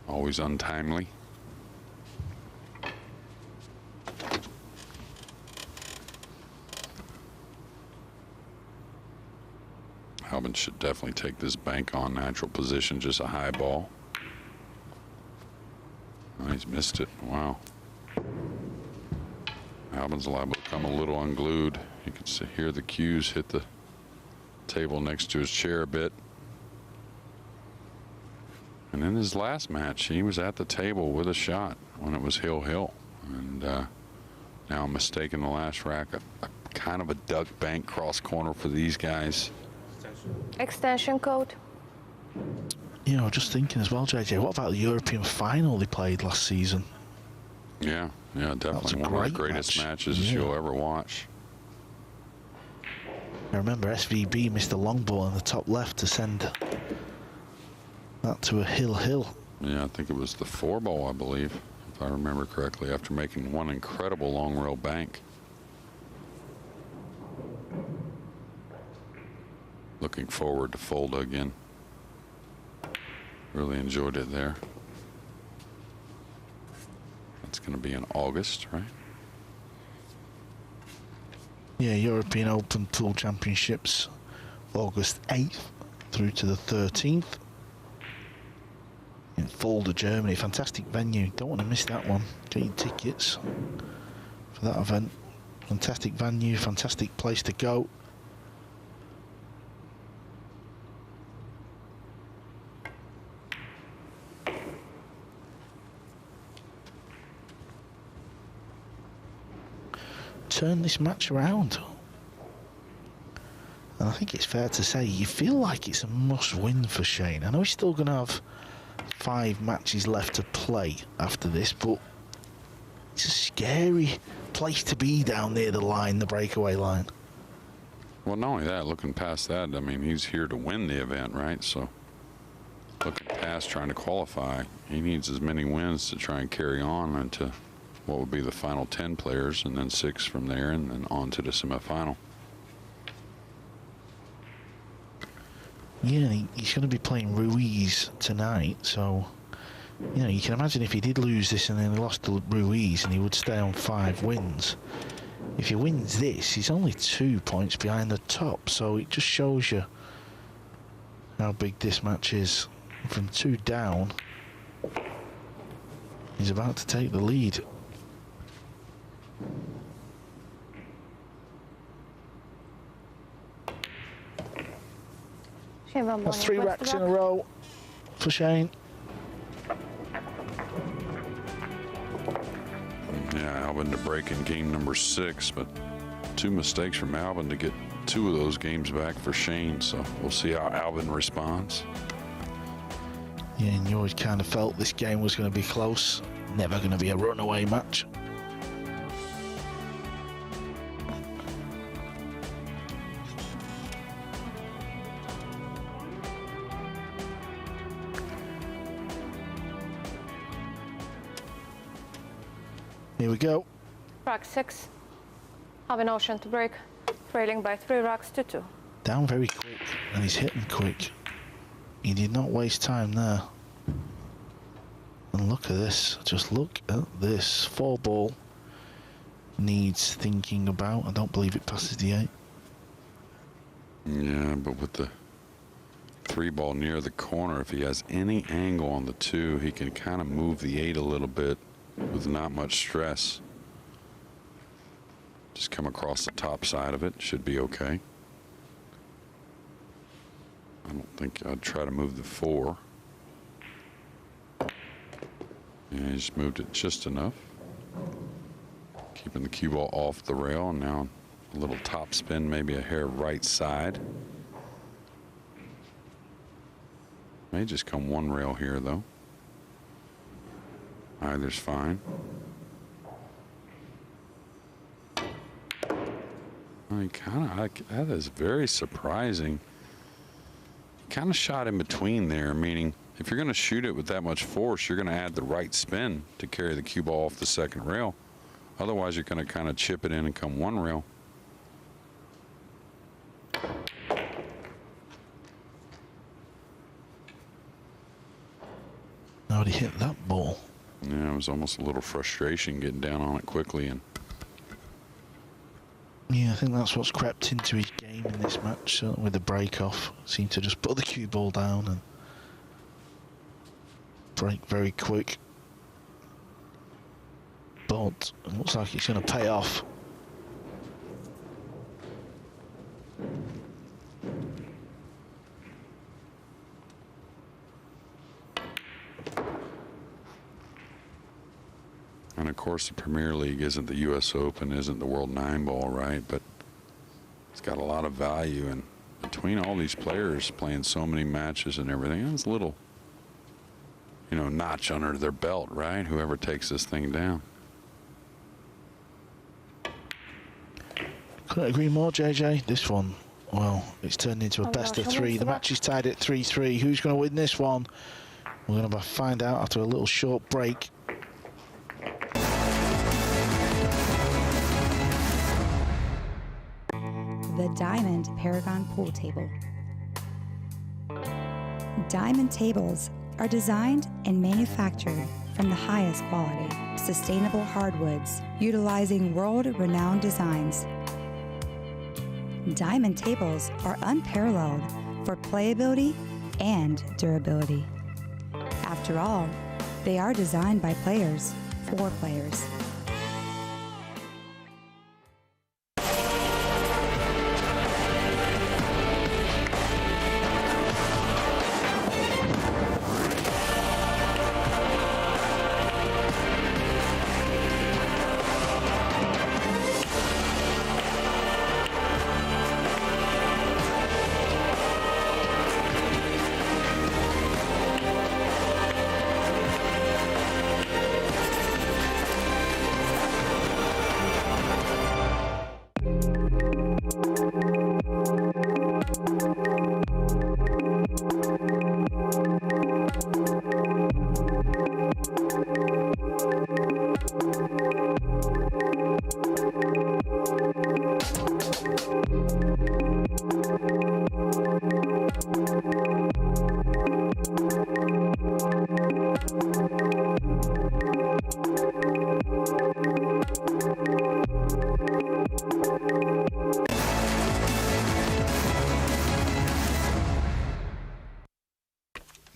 always untimely. Albin should definitely take this bank on natural position, just a high ball. Oh, he's missed it. Wow. Albin's liable to come a little unglued. You can hear the cues hit the table next to his chair a bit. And in his last match, he was at the table with a shot when it was hill-hill. And now mistaking the last rack, a kind of a duck bank cross corner for these guys. Extension code. You know, just thinking as well, JJ, what about the European final they played last season? Yeah, definitely one of the greatest matches you'll ever watch. I remember SVB missed a long ball in the top left to send that to a hill. Yeah, I think it was the 4 ball, I believe, if I remember correctly, after making one incredible long rail bank. Looking forward to Fulda again. Really enjoyed it there. That's going to be in August, right? Yeah, European Open Tour Championships, August 8th through to the 13th. in Fulda, Germany. Fantastic venue. Don't want to miss that one. Get your tickets for that event. Fantastic venue, fantastic place to go. Turn this match around. And I think it's fair to say you feel like it's a must-win for Shane. I know he's still going to have 5 matches left to play after this, but it's a scary place to be down near the line, the breakaway line. Well, not only that, looking past that, I mean, he's here to win the event, right? So looking past trying to qualify, he needs as many wins to try and carry on into what would be the final 10 players, and then 6 from there, and then on to the semifinal. Yeah, he's going to be playing Ruiz tonight, so you know, you can imagine if he did lose this and then he lost to Ruiz and he would stay on 5 wins. If he wins this, he's only 2 points behind the top, so it just shows you how big this match is. From 2 down, he's about to take the lead. That's 3 racks in a row for Shane. Yeah, Albin to break in game number 6, but 2 mistakes from Albin to get 2 of those games back for Shane, so we'll see how Albin responds. Yeah, and you always kind of felt this game was going to be close. Never going to be a runaway match. Here we go. Rack 6. Albin Ocean to break. Trailing by 3 racks to 2. Down very quick, and he's hitting quick. He did not waste time there. And look at this. Just look at this. 4 ball needs thinking about. I don't believe it passes the 8. Yeah, but with the 3 ball near the corner, if he has any angle on the 2, he can kind of move the 8 a little bit with not much stress. Just come across the top side of it. Should be okay. I don't think I'd try to move the 4. Yeah, he just moved it just enough. Keeping the cue ball off the rail, and now a little top spin, maybe a hair right side. May just come 1 rail here, though. Either's fine. I mean, that is very surprising. Kind of shot in between there, meaning if you're going to shoot it with that much force, you're going to add the right spin to carry the cue ball off the 2nd rail. Otherwise, you're going to kind of chip it in and come 1 rail. How'd he hit that ball? Yeah, it was almost a little frustration getting down on it quickly. And yeah, I think that's what's crept into his game in this match, certainly with the break off. Seemed to just put the cue ball down and break very quick. But it looks like it's going to pay off. And of course, the Premier League isn't the U.S. Open, isn't the World Nineball, right? But it's got a lot of value, and between all these players playing so many matches and everything, it's a little, you know, notch under their belt, right? Whoever takes this thing down. Couldn't agree more, JJ. This one, well, it's turned into a best of 3. The match is tied at 3-3. Who's going to win this one? We're going to find out after a little short break. The Diamond Paragon Pool Table. Diamond tables are designed and manufactured from the highest quality, sustainable hardwoods, utilizing world-renowned designs. Diamond tables are unparalleled for playability and durability. After After all, they are designed by players for players.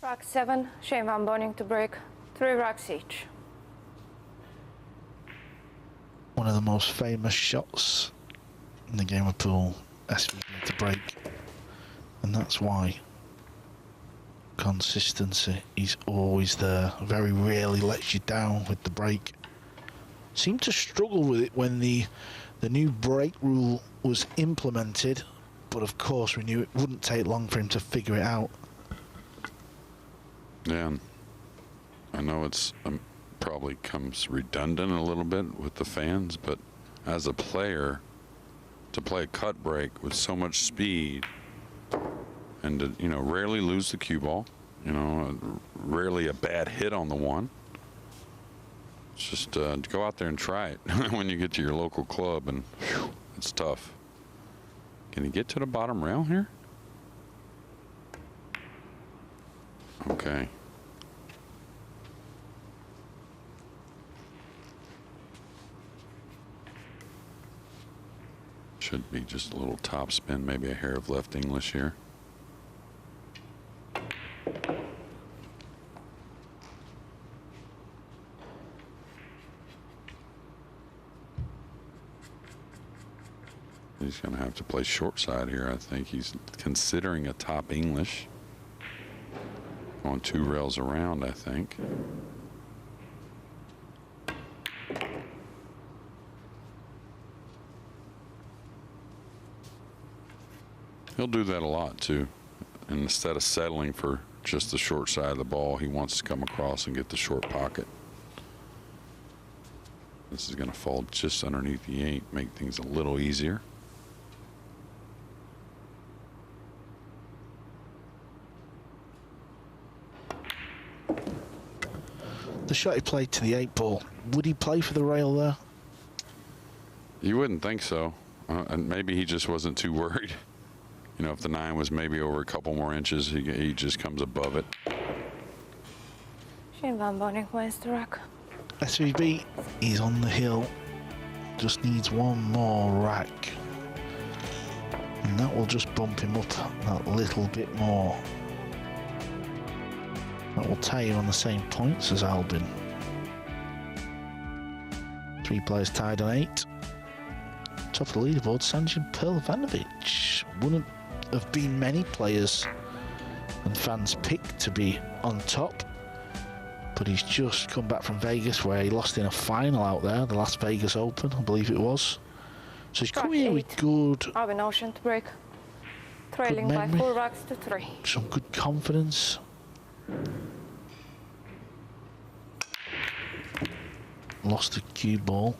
Rack 7, Shane Van Boening to break, 3 racks each. One of the most famous shots in the game of pool, SVB to break. And that's why consistency is always there. Very rarely lets you down with the break. Seemed to struggle with it when the new break rule was implemented, but of course we knew it wouldn't take long for him to figure it out. Yeah, I know it's probably comes redundant a little bit with the fans, but as a player, to play a cut break with so much speed and to, you know, rarely lose the cue ball, you know, rarely a bad hit on the one. It's just go out there and try it when you get to your local club, and whew, it's tough. Can he get to the bottom rail here? Okay. Should be just a little top spin, maybe a hair of left English here. He's going to have to play short side here. I think he's considering a top English. Going 2 rails around, I think. He'll do that a lot too. And instead of settling for just the short side of the ball, he wants to come across and get the short pocket. This is going to fall just underneath the 8, make things a little easier. The shot he played to the 8 ball, would he play for the rail there? You wouldn't think so. And maybe he just wasn't too worried. You know, if the 9 was maybe over a couple more inches, he just comes above it. Shane Van Boening wins the rack. SVB is on the hill. Just needs one more rack. And that will just bump him up that little bit more. That will tie him on the same points as Albin. 3 players tied on 8. Top of the leaderboard, Sanjin Perlvanovic. Wouldn't have been many players and fans picked to be on top, but he's just come back from Vegas where he lost in a final out there, the Las Vegas Open, I believe it was. So he's coming in with good... Albin Ocean to break, trailing by 4 racks to 3. Some good confidence. Lost the cue ball.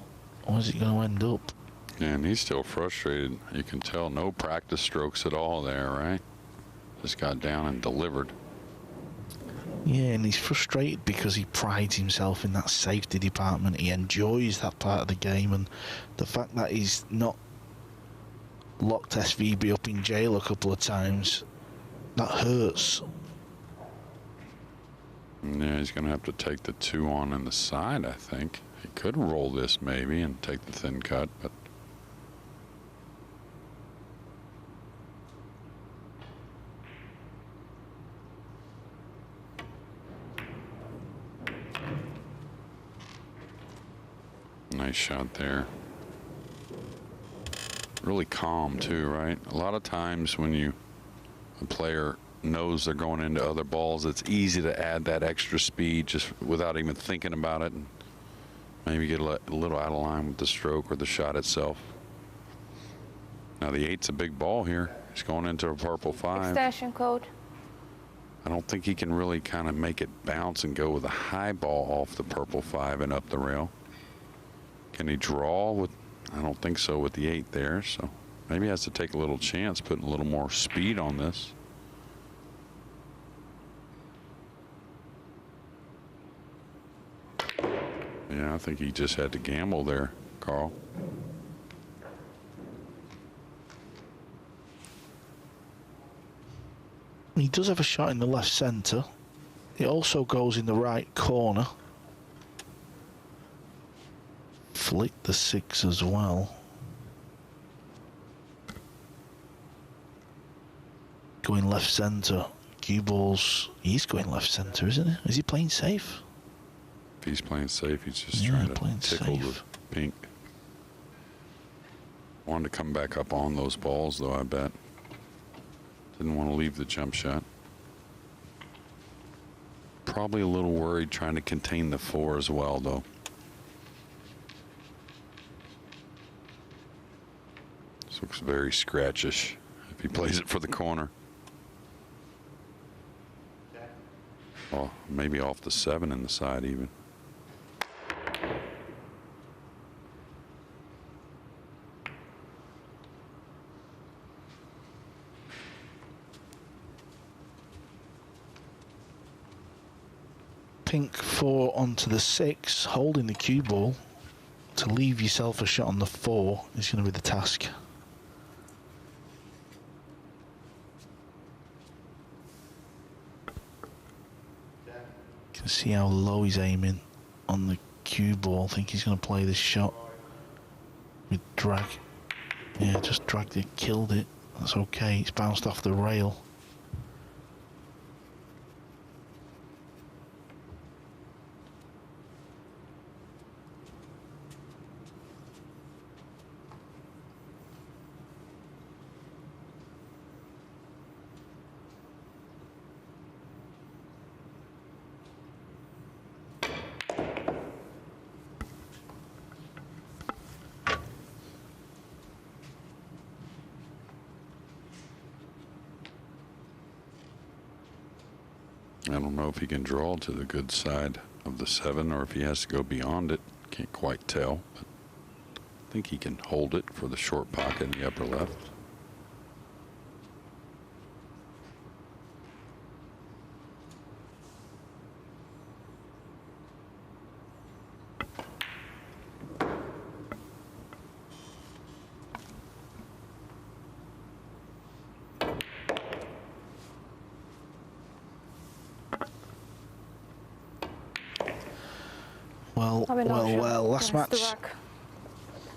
Where's it going to end up? And he's still frustrated. You can tell no practice strokes at all there, right? Just got down and delivered. Yeah, and he's frustrated because he prides himself in that safety department. He enjoys that part of the game, and the fact that he's not locked SVB up in jail a couple of times, that hurts. Yeah, he's going to have to take the 2 on in the side, I think. He could roll this maybe and take the thin cut, but... Nice shot there. Really calm too, right? A lot of times when a player knows they're going into other balls, it's easy to add that extra speed just without even thinking about it, and maybe get a little out of line with the stroke or the shot itself. Now the 8's a big ball here. He's going into a purple 5. Extension code. I don't think he can really kind of make it bounce and go with a high ball off the purple 5 and up the rail. Can he draw with? I don't think so with the 8 there, so maybe he has to take a little chance, putting a little more speed on this. Yeah, I think he just had to gamble there, Carl. He does have a shot in the left centre. It also goes in the right corner. Flick the 6 as well. Going left centre. Cue balls. He's going left centre, isn't he? Is he playing safe? If he's playing safe, he's just trying to tickle the pink. Wanted to come back up on those balls, though, I bet. Didn't want to leave the jump shot. Probably a little worried trying to contain the 4 as well, though. This looks very scratchish if he plays it for the corner. Oh, maybe off the 7 in the side even. Pink 4 onto the 6, holding the cue ball. To leave yourself a shot on the 4 is going to be the task. You can see how low he's aiming on the cue ball. I think he's going to play this shot with drag. Yeah, just dragged it, killed it. That's okay, it's bounced off the rail. I don't know if he can draw to the good side of the 7 or if he has to go beyond it. Can't quite tell, but I think he can hold it for the short pocket in the upper left. Well, last match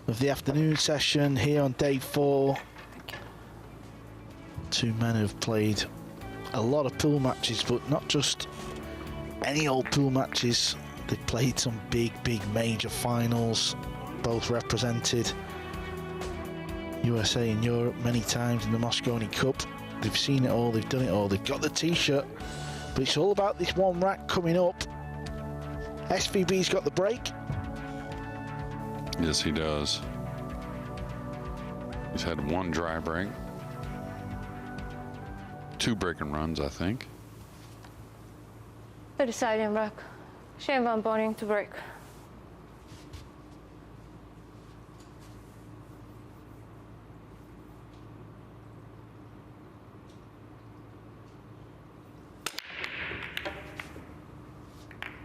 of the afternoon session here on day 4. Two men have played a lot of pool matches, but not just any old pool matches. They've played some big major finals, both represented USA and Europe many times in the Moscone Cup. They've seen it all, they've done it all, they've got the t-shirt, but it's all about this one rack coming up. SVB's got the break. Yes, he does. He's had one dry break. 2 break and runs, I think. The deciding rack. Shane Van Boning to break.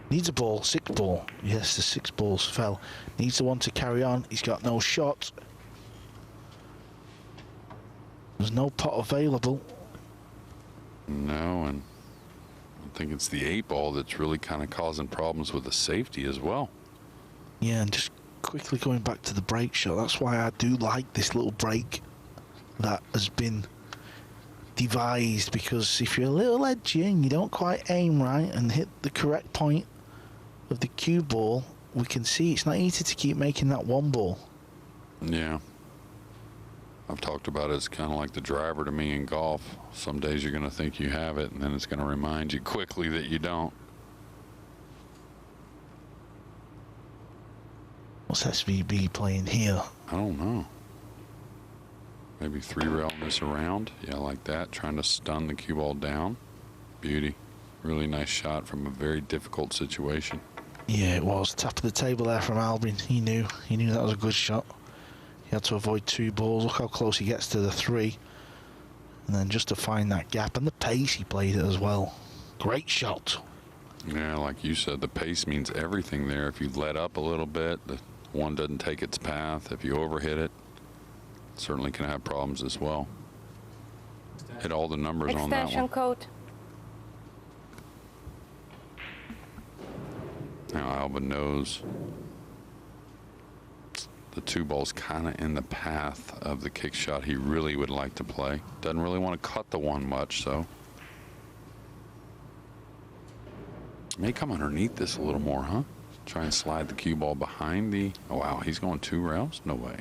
Needs a ball, 6 ball. Yes, the 6 balls fell. Needs the one to carry on. He's got no shot. There's no pot available. No, and I think it's the 8 ball that's really kind of causing problems with the safety as well. Yeah, and just quickly going back to the break shot. That's why I do like this little break that has been devised, because if you're a little edgy and you don't quite aim right and hit the correct point of the cue ball we can see it's not easy to keep making that one ball. Yeah. I've talked about it. It's kind of like the driver to me in golf. Some days you're going to think you have it, and then it's going to remind you quickly that you don't. What's SVB playing here? I don't know. Maybe 3-rail this around. Yeah, like that. Trying to stun the cue ball down. Beauty. Really nice shot from a very difficult situation. Yeah, it was. Top of the table there from Albin. He knew that was a good shot. He had to avoid 2 balls. Look how close he gets to the 3. And then just to find that gap. And the pace he played it as well. Great shot. Yeah, like you said, the pace means everything there. If you let up a little bit, the one doesn't take its path. If you overhit it, certainly can have problems as well. Hit all the numbers on that one. Extension code. Now Albin knows the 2 ball's kind of in the path of the kick shot he really would like to play. Doesn't really want to cut the one much, so may come underneath this a little more, huh? Try and slide the cue ball behind the... Oh, wow, he's going 2 rails? No way.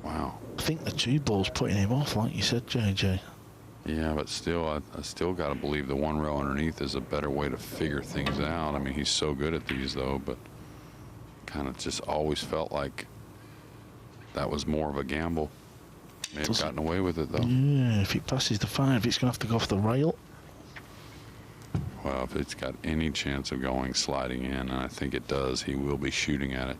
Wow. I think the 2 ball's putting him off, like you said, JJ. Yeah, but still, I still got to believe the 1 rail underneath is a better way to figure things out. I mean, he's so good at these, though, but kind of just always felt like that was more of a gamble. May have gotten away with it, though. Yeah, if he passes the 5, it's going to have to go off the rail. Well, if it's got any chance of going sliding in, and I think it does, he will be shooting at it.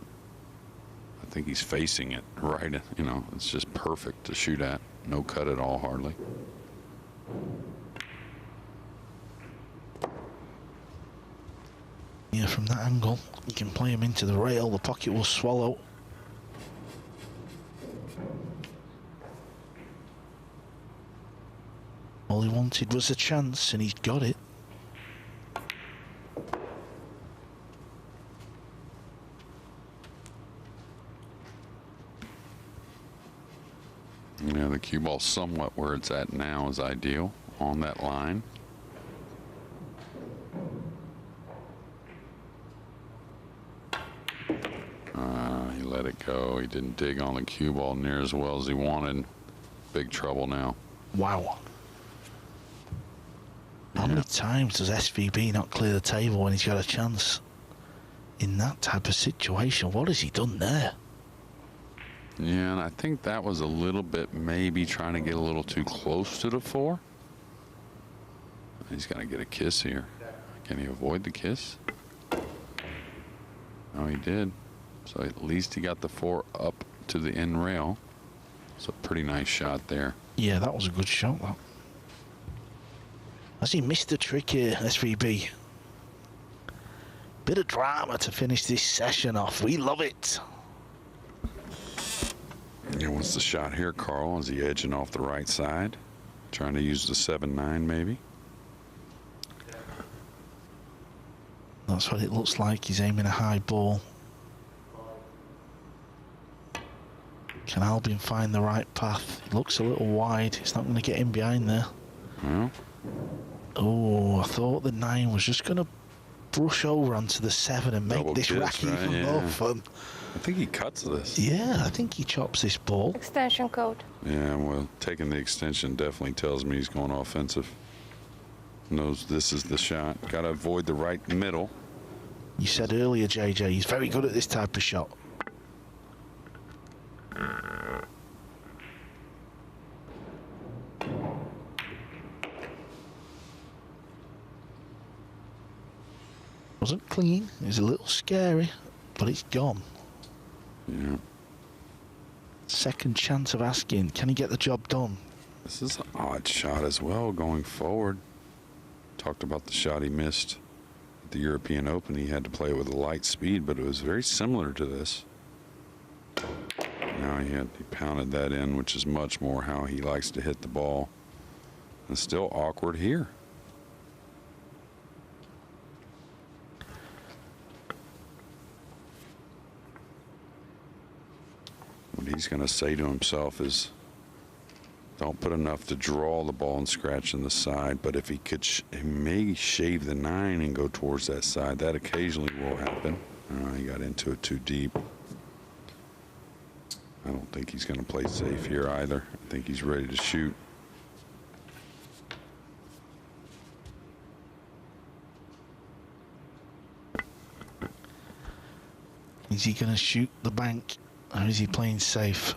I think he's facing it right, you know, it's just perfect to shoot at. No cut at all, hardly. Yeah, from that angle, you can play him into the rail, the pocket will swallow. All he wanted was a chance, and he's got it. Yeah, the cue ball somewhat where it's at now is ideal on that line. He let it go. He didn't dig on the cue ball near as well as he wanted. Big trouble now. Wow. How many times does SVB not clear the table when he's got a chance in that type of situation? What has he done there? Yeah, and I think that was a little bit maybe trying to get a little too close to the 4. He's going to get a kiss here. Can he avoid the kiss? No, he did. So at least he got the 4 up to the end rail. It's a pretty nice shot there. Yeah, that was a good shot, that. Has he missed the trick here, SVB? Bit of drama to finish this session off. We love it. Yeah, what's the shot here, Carl? Is he edging off the right side? Trying to use the 7-9 maybe? That's what it looks like. He's aiming a high ball. Can Albin find the right path? It looks a little wide. It's not going to get in behind there. Well. Oh, I thought the 9 was just going to brush over onto the 7 and make this rack even more fun. I think he cuts this. Yeah, I think he chops this ball. Extension code. Yeah, well, taking the extension definitely tells me he's going offensive. Knows this is the shot. Got to avoid the right middle. You said earlier, JJ, he's very good at this type of shot. Wasn't clean. It was a little scary, but it's gone. Yeah. Second chance of asking, can he get the job done? This is an odd shot as well going forward. Talked about the shot he missed at the European Open. He had to play it with a light speed, but it was very similar to this. Now he pounded that in, which is much more how he likes to hit the ball. And still awkward here. What he's going to say to himself is, Don't put enough to draw the ball and scratch in the side, but if he could, he may shave the 9 and go towards that side. That occasionally will happen. He got into it too deep. I don't think he's going to play safe here either. I think he's ready to shoot. Is he going to shoot the bank, or is he playing safe?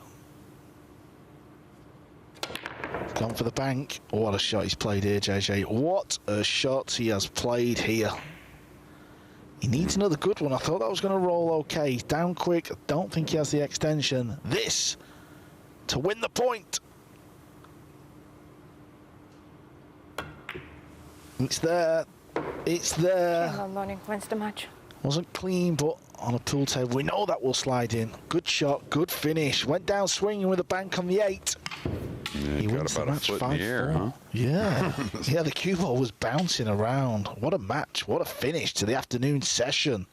Gone for the bank. Oh, what a shot he's played here, JJ. What a shot he has played here. He needs another good one. I thought that was going to roll okay. He's down quick. I don't think he has the extension. This to win the point. It's there. It's there. Morning wins the match. Wasn't clean, but on a pool table, we know that will slide in. Good shot, good finish. Went down swinging with a bank on the 8. Yeah, he got wins about the a match foot in the air, 5-4. huh? Yeah. Yeah, the cue ball was bouncing around. What a match. What a finish to the afternoon session.